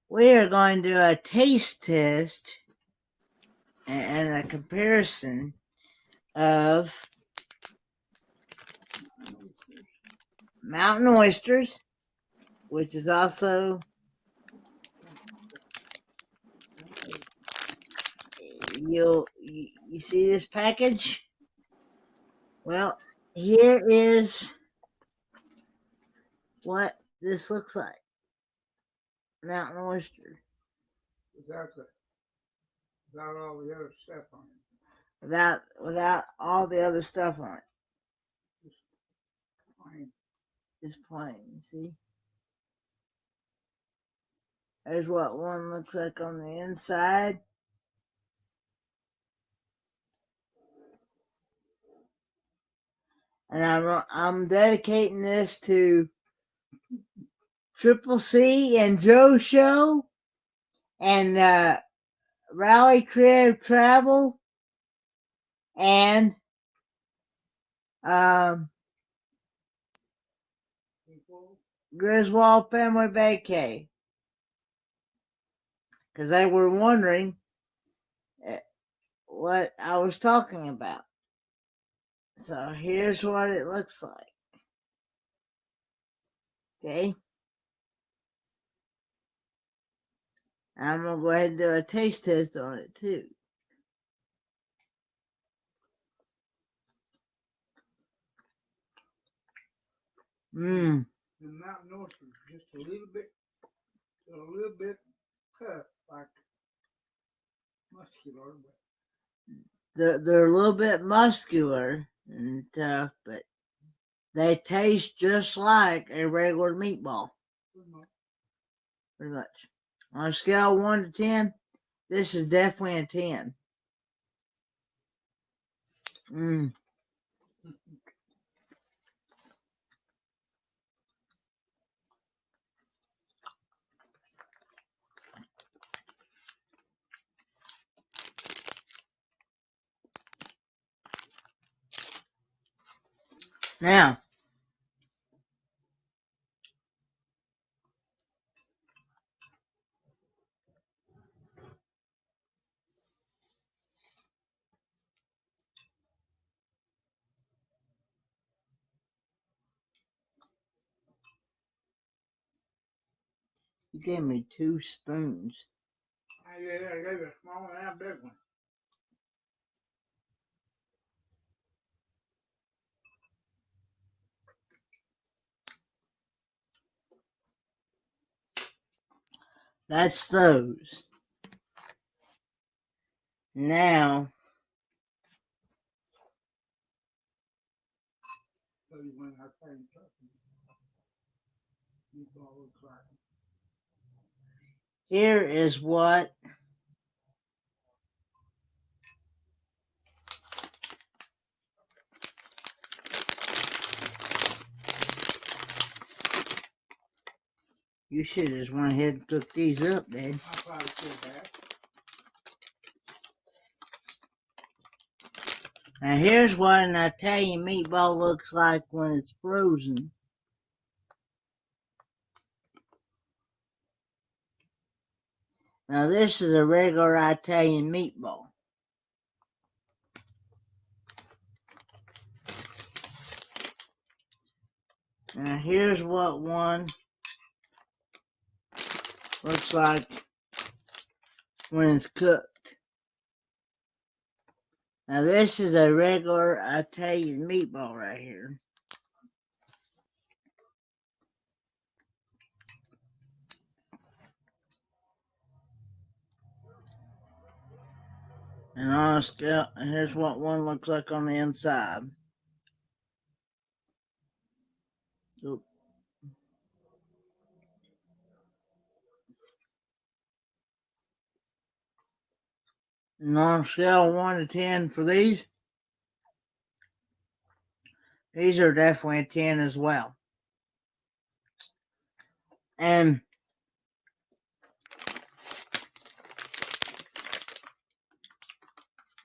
we are going to do a taste test and a comparison of mountain oysters, which is also you see this package? Well, here is what this looks like. Mountain oyster. Without all the other stuff on it. Without all the other stuff on it. Just plain. Just plain, see? There's what one looks like on the inside. And I'm dedicating this to Triple C and Joe Show and Rally Creative Travel and Griswold Family Vacay. Because they were wondering what I was talking about. So here's what it looks like. Okay. I'm going to go ahead and do a taste test on it too. Mmm. The mountain oyster is just a little bit tough, like muscular, but They're a little bit muscular and tough, but they taste just like a regular meatball. Pretty much. On a scale of 1 to 10, this is definitely a 10. Mmm. Now, you gave me 2 spoons. I gave a small one and a big one. That's those. Now, So you when I say meatball looks like. here is what you should have just went ahead and cooked these up, Dad. I probably should have. Now, here's what an Italian meatball looks like when it's frozen. Now, this is a regular Italian meatball. Now, here's what one looks like when it's cooked. Now, this is a regular Italian meatball right here. And on a scale, here's what one looks like on the inside. Oop. And on a scale of 1 to 10 for these are definitely a 10 as well. And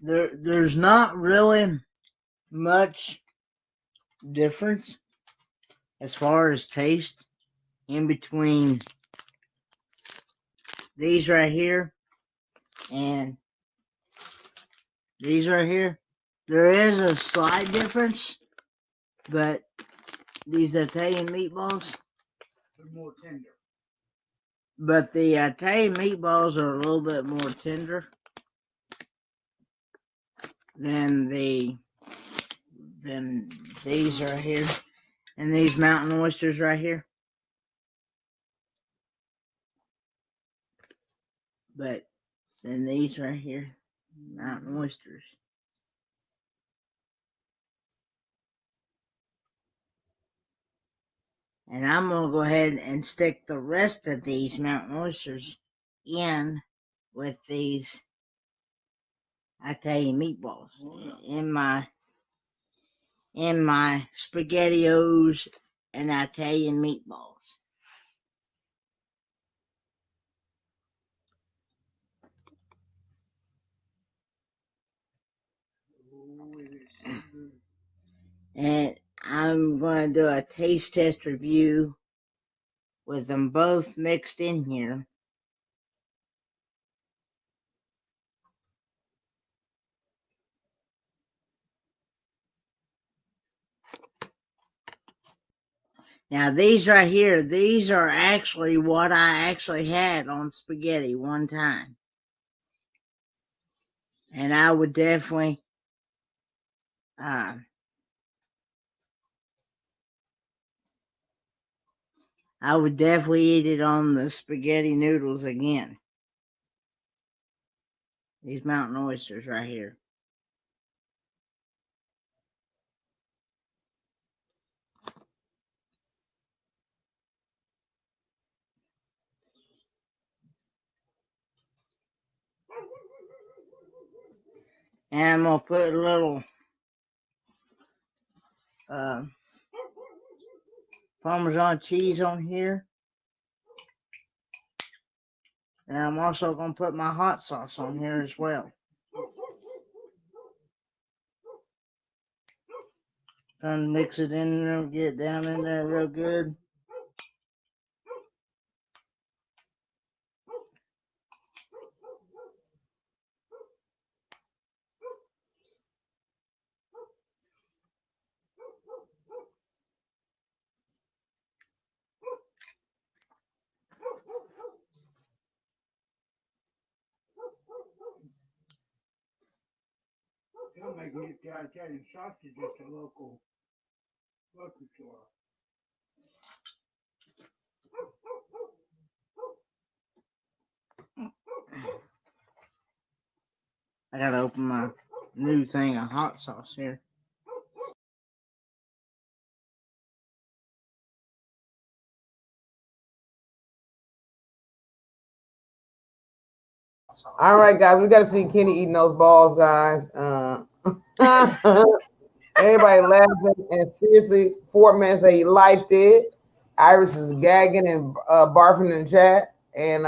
there's not really much difference as far as taste in between these right here and these right here. There is a slight difference, but these Italian meatballs They're more tender. But the Italian meatballs are a little bit more tender than these right here, and these mountain oysters right here. But then these right here, mountain oysters. And I'm gonna go ahead and stick the rest of these mountain oysters in with these Italian meatballs in my SpaghettiOs and Italian meatballs. And I'm going to do a taste test review with them both mixed in here. Now these right here, these are actually what I actually had on spaghetti one time. And I would definitely eat it on the spaghetti noodles again. These mountain oysters right here. And I'm going to put a little Parmesan cheese on here. And I'm also going to put my hot sauce on here as well. Trying to mix it in there, get it down in there real good. They'll make me get the Italian sausage at the local grocery store. I gotta open my new thing of hot sauce here. All right, guys, we got to see Kenny eating those balls, guys. Everybody laughing, and seriously, 4 minutes say he liked it. Iris is gagging and barfing in the chat, and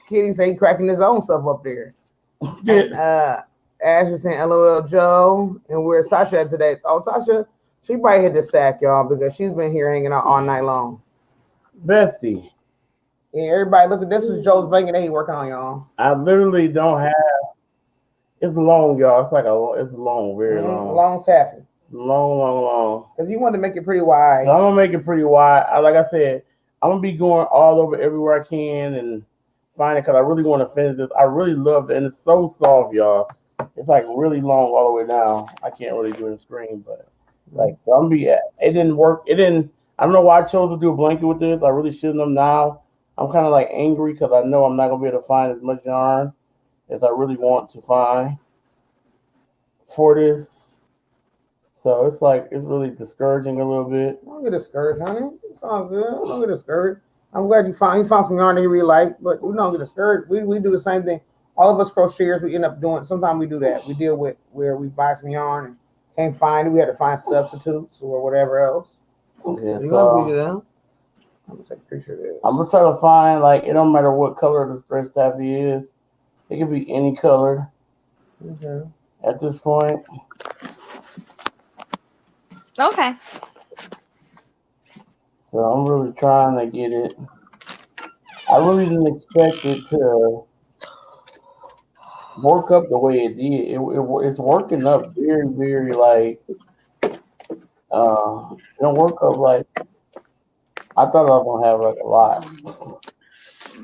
Kenny say he cracking his own stuff up there. And Ash is saying LOL Joe, and where's Sasha at today? Oh, Sasha, she probably hit the sack, y'all, because she's been here hanging out all night long. Bestie. Yeah, everybody, look at this. Is Joe's blanket that he working on, y'all. I literally don't have. It's long, y'all. It's long, very long. Long taffy. Long. Because you want to make it pretty wide. So I'm gonna make it pretty wide. Like I said, I'm gonna be going all over everywhere I can and find it because I really want to finish this. I really love it, and it's so soft, y'all. It's like really long all the way down. I can't really do it in the screen, but like so I'm gonna be. It didn't work. It didn't. I don't know why I chose to do a blanket with this. I really shouldn't have now. I'm kind of like angry because I know I'm not gonna be able to find as much yarn as I really want to find. for this. So it's like it's really discouraging a little bit. Don't get discouraged, honey. It's all good. Don't get discouraged. I'm glad you found some yarn that you really like, but we don't get discouraged. We do the same thing. All of us crocheters, we end up doing. Sometimes we do that. We deal with where we buy some yarn and can't find it. We had to find substitutes or whatever else. Yeah, You so gonna do that? I'm gonna take a picture of this. I'm gonna try to find like it don't matter what color the stretch taffy is. It can be any color Okay. at this point. Okay. So I'm really trying to get it. I really didn't expect it to work up the way it did. It's working up very, very like it don't work up like I thought I was gonna have like a lot.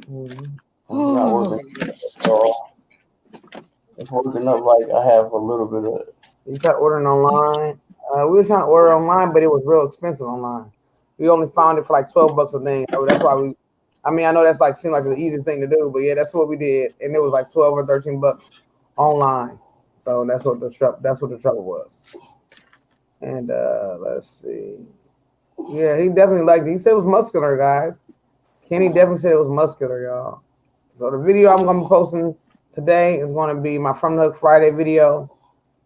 Mm-hmm. It's not working at all. It's working up like I have a little bit of it. You tried ordering online. We were trying to order online, but it was real expensive online. We only found it for like $12 a thing. So that's why we. I mean, I know that's like seemed like the easiest thing to do, but yeah, that's what we did, and it was like 12 or $13 online. So that's what the trouble was. And let's see. Yeah, he definitely liked it. He said it was muscular, guys. Kenny definitely said it was muscular, y'all. So the video I'm gonna be posting today is gonna be my From the Hook Friday video.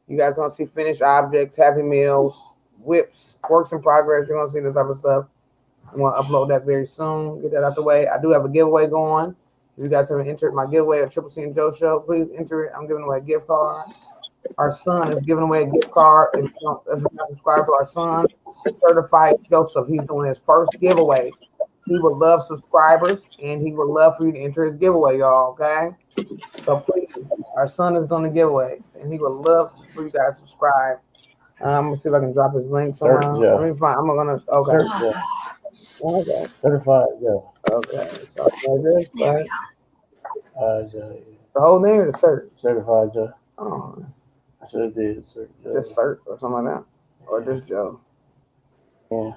You guys gonna see finished objects, Happy Meals, whips, works in progress. You're gonna see this type of stuff. I'm gonna upload that very soon. Get that out the way. I do have a giveaway going. If you guys haven't entered my giveaway at Triple C and Joe Show, please enter it. I'm giving away a gift card. Our son is giving away a gift card. If you're not subscribed to our son, Certified Joseph, he's doing his first giveaway. He would love subscribers, and he would love for you to enter his giveaway, y'all. Okay, so please, our son is doing the giveaway, and he would love for you guys to subscribe. I'm gonna see if I can drop his link somewhere. Let me find. I'm gonna. Okay. Okay. Certified, yeah. Okay. So like this, right? Yeah. The whole name or the cert? Certified, yeah. Oh, I should have did cert. Yeah. just cert or something like that, or just Joe. Yeah,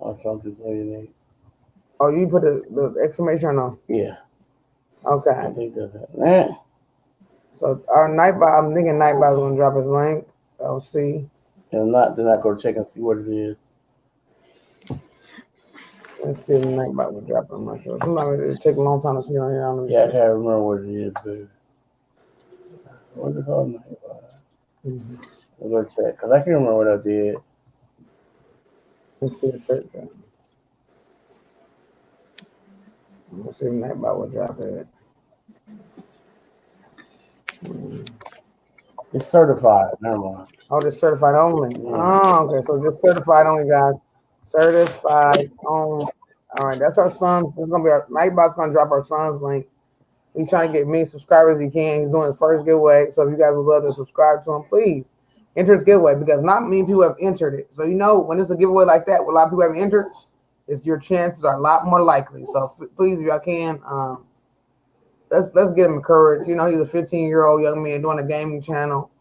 I'm trying to say your name. Oh, you put the exclamation or no? Yeah. Okay. I think that's it. So our Nightbot, I'm thinking Nightbot's gonna drop his link. I'll see. If not, then I go check and see what it is. Let's see if Nightbot will drop it. I'm not sure. Sometimes it take a long time to see on here. Yeah, I can't remember what it is, baby. What's it called? Nightbot. Mm-hmm. I'll go check, because I can't remember what I did. Let's see the search. Let's see if Nightbot will drop it. It's certified. Never mind. Oh, just certified only. Oh, okay. So just certified only, guys. Certified only. All right, that's our son. This is gonna be our Nightbot's gonna drop our son's link. He's trying to get many subscribers as he can. He's doing his first giveaway. So if you guys would love to subscribe to him, please enter his giveaway because not many people have entered it. So you know when it's a giveaway like that, where a lot of people haven't entered, it's your chances are a lot more likely. So please, if y'all can, let's get him encouraged. You know, he's a 15-year-old young man doing a gaming channel.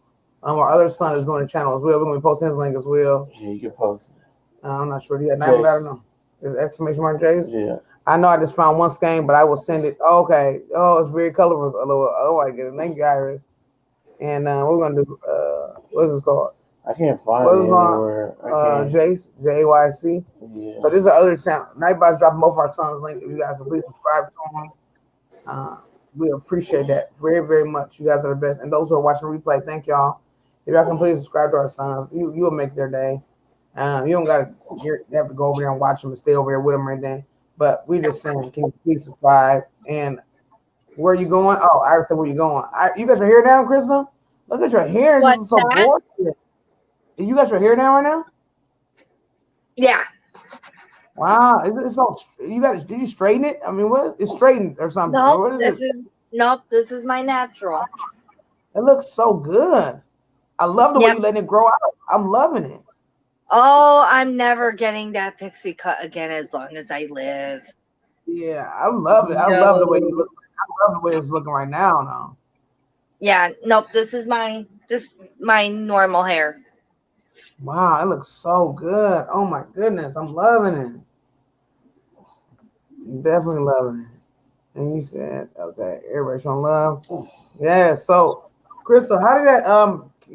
Our other son is doing a channel as well. We're gonna be posting his link as well. Yeah, you can post it. I'm not sure. Yeah, now I don't know. Is exclamation mark J's? Yeah. I know I just found one skein, but I will send it. Oh, okay. Oh, it's very colorful. Oh, I get it. Thank you, Iris. And we're gonna do what's this called? I can't find it anywhere. Jace, JYC. Yeah. So this is other channel. Nightbot's dropping both our sons' link. If you guys will please subscribe to them. We appreciate that very, very much. You guys are the best. And those who are watching replay, thank y'all. If y'all can please subscribe to our sons, you will make their day. You don't have to go over there and watch them and stay over there with them or anything. But we just saying, can you please subscribe? And where are you going? Oh, I already said where you going. You got your hair down, Crystal? Look at your hair. This is so gorgeous. You got your hair down right now? Yeah. Wow. It's so did you straighten it? I mean, it's straightened or something? No, this is my natural. It looks so good. I love the way you letting it grow out. I'm loving it. Oh, I'm never getting that pixie cut again as long as I live. Yeah, I love it. I love the way you look. I love the way it's looking right now. Now. Yeah. Nope. This is my normal hair. Wow, it looks so good. Oh my goodness, I'm loving it. Definitely loving it. And you said, okay, everybody showing love. Yeah. So, Crystal, how did that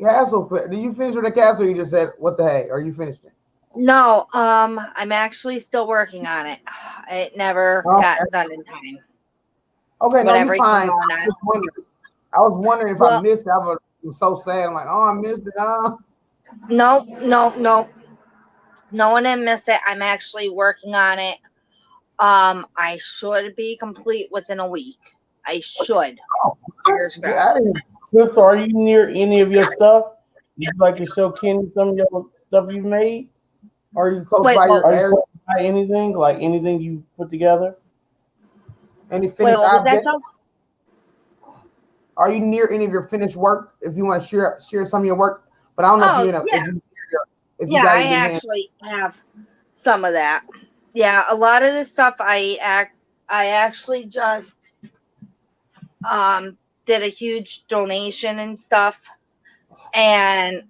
castle. Did you finish with the castle? Or you just said what the heck? Or you finished it? No, I'm actually still working on it. It never got done in time. Okay, no, With you're everything fine. going I on. was wondering if I Well, missed it. I was so sad. I'm like, oh, I missed it. no, no one didn't miss it. I'm actually working on it. I should be complete within a week. I should. Fingers crossed. Crystal, are you near any of your stuff? Would you like to show Kenny some of your stuff you've made? Are you close Wait, by well, your Are you area? close by anything? Like anything you put together? Any Wait, finished what was that? objects? Are you near any of your finished work? If you want to share some of your work, but I don't know if Oh, you know yeah. if you Yeah, got I it in hand. actually have some of that. Yeah, a lot of this stuff I actually just did a huge donation and stuff, and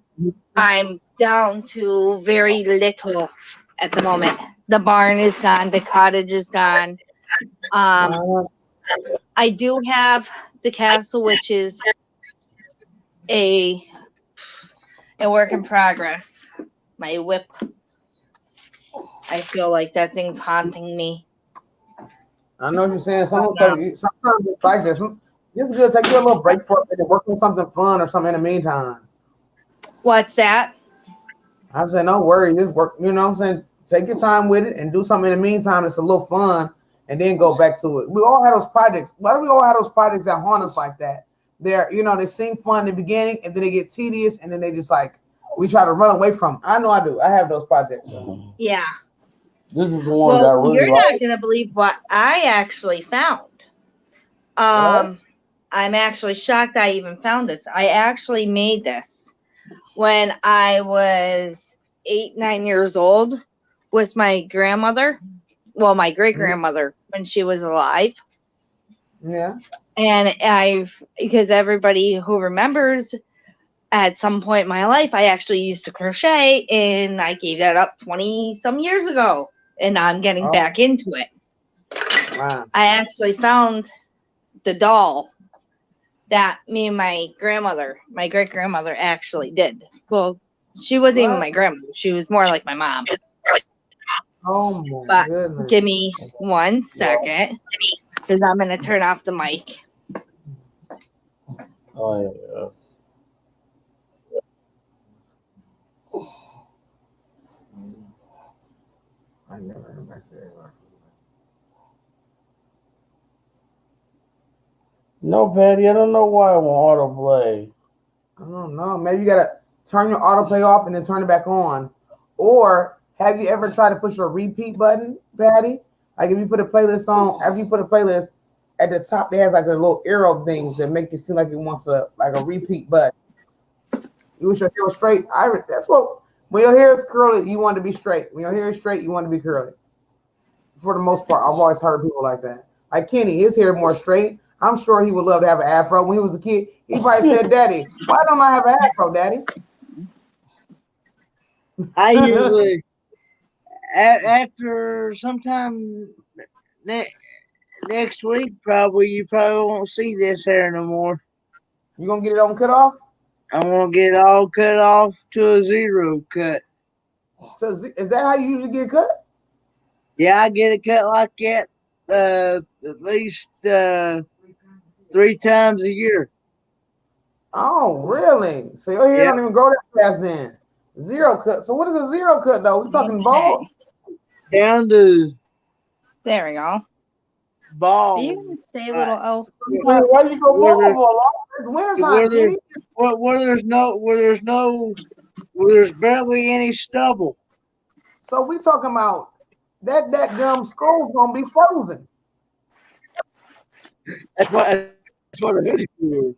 I'm down to very little at the moment. The barn is gone, the cottage is gone. I do have the castle, which is a work in progress. My whip. I feel like that thing's haunting me. I know what you're saying. Sometimes it's like this. It's good to take you a little break for it and work on something fun or something in the meantime. What's that? I said, don't worry, just work. You know what I'm saying? Take your time with it and do something in the meantime that's a little fun, and then go back to it. We all have those projects. Why do we all have those projects that haunt us like that? They seem fun in the beginning, and then they get tedious, and then they just like we try to run away from them. I know I do. I have those projects. Yeah. This is the one that I really you're like. not gonna believe what I actually found. What? I'm actually shocked I even found this. I actually made this when I was 8, 9 years old with my grandmother. Well, my great grandmother when she was alive. Yeah. And because everybody who remembers at some point in my life, I actually used to crochet, and I gave that up 20 some years ago, and now I'm getting back into it. Wow. I actually found the doll that me and my great grandmother actually did. Well, she wasn't even my grandmother. She was more like my mom. Oh my But goodness. give me 1 second, because I'm going to turn off the mic. Oh yeah. I never heard my say that. No, Patty, I don't know why I want autoplay. I don't know. Maybe you gotta turn your autoplay off and then turn it back on. Or have you ever tried to push a repeat button, Patty? Like if you put a playlist on, after you put a playlist at the top, it has like a little arrow things that make it seem like it wants a repeat button. You wish your hair was straight. That's what when your hair is curly, you want to be straight. When your hair is straight, you want to be curly. For the most part, I've always heard people like that. Like Kenny, his hair more straight. I'm sure he would love to have an afro. When he was a kid, he probably said, "Daddy, why don't I have an afro, Daddy?" I usually after sometime next week, you probably won't see this hair no more. You gonna get it on cut off? I'm gonna get it all cut off to a 0 cut. So is that how you usually get cut? Yeah, I get it cut like that at least 3 times a year. Oh, really? So your hair don't even grow that fast then. 0 cut. So what is a 0 cut though? We're talking bald. Down to There we go. bald. Are you going to stay a little elf? Why you go bald? It's wintertime, Kenny. Where there's barely any stubble. So we talking about that gum skull's gonna be frozen. That's what a hoodie is.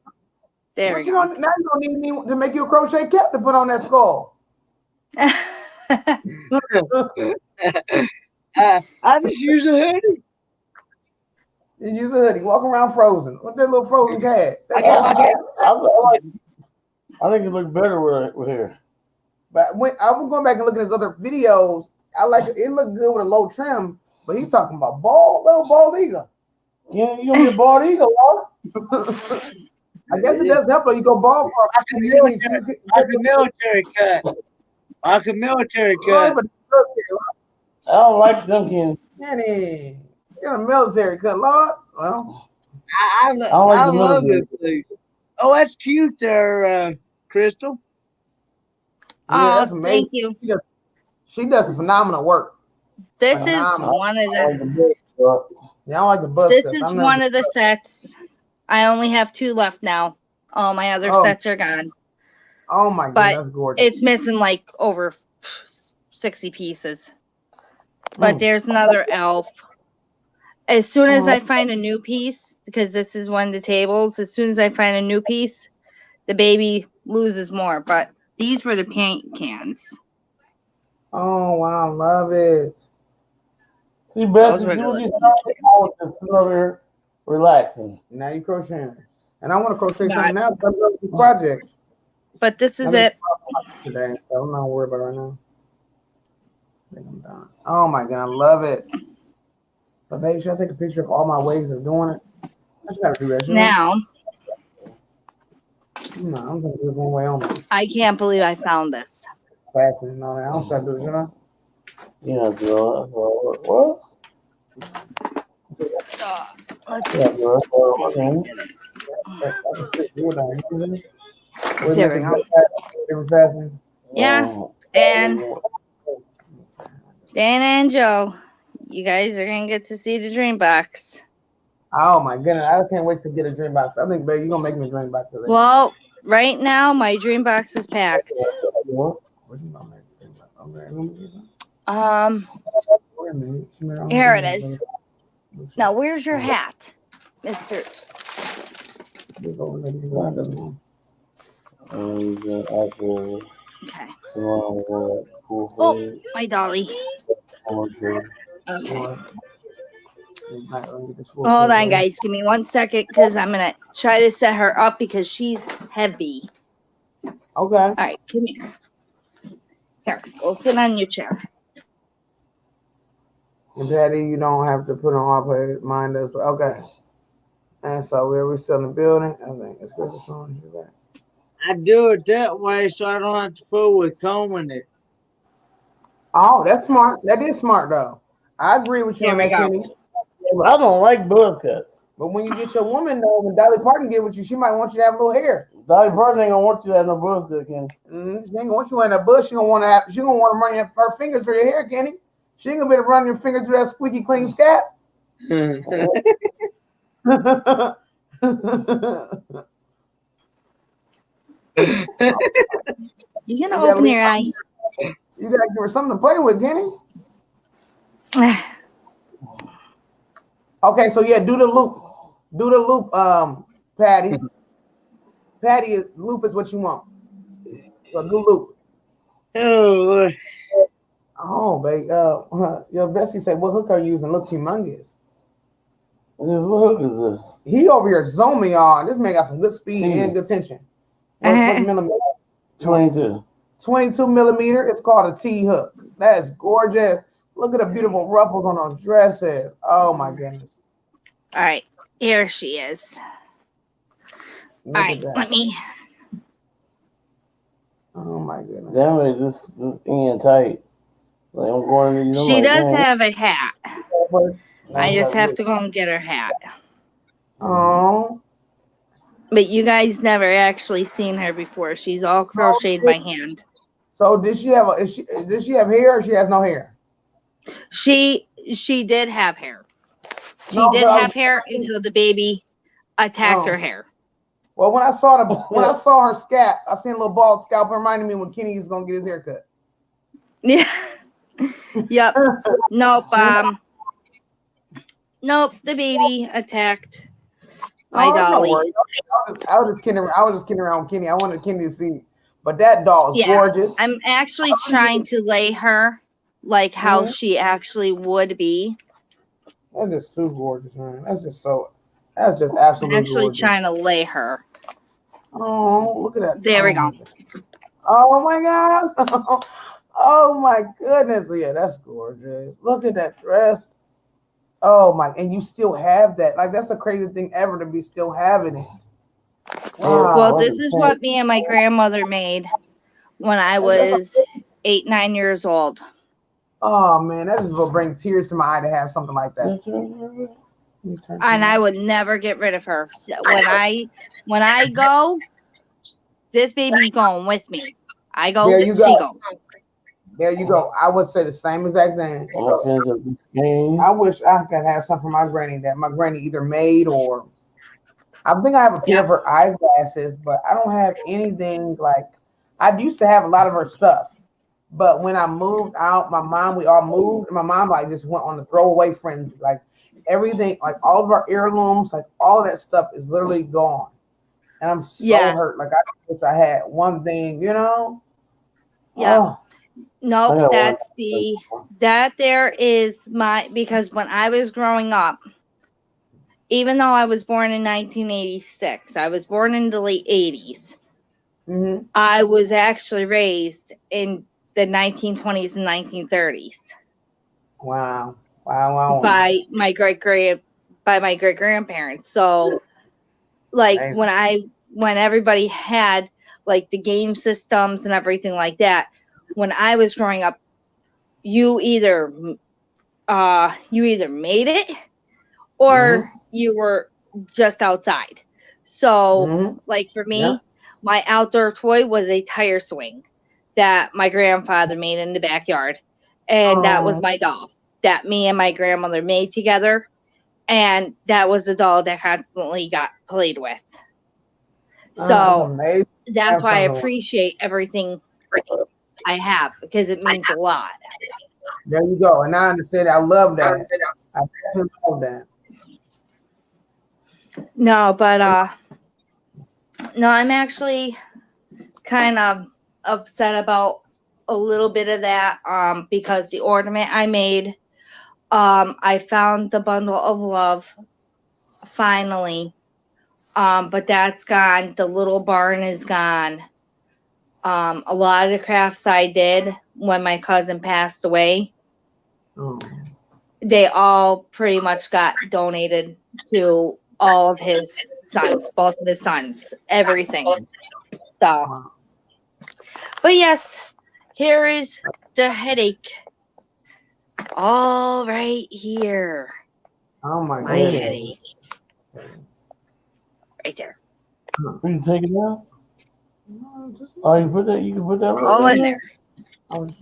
There we go. Now you don't need me to make you a crochet cap to put on that skull. I just use a hoodie. You use a hoodie, walk around frozen. What's that little frozen cat? I think it looks better with hair. But when I was going back and looking at his other videos, I like it. It looked good with a low trim, but he's talking about little bald eagle. Yeah, you gonna be a bald eagle, Laura? I guess it does help though. You go ball for Like a military cut. Like a military cut. but I don't like dunking. Kenny, you're a military cut, Lord. Well, I don't like I the love military. it, please. Oh, that's cute there, Crystal. yeah, that's Oh, amazing. thank you. She does some phenomenal work. This is Phenomenal. one of I like the. the book, but Yeah, I like the bus This cuts. is I'm one never. of the sets. I only have 2 left now. All my other Oh. sets are gone. Oh my god, But that's gorgeous. it's missing like over 60 pieces. But Mm. there's another elf. As soon as I find a new piece, because this is one of the tables, as soon as I find a new piece, the baby loses more. But these were the paint cans. Oh wow, I love it. see, Bessie, Those were see what the you started? I was just sitting over here relaxing. Now you crocheting, and I want to crochet Not- something else. I love this project. But this is I mean, it. today, so I'm not worried about it right now. I think I'm done. Oh my god, I love it. But baby, should I take a picture of all my ways of doing it? I just gotta do that. Now, No, I'm gonna do it one way only. I can't believe I found this. Fashion and all that. I don't try to do it, should I? Yeah, girl. What? Let's Yeah, girl. see if I can Okay. get it. I can stick to it down here. We're There we making go. different fashions. Yeah, and Dana and Joe, you guys are gonna get to see the dream box. Oh my goodness, I can't wait to get a dream box. I think, baby, you're gonna make me a dream box today. Well, right now my dream box is packed. What you gonna make a dream box? Okay, let me get some. Wait a minute. Here it is. Now, where's your hat, Mister? Apple. Okay. Cool. Oh, my dolly. Okay. Okay. Hold on, guys. Give me 1 second, because I'm gonna try to set her up because she's heavy. Okay. All right, come here. Here, go sit on your chair. And Daddy, you don't have to put on all play. Mine does, but okay. And so we're still in the building. I think it's Christmas song. I do it that way so I don't have to fool with combing it. Oh, that's smart. That is smart though. I agree with you Here on we that, go. Kenny. I don't like buzz cuts. But when you get your woman though, when Dolly Parton get with you, she might want you to have a little hair. Dolly Parton ain't gonna want you to have no buzz cut, Kenny. She ain't gonna want you in a bush. She gonna want to have. She gonna want to run her fingers through your hair, Kenny. She ain't gonna be able to run your finger through that squeaky clean scalp. You gonna open your eye? You gotta give her something to play with, Kenny. Okay, so yeah, do the loop. Do the loop, Patty. Patty, loop is what you want. So do loop. Oh, Oh, babe. Your Bessie said, "What hook are you using? Looks humongous." What hook is this? He over here zooming y'all. This man got some good speed and good tension. What millimeter? 22. 22 millimeter. It's called a T hook. That is gorgeous. Look at the beautiful ruffles on those dresses. Oh my goodness. All right, here she is. Look All at right, that. let me. Oh my goodness. That way, this in tight. Like I'm going to. She does have a hat. I just have to go and get her hat. Oh. But you guys never actually seen her before. She's all crocheted by hand. So did she have does she have hair or she has no hair? She did have hair. She No, did but have hair until the baby attacked her hair. Well, when I saw her scalp, I seen a little bald scalp. It reminded me when Kenny was gonna get his hair cut. Yeah. Yep. Nope. Nope. The baby attacked my dolly. I was just kidding around with Kenny. I wanted Kenny to see, but that doll is gorgeous. I'm actually trying to lay her like how she actually would be. That's just too gorgeous, man. That's just absolutely I'm actually gorgeous. trying to lay her. Oh, look at that. There we go. Oh my gosh. Oh my goodness. Yeah, that's gorgeous. Look at that dress. Oh my, and you still have that. Like, that's the crazy thing ever to be still having it. Wow. Well, this is what me and my grandmother made when I was 8, 9 years old. Oh man, that just will bring tears to my eye to have something like that. And I would never get rid of her. So when I go, this baby's going with me. I go, There you she go. goes. There you go. I would say the same exact thing. I wish I could have something for my granny that my granny either made or I think I have a pair of her eyeglasses, but I don't have anything like I used to have a lot of her stuff. But when I moved out, we all moved, and my mom like just went on the throwaway frenzy. Like everything, like all of our heirlooms, like all of that stuff is literally gone. And I'm so hurt. Like I wish I had one thing, you know? Yeah. Oh. No, that there is because when I was growing up, even though I was born in 1986, I was born in the late 80s. Mm-hmm. I was actually raised in the 1920s and 1930s. Wow. By my great grandparents. So like amazing. when everybody had like the game systems and everything like that, when I was growing up, you either made it or you were just outside. So like for me, my outdoor toy was a tire swing that my grandfather made in the backyard. And that was my doll that me and my grandmother made together. And that was the doll that constantly got played with. So that's why I appreciate everything I have because it means a lot. There you go. And I understand. I love that. I definitely love that. No, but no, I'm actually kind of upset about a little bit of that because the ornament I made, I found the bundle of love finally, but that's gone. The little barn is gone. A lot of the crafts I did when my cousin passed away, they all pretty much got donated to all of his sons, both of his sons, everything. So, but yes, here is the headache. All right here. Oh my headache. Right there. You can take it out? Oh, you can put that all in there. You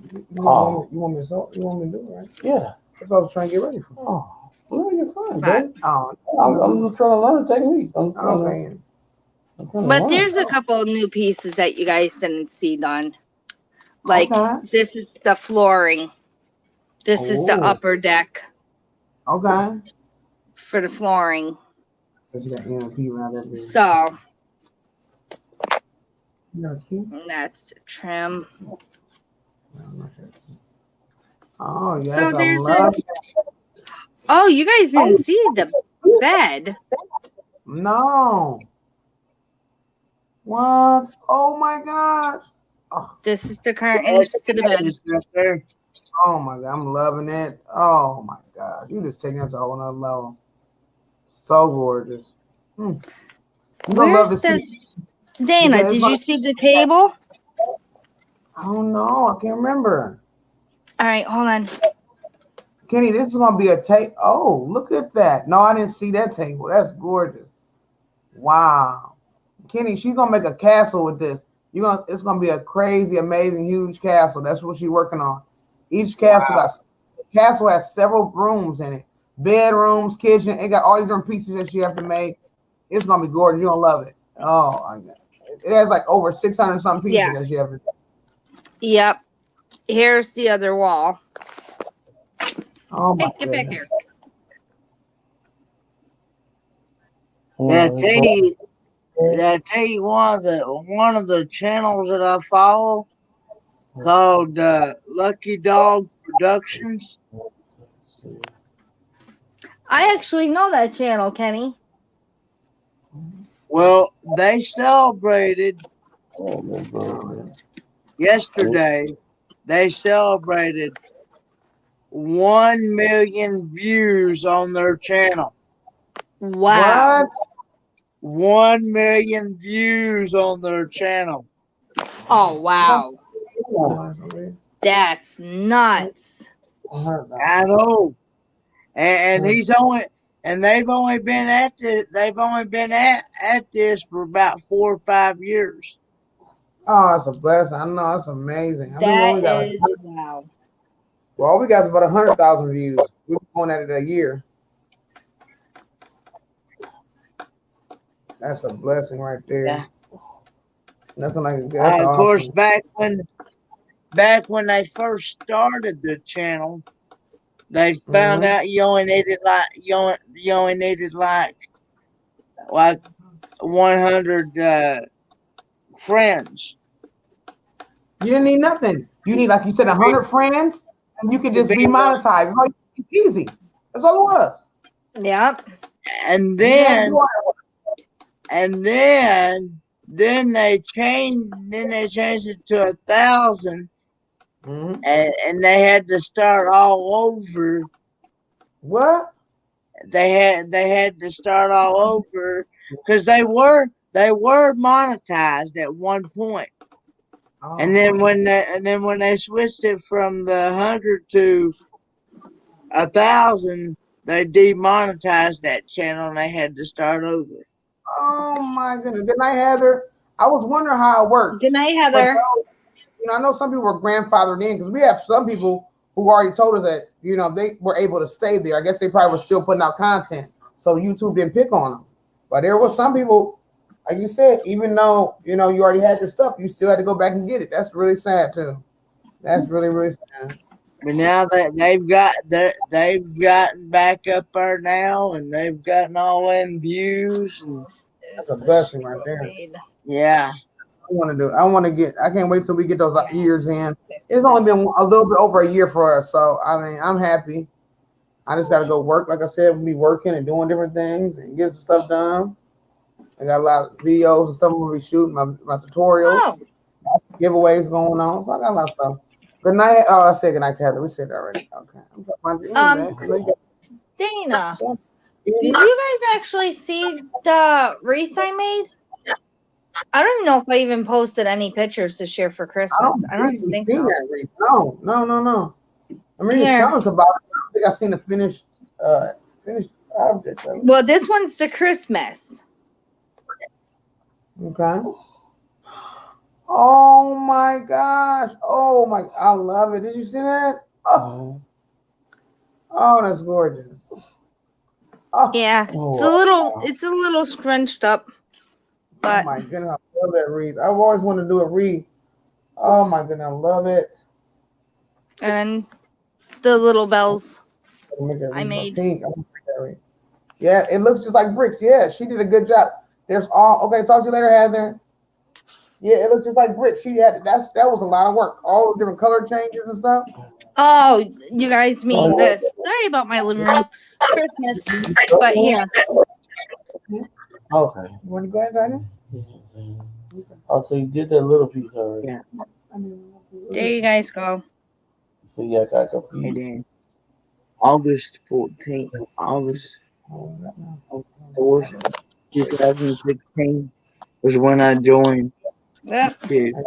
want me to do it, right? Yeah. That's what I was trying to get ready for. Oh. No, you're fine, But, I'm just trying to learn techniques. But there's a couple of new pieces that you guys didn't see done. Like this is the flooring. This is the upper deck. Okay. For the flooring. So that's the trim. Oh yes. So there's Oh, you guys didn't see the bed. No. What? Oh my gosh. Oh. This is the curtains to the bed. Oh my god, I'm loving it. Oh my god. You just taking us a whole nother level. So gorgeous. Where's the Dana, did you see the table? I don't know. I can't remember. All right, hold on. Kenny, this is gonna be a table. Oh, look at that. No, I didn't see that table. That's gorgeous. Wow. Kenny, she's gonna make a castle with this. It's gonna be a crazy, amazing, huge castle. That's what she's working on. Each castle has several rooms in it. Bedrooms, kitchen, it got all these different pieces that she has to make. It's gonna be gorgeous. You're gonna love it. Oh my god. It has like over 600 something pieces that she has to do. Yep. Here's the other wall. Oh my get back here. Did I tell you one of the channels that I follow called Lucky Dog Productions? I actually know that channel, Kenny. Well, they celebrated yesterday. They celebrated 1 million views on their channel. Wow. 1 million views on their channel. Oh wow, Yeah. that's nuts. I heard that. I know. And Mm. he's only and they've only been at this for about 4 or 5 years. Oh, that's a blessing. I know that's amazing. I think we That only got is wow. well, all we got is about 100,000 views. We've been going at it a year. That's a blessing right there. Yeah. Nothing like it. That's Of course, awesome. back when they first started the channel, they found Mhm. out you only needed like 100 friends You didn't need nothing. You need, like you said, to be 100 friends, and you could to just be be monetized. It's like easy. That's all it was. Yep. and You didn't have to do then all that work. and then they changed it to 1,000, Mhm. and they had to start all over. What? They had to start all over because they were monetized at one point. And Oh, then when they switched it from the 100 to 1,000, they demonetized that channel and they had to start over. oh my goodness. Good night, Heather. I was wondering how it worked. Good night, For Heather. those, I know some people were grandfathered in because we have some people who already told us that, they were able to stay there. I guess they probably were still putting out content, so YouTube didn't pick on them. But there was some people, like you said, even though, you already had your stuff, you still had to go back and get it. That's really sad too. That's really, really sad. But now that they've gotten back up there now, and they've gotten all them views, and That's a blessing right there. yeah, I want to get. I can't wait till we get those years in. It's only been a little bit over a year for us, so I mean, I'm happy. I just got to go work. Like I said, be working and doing different things and get some stuff done. I got a lot of videos and stuff I'm gonna be shooting, my tutorials, Oh, giveaways going on. So I got a lot of stuff. Good night. Oh, I said good night to Heather. We said that already. Okay. I'm talking about Dana, the did you guys actually see the wreath I made? I don't know if I even posted any pictures to share for Christmas. I don't even think so. That, Reese. No. I mean, Here. tell us about it. I don't think I've seen a finished object. Well, this one's the Christmas. Okay. Oh my gosh. Oh my, I love it. Did you see that? Oh, that's gorgeous. Oh, Yeah, it's a little scrunched up, oh but my goodness, I love that wreath. I've always wanted to do a wreath. Oh my goodness, I love it. and the little bells Make that I wreath made. pink. I want to make that wreath. Yeah, it looks just like bricks. Yeah, she did a good job. There's all okay. Talk to you later, Heather. Yeah, it looks just like bricks. That was a lot of work. All the different color changes and stuff. Oh, you guys mean this? Sorry about my living room Christmas, but here. Okay. You want to go ahead, Daniel? Oh, so you did that little piece already. Yeah. There you guys go. See, I got and confused. then August 14th, August 4th, 2016 was when I joined. Yep. Dude, Let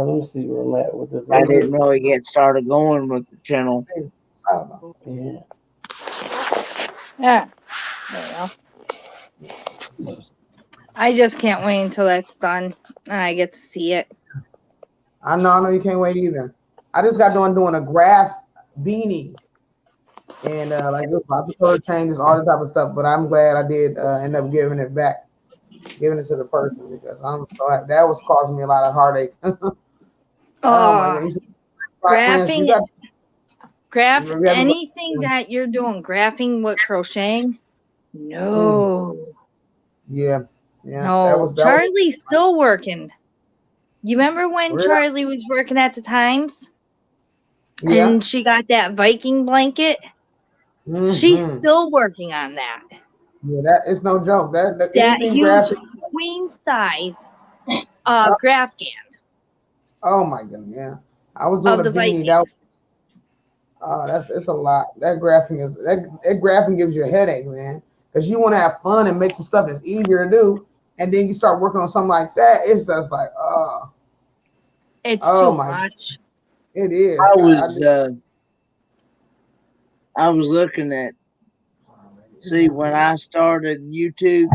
me see where I'm at with this. I didn't really get started going with the channel. Yeah. Yeah. There you go. I just can't wait until that's done and I get to see it. I know you can't wait either. I just got done doing a graph beanie. And like lots of color changes, all that type of stuff. But I'm glad I did end up giving it back, giving it to the person because I'm so happy. That was causing me a lot of heartache. Oh my God! Anything that you're doing, graphing with crocheting. No. Yeah. No. Charlie's still working. You remember when Charlie was working at the Times? Yeah. And she got that Viking blanket? Mm-hmm. She's still working on that. Yeah, that is no joke. That huge queen size graph can. Oh my goodness, yeah. I was doing a beanie. It's a lot. That graphing gives you a headache, man. because you want to have fun and make some stuff that's easier to do, and then you start working on something like that. It's just like, It's oh too my, much. it is. I was I was looking at see when I started YouTube.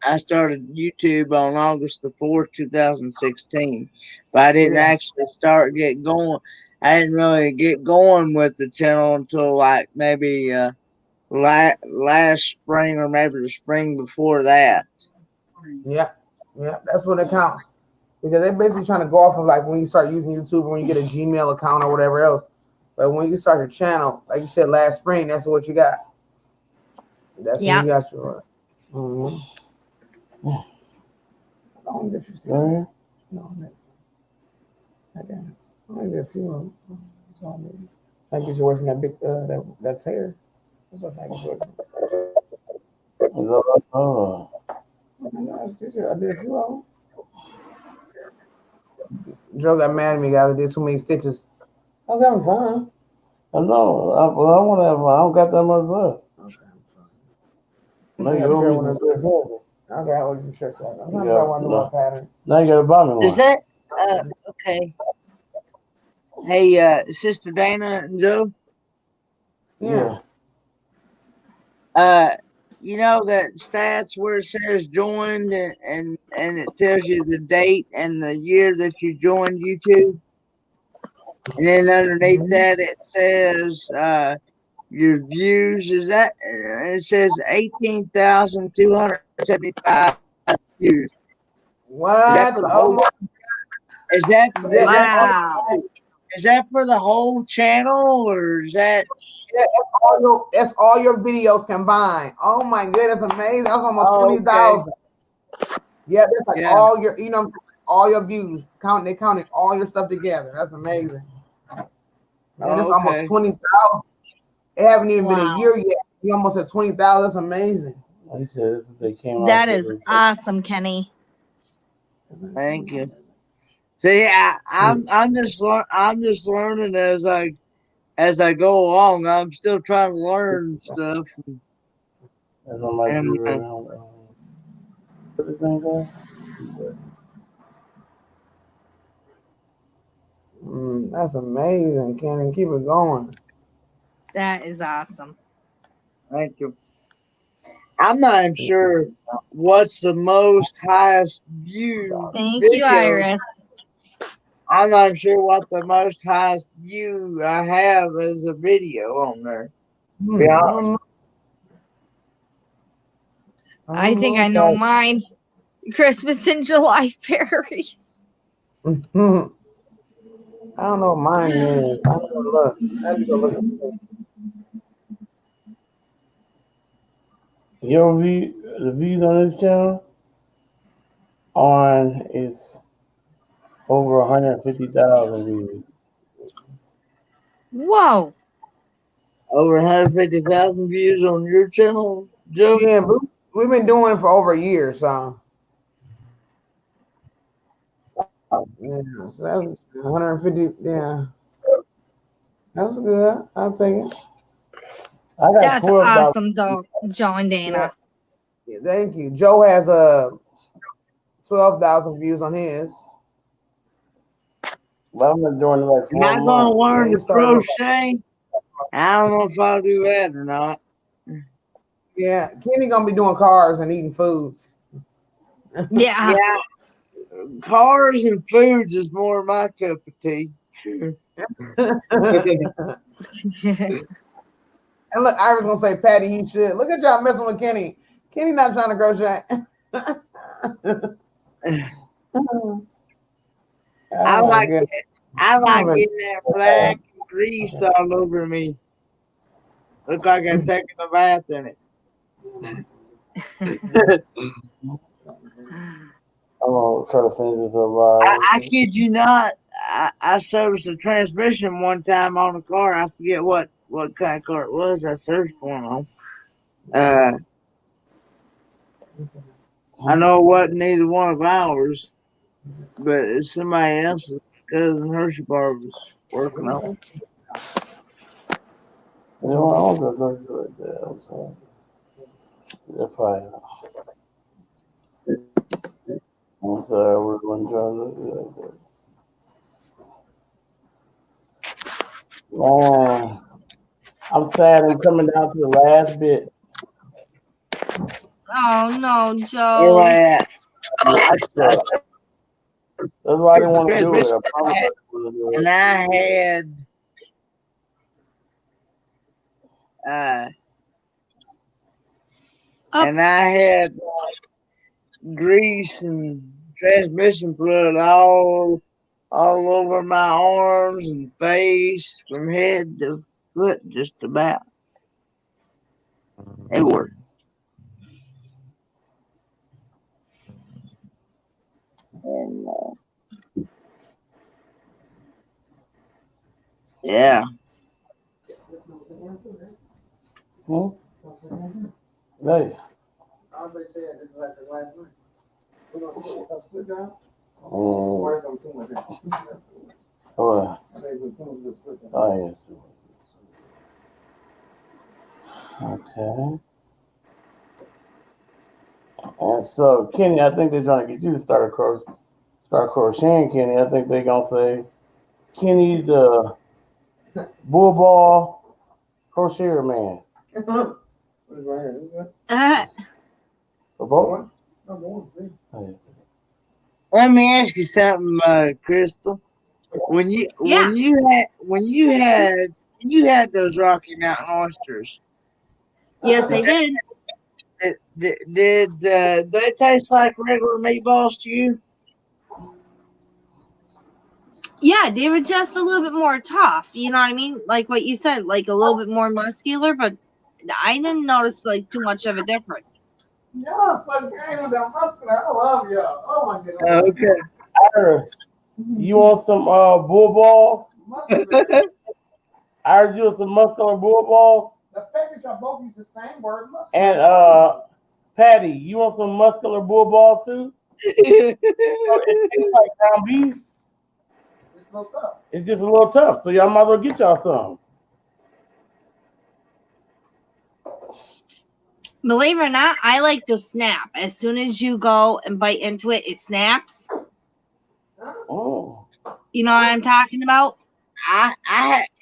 I started YouTube on August the 4th, 2016, but I didn't Yeah. actually start get going. I didn't really get going with the channel until like maybe last spring or maybe the spring before that. Yeah, yeah, that's what it counts. Because they're basically trying to go off of like when you start using YouTube, when you get a Gmail account or whatever else. But when you start your channel, like you said last spring, that's what you got. That's when Yep. you got your. Mm-hmm. No, maybe a few of them. That's all maybe. I get you away from that big that's hair. That's what I get you away from. Oh, I did a few of them. Joe got mad at me, guys. I did too many stitches. I was having fun. I know. I want to have fun. I don't got that much left. Okay, I'm sorry. Now you owe me some stress over. Okay, I owe you some stress over. I'm Yeah, talking about one more pattern. Now you got to buy me one. Is that okay? Hey, Sister Dana and Joe. Yeah. You know that stats where it says joined and it tells you the date and the year that you joined YouTube, and then underneath that it says your views. Is that it says 18,275 views? What? Is that for the whole? Is that Wow. is that for the whole channel or is that? Yeah, that's all your videos combined. Oh my goodness, amazing. That's almost 20,000. Yeah, that's like all your, all your views. They counted all your stuff together. That's amazing. Man, it's almost 20,000. It haven't even been a year yet. You almost at 20,000. That's amazing. He says they came That is awesome, Kenny. Thank you. See, I'm just learning as I go along. I'm still trying to learn stuff. That's what my what his name was? That's amazing, Kenny. Keep it going. That is awesome. Thank you. I'm not even sure what's the most highest view. Thank video. you, Iris. I'm not sure what the most highest view I have as a video on there. To be honest. I think I know mine. Christmas in July fairies. I don't know what mine is. I have to look. I have to go look and see. The views on this channel is over 150,000 views. Whoa. Over 150,000 views on your channel, Joe? Yeah, but we've been doing it for over a year, so. Yeah, so that's 150. Yeah. That's good. I'll take it. That's awesome, Joe and Dana. Yeah, thank you. Joe has 12,000 views on his. Well, I'm not doing like 4 Am I going to learn to crochet? I don't know if I'll do that or not. Yeah, Kenny gonna be doing cars and eating foods. Yeah. Cars and foods is more my cup of tea. And look, I was gonna say Patty, he should. Look at y'all messing with Kenny. Kenny not trying to crochet. I like getting that black grease all over me. Look like I'm taking a bath in it. I'm gonna try to finish this up. I kid you not. I serviced a transmission one time on a car. I forget what kind of car it was. I searched one on. I know it wasn't neither one of ours, but it's somebody else's cousin Hershey bar was working on. You know, I don't go right there. I'm sorry. That's fine. I'm sorry, we're going to Man, I'm sad I'm coming down to the last bit. Oh no, Joe. Anyway, So, that's why I didn't want to do it. transmission, I promise I didn't want to do and it. Oh, I had grease and transmission fluid all over my arms and face from head to foot, just about everywhere. And yeah, Hmm? Hey. Oh, yes. Okay. And so, Kenny, I think they're trying to get you to start crocheting, Kenny. I think they're gonna say Kenny the bull ball crocheter man. For both? Oh, yes. let me ask you something, Crystal. When yeah. you had those Rocky Mountain oysters, Yes, I did. did they taste like regular meatballs to you? Yeah, they were just a little bit more tough. You know what I mean? Like what you said, like a little bit more muscular, but I didn't notice like too much of a difference. Y'all so great on that muscular. I love y'all. Oh my goodness. Okay. Iris, you want some bull balls? Muscular. Iris, you want some muscular bull balls? The fact that y'all both use the same word, muscular. And Patty, you want some muscular bull balls too? It tastes like ground beef. It's a little tough. It's just a little tough, so y'all might as well get y'all some. Believe it or not, I like the snap. As soon as you go and bite into it, it snaps. Oh. You know what I'm talking about?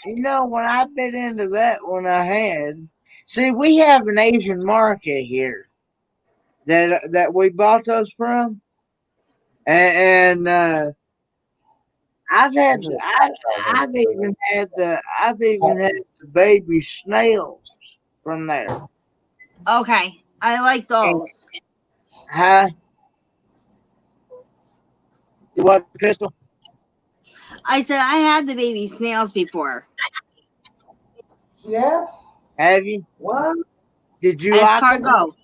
When I bit into that one, see, we have an Asian market here that we bought those from, and I've had I've even had the baby snails from there. Okay, I like those. Huh? What, Crystal? I said I had the baby snails before. Yeah. Have you? What? Did you like them? Escargot.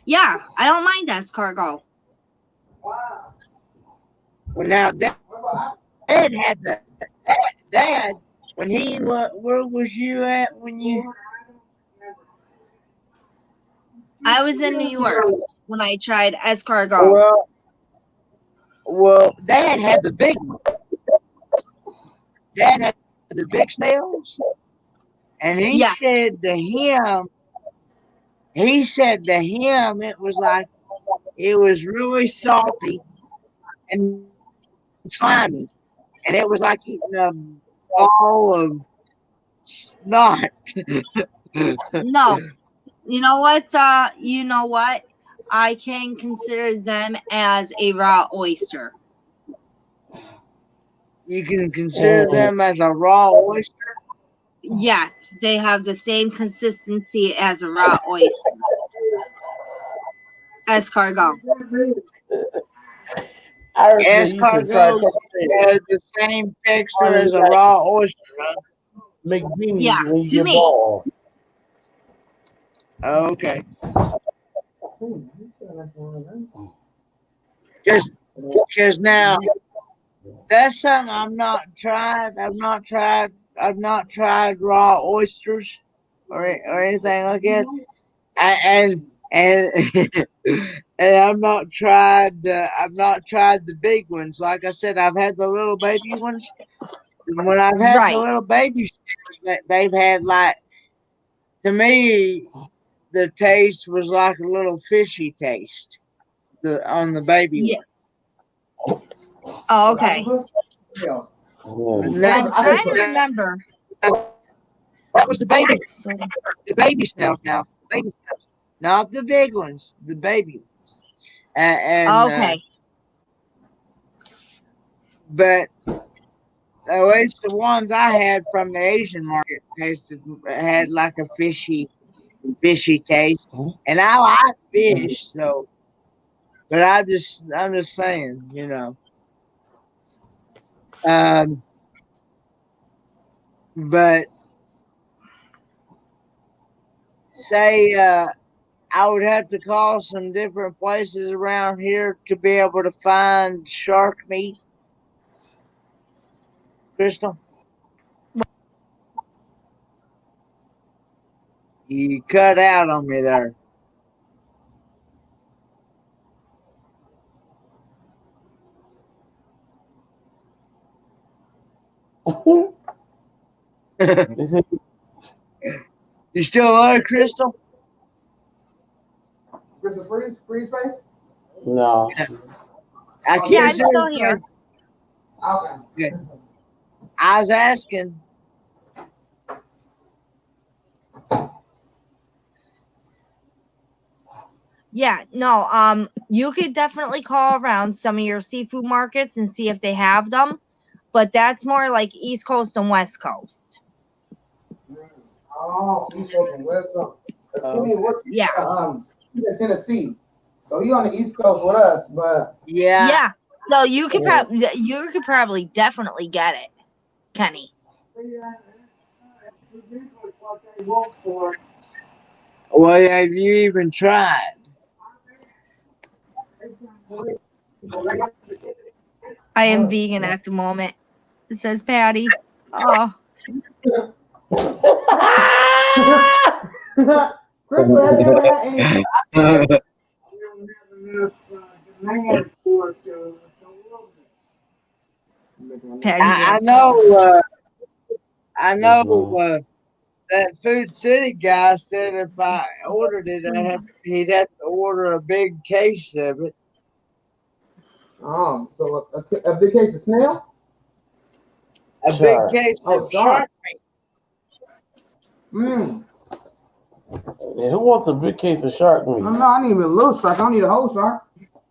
Yeah, I don't mind escargot. Wow. Well, now Dad had the Dad when he where was you at when you? I was in New York when I tried escargot. Well, Dad had the big one. Dad had the big snails, and he Yeah. said to him, it was really salty and slimy, and it was like eating a ball of snot. No. You know what? You know what? I can consider them as a raw oyster. You can consider them as a raw oyster. Yes, they have the same consistency as a raw oyster. Escargot. Iris said you should try Escargot has the same texture as a like raw oyster. Huh? make beanies Yeah, when you to get me. balls. Okay. Because now that's something I'm not tried. I've not tried raw oysters or anything like that. And and I've not tried the big ones. Like I said, I've had the little baby ones. And when I've had the Right. little baby snails, they've had, like, to me, the taste was like a little fishy taste. On the baby Yeah. one. Oh, okay. Yeah. And I'm trying to remember. that was the baby. So, The baby snails now. Baby snails. Not the big ones. The baby ones. okay. But at least the ones I had from the Asian market had like a fishy taste. And I like fish, so but I'm just saying, you know. But say I would have to call some different places around here to be able to find shark meat, Crystal. You cut out on me there. You still there, Crystal? Crystal freeze space? No. I Oh, can't yeah, I'm say still here. Okay. I was asking. Yeah, no, you could definitely call around some of your seafood markets and see if they have them, but that's more like East Coast and West Coast. Oh, East Coast and West Coast. Yeah. He's in Tennessee, so he on the East Coast with us, but Yeah. So you could probably definitely get it, Kenny. Well, have you even tried? I am vegan at the moment. It says Patty. Oh. Crystal, have you ever had any? I know. I know. That Food City guy said if I ordered it, he'd have to order a big case of it. So a big case of snail? A big case of shark meat. Yeah, who wants a big case of shark meat? No, I need a little shark. I don't need a whole shark.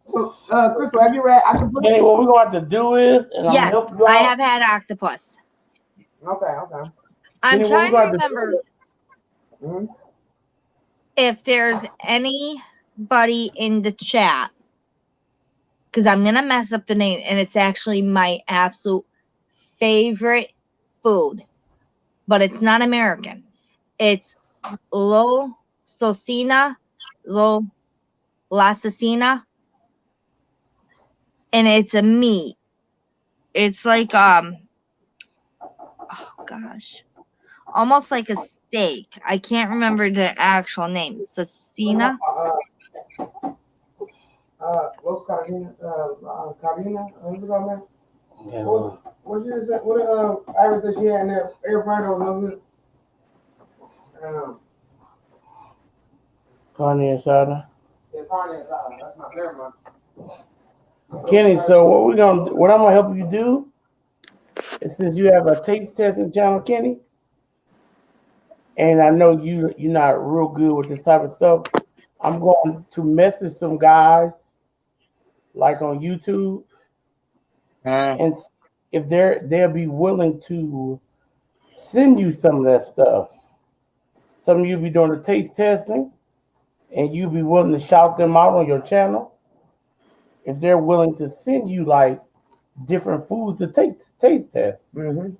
So, Crystal, have you read? I can put. Hey, what we're going to have to do is, and I'm yes, gonna help you out. I have had octopus. Okay. I'm Kenny, trying to remember if there's anybody in the chat, because I'm gonna mess up the name, and it's actually my absolute favorite food, but it's not American. It's lo sosina, lo la cecina, and it's a meat. It's like oh gosh, almost like a steak. I can't remember the actual name. Cecina. Los Carolina, Carolina, what's it called, man? Yeah. What you say? What Iris said she had in that air fryer or no good? Carne asada. Yeah, carne asada. That's not there, man. Kenny, so what I'm gonna help you do is, since you have a taste testing channel, Kenny, and I know you're not real good with this type of stuff, I'm going to message some guys like on YouTube, and if they'll be willing to send you some of that stuff. Some of you be doing the taste testing, and you be willing to shout them out on your channel. If they're willing to send you like different foods to taste test,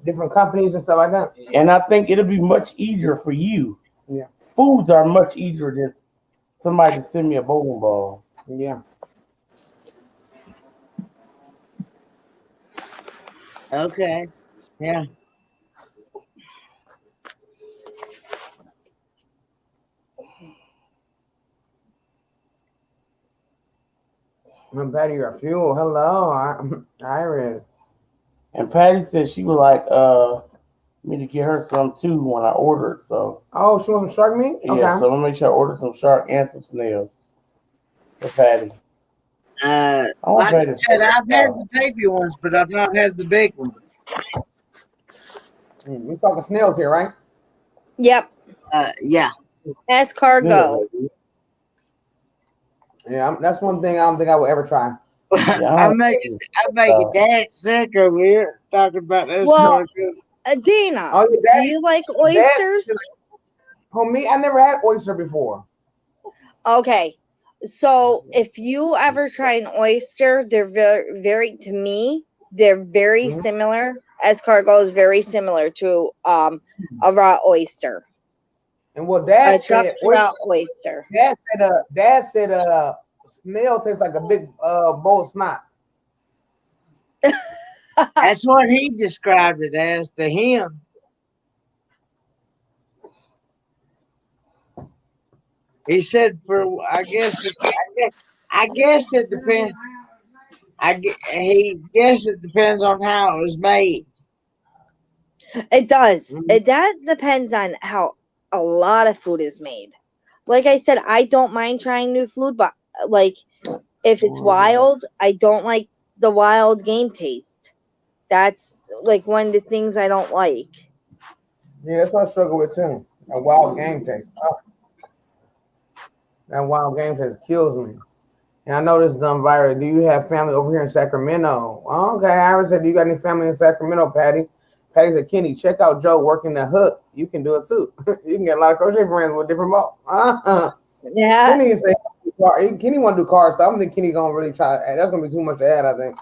different companies and stuff like that. And I think it'll be much easier for you. Yeah, foods are much easier than somebody to send me a bowling ball. Yeah. Okay. Yeah. I'm Patty, your fuel. Hello, Iris. And Patty said she was like, me to get her some too when I order it. So Oh, she wants some shark meat? yeah, Okay. so I'm gonna make sure I order some shark and some snails for Patty. I want Like I Patty to said, I've had oh, the baby ones, but I've not had the big ones. We're talking snails here, right? Yep. Yeah. Escargot. baby. Yeah, that's one thing I don't think I will ever try. Yeah, I I'm want making so, Dad sick over here talking about this. Well, Dina, Oh, your do dad, you like dad, oysters? homie, I never had oyster before. Okay. So if you ever try an oyster, they're very to me, they're very Mhm. similar. Escargot is very similar to a raw oyster. And what A dad chopped said, oyster. raw oyster. Dad said, snail tastes like a big bowl of snot. That's what he described it as to him. He said, "For I guess it depends. He guess it depends on how it was made." It does. Mhm. That depends on how a lot of food is made. Like I said, I don't mind trying new food, but like if it's wild, I don't like the wild game taste. That's like one of the things I don't like. Yeah, that's what I struggle with too. That wild game taste. Oh, that wild game taste kills me. And I know this is done viral. Do you have family over here in Sacramento? Oh, okay, I said, do you got any family in Sacramento, Patty? Patty said, Kenny, check out Joe working the hook. You can do it too. You can get a lot of crochet friends with different balls. Yeah. Kenny is saying, Kenny want to do car stuff. I don't think Kenny gonna really try. That's gonna be too much to add. I think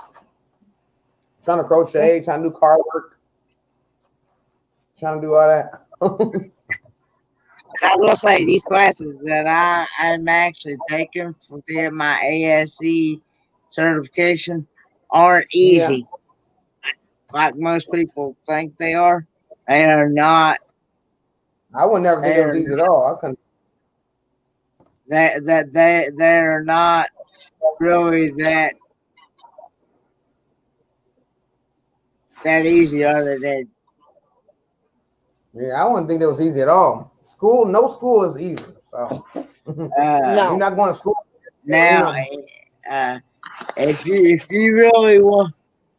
trying to crochet, trying to do car work, trying to do all that. I will say these classes that I'm actually taking for my ASE certification aren't Yeah, easy like most people think they are. They are not. I would never think it was They're easy at all. I couldn't. they're not really that easy, are they? Yeah, I wouldn't think it was easy at all. School, no school is easy. So Uh, you're No. not going to school. You now, know. uh, if you really want,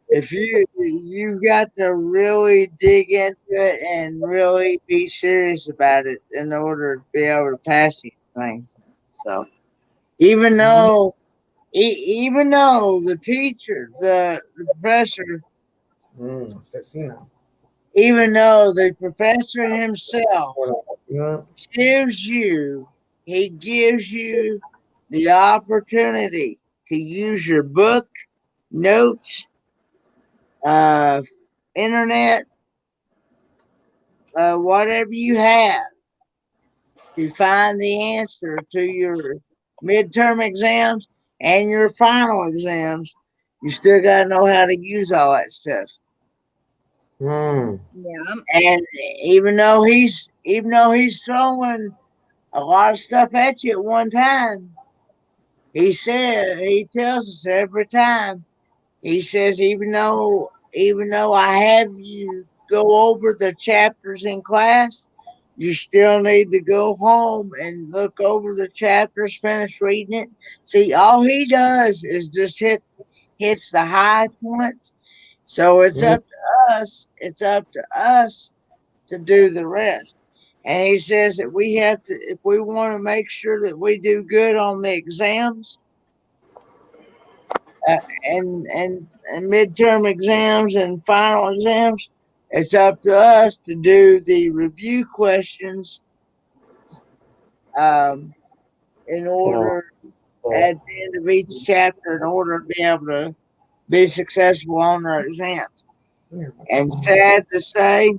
if you got to really dig into it and really be serious about it in order to be able to pass these things. So even Mhm. though even though the teacher, the professor, Cecina. even though the professor himself Yeah. gives you, he gives you the opportunity to use your book, notes, uh, internet, whatever you have to find the answer to your midterm exams and your final exams. You still got to know how to use all that stuff. Mm. Yeah. And even though he's throwing a lot of stuff at you at one time, he tells us every time. He says even though I have you go over the chapters in class, you still need to go home and look over the chapters, finish reading it. See, all he does is just hits the high points. So it's Mm. up to us. It's up to us to do the rest. And he says that we have to, if we want to make sure that we do good on the exams, uh, and midterm exams and final exams, it's up to us to do the review questions um, in so, order so, at the end of each chapter in order to be able to be successful on our exams. And sad to say,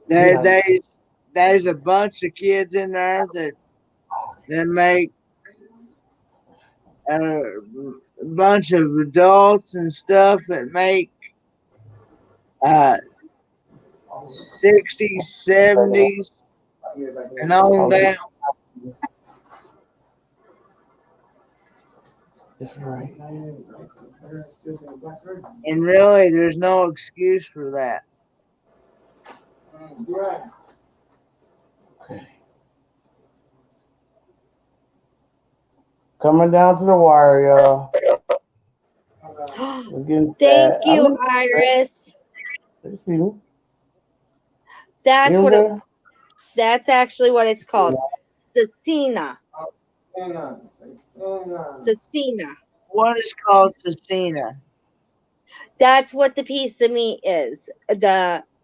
that yeah, there's a bunch of kids in there that make a bunch of adults and stuff that make uh, 60s, 70s, and on okay, down. And really, there's no excuse for that. Right. Okay. Coming down to the wire, y'all. It's getting Thank sad. you, Iris. You see me? That's You what it, there? that's actually what it's called. Cecina. Cecina. What is called cecina? That's what the piece of meat is.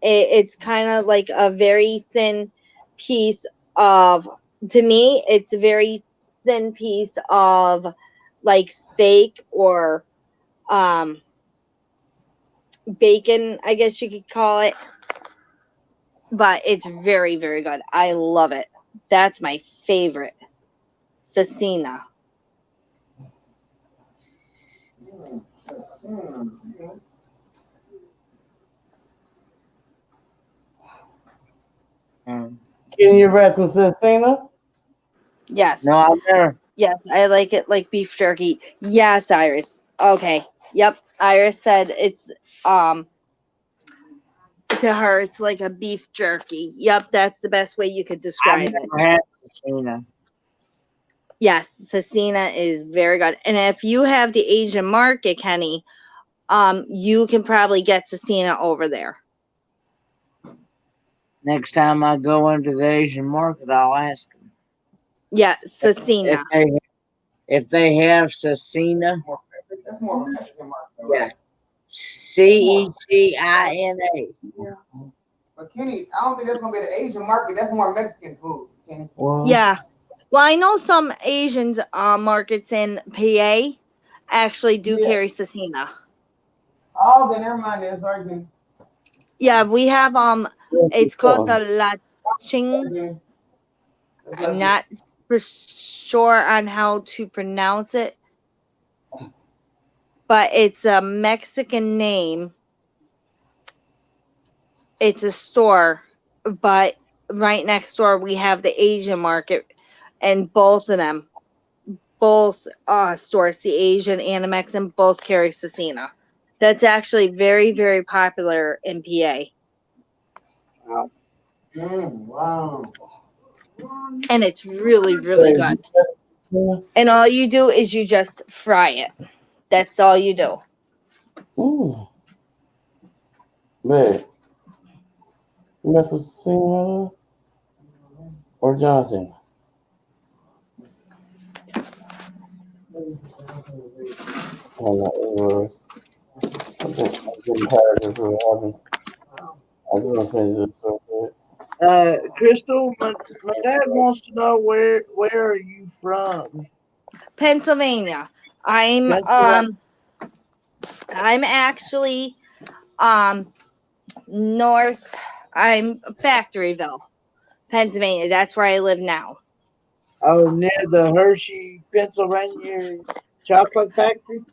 It's kind of like a very thin piece of, to me, it's a very thin piece of like steak or bacon, I guess you could call it. But it's very, very good. I love it. That's my favorite. Cecina. Mm. Can you have some Cecina? Yes. No, I've never. Yes, I like it like beef jerky. Yes, Iris. Okay. Yep. Iris said it's to her it's like a beef jerky. Yep, that's the best way you could I've describe it. never had cecina. Yes, cecina is very good. And if you have the Asian market, Kenny, you can probably get cecina over there. Next time I go into the Asian market, I'll ask them Yeah, cecina. if they have cecina. That's more of a Mexican market, Yeah, right? Cecina. But Kenny, I don't think that's gonna be the Asian market. That's more Mexican food, Kenny. Well, Yeah. Well, I know some Asians markets in PA actually do Yeah. carry cecina. Oh, then never mind. Then sorry, Kenny. Yeah, we have it's called the laching. Sorry, Kenny. That's I'm like not for sure on how to pronounce it, but it's a Mexican name. It's a store, but right next door we have the Asian market, and both of them, both stores, the Asian and the Mexican, both carry cecina. That's actually very, very popular in PA, wow. and it's really, really good. And all you do is you just fry it. That's all you do. Man, you mess with Cecina or Johnson? Oh, no, it was. I'm getting tired of what happened. I just want to finish this so good. Crystal, my dad wants to know where are you from? Pennsylvania. I'm Pennsylvania. I'm actually north. I'm Factoryville, Pennsylvania. That's where I live now. Oh, near the Hershey, Pennsylvania chocolate factory.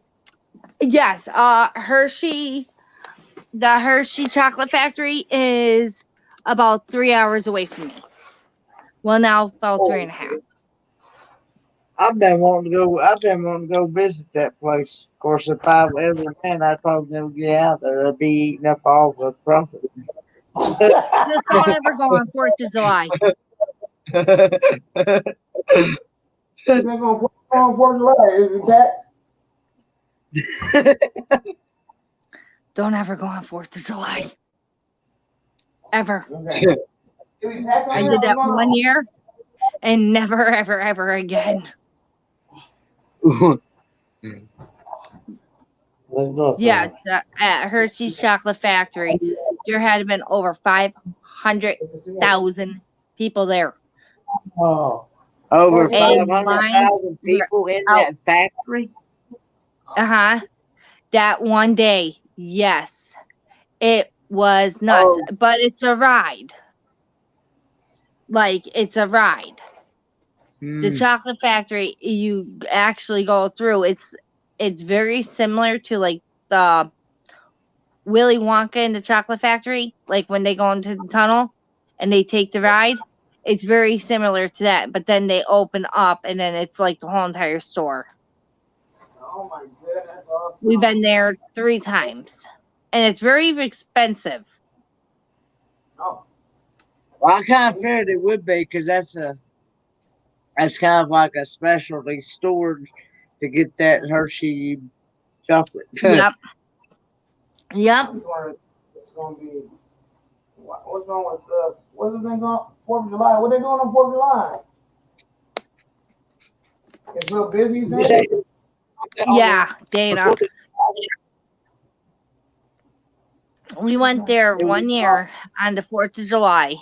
Yes, Hershey. The Hershey Chocolate Factory is about 3 hours away from me. Well, now about three and a half. I've been wanting to go visit that place. Of course, if I ever can, I'd probably never get out there. I'd be eating up all the profit. Just don't ever go on 4th of July. You're going on 4th of July. Is it that? Don't ever go on 4th of July. Ever. Okay. I did that 1 year and never, ever, ever again. Yeah, at Hershey's Chocolate Factory, there had been over 500,000 people there. Oh, Over And 500,000 people in that factory. That one day, yes, it was nuts. Oh. But it's a ride. Like, it's a ride. The chocolate factory you actually go through, it's very similar to like the Willy Wonka in the chocolate factory, like when they go into the tunnel and they take the ride. It's very similar to that, but then they open up and then it's like the whole entire store. Oh my god, that's awesome. We've been there 3 times. And it's very expensive. Oh. Well, I kind of figured it would be because that's kind of like a specialty store to get that Hershey chocolate. Yep. Yep. It's gonna be. What's wrong with what's the thing called? 4th of July. What they doing on 4th of July? It's real busy, you say? Yeah, Dana. We went there one year on the 4th of July,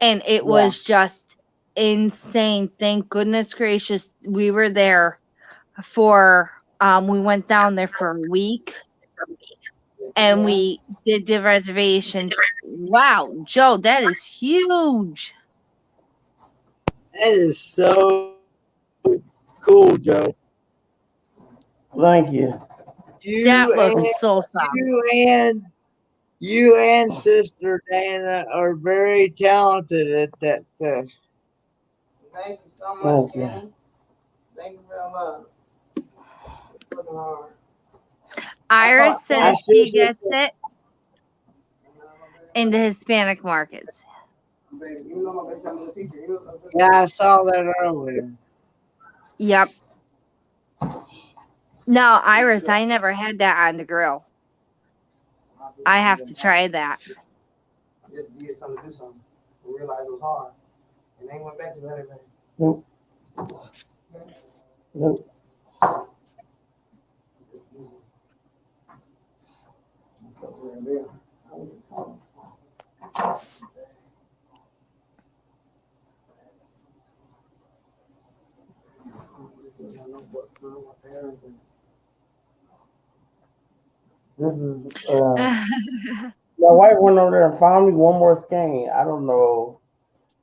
and it was just insane. Thank goodness gracious we were there for we went down there for a week and we did the reservations. Wow, Joe, that is huge. That is so cool, Joe. Thank you. That You looks and so fun. you and Sister Dana are very talented at that stuff. Thank you so much, Thank you. Ken. Thank you very much. Working hard. Iris I says still she say, gets it in the Hispanic markets. Baby, you know my best I'm a teacher. You know, yeah, I saw that earlier. Yep. No, Iris, I never had that on the grill. I have to try that. I just did something to do something. I realized it was hard. And they went back to anything. Nope. Nope. Just easy. So we're in there. I was talking. This is my wife went over there and found me one more skein. I don't know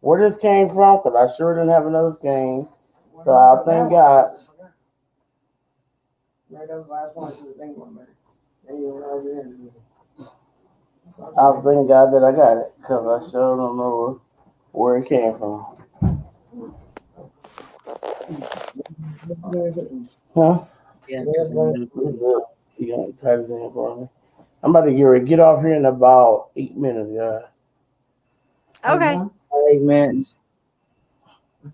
where this came from because I sure didn't have another skein. So I thank God. Right, that was the last one. She was thinking about it. And you realize it. I thank God that I got it because I sure don't know where it came from. Huh? Yeah, You got to type it in for me. I'm about to get off here in about 8 minutes, guys. Okay. 8 minutes.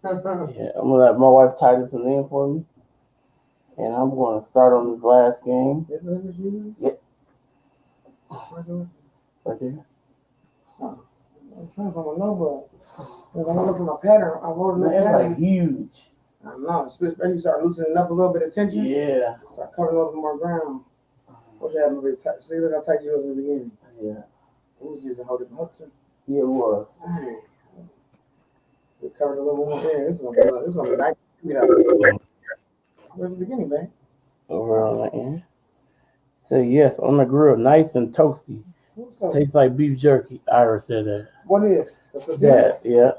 Yeah, I'm gonna let my wife tie this one in for me, and I'm going to start on this last game. This is what you do? Yep, do? right there. I'm trying to find my notebook. Because I'm looking at my pattern. I wrote Man, it it's down. like huge. I don't know. Especially start loosening up a little bit of tension. Yeah. Start covering a little bit more ground. What's that having a bit tight? See, look how tight you was in the beginning. Yeah. It was using a whole different hook, too. Yeah, it was. Dang. We covered a little more there. This is gonna be nice. Where's the beginning, man? Over on the end. So yes, on the grill, nice and toasty. What's up? Tastes like beef jerky. Ira said that. What is? That's a That, yeah.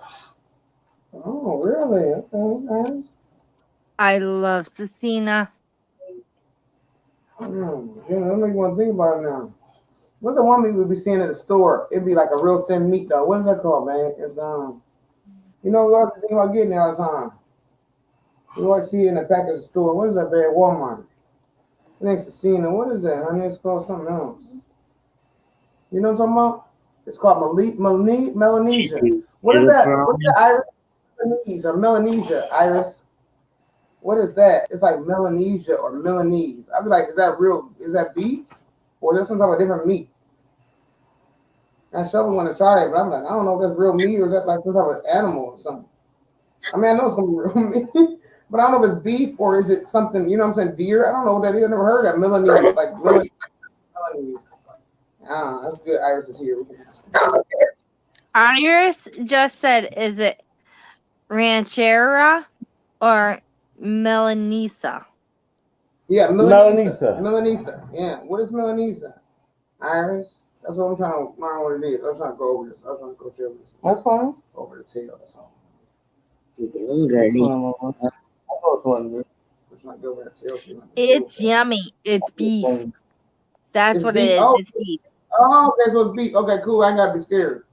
Oh, really? Okay, nice. I love cecina. Yeah, that make you want to think about it now. What's the one meat we be seeing at the store? It'd be like a real thin meat though. What is that called, man? It's you know what I think about getting it all the time. You always see it in the pack of the store. What is that bad Walmart? It ain't cecina. What is that? Honey, it's called something else. You know what I'm talking about? It's called Melanesia. What is that? What is that, Iris? Melanese or Melanesia, Iris? What is that? It's like Melanesia or Milanese. I'd be like, is that beef? Or is that some type of different meat? And Shelby want to try it, but I'm like, I don't know if that's real meat or is that like some type of animal or something. I mean, I know it's gonna be real meat, but I don't know if it's beef or is it something, you know what I'm saying, deer? I don't know what that is. I never heard that. Milanese, like Milanese. Ah, that's good. Iris is here. We can ask her. Iris just said, is it ranchera or Melanesa? Yeah, Melanesa. Melanesa. Yeah. What is Melanesa? Iris. That's what I'm trying to learn what it is. I'm trying to go over this. I'm trying to go share this. That's fine. Over the tail. That's all. That's fine. I know it's one. We're trying to go over that tail. It's yummy. It's beef. That's It's what beef. it is. Oh. It's beef. Oh, okay, so it's beef. Okay, cool. I ain't gotta be scared.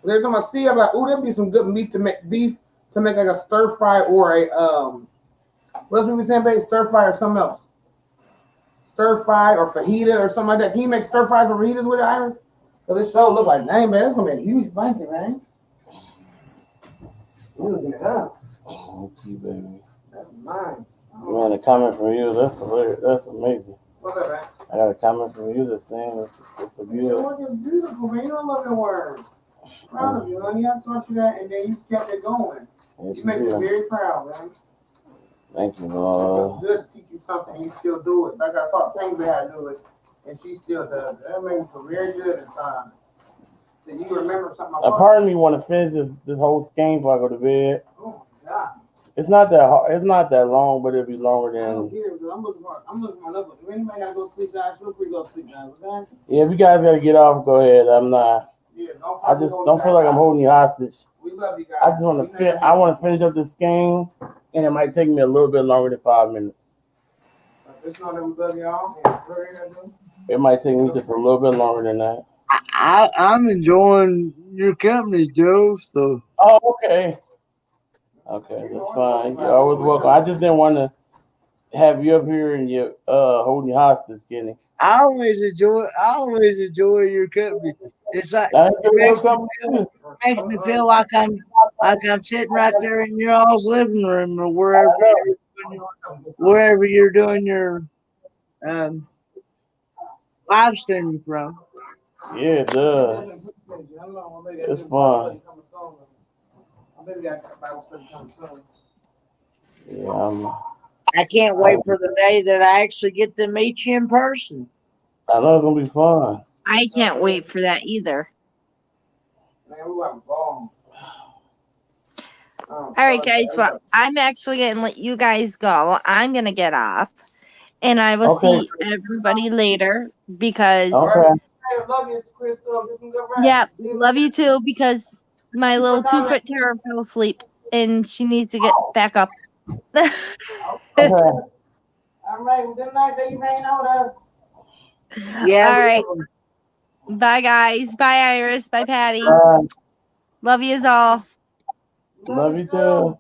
Every time I see it, I'm like, ooh, that'd be some good beef to make like a stir fry or a what else we be saying, babe? Stir fry or something else. Stir fry or fajita or something like that. Can you make stir fries or fajitas with it, Iris? Because this show look like, dang, man, it's gonna be a huge blanket, man. looking it up. Okay, baby. That's nice. Man, a comment from you. That's hilarious. That's amazing. What's up, man? I got a comment from you that's saying it's a Your beautiful. work is beautiful, man. You don't love your words. Proud of you, honey. I taught you that, and then you kept it going. Yes, You make me you do. very proud, man. Thank you, It Lord. feels good to teach you something and you still do it. Like I taught Tanger how to do it, and she still does it. That made me feel very good inside. So you remember something I A taught part of me want to finish this whole scheme before I go to bed. you? Oh my God. It's not that hard. It's not that long, but it'll be longer I don't than. get it, because I'm looking for another. If anybody gotta go sleep, guys, feel free to go sleep, guys. Okay? Yeah, if you guys gotta get off, go ahead. I'm not. Yeah, don't I just don't feel like I'm holding you hostage. We love you guys. I just want to I want to finish up this game, and it might take me a little bit longer than 5 minutes. Just know that we love y'all. And whatever you gotta do. It might take me just a little bit longer than that. I'm enjoying your company, Joe. So Oh, okay. Okay, that's fine. You're always welcome. I just didn't want to have you up here and you holding you hostage, Kenny. I always enjoy your company. It's like That's it your company too. makes me feel like I'm sitting right there in your all's living room or wherever you're doing your um, live streaming from. Yeah, it does. It's fun. I bet we got Bible study coming soon. Yeah, I can't wait for the day that I actually get to meet you in person. I know it's gonna be fun. I can't wait for that either. Man, we have a ball. All right, guys. Well, I'm actually going to let you guys go. I'm going to get off. And I will Okay. see everybody later because, Okay. I love you, Crystal. Just some good rest. yeah, love you too because my little 2-foot terror fell asleep and she needs to get back up. Okay. All right. Well, good night. Thank you for hanging out with us. Yeah. All right. Bye, guys. Bye, Iris. Bye, Patty. Love you all. Love you too.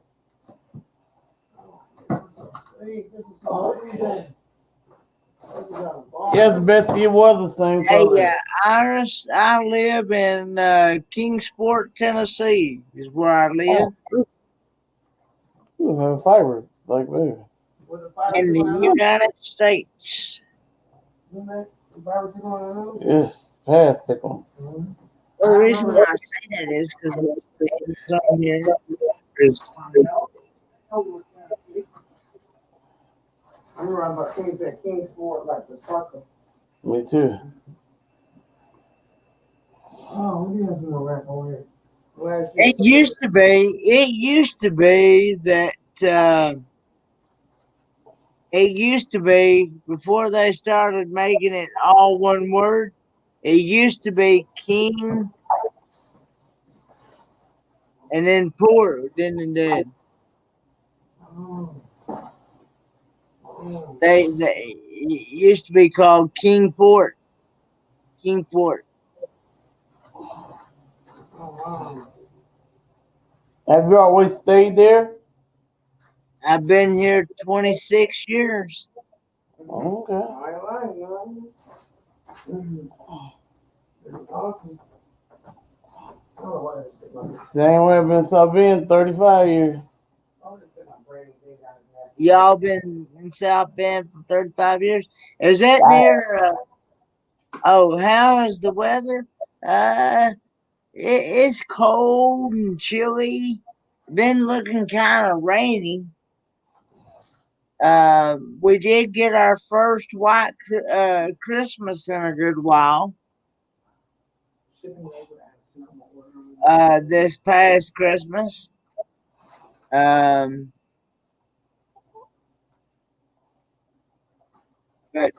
Yes, Bessie, it was the same Hey, color. Iris, I live in Kingsport, Tennessee. Is where I live You have fiber, like me. in the United States. Yes, past tickle. Well, the reason why I say that is because on here is I remember I thought Kenny said Kingsport, like the soccer. Me too. Oh, we have some more rap over here. it used to be. It used to be that. It used to be before they started making it all one word. It used to be King and then Port. Then they it used to be called King Port. King Port. Have you always stayed there? I've been here 26 years. Okay. Same way I've been South Bend 35 years. Y'all been in South Bend for 35 years. Is that near? How is the weather? It's cold and chilly. Been looking kind of rainy. We did get our first white Christmas in a good while. This past Christmas. But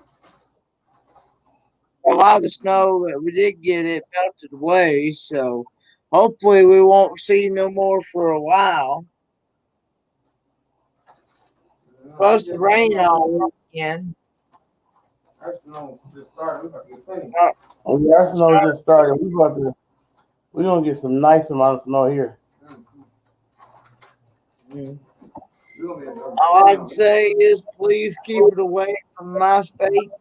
a lot of snow that we did get, it melted away. So hopefully we won't see no more for a while. Supposed to rain all weekend. Our snow just started. We about to get plenty. Our snow just started. We're gonna get some nice amount of snow here. All I can say is please keep it away from my state.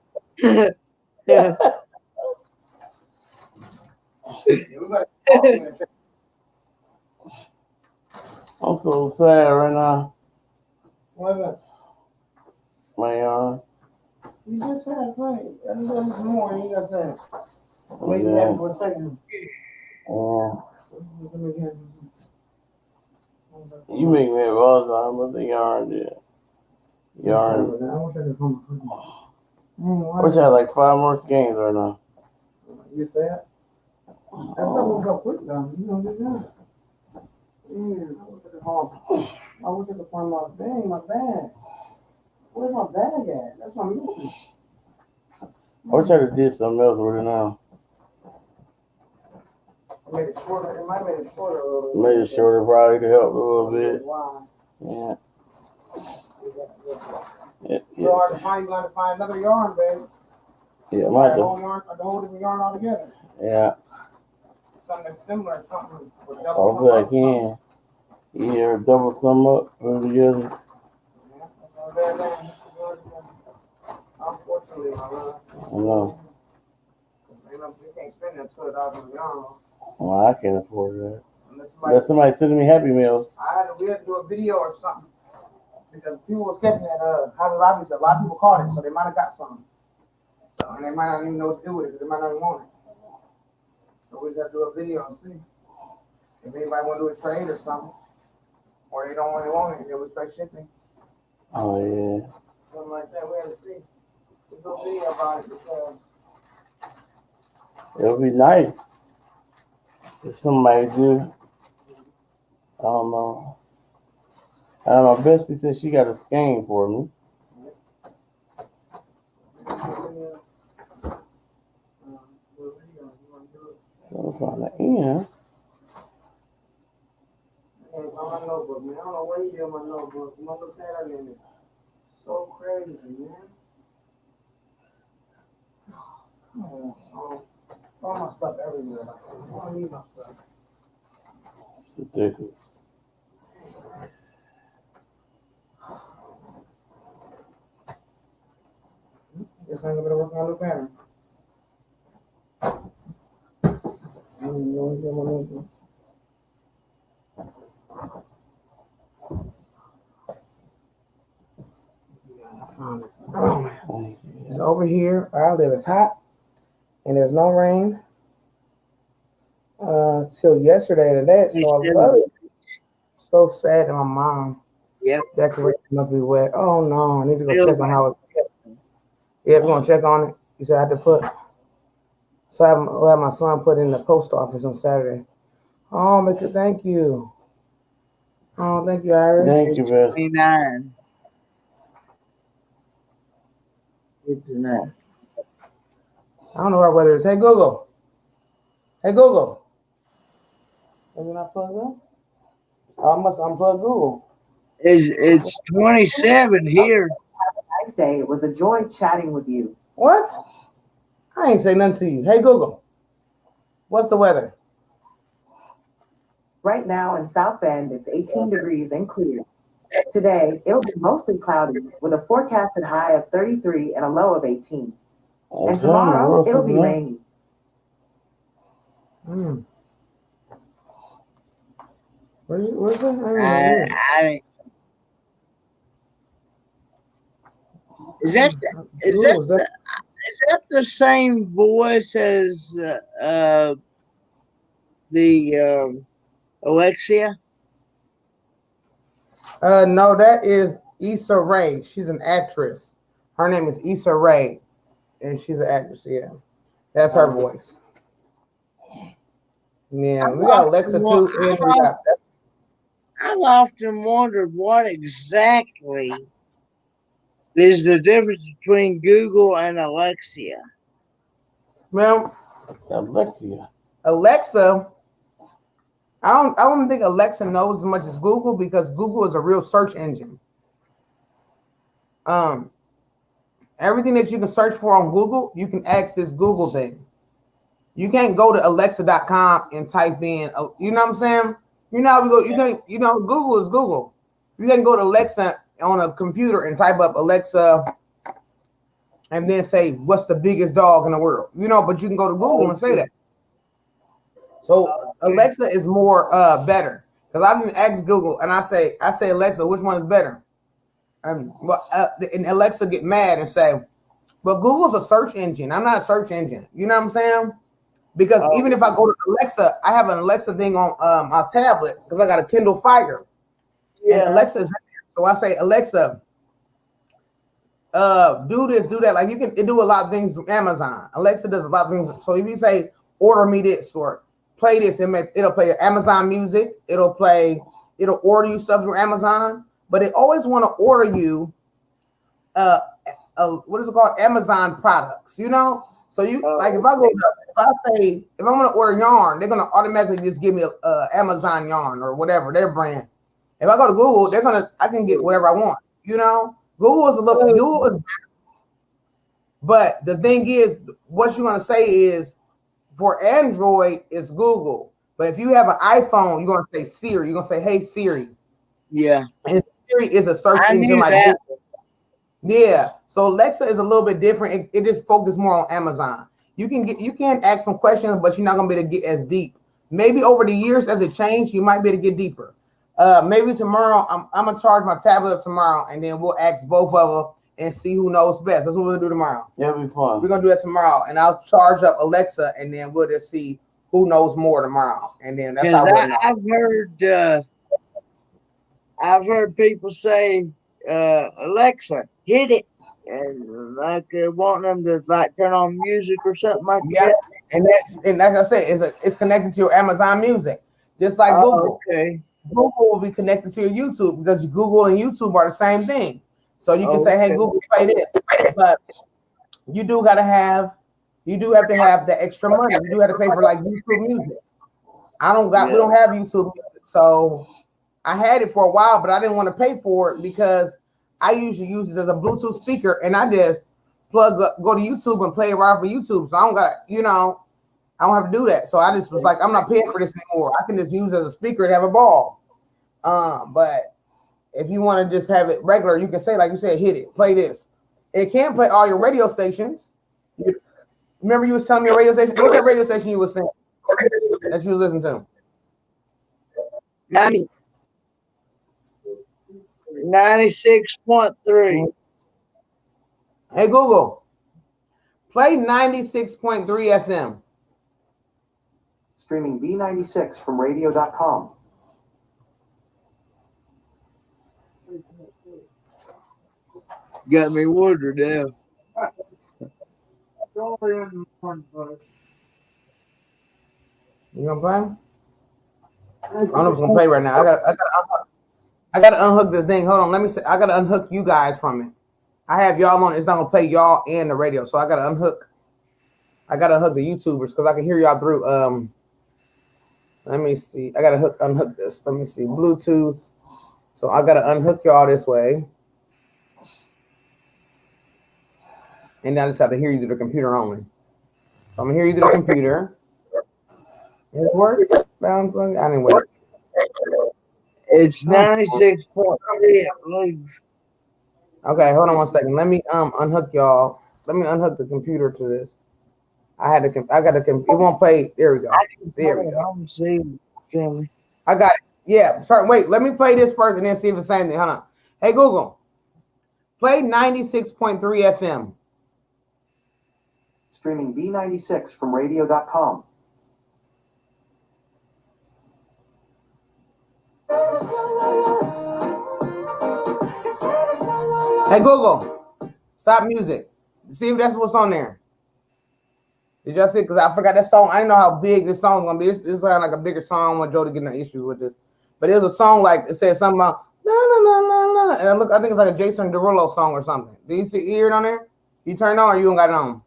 I'm so sad right now. What's that? My yarn. You just had plenty. I just said this morning. You got said. Wait, you had for a second. You make me have all the time with the yarn, dude. Yarn. I wish I could come. I wish I had like 5 more skeins right now. You say that? That stuff moves up quick though. You know that. Man, I wish I could find. I wish I could find my bag. My bag. Where's my bag at? That's what I'm missing. I wish I could did something else with it now. Made it shorter. It might have made it shorter a little bit. Made it shorter probably to help a little bit. Wow. Yeah. So hard to find. You got to find another yarn, babe. Yeah, The my whole yarn, the whole different yarn altogether. Yeah. Something that's similar, something with double. Hopefully I can. Either double some up, put it together. Yeah, that's all that is. Unfortunately, my love. I know. You can't spend that $20 on yarn. Well, I can't afford that. Unless somebody sending me Happy Meals. we had to do a video or something because people was catching that. How the lobby said a lot of people caught it, so they might have got some. So and they might not even know what to do with it because they might not even want it. So we just have to do a video and see if anybody want to do a trade or something, or they don't really want it. Then we start shipping. Oh yeah. Something like that. We have to see. We'll do a video about it because It would be nice if somebody do. I don't know. My bestie said she got a skein for me. That's on the end. my notebook, man. I don't know what he did in my notebook. I'm gonna look at it in it. So crazy, man. All my stuff everywhere. Like, I don't need my stuff. It's ridiculous. Guess I'm gonna work on the pattern. I don't even know what's in my notebook. I found it. Oh man. It's over here. Where I live. It's hot. And there's no rain. Till yesterday today. So I love it. So sad that my mom. Yep. Decoration must be wet. Oh no, I need to go check on how it. Yeah, we're gonna check on it. You said I had to put. So I have my son put in the post office on Saturday. Oh, Mcleod, thank you. Oh, thank you, Iris. Thank you, Beth. 59. 59. I don't know what weather it is. Hey Google. Hey Google. Is it not plugged in? I must unplug Google. It's 27 here. Nice day. It was a joy chatting with you. What? I ain't say nothing to you. Hey Google. What's the weather? Right now in South Bend, it's 18 degrees and clear. Today, it'll be mostly cloudy with a forecasted high of 33 and a low of 18. And tomorrow, it'll be rainy. Where's it? Is that the same voice as the Alexia? No, that is Issa Rae. She's an actress. Her name is Issa Rae, and she's an actress. Yeah, that's her voice. Yeah, we got Alexa too, and we got. I've often wondered what exactly is the difference between Google and Alexia. Well, Alexa. I don't think Alexa knows as much as Google because Google is a real search engine. Everything that you can search for on Google, you can ask this Google thing. You can't go to Alexa.com and type in, you know what I'm saying? You know how we go, you can't, you know, Google is Google. You can go to Alexa on a computer and type up Alexa and then say, what's the biggest dog in the world? You know, but you can go to Google and say that. So Alexa is more better. Because I didn't ask Google, and I say Alexa, which one is better? And Alexa get mad and say, "But Google's a search engine. I'm not a search engine." You know what I'm saying? Because even if I go to Alexa, I have an Alexa thing on my tablet because I got a Kindle Fire. Yeah. And Alexa is there. So I say, Alexa, do this, do that. Like you can do a lot of things from Amazon. Alexa does a lot of things. So if you say, order me this or play this, it'll play Amazon Music. It'll order you stuff from Amazon, but it always want to order you what is it called? Amazon products, you know? So you like if I'm gonna order yarn, they're gonna automatically just give me a Amazon yarn or whatever their brand. If I go to Google, I can get whatever I want, you know? Google is better. But the thing is, what you're gonna say is for Android it's Google. But if you have an iPhone, you're gonna say Siri. You're gonna say, "Hey Siri." Yeah. And Siri is a search engine like that. Google. Yeah. So Alexa is a little bit different. It just focuses more on Amazon. You can ask some questions, but you're not gonna be able to get as deep. Maybe over the years as it changed, you might be able to get deeper. Maybe tomorrow I'm gonna charge my tablet up tomorrow, and then we'll ask both of them and see who knows best. That's what we're gonna do tomorrow. Yeah, it'll be fun. We're gonna do that tomorrow, and I'll charge up Alexa, and then we'll just see who knows more tomorrow, and then that's how we'll know. I've heard people say, Alexa, hit it, and like wanting them to like turn on music or something like that. And like I said, it's connected to your Amazon Music, just like Google. Okay. Google will be connected to your YouTube because Google and YouTube are the same thing. So you can say, "Hey Google, play this," but you do have to have the extra money. You do have to pay for like YouTube Music. We don't have YouTube Music, so I had it for a while, but I didn't want to pay for it because I usually use it as a Bluetooth speaker, and I just go to YouTube and play it right for YouTube. So I don't got, I don't have to do that. So I just was like, I'm not paying for this anymore. I can just use it as a speaker and have a ball. But if you want to just have it regular, you can say, like you said, hit it, play this. It can play all your radio stations. Remember you was telling me a radio station? What's that radio station you was saying that you was listening to? 96.3. Hey Google, play 96.3 FM. Streaming B96 from radio.com. Got me wondering now. You gonna play? I don't know if it's gonna play right now. I gotta unhook the thing. Hold on, let me see. I gotta unhook you guys from it. I have y'all on. It's not gonna play y'all and the radio, so I gotta unhook. I gotta unhook the YouTubers because I can hear y'all through. Let me see. I gotta unhook this. Let me see. Bluetooth. So I gotta unhook y'all this way, and now I just have to hear you through the computer only. So I'm gonna hear you through the computer. Did it work? Anyway. It's 96.3, I believe. Okay, hold on 1 second. Let me unhook y'all. Let me unhook the computer to this. It won't play. There we go. There we go. I got it. Yeah. Sorry. Wait. Let me play this first and then see if it's the same thing. Hold on. Hey Google, play 96.3 FM. Streaming B96 from radio.com. Hey Google, stop music. See if that's what's on there. Did y'all see? Because I forgot that song. I didn't know how big this song was gonna be. This sounds like a bigger song. I want Joe to get no issues with this. But it was a song like it said something about na na na na na. And I think it's like a Jason Derulo song or something. Do you hear it on there? You turn it on or you don't got it on?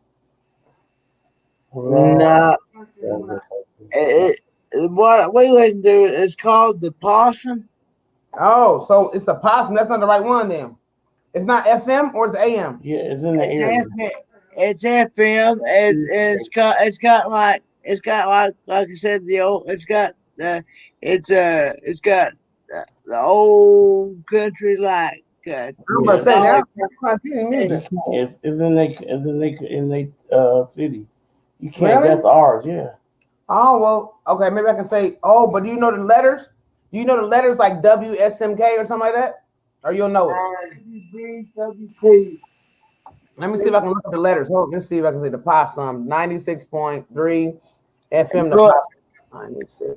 No. What we listen to is called The Possum. Oh, so it's a possum. That's not the right one then. It's not FM or it's AM. Yeah, it's in the area. It's FM. It's got like I said it's got the old country like. I'm about to say now. It's in the city. You can't. Really? That's ours. Yeah. Oh well. Okay. Maybe I can say. Oh, but do you know the letters? Do you know the letters like WSMK or something like that? Or you'll know it? WBWT. Let me see if I can look up the letters. Hold on, let's see if I can see the possum. 96.3 FM, the Look, possum. 96.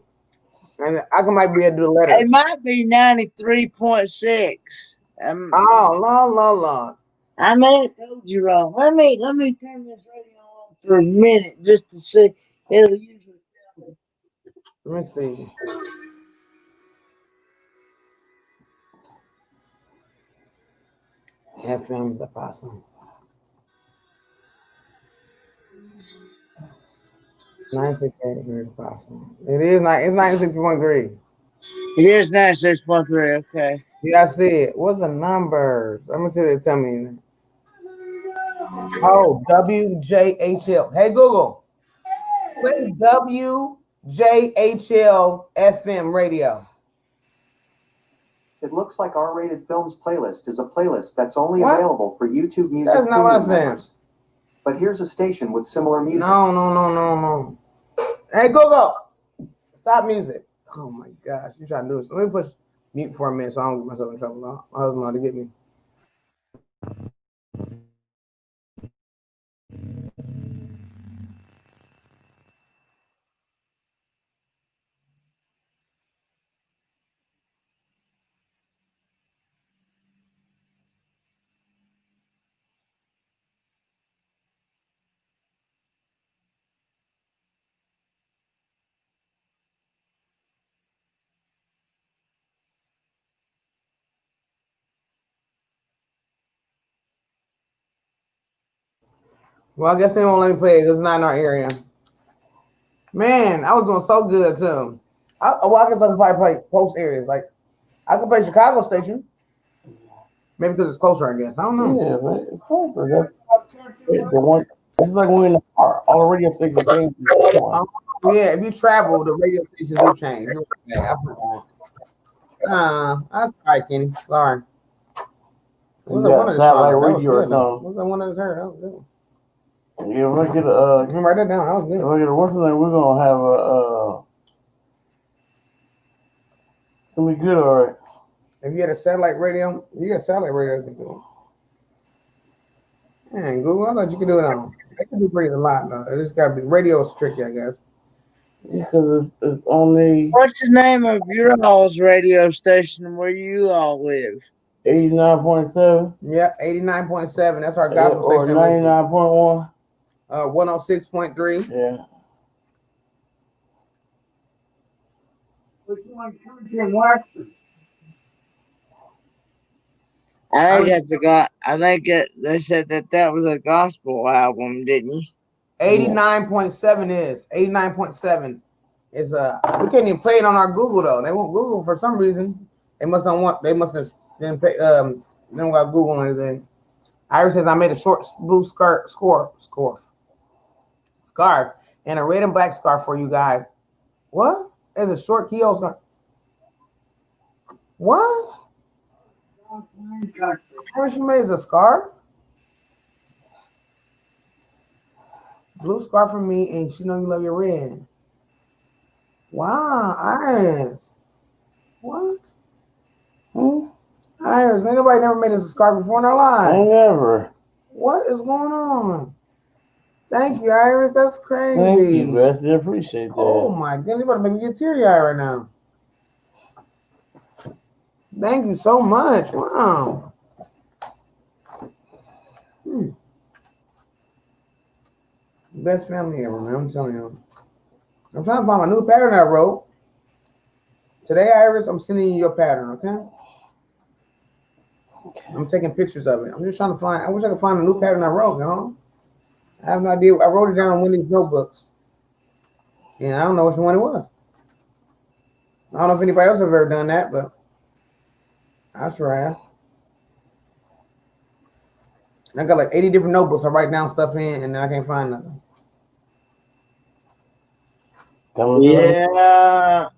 And I might be able to do the letters. it might be 93.6. Oh, Lord. I may have told you wrong. Let me turn this radio on for a minute just to see. It'll usually tell me. Let me see. FM, the possum. 96.8 here, the possum. It is not. It's 96.3. It is 96.3. Okay. Yeah, I see it. What's the numbers? Let me see what they tell me. Oh, WJHL. Hey, Google. Play WJHL FM radio. It looks like R-rated films playlist is a playlist that's only What? available for YouTube Music That's not what I Premium said. members. But here's a station with similar music. No. Hey, Google. Stop music. Oh my gosh, you trying to do this? Let me push mute for a minute so I don't get myself in trouble. My husband ought to get me. Well, I guess they won't let me play it because it's not in our area. Man, I was doing so good too. I guess I could probably play close areas. Like I could play Chicago station. Maybe because it's closer, I guess. I don't know. Yeah, but it's closer. That's the one. It's like when we're in the car. All the radio stations change. Yeah, if you travel, the radio stations do change. I'll try, Kenny. Sorry. You got satellite radio or something. What's that one I just heard? That was good. Yeah, we're gonna get write that down. That was good. what's the name? We're gonna have it's gonna be good, all right. If you had a satellite radio, you got satellite radio. You can do it. Man, Google, I thought you could do it on. They can do pretty a lot though. It just gotta be radio's tricky, I guess. Yeah, because it's only. What's the name of your all's radio station where you all live? 89.7. Yeah, 89.7. That's our gospel or station. 99.1. 106.3. Yeah. Which one's country and western? I think they said that was a gospel album, didn't you? 89.7 is 89.7 is we can't even play it on our Google though. They won't Google for some reason. They must have didn't pay they don't got Google or anything. Iris says I made a short blue scarf and a red and black scarf for you guys. What? There's a short keyhole scarf. What? What she made is a scarf? Blue scarf for me, and she know you love your red. Wow, Iris. What? Iris, ain't nobody never made us a scarf before in our lives. I never. What is going on? Thank you, Iris. That's crazy. Thank you, Bessie. I appreciate that. Oh my goodness, you about to make me get teary-eyed right now. Thank you so much. Wow. Best family ever, man. I'm telling you. I'm trying to find my new pattern I wrote. Today, Iris, I'm sending you your pattern, okay? I'm taking pictures of it. I'm just trying to find, I wish I could find a new pattern I wrote, y'all. I have no idea. I wrote it down on one of these notebooks. And I don't know which one it was. I don't know if anybody else has ever done that, but I sure have. I got like 80 different notebooks. I write down stuff in, and then I can't find nothing. Yeah.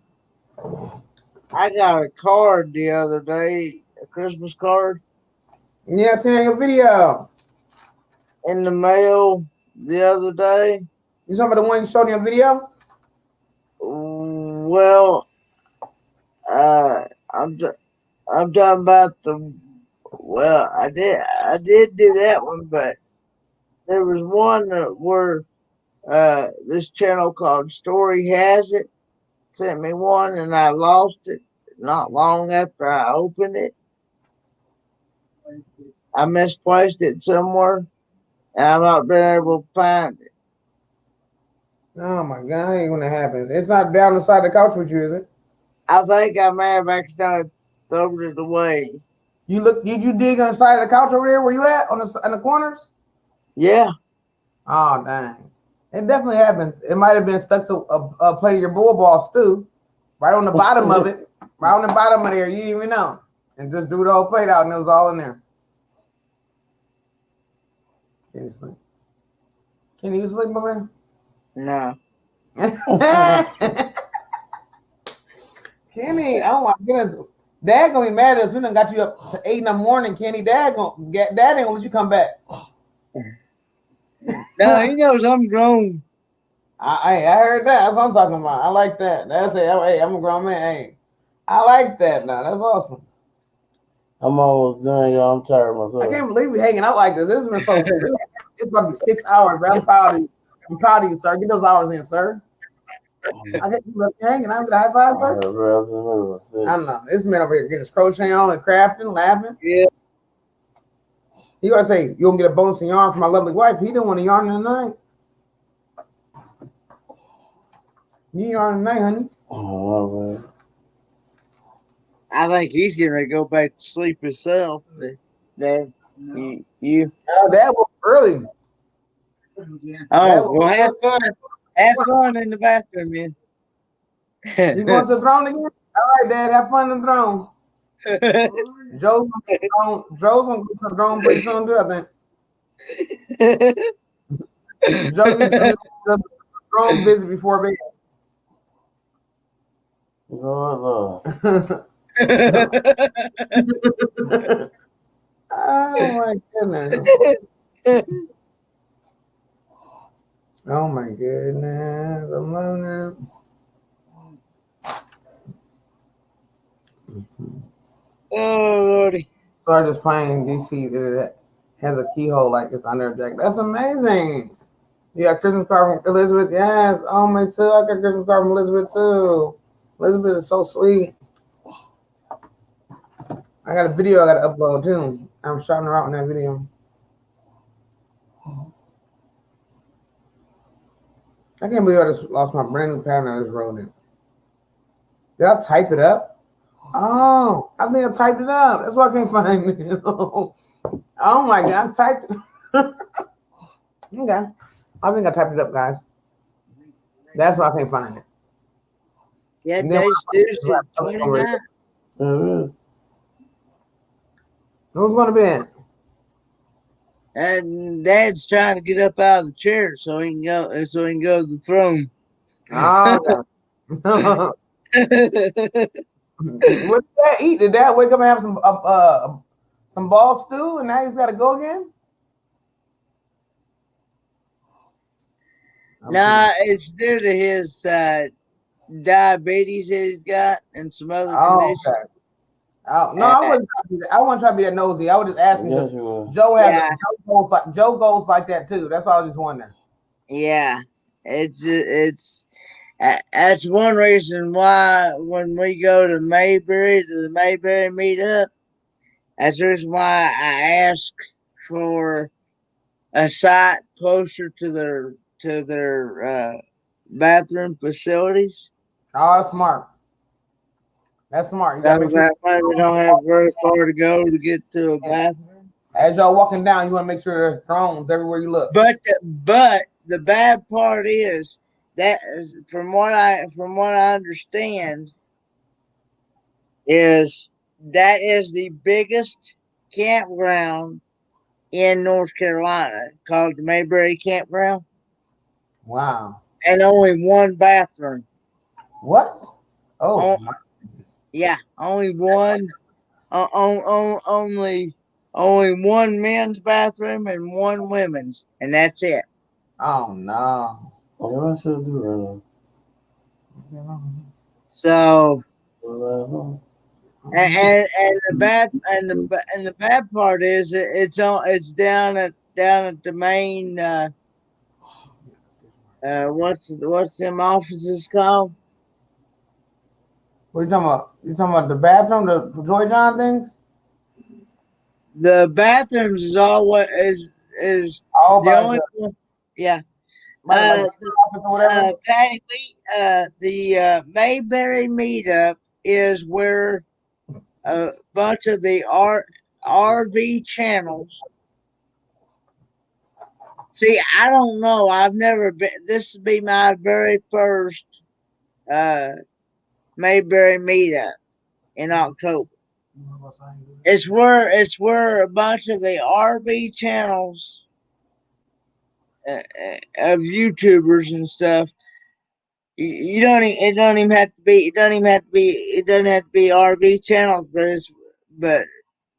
I got a card the other day, a Christmas card. Yeah, I seen a video in the mail the other day. You talking about the one you showed in your video? Well, I'm talking about the. Well, I did do that one, but there was one where this channel called Story Has It sent me one, and I lost it not long after I opened it. I misplaced it somewhere, and I've not been able to find it. Oh my God, ain't gonna happen. It's not down the side of the couch with you, is it? I think I may have accidentally thrown it away. You look? Did you dig on the side of the couch over there where you at on the corners? Yeah. Oh dang! It definitely happens. It might have been stuck to a plate of your bull ball stew, right on the bottom of it, right on the bottom of there. You didn't even know, and just threw the whole plate out, and it was all in there. Can you sleep? Can you sleep over No. there? Kenny, oh my goodness. Dad gonna be mad at us. We done got you up to 8 in the morning, Kenny. Dad ain't gonna let you come back. No, he knows I'm grown. I heard that. That's what I'm talking about. I like that. That's it. Hey, I'm a grown man. Hey, I like that now. That's awesome. I'm almost done, y'all. I'm tired myself. I can't believe we hanging out like this. This has been so it's gonna be 6 hours, but I'm proud of you. I'm proud of you, sir. Get those hours in, sir. I get you hanging. I'm gonna high five, sir. I don't know. This man over here getting his crochet on and crafting, laughing. Yeah. You gotta say, you gonna get a bonus in yarn from my lovely wife. He didn't want to yarn tonight. You yarn tonight, honey. Oh, man. I think he's getting ready to go back to sleep himself. Dad, you. Oh, that was early. Oh, well, have fun. Have fun in the bathroom, man. You going to the throne again? All right, Dad. Have fun in the throne. Joe's gonna go to the throne pretty soon too, I think. Joe needs to do the throne visit before bed. Lord. Oh my goodness. Oh my goodness. I'm loving Oh, Lordy. Start just playing DC that has a keyhole like it's under a jacket. That's amazing. You got Christmas card from Elizabeth. Yes. Oh, me too. I got Christmas card from Elizabeth too. Elizabeth is so sweet. I got a video I got to upload too. I'm shouting her out in that video. I can't believe I just lost my brand new pattern I just wrote in. Did I type it up? Oh, I think I typed it up. That's why I can't find it. Oh my God, I typed it. Okay. I think I typed it up, guys. That's why I can't find it. Yeah, today's Tuesday, 29. Who's going to bed? And Dad's trying to get up out of the chair so he can go to the throne. Oh, okay. What did Dad eat? Did Dad wake up and have some ball stew, and now he's got to go again? Nah, it's due to his diabetes that he's got and some other conditions. Okay. Oh, no, I wasn't trying to be that nosy. I was just asking because Joe has Joe goes like that too. That's why I was just wondering. Yeah, it's that's one reason why when we go to the Mayberry meetup, that's the reason why I ask for a site closer to their bathroom facilities. Oh, that's smart. That's smart. You So gotta make sure that way we don't have very far to go to get to a bathroom. as y'all walking down, you want to make sure there's thrones everywhere you look. But the bad part is that from what I understand is that is the biggest campground in North Carolina called the Mayberry Campground. Wow. And only one bathroom. What? Oh, yeah, only one. Only one men's bathroom and one women's, and that's it. Oh no. What I should do right now? So And the bad part is it's down at the main what's them offices called? What are you talking about? You talking about the bathroom, the Joy John things? The bathrooms is always is All the by only one. Yeah. like the office or whatever. Patty, the Mayberry meetup is where a bunch of the RV channels. See, I don't know. I've never been. This would be my very first Mayberry meetup in October. It's where a bunch of the RV channels of YouTubers and stuff. You don't. It don't even have to be. It doesn't even have to be. It doesn't have to be RV channels, but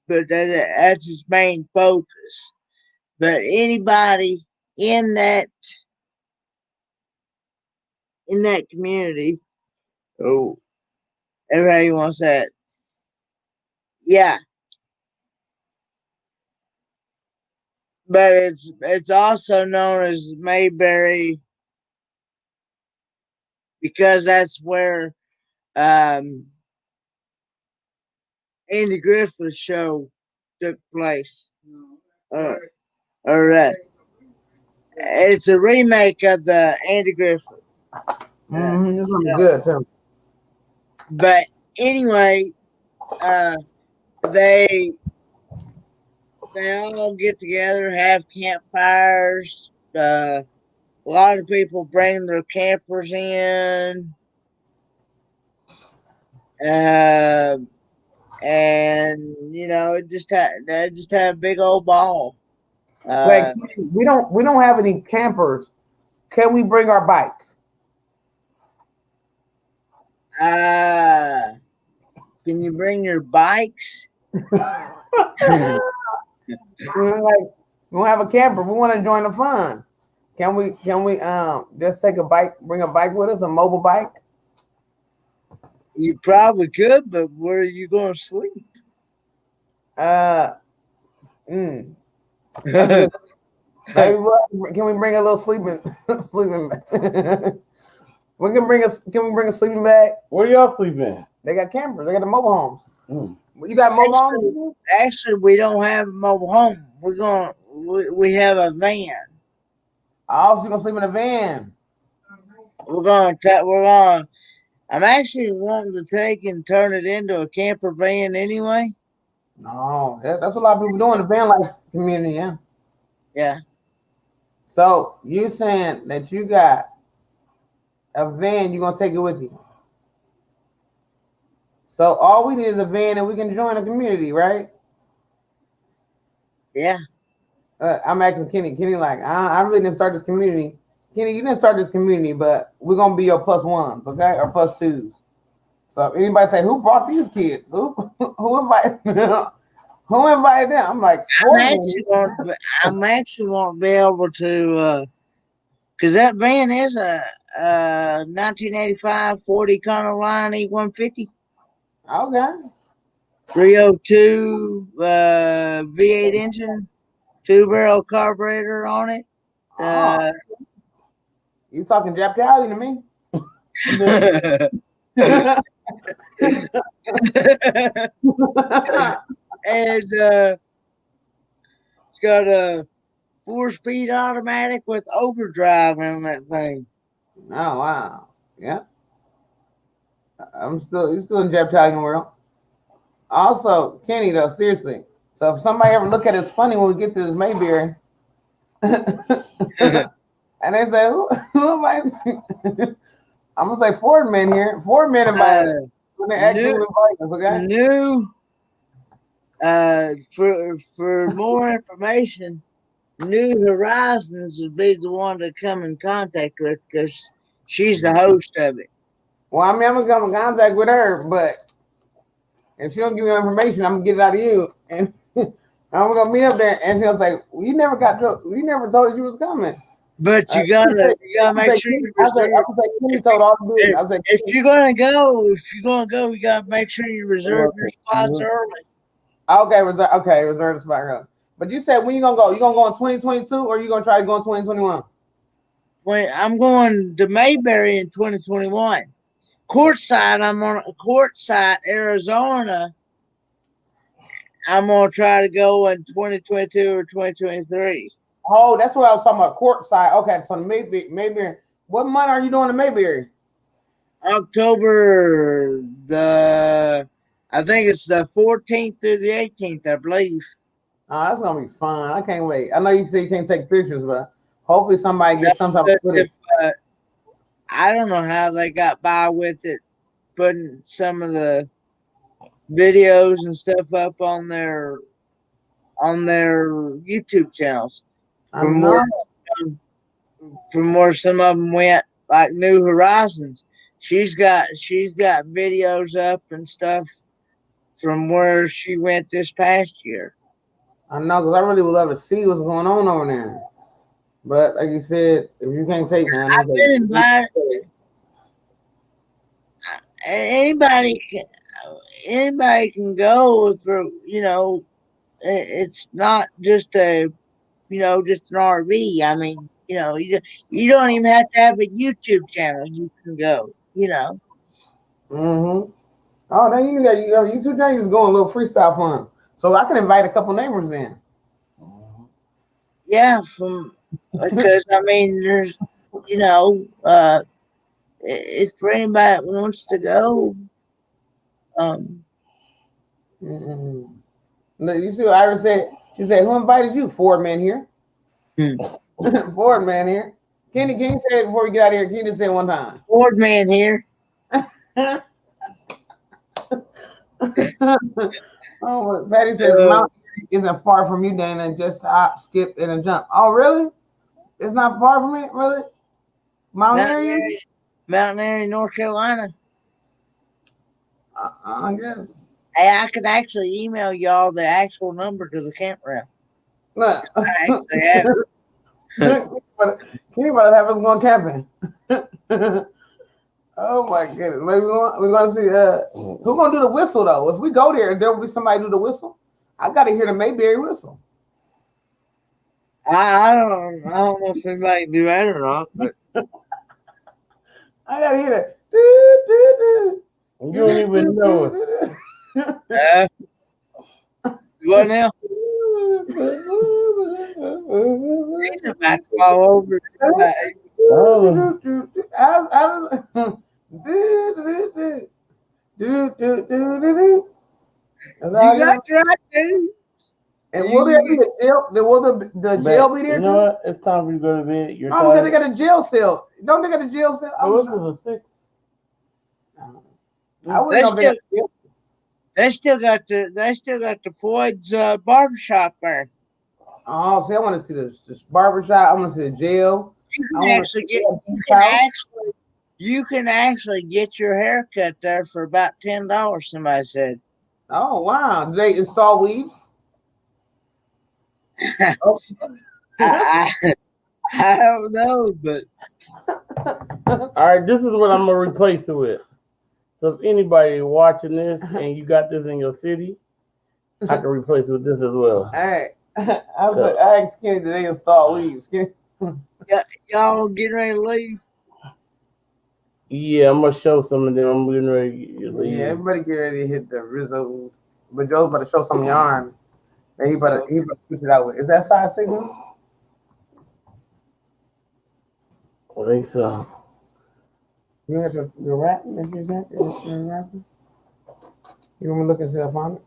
that's its main focus. But anybody in that community, oh, everybody wants that. Yeah, but it's also known as Mayberry because that's where Andy Griffith's show took place. Or it's a remake of the Andy Griffith. This gonna be good too. But anyway, they all get together, have campfires. A lot of people bring their campers in, and they just have a big old ball. Like we don't have any campers. Can we bring our bikes? Can you bring your bikes? Like we don't have a camper. We want to join the fun. Can we just take a bike, bring a bike with us, a mobile bike? You probably could, but where are you going to sleep? Maybe can we bring a little sleeping bag? Can we bring a sleeping bag? Where y'all sleeping? They got campers. They got the mobile homes. You got mobile homes? Actually, we don't have a mobile home. We have a van. Oh, so you're gonna sleep in a van? I'm actually wanting to take and turn it into a camper van anyway. No, that's what a lot of people do in the van life community. Yeah. Yeah. So you saying that you got a van, you're gonna take it with you? So all we need is a van, and we can join a community, right? Yeah. I'm asking Kenny. Kenny, like, I really didn't start this community. Kenny, you didn't start this community, but we're gonna be your plus ones, okay, or plus twos. So if anybody say, who brought these kids? Who invited them? Who invited them? I'm like, I'm actually won't be able to, because that van is a 1985 Ford Econoline E150. Okay. 302 V8 engine, 2-barrel carburetor on it. You talking Jap Italian to me? And it's got a 4-speed automatic with overdrive on that thing. Oh wow, yeah. You're still in Jap Italian world. Also, Kenny, though, seriously. So if somebody ever look at us funny when we get to this Mayberry, and they say, who am I? I'm gonna say Ford men here. Ford men invited. When they actually invite us, okay? For more information, New Horizons would be the one to come in contact with because she's the host of it. Well, I mean, I'm gonna come in contact with her, but if she don't give me information, I'm gonna get it out of you, and I'm gonna meet up there, and she'll say, well, "You never told us you was coming." But you gotta make sure you reserve. Kenny told all the business. I said, If you're gonna go, you gotta make sure you reserve your spots early. okay, reserve the spot early. But you said when you gonna go? You gonna go in 2022 or you gonna try to go in 2021? I'm going to Mayberry in 2021. Courtside, I'm on Courtside, Arizona. I'm gonna try to go in 2022 or 2023. Oh, that's what I was talking about. Courtside. Okay, so Mayberry. What month are you doing the Mayberry? October I think it's the 14th through the 18th, I believe. Oh, that's gonna be fun. I can't wait. I know you say you can't take pictures, but hopefully somebody gets some type of footage. I don't know how they got by with it, putting some of the videos and stuff up on their YouTube channels. From where some of them went, like New Horizons. She's got videos up and stuff from where she went this past year. I know, because I really would love to see what's going on over there. But like you said, if you can't take none, I've been invited. Anybody can go if it's not just just an RV. I mean, you don't even have to have a YouTube channel. You can go. Mm-hmm. Oh, then you two things is going a little freestyle fun. So I can invite a couple neighbors in. Yeah, because I mean, there's it's for anybody that wants to go. No, you see what Iris said? She said, "Who invited you? Ford man here." Ford man here. Kenny, can you say it before we get out of here? Can you just say it one time? Ford man here. Oh, Patty says Mount isn't far from you, Dana. Just hop, skip, and a jump. Oh, really? It's not far from it, really? Mount Airy, North Carolina. I guess. Hey, I could actually email y'all the actual number to the campground. Look, I actually have it. Can anybody have us going camping? Oh my goodness! Maybe we're gonna see. Who's gonna do the whistle though? If we go there, there will be somebody do the whistle. I gotta hear the Mayberry whistle. I don't know if anybody can do that or not, but I gotta hear that. You don't even know it. What now? He's about to fall over. You got right, dude. And will there be a jail? Will the jail be there? You know what? It's time for you to go to bed. You're tired. Because they got a jail cell. Don't they got a jail cell? Oh, this is a 6. They still got the Floyd's barbershop there. Oh, see, I want to see this barbershop. I want to see the jail. You can actually get your hair cut there for about $10. Somebody said. Oh wow! Do they install weaves? I don't know, but all right. This is what I'm gonna replace it with. So if anybody watching this and you got this in your city, I can replace it with this as well. All right. I asked Kenny, do they install weaves? Y'all getting ready to leave? Yeah, I'm gonna show some of them. I'm getting ready to leave. Yeah, everybody get ready to hit the Rizzo. But Joe's about to show some yarn. And he better switch it out with. Is that size 6? I think so. You got your wrap? You want me to look and see if I found it?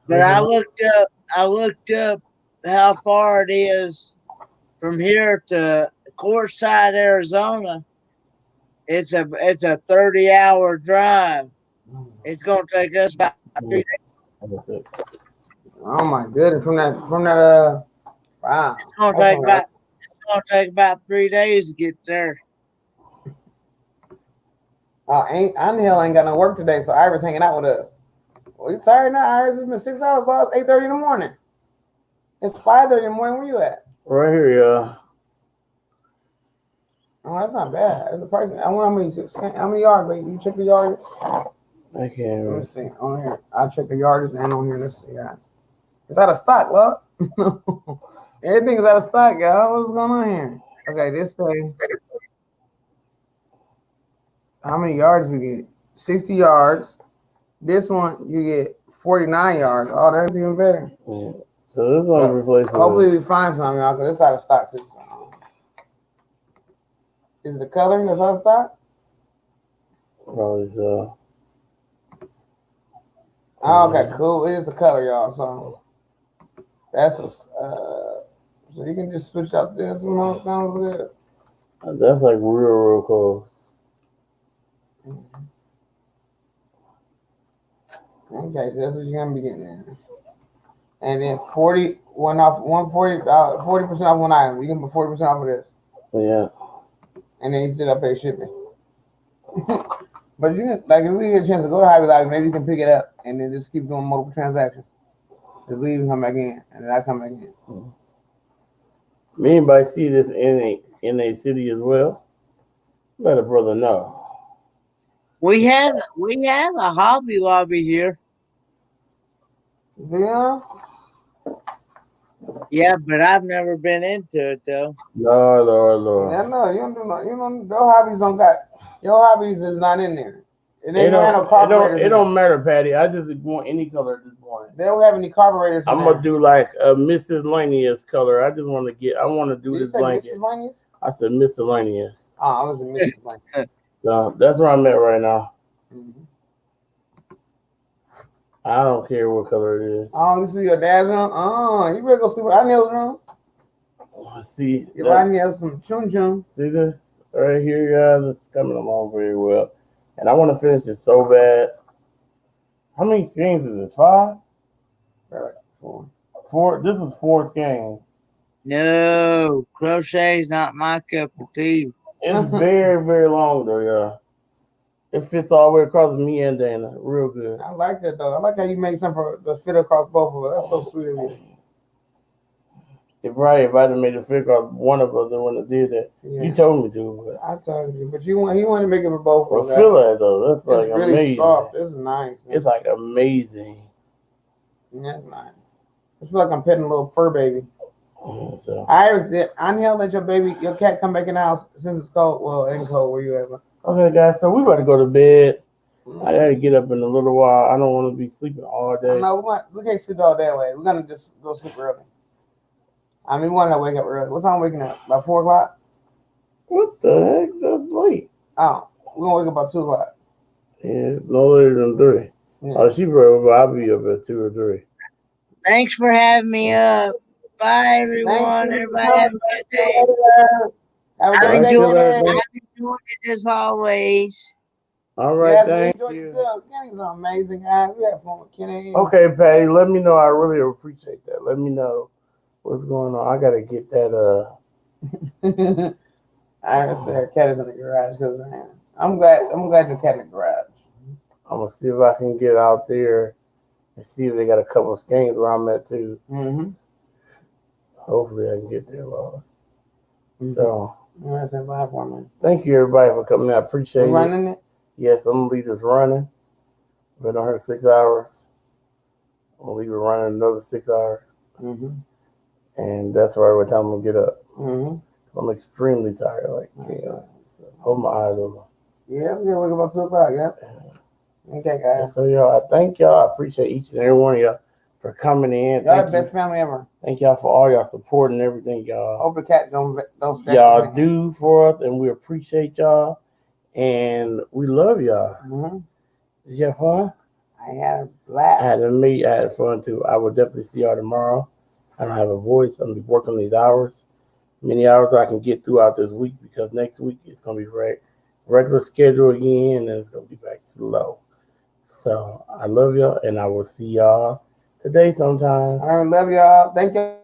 But I looked up how far it is from here to Courtside, Arizona. It's a 30-hour drive. It's gonna take us about 3 days. Oh my goodness! From that Wow. It's gonna take about 3 days to get there. Angel ain't got no work today, so Iris hanging out with us. Well, you tired now, Iris? It's been 6 hours. Well, it's 8:30 in the morning. It's 5:30 in the morning. Where you at? Right here, y'all. Oh, that's not bad. That's the price. I wonder how many yards, baby. You check the yardage? I can't. Let me see. On here. I'll check the yardage and on here. Let's see, guys. It's out of stock, love. Everything's out of stock, y'all. What's going on here? Okay, this thing. How many yards we get? 60 yards. This one, you get 49 yards. Oh, that's even better. Yeah. So this one replaces. Hopefully we find something, y'all, because it's out of stock, too. Is it the color that's out of stock? Probably so. Oh, okay, cool. It is the color, y'all. So that's what. So you can just switch up this. Sounds good. That's like real close. Okay, so that's what you're gonna be getting there. And then 40 went off 140 40% off one item. You can put 40% off of this. Yeah. And then you still gotta pay shipping. But you can, like, if we get a chance to go to Hobby Lobby, maybe you can pick it up and then just keep doing multiple transactions. Just leave and come back in, and then I come back in. Me anybody see this in a city as well? Let a brother know. We have a Hobby Lobby here. Yeah. Yeah, but I've never been into it though. Lord. Yeah, no, you don't do no. You don't. Your hobbies don't got. Your hobbies is not in there. It ain't gonna have no carburetors. It don't matter, Patty. I just want any color at this point. They don't have any carburetors. I'm gonna do like a miscellaneous color. I just want to get. I want to do Did this you say blanket. miscellaneous? I said miscellaneous. Oh, I was a miscellaneous. So that's where I'm at right now. Mm-hmm. I don't care what color it is. Oh, you see your dad's room? Oh, you better go sleep with Aniel's room. See, Give Aniel some chun chun. See this right here, guys? It's coming along very well. And I want to finish it so bad. How many skeins is this? 5? Right, 4. 4. This is 4 skeins. No, crochet's not my cup of tea. It's very, very long though, yeah. It fits all the way across me and Dana. Real good. I like that though. I like how you make something for the fit across both of us. That's so sweet of you. If I'd have made it fit across one of us, the one that did that. Yeah. You told me to. But I told you. But he wanted to make it for both of us. Well, feel that though. That's like really amazing. Soft. It's nice. Man. It's like amazing. That's nice. I feel like I'm petting a little fur baby. So. Iris, Angel, let your cat come back in the house since it's cold. Well, it ain't cold where you at. Okay, guys, so we about to go to bed. I gotta get up in a little while. I don't want to be sleeping all day. No, we can't sleep all day. We're gonna just go sleep early. I mean, we want to wake up early. What time are we waking up? About 4 o'clock? What the heck? That's late. Oh, we're gonna wake up about 2 o'clock. Yeah, no later than 3. Yeah. Oh, she probably, I'll be up at 2 or 3. Thanks for having me up. Bye, everyone. Everybody have a good day. I've enjoyed it as always. All right, thank you. Kenny's an amazing guy. We had fun with Kenny. Okay, Patty, let me know. I really appreciate that. Let me know what's going on. I gotta get that. I said her cat is in the garage because I'm glad your cat in the garage. I'm gonna see if I can get out there and see if they got a couple of skeins where I'm at too. Mm-hmm. Hopefully, I can get there, Lord. Mm-hmm. So. Thank you, everybody, for coming. I appreciate it. Running it? Yes, I'm gonna leave this running. Been on here 6 hours. I'm gonna leave it running another 6 hours. Mm-hmm. And that's right what time I'm gonna get up. Mm-hmm. I'm extremely tired. Like, hold my eyes open. Yeah, I'm gonna wake up about 2 o'clock. Yeah. Okay, guys. So y'all, I thank y'all. I appreciate each and every one of y'all for coming in. Y'all the best family ever. Thank y'all for all y'all support and everything, y'all. Hope the cat don't y'all do for us, and we appreciate y'all, and we love y'all. Mm-hmm. Did you have fun? I had a blast. I had fun too. I will definitely see y'all tomorrow. I don't have a voice. I'm gonna be working these hours, many hours I can get throughout this week, because next week it's gonna be regular schedule again, and it's gonna be back slow. So I love y'all, and I will see y'all today sometime. I love y'all. Thank you.